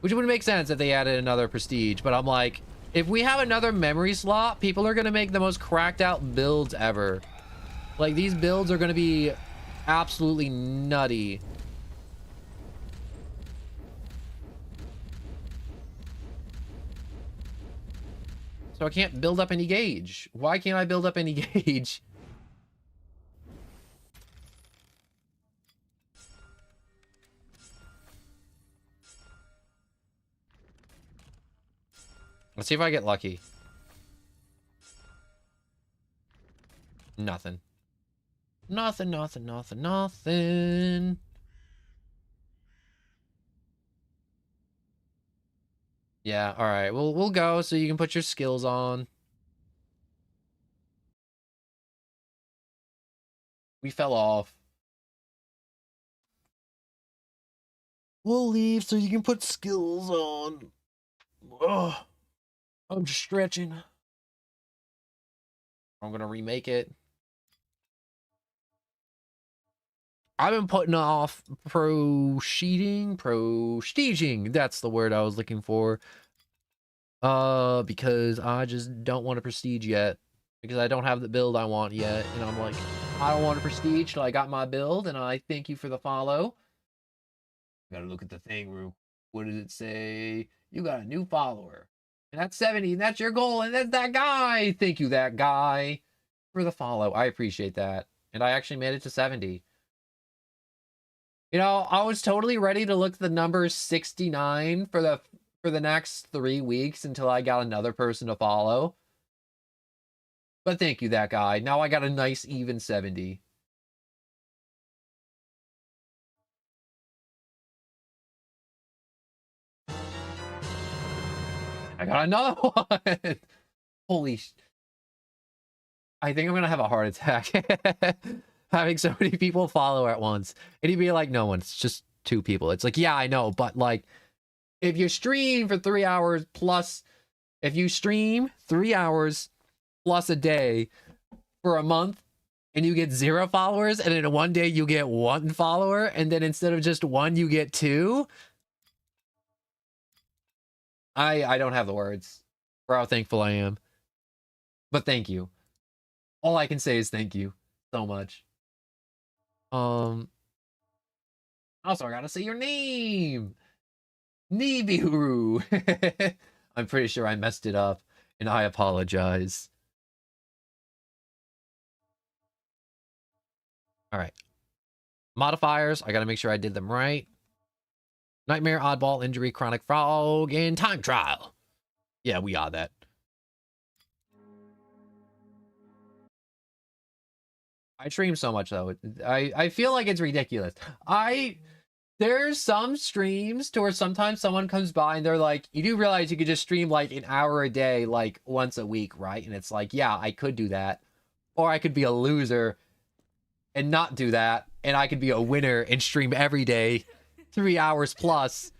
Which would make sense if they added another prestige, but I'm like, if we have another memory slot, people are gonna make the most cracked out builds ever. Like, these builds are gonna be absolutely nutty. So I can't build up any gauge. Why can't I build up any gauge? Let's see if I get lucky. Nothing. Nothing, nothing, nothing, nothing. Yeah, all right. We'll go so you can put your skills on. We fell off. We'll leave so you can put skills on. Ugh. I'm just stretching. I'm gonna remake it. I've been putting off prestiging. That's the word I was looking for. Because I just don't want to prestige yet. Because I don't have the build I want yet. And I'm like, I don't want to prestige till I got my build. And I thank you for the follow. Gotta look at the thing, Rue. What does it say? You got a new follower. And that's 70. And that's your goal. And that's that guy. Thank you, that guy, for the follow. I appreciate that. And I actually made it to 70. You know, I was totally ready to look at the number 69 for the next 3 weeks until I got another person to follow. But thank you, that guy. Now I got a nice even 70. I got another one. Holy I think I'm gonna have a heart attack. Having so many people follow at once. And he'd be like, no one, it's just 2 people. It's like, yeah, I know, but like, if you stream for 3 hours plus, if you stream 3 hours plus a day for a month, and you get 0 followers, and in one day you get 1 follower, and then instead of just 1, you get 2. I don't have the words for how thankful I am. But thank you. All I can say is thank you so much. Also, I gotta say your name. Nibiru. I'm pretty sure I messed it up, and I apologize. All right. Modifiers, I gotta make sure I did them right. Nightmare, oddball, injury, chronic frog, and time trial. Yeah, we are that. I stream so much though. I feel like it's ridiculous. There's some streams to where sometimes someone comes by and they're like, you do realize you could just stream like an hour a day, like once a week, right? And it's like, yeah, I could do that. Or I could be a loser and not do that. And I could be a winner and stream every day, 3 hours plus,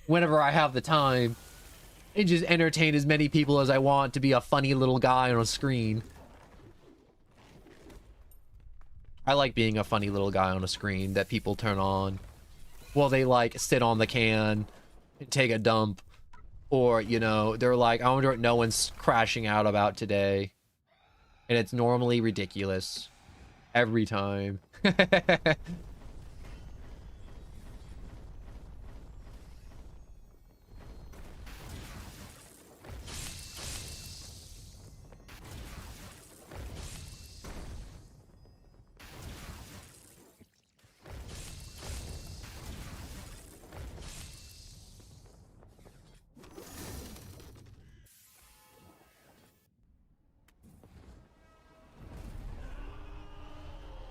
whenever I have the time. And just entertain as many people as I want to be a funny little guy on a screen. I like being a funny little guy on a screen that people turn on. Well, they like sit on the can and take a dump, or you know, they're like, I wonder what no one's crashing out about today, and it's normally ridiculous every time.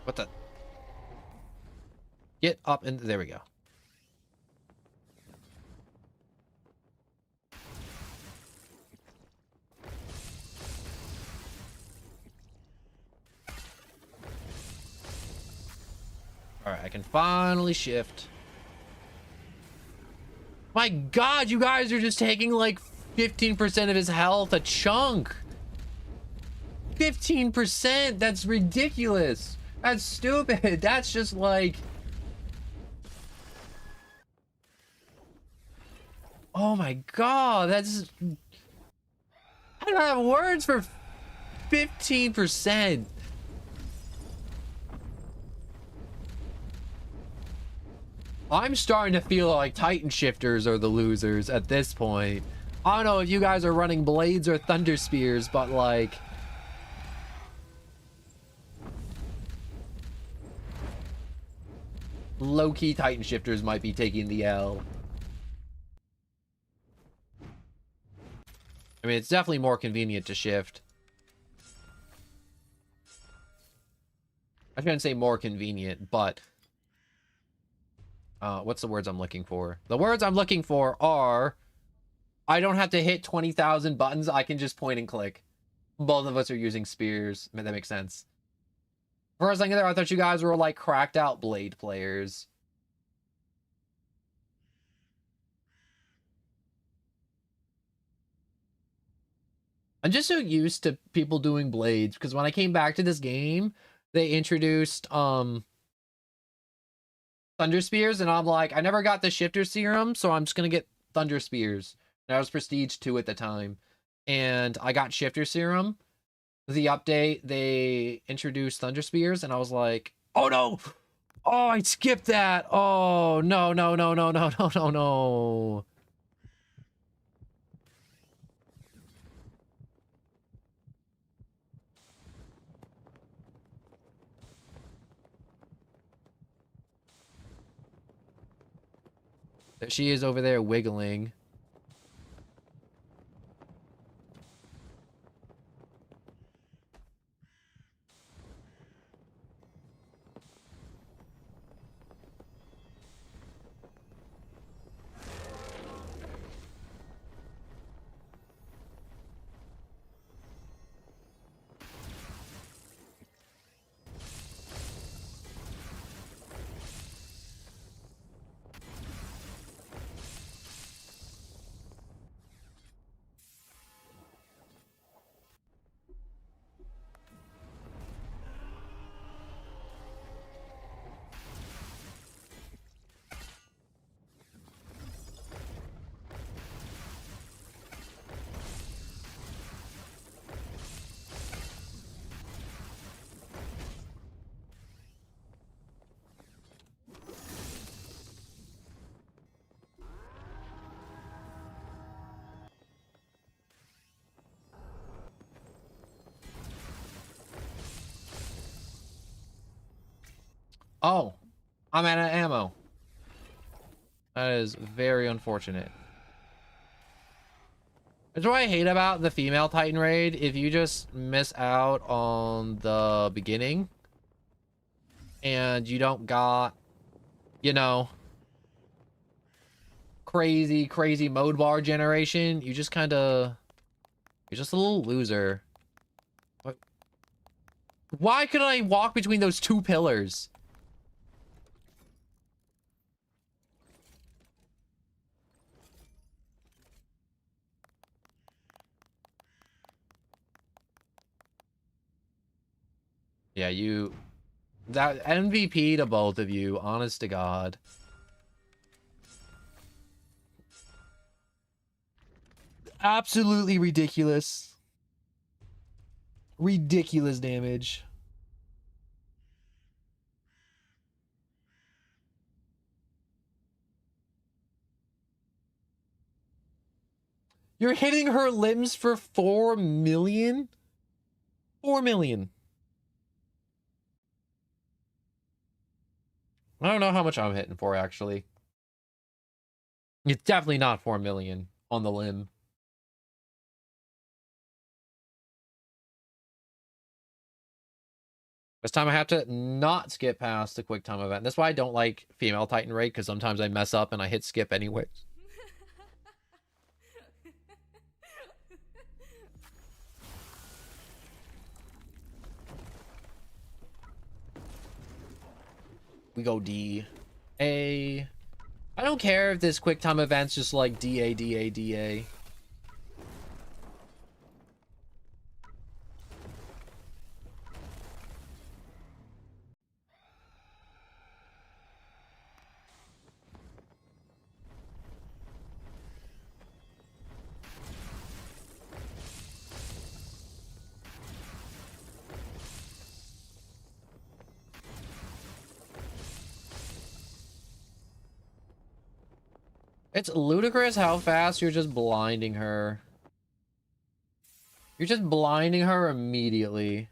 What the? Get up and there we go. All right, I can finally shift. My God, you guys are just taking like 15% of his health a chunk. 15%? That's ridiculous. That's stupid. That's just like... Oh my God, that's... I don't have words for 15%. I'm starting to feel like Titan Shifters are the losers at this point. I don't know if you guys are running Blades or Thunder Spears, but like... low-key Titan Shifters might be taking the L. I mean, it's definitely more convenient to shift. I shouldn't say more convenient, but... what's the words I'm looking for? The words I'm looking for are... I don't have to hit 20,000 buttons, I can just point and click. Both of us are using spears. I mean, that makes sense. For a second there, I thought you guys were like cracked out Blade players. I'm just so used to people doing Blades because when I came back to this game, they introduced Thunder Spears, and I'm like, I never got the Shifter Serum, so I'm just gonna get Thunder Spears. And I was Prestige 2 at the time, and I got Shifter Serum. The update, they introduced Thunder Spears, and I was like, oh no! Oh, I skipped that! Oh, no, no, no, no, no, no, no, no. She is over there wiggling. Oh, I'm out of ammo. That is very unfortunate. That's what I hate about the female Titan raid. If you just miss out on the beginning and you don't got, you know, crazy mode bar generation, you just kind of, you're just a little loser. What? Why couldn't I walk between those two pillars? Yeah, that MVP to both of you, honest to God. Absolutely ridiculous. Ridiculous damage. You're hitting her limbs for 4 million? 4 million. I don't know how much I'm hitting for, actually. It's definitely not 4 million on the limb. This time I have to not skip past the quick time event. That's why I don't like female Titan raid, because sometimes I mess up and I hit skip anyways. We go D. A. I don't care if this quick time event's just like DA, DA, DA. It's ludicrous how fast you're just blinding her. You're just blinding her immediately.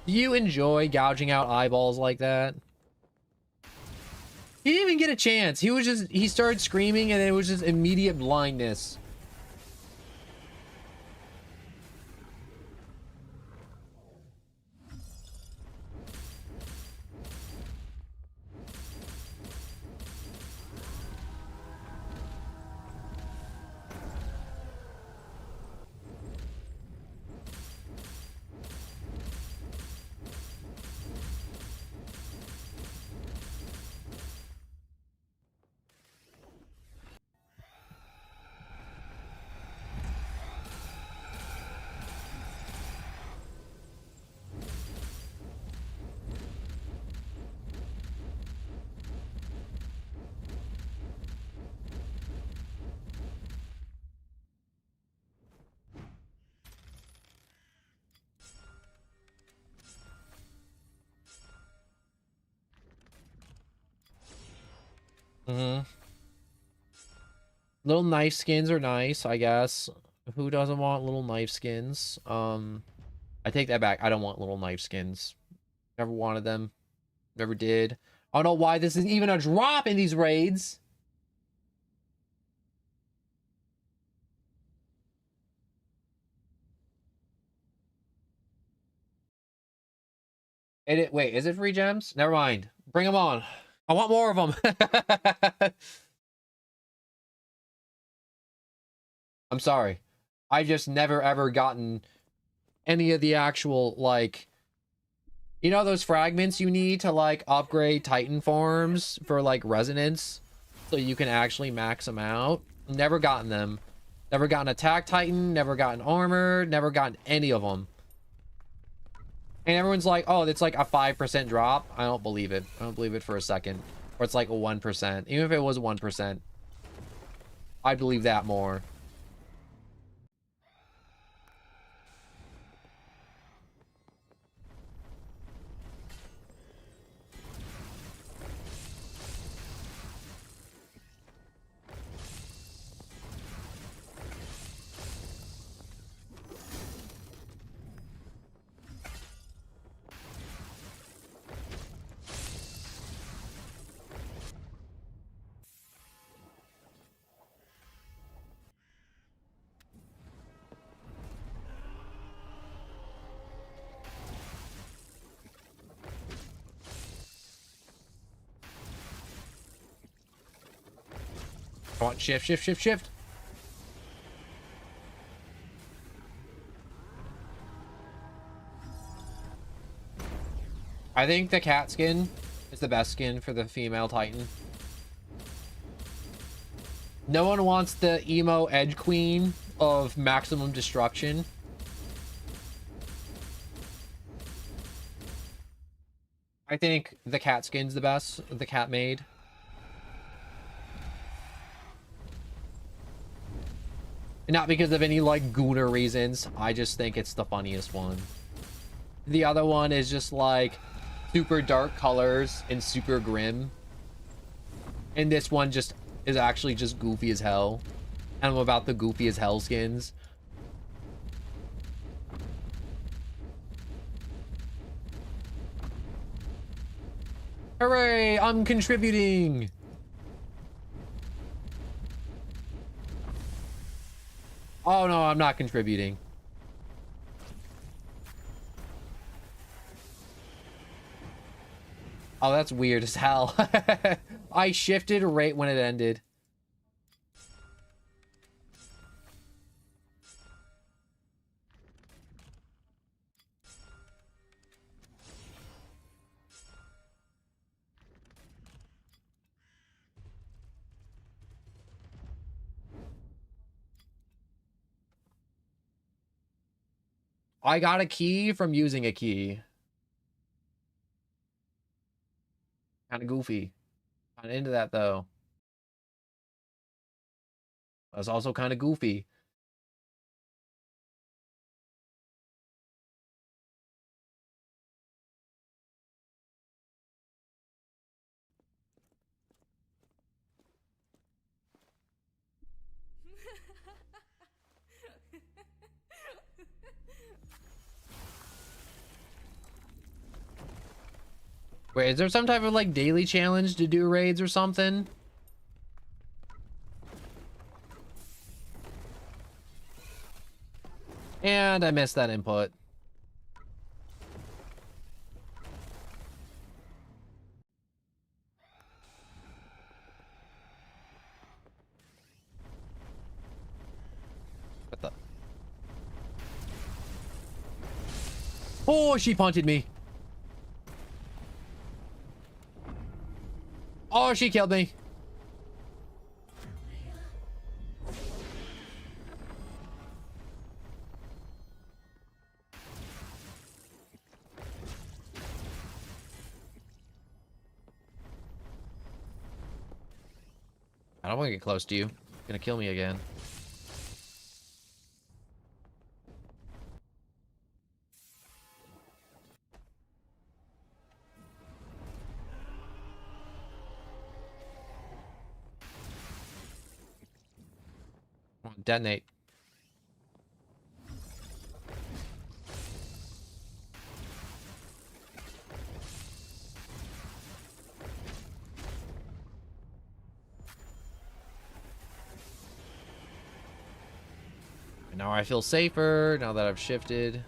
Do you enjoy gouging out eyeballs like that? He didn't even get a chance. He started screaming and it was just immediate blindness. Mm-hmm. Little knife skins are nice, I guess. Who doesn't want little knife skins? I take that back. I don't want little knife skins. Never wanted them. Never did. I don't know why this is even a drop in these raids. Wait, is it free gems? Never mind. Bring them on. I want more of them. I'm sorry. I just never ever gotten any of the actual, like, you know those fragments you need to, like, upgrade Titan forms for, like, resonance? So you can actually max them out? Never gotten them. Never gotten Attack Titan, never gotten Armor, never gotten any of them. And everyone's like, oh, it's like a 5% drop. I don't believe it. I don't believe it for a second. Or it's like a 1%. Even if it was 1%, I'd believe that more. Come on, shift, shift, shift, shift. I think the cat skin is the best skin for the female Titan. No one wants the emo edge queen of maximum destruction. I think the cat skin's the best, the cat made. Not because of any like gooner reasons. I just think it's the funniest one. The other one is just like super dark colors and super grim. And this one just is actually just goofy as hell. And I'm about the goofy as hell skins. Hooray! I'm contributing! Oh no, I'm not contributing. Oh, that's weird as hell. I shifted right when it ended. I got a key from using a key. Kind of goofy. Kind of into that though. That's also kind of goofy. Wait, is there some type of like daily challenge to do raids or something? And I missed that input. What the? Oh, she punted me. Oh, she killed me. I don't want to get close to you. You're gonna kill me again. Detonate. Now I feel safer now that I've shifted.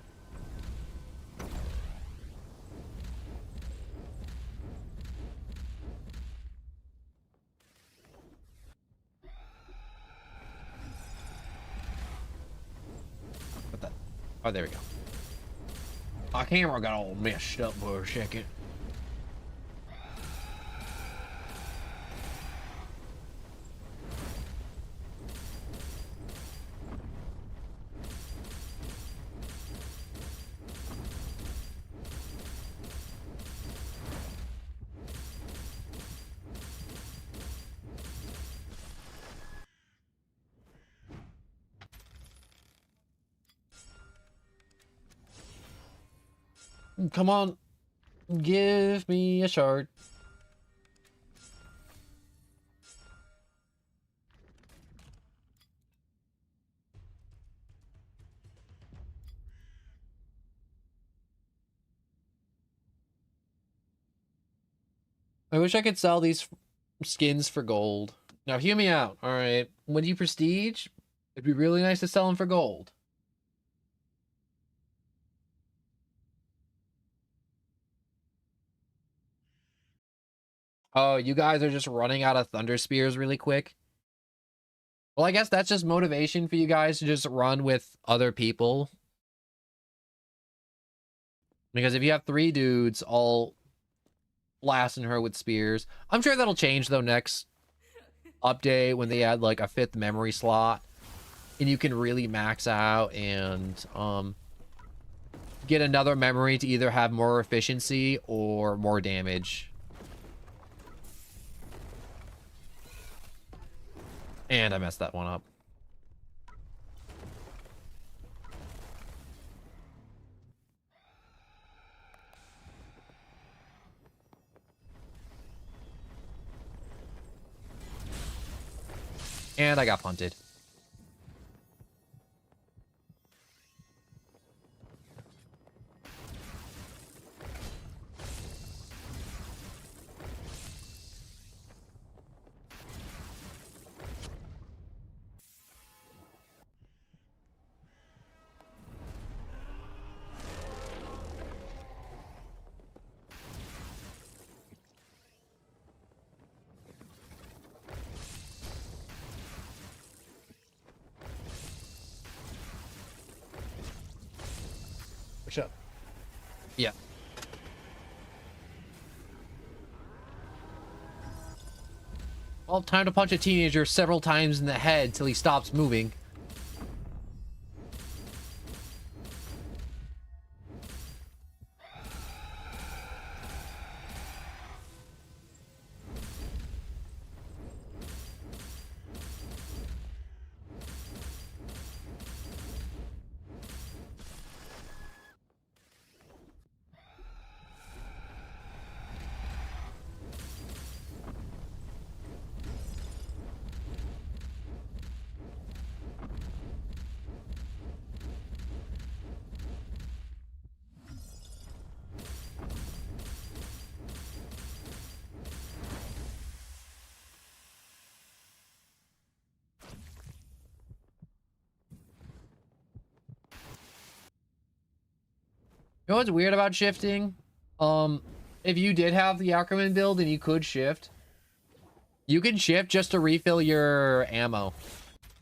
What the? Oh, there we go. My camera got all messed up for a second. Come on. Give me a shard. I wish I could sell these skins for gold. Now, hear me out, alright? When you prestige, it'd be really nice to sell them for gold. Oh, you guys are just running out of Thunder Spears really quick? Well, I guess that's just motivation for you guys to just run with other people. Because if you have 3 dudes all blasting her with spears, I'm sure that'll change though next update when they add like a 5th memory slot and you can really max out and get another memory to either have more efficiency or more damage. And I messed that one up. And I got punted. What's up? Yeah. Well, time to punch a teenager several times in the head till he stops moving. You know what's weird about shifting? If you did have the Ackerman build and you could shift, you can shift just to refill your ammo.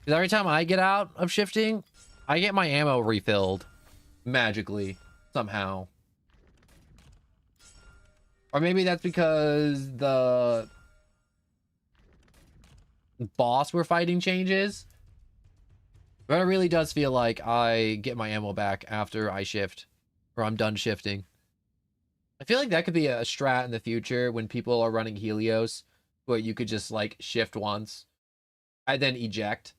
Because every time I get out of shifting, I get my ammo refilled magically somehow. Or maybe that's because the boss we're fighting changes. But it really does feel like I get my ammo back after I shift. Or I'm done shifting. I feel like that could be a strat in the future when people are running Helios, where you could just like shift once and then eject.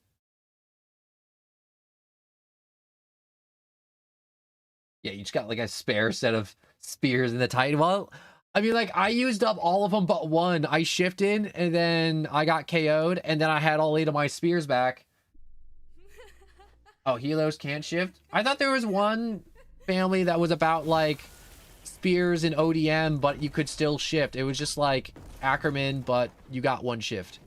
Yeah, you just got like a spare set of spears in the Titan. Well, I mean, like I used up all of them but one. I shifted and then I got KO'd and then I had all 8 of my spears back. Oh, Helios can't shift? I thought there was one family that was about like spears and ODM, but you could still shift. It was just like Ackerman, but you got 1 shift.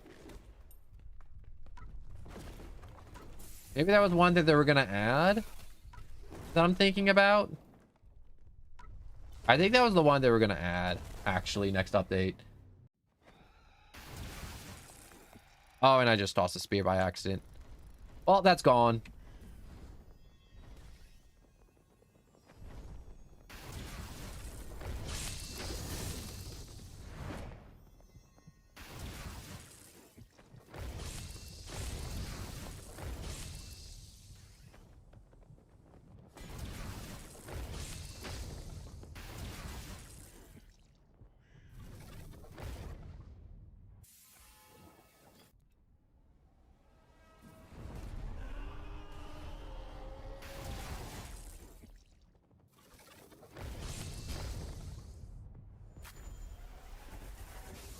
Maybe that was one that they were gonna add that I'm thinking about. I think that was the one they were gonna add, actually, next update. Oh, and I just tossed a spear by accident. Well, that's gone.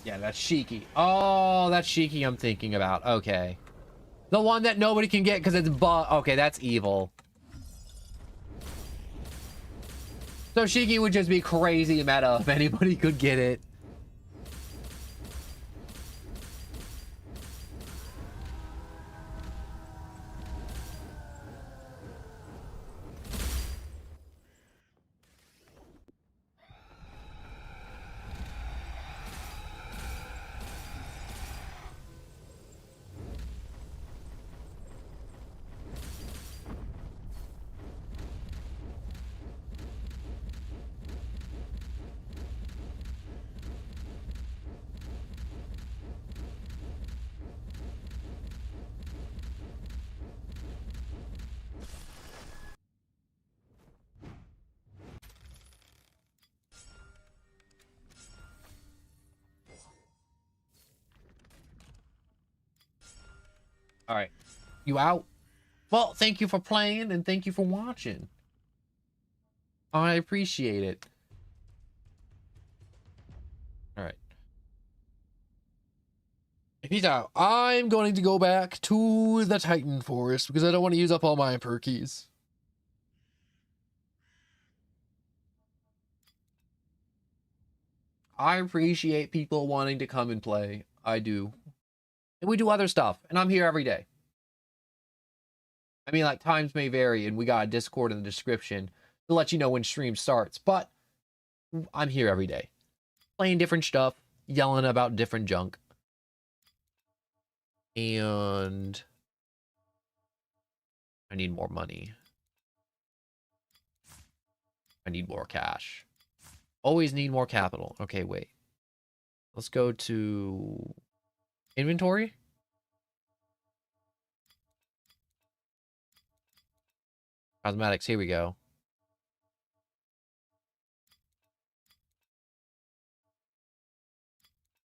Yeah, that's Shiki. Oh, that's Shiki I'm thinking about. Okay. The one that nobody can get because it's okay, that's evil. So Shiki would just be crazy meta if anybody could get it. All right. You out? Well, thank you for playing and thank you for watching. I appreciate it. All right. Peace out. I'm going to go back to the Titan Forest because I don't want to use up all my per keys. I appreciate people wanting to come and play. I do. And we do other stuff. And I'm here every day. I mean, like, times may vary, and we got a Discord in the description to let you know when stream starts. But I'm here every day. Playing different stuff. Yelling about different junk. And I need more money. I need more cash. Always need more capital. Okay, wait. Let's go to inventory. Cosmetics, here we go.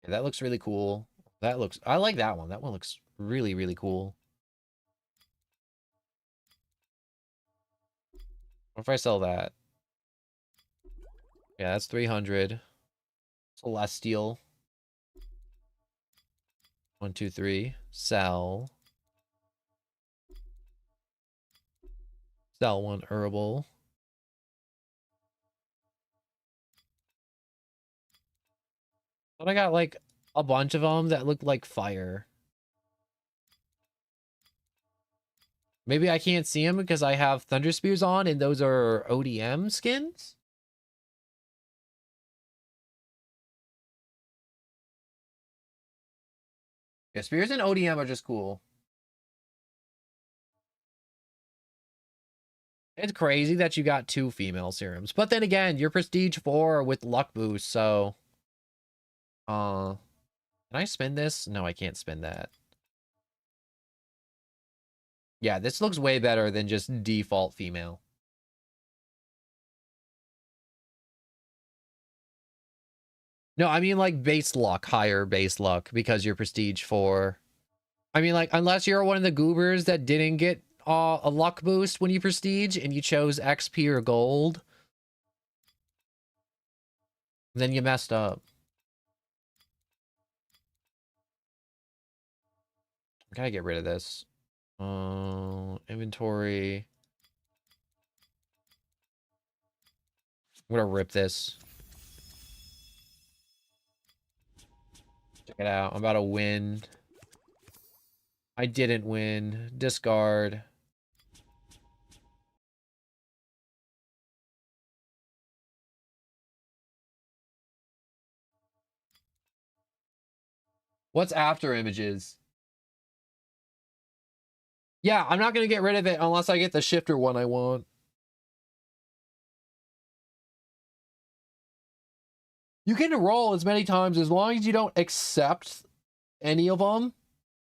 Yeah, that looks really cool. I like that one. That one looks really, really cool. What if I sell that? Yeah, that's 300. Celestial. 1, 2, 3. Sell. Sell one herbal. But I got like a bunch of them that look like fire. Maybe I can't see them because I have Thunder Spears on and those are ODM skins? Yeah, Spears and ODM are just cool. It's crazy that you got 2 female serums. But then again, you're Prestige 4 with luck boost, so... can I spin this? No, I can't spin that. Yeah, this looks way better than just default female. No, I mean like base luck, higher base luck, because you're Prestige 4. I mean, like, unless you're one of the goobers that didn't get a luck boost when you prestige and you chose XP or gold, then you messed up. I gotta get rid of this. Inventory. I'm gonna rip this. Check it out. I'm about to win. I didn't win. Discard. What's after images? Yeah, I'm not gonna get rid of it unless I get the shifter one I want. You can roll as many times as long as you don't accept any of them.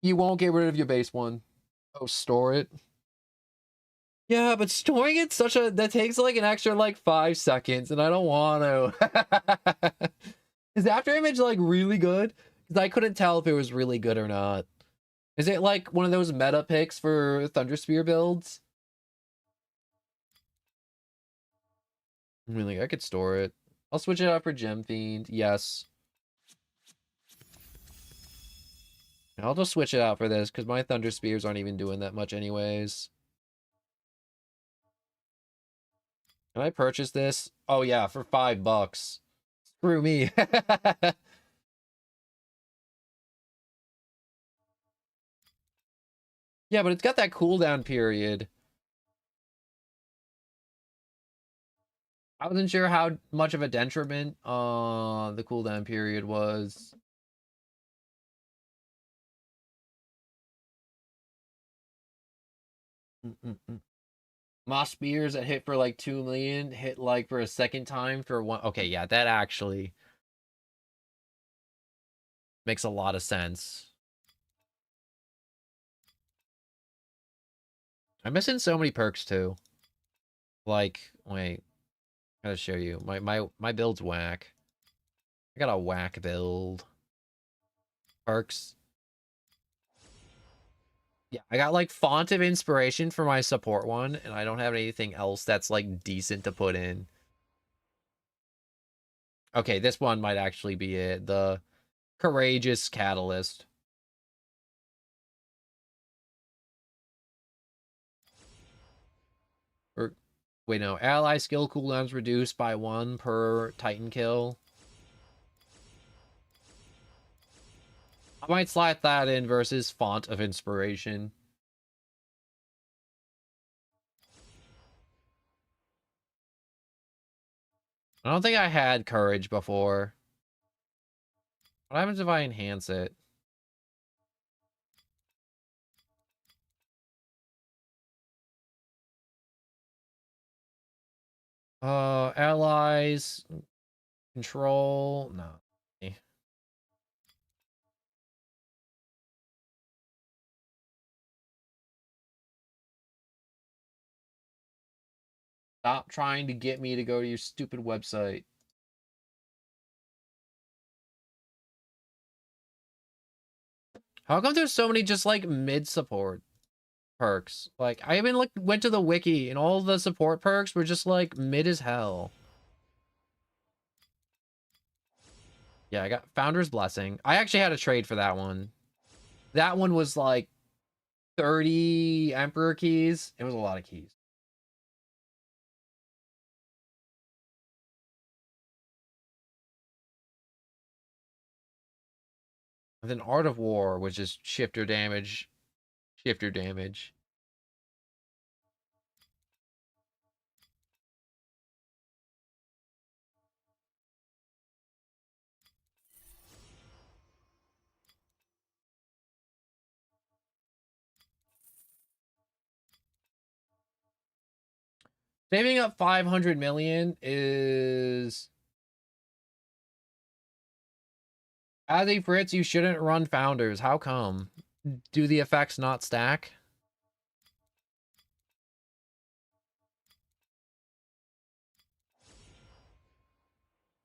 You won't get rid of your base one. Oh, store it. Yeah, but storing it that takes like an extra like 5 seconds, and I don't want to. Is After Image like really good? Because I couldn't tell if it was really good or not. Is it like one of those meta picks for Thunder Spear builds? I mean, like, I could store it. I'll switch it out for Gem Fiend. Yes. I'll just switch it out for this because my Thunder Spears aren't even doing that much anyways. Can I purchase this? Oh yeah, for $5. Screw me. Yeah, but it's got that cooldown period. I wasn't sure how much of a detriment the cooldown period was. Moss spears that hit for like 2 million hit like for a second time for 1. Okay, yeah, that actually makes a lot of sense. I'm missing so many perks too. Like, wait, I gotta show you. My build's whack. I got a whack build. Perks. Yeah, I got like font of inspiration for my support one, and I don't have anything else that's like decent to put in. Okay, this one might actually be it. The Courageous Catalyst. Or wait, no. Ally skill cooldowns reduced by 1 per Titan kill. I might slide that in versus Font of Inspiration. I don't think I had Courage before. What happens if I enhance it? Allies. Control. No. Stop trying to get me to go to your stupid website. How come there's so many just like mid support perks? Like I even went to the wiki and all the support perks were just like mid as hell. Yeah, I got Founder's Blessing. I actually had a trade for that one. That one was like 30 Emperor keys. It was a lot of keys. And then Art of War, which is shifter damage. Shifter damage. Saving up 500 million is... As a Fritz, you shouldn't run Founders. How come? Do the effects not stack?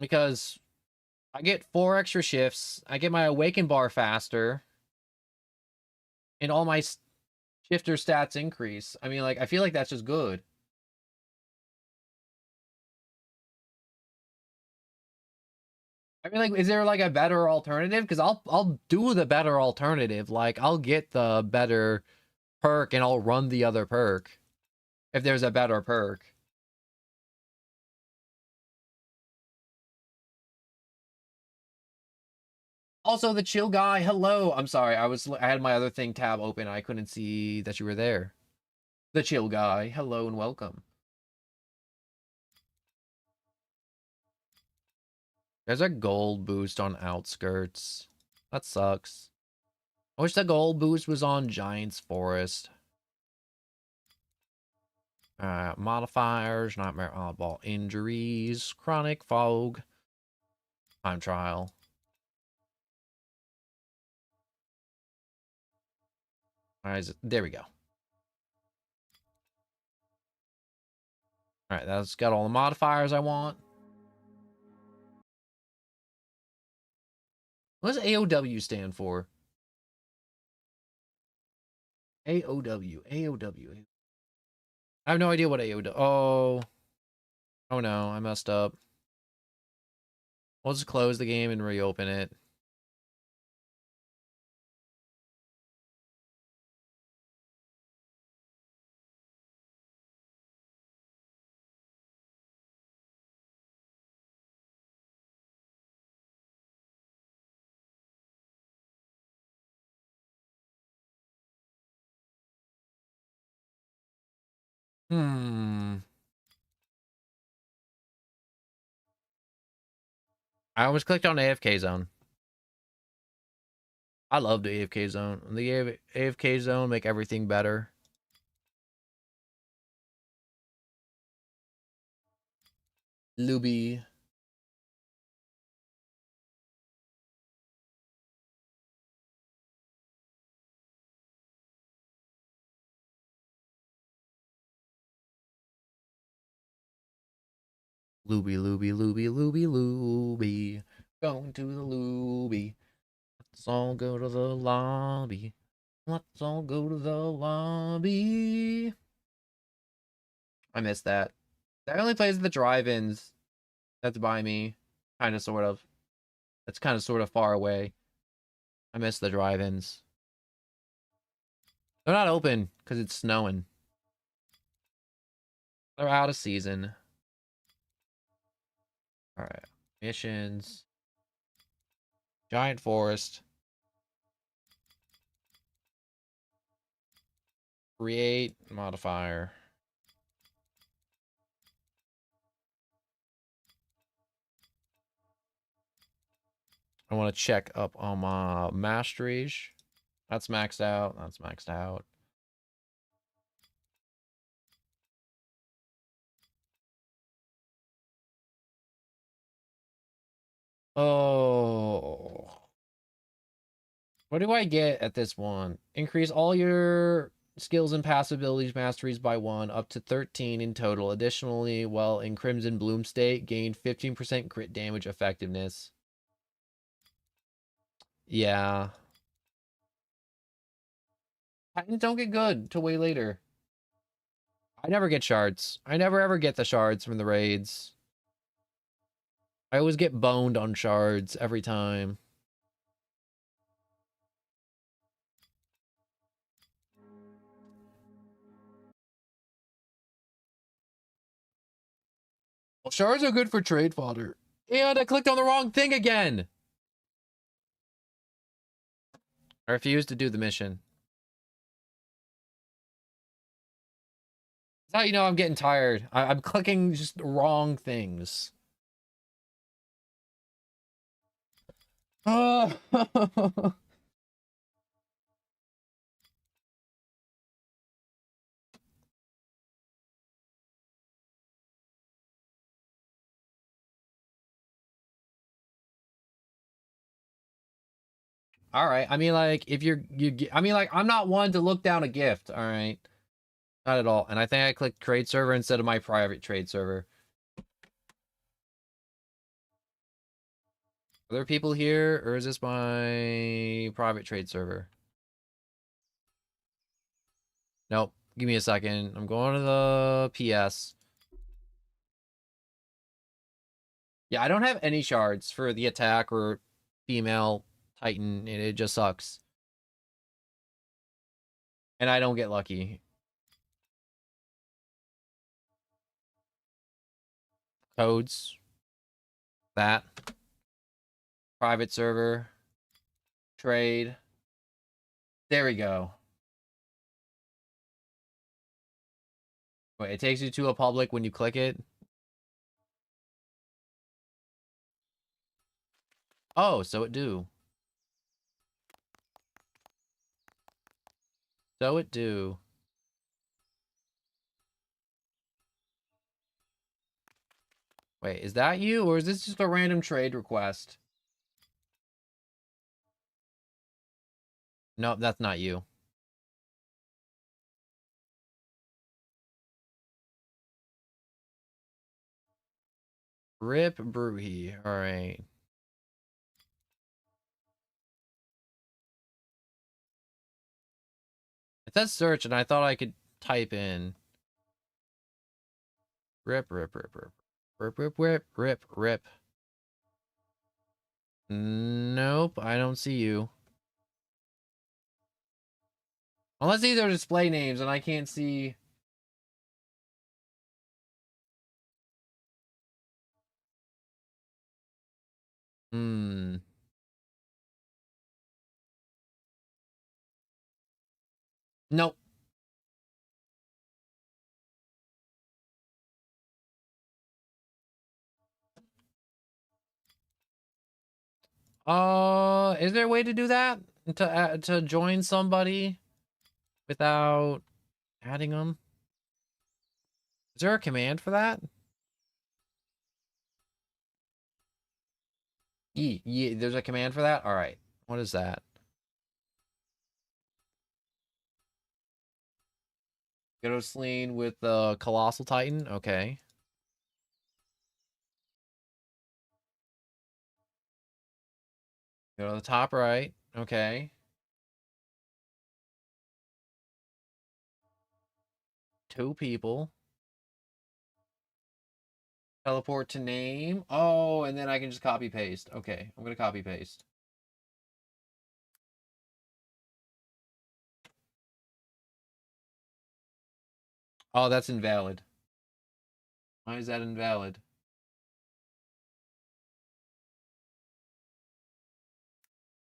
Because I get 4 extra shifts, I get my Awaken bar faster, and all my shifter stats increase. I mean, like, I feel like that's just good. I mean, like, is there like a better alternative? Because I'll do the better alternative. Like, I'll get the better perk and I'll run the other perk if there's a better perk. Also, the chill guy, hello. I'm sorry, I had my other thing tab open. I couldn't see that you were there. The chill guy, hello and welcome. There's a gold boost on Outskirts. That sucks. I wish the gold boost was on Giant's Forest. Modifiers, Nightmare Oddball injuries, Chronic Fog, Time Trial. Alright, there we go. Alright, that's got all the modifiers I want. What does AOW stand for? AOW, AOW. I have no idea what AOW. Oh no, I messed up. We'll just close the game and reopen it. I almost clicked on AFK zone. I love the AFK zone. The AFK zone make everything better. Luby. Luby, Luby, Luby, Luby, Luby. Going to the Luby. Let's all go to the lobby. Let's all go to the lobby. I miss that. That only plays at the drive-ins. That's by me. Kind of, sort of. That's kind of, sort of far away. I miss the drive-ins. They're not open because it's snowing. They're out of season. All right. Missions. Giant forest. Create modifier. I want to check up on my masteries. That's maxed out. That's maxed out. Oh. What do I get at this one? Increase all your skills and passive abilities masteries by 1, up to 13 in total. Additionally, while in Crimson Bloom state, gain 15% crit damage effectiveness. Yeah. Titans don't get good till way later. I never get shards. I never ever get the shards from the raids. I always get boned on shards every time. Well, shards are good for trade fodder. And I clicked on the wrong thing again. I refuse to do the mission. That's how you know I'm getting tired. I'm clicking just wrong things. Oh. All right. I mean, like, if I mean, like, I'm not one to look down a gift. All right. Not at all. And I think I clicked trade server instead of my private trade server. Are there people here, or is this my private trade server? Nope. Give me a second. I'm going to the PS. Yeah, I don't have any shards for the attack or female Titan. It just sucks. And I don't get lucky. Codes. That. Private server. Trade. There we go. Wait, it takes you to a public when you click it. Oh, so it do. So it do. Wait, is that you, or is this just a random trade request? Nope, that's not you. Rip Bruhi. Alright. It says search, and I thought I could type in. Rip, rip, rip, rip. Rip, rip, rip, rip, rip. Nope, I don't see you. Unless these are display names, and I can't see. Hmm. Nope. Is there a way to do that? To join somebody without adding them? Is there a command for that? There's a command for that? Alright. What is that? Go to Sleen with the Colossal Titan? Okay. Go to the top right. Okay. 2 people. Teleport to name. Oh, and then I can just copy paste. Okay, I'm gonna copy paste. Oh, that's invalid. Why is that invalid?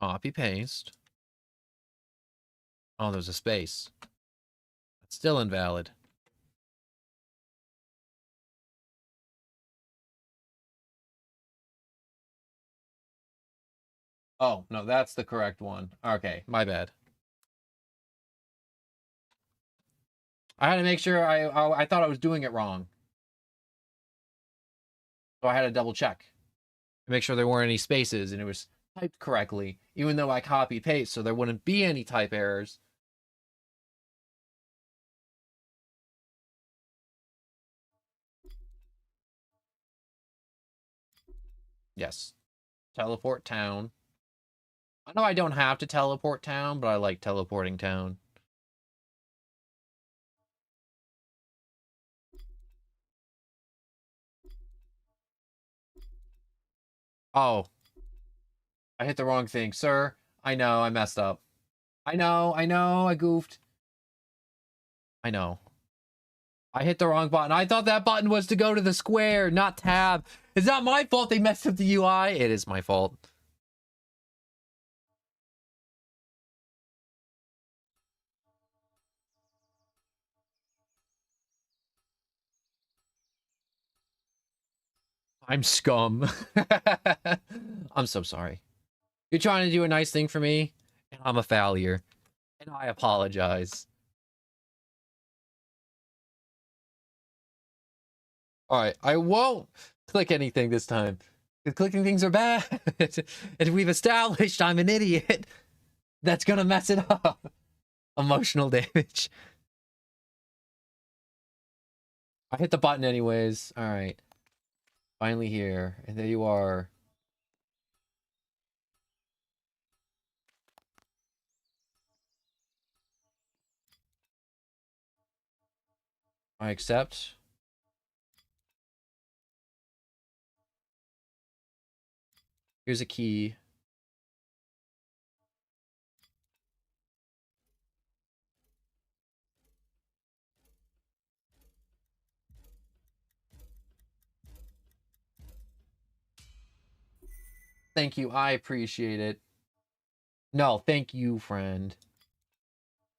Copy paste. Oh, there's a space. That's still invalid. Oh, no, that's the correct one. Okay, my bad. I had to make sure I thought I was doing it wrong. So I had to double check to make sure there weren't any spaces and it was typed correctly, even though I copy paste, so there wouldn't be any type errors. Yes. Teleport town. I know I don't have to teleport town, but I like teleporting town. Oh, I hit the wrong thing, sir. I know, I messed up. I know, I goofed. I know. I hit the wrong button. I thought that button was to go to the square, not tab. It's not my fault they messed up the UI. It is my fault. I'm scum. I'm so sorry. You're trying to do a nice thing for me, and I'm a failure. And I apologize. Alright, I won't click anything this time. Because clicking things are bad. And we've established I'm an idiot. That's gonna mess it up. Emotional damage. I hit the button anyways. Alright. Finally here. And there you are. I accept. Here's a key. Thank you. I appreciate it. No, thank you, friend.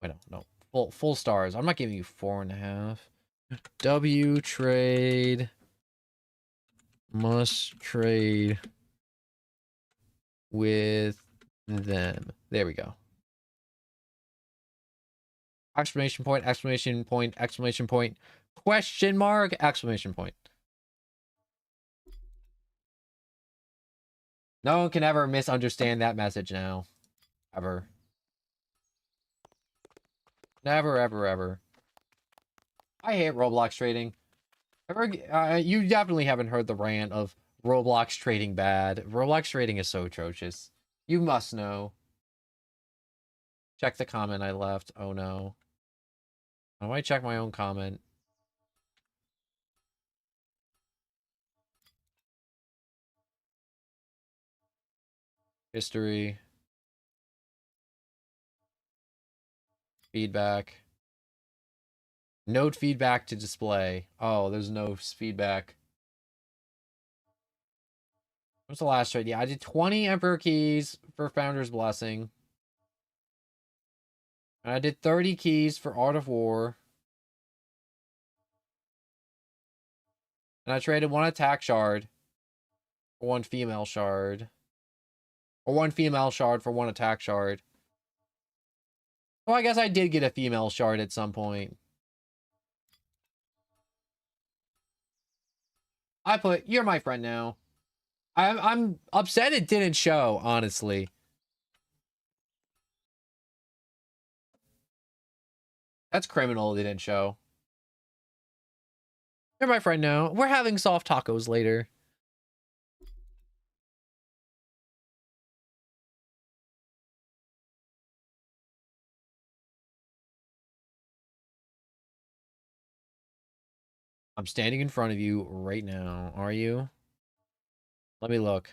Wait, no. Full stars. I'm not giving you 4.5. W trade. Must trade with them. There we go. Exclamation point, exclamation point, exclamation point, question mark, exclamation point. No one can ever misunderstand that message now. Ever. Never, ever, ever. I hate Roblox trading. You definitely haven't heard the rant of Roblox trading bad. Roblox trading is so atrocious. You must know. Check the comment I left. Oh no. I might check my own comment. History. Feedback. Note feedback to display. Oh, there's no feedback. What's the last trade? Yeah, I did 20 Emperor keys for Founder's Blessing. And I did 30 keys for Art of War. And I traded 1 attack shard for 1 female shard. Or 1 female shard for 1 attack shard. Well, I guess I did get a female shard at some point. I put, you're my friend now. I'm upset it didn't show, honestly. That's criminal it didn't show. You're my friend now. We're having soft tacos later. I'm standing in front of you right now. Are you? Let me look.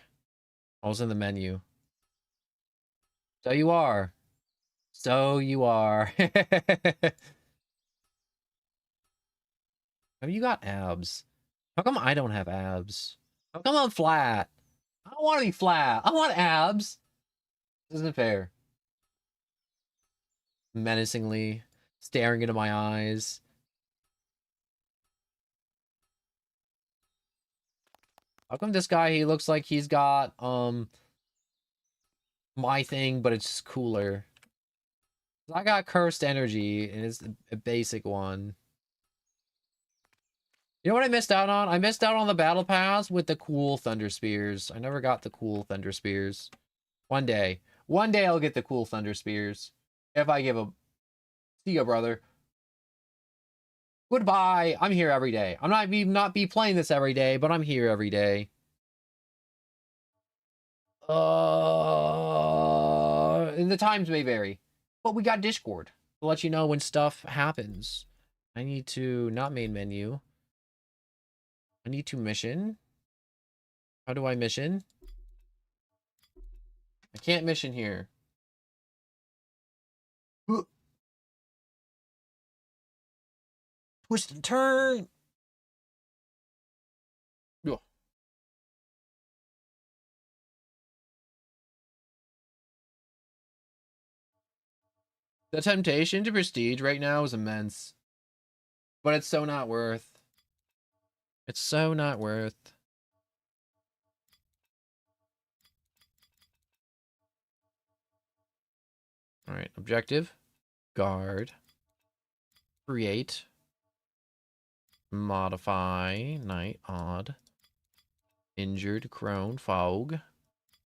I was in the menu. So you are. So you are. Have you got abs? How come I don't have abs? How come I'm flat? I don't want to be flat. I want abs. This isn't fair. Menacingly staring into my eyes. How come this guy, he looks like he's got, my thing, but it's just cooler. I got cursed energy, and it's a basic one. You know what I missed out on? I missed out on the battle pass with the cool thunder spears. I never got the cool thunder spears. One day. One day I'll get the cool thunder spears. If I give a... See ya, brother. Goodbye. I'm here every day. I'm not be playing this every day, but I'm here every day. And the times may vary. But we got Discord to let you know when stuff happens. I need to... Not main menu. I need to mission. How do I mission? I can't mission here. Twist and turn. Ugh. The temptation to prestige right now is immense. But it's so not worth. It's so not worth. Alright, objective. Guard. Create. Modify. Night. Odd. Injured. Crone. Fog.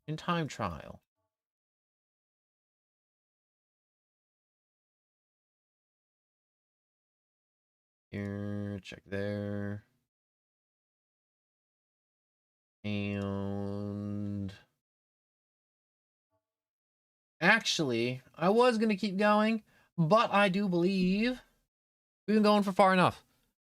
And time trial. Here. Check there. And... Actually, I was going to keep going, but I do believe we've been going for far enough.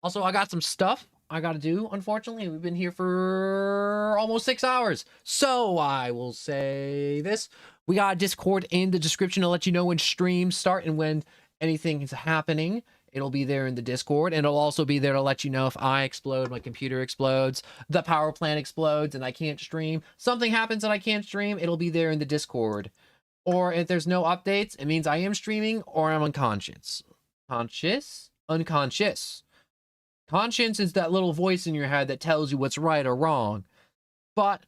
Also, I got some stuff I got to do. Unfortunately, we've been here for almost 6 hours. So I will say this. We got a Discord in the description to let you know when streams start and when anything is happening. It'll be there in the Discord, and it'll also be there to let you know if I explode, my computer explodes, the power plant explodes, and I can't stream. Something happens and I can't stream, it'll be there in the Discord. Or if there's no updates, it means I am streaming or I'm unconscious. Conscious? Unconscious. Conscience is that little voice in your head that tells you what's right or wrong. But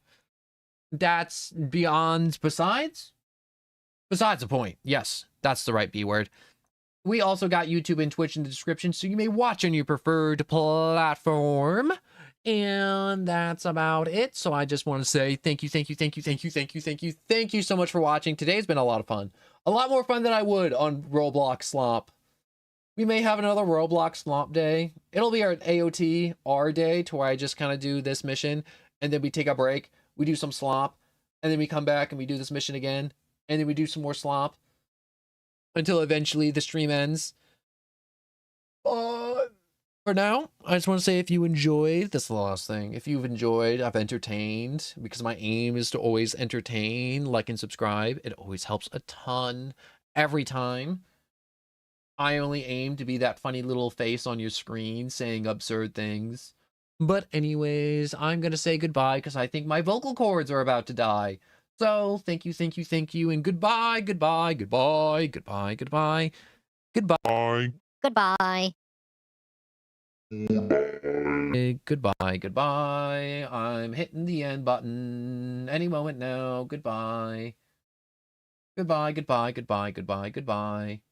that's besides the point. Yes, that's the right B word. We also got YouTube and Twitch in the description, so you may watch on your preferred platform. And that's about it. So I just want to say thank you so much for watching. Today's been a lot of fun. A lot more fun than I would on Roblox Slop. We may have another Roblox Slop day. It'll be our AOTR day to where I just kind of do this mission and then we take a break. We do some slop and then we come back and we do this mission again and then we do some more slop until eventually the stream ends. For now, I just want to say if you enjoyed, that's the last thing. If you've enjoyed, I've entertained, because my aim is to always entertain, like and subscribe. It always helps a ton every time. I only aim to be that funny little face on your screen saying absurd things. But anyways, I'm going to say goodbye because I think my vocal cords are about to die. So thank you, and goodbye. Goodbye. Goodbye. Goodbye. I'm hitting the end button any moment now. Goodbye. Goodbye.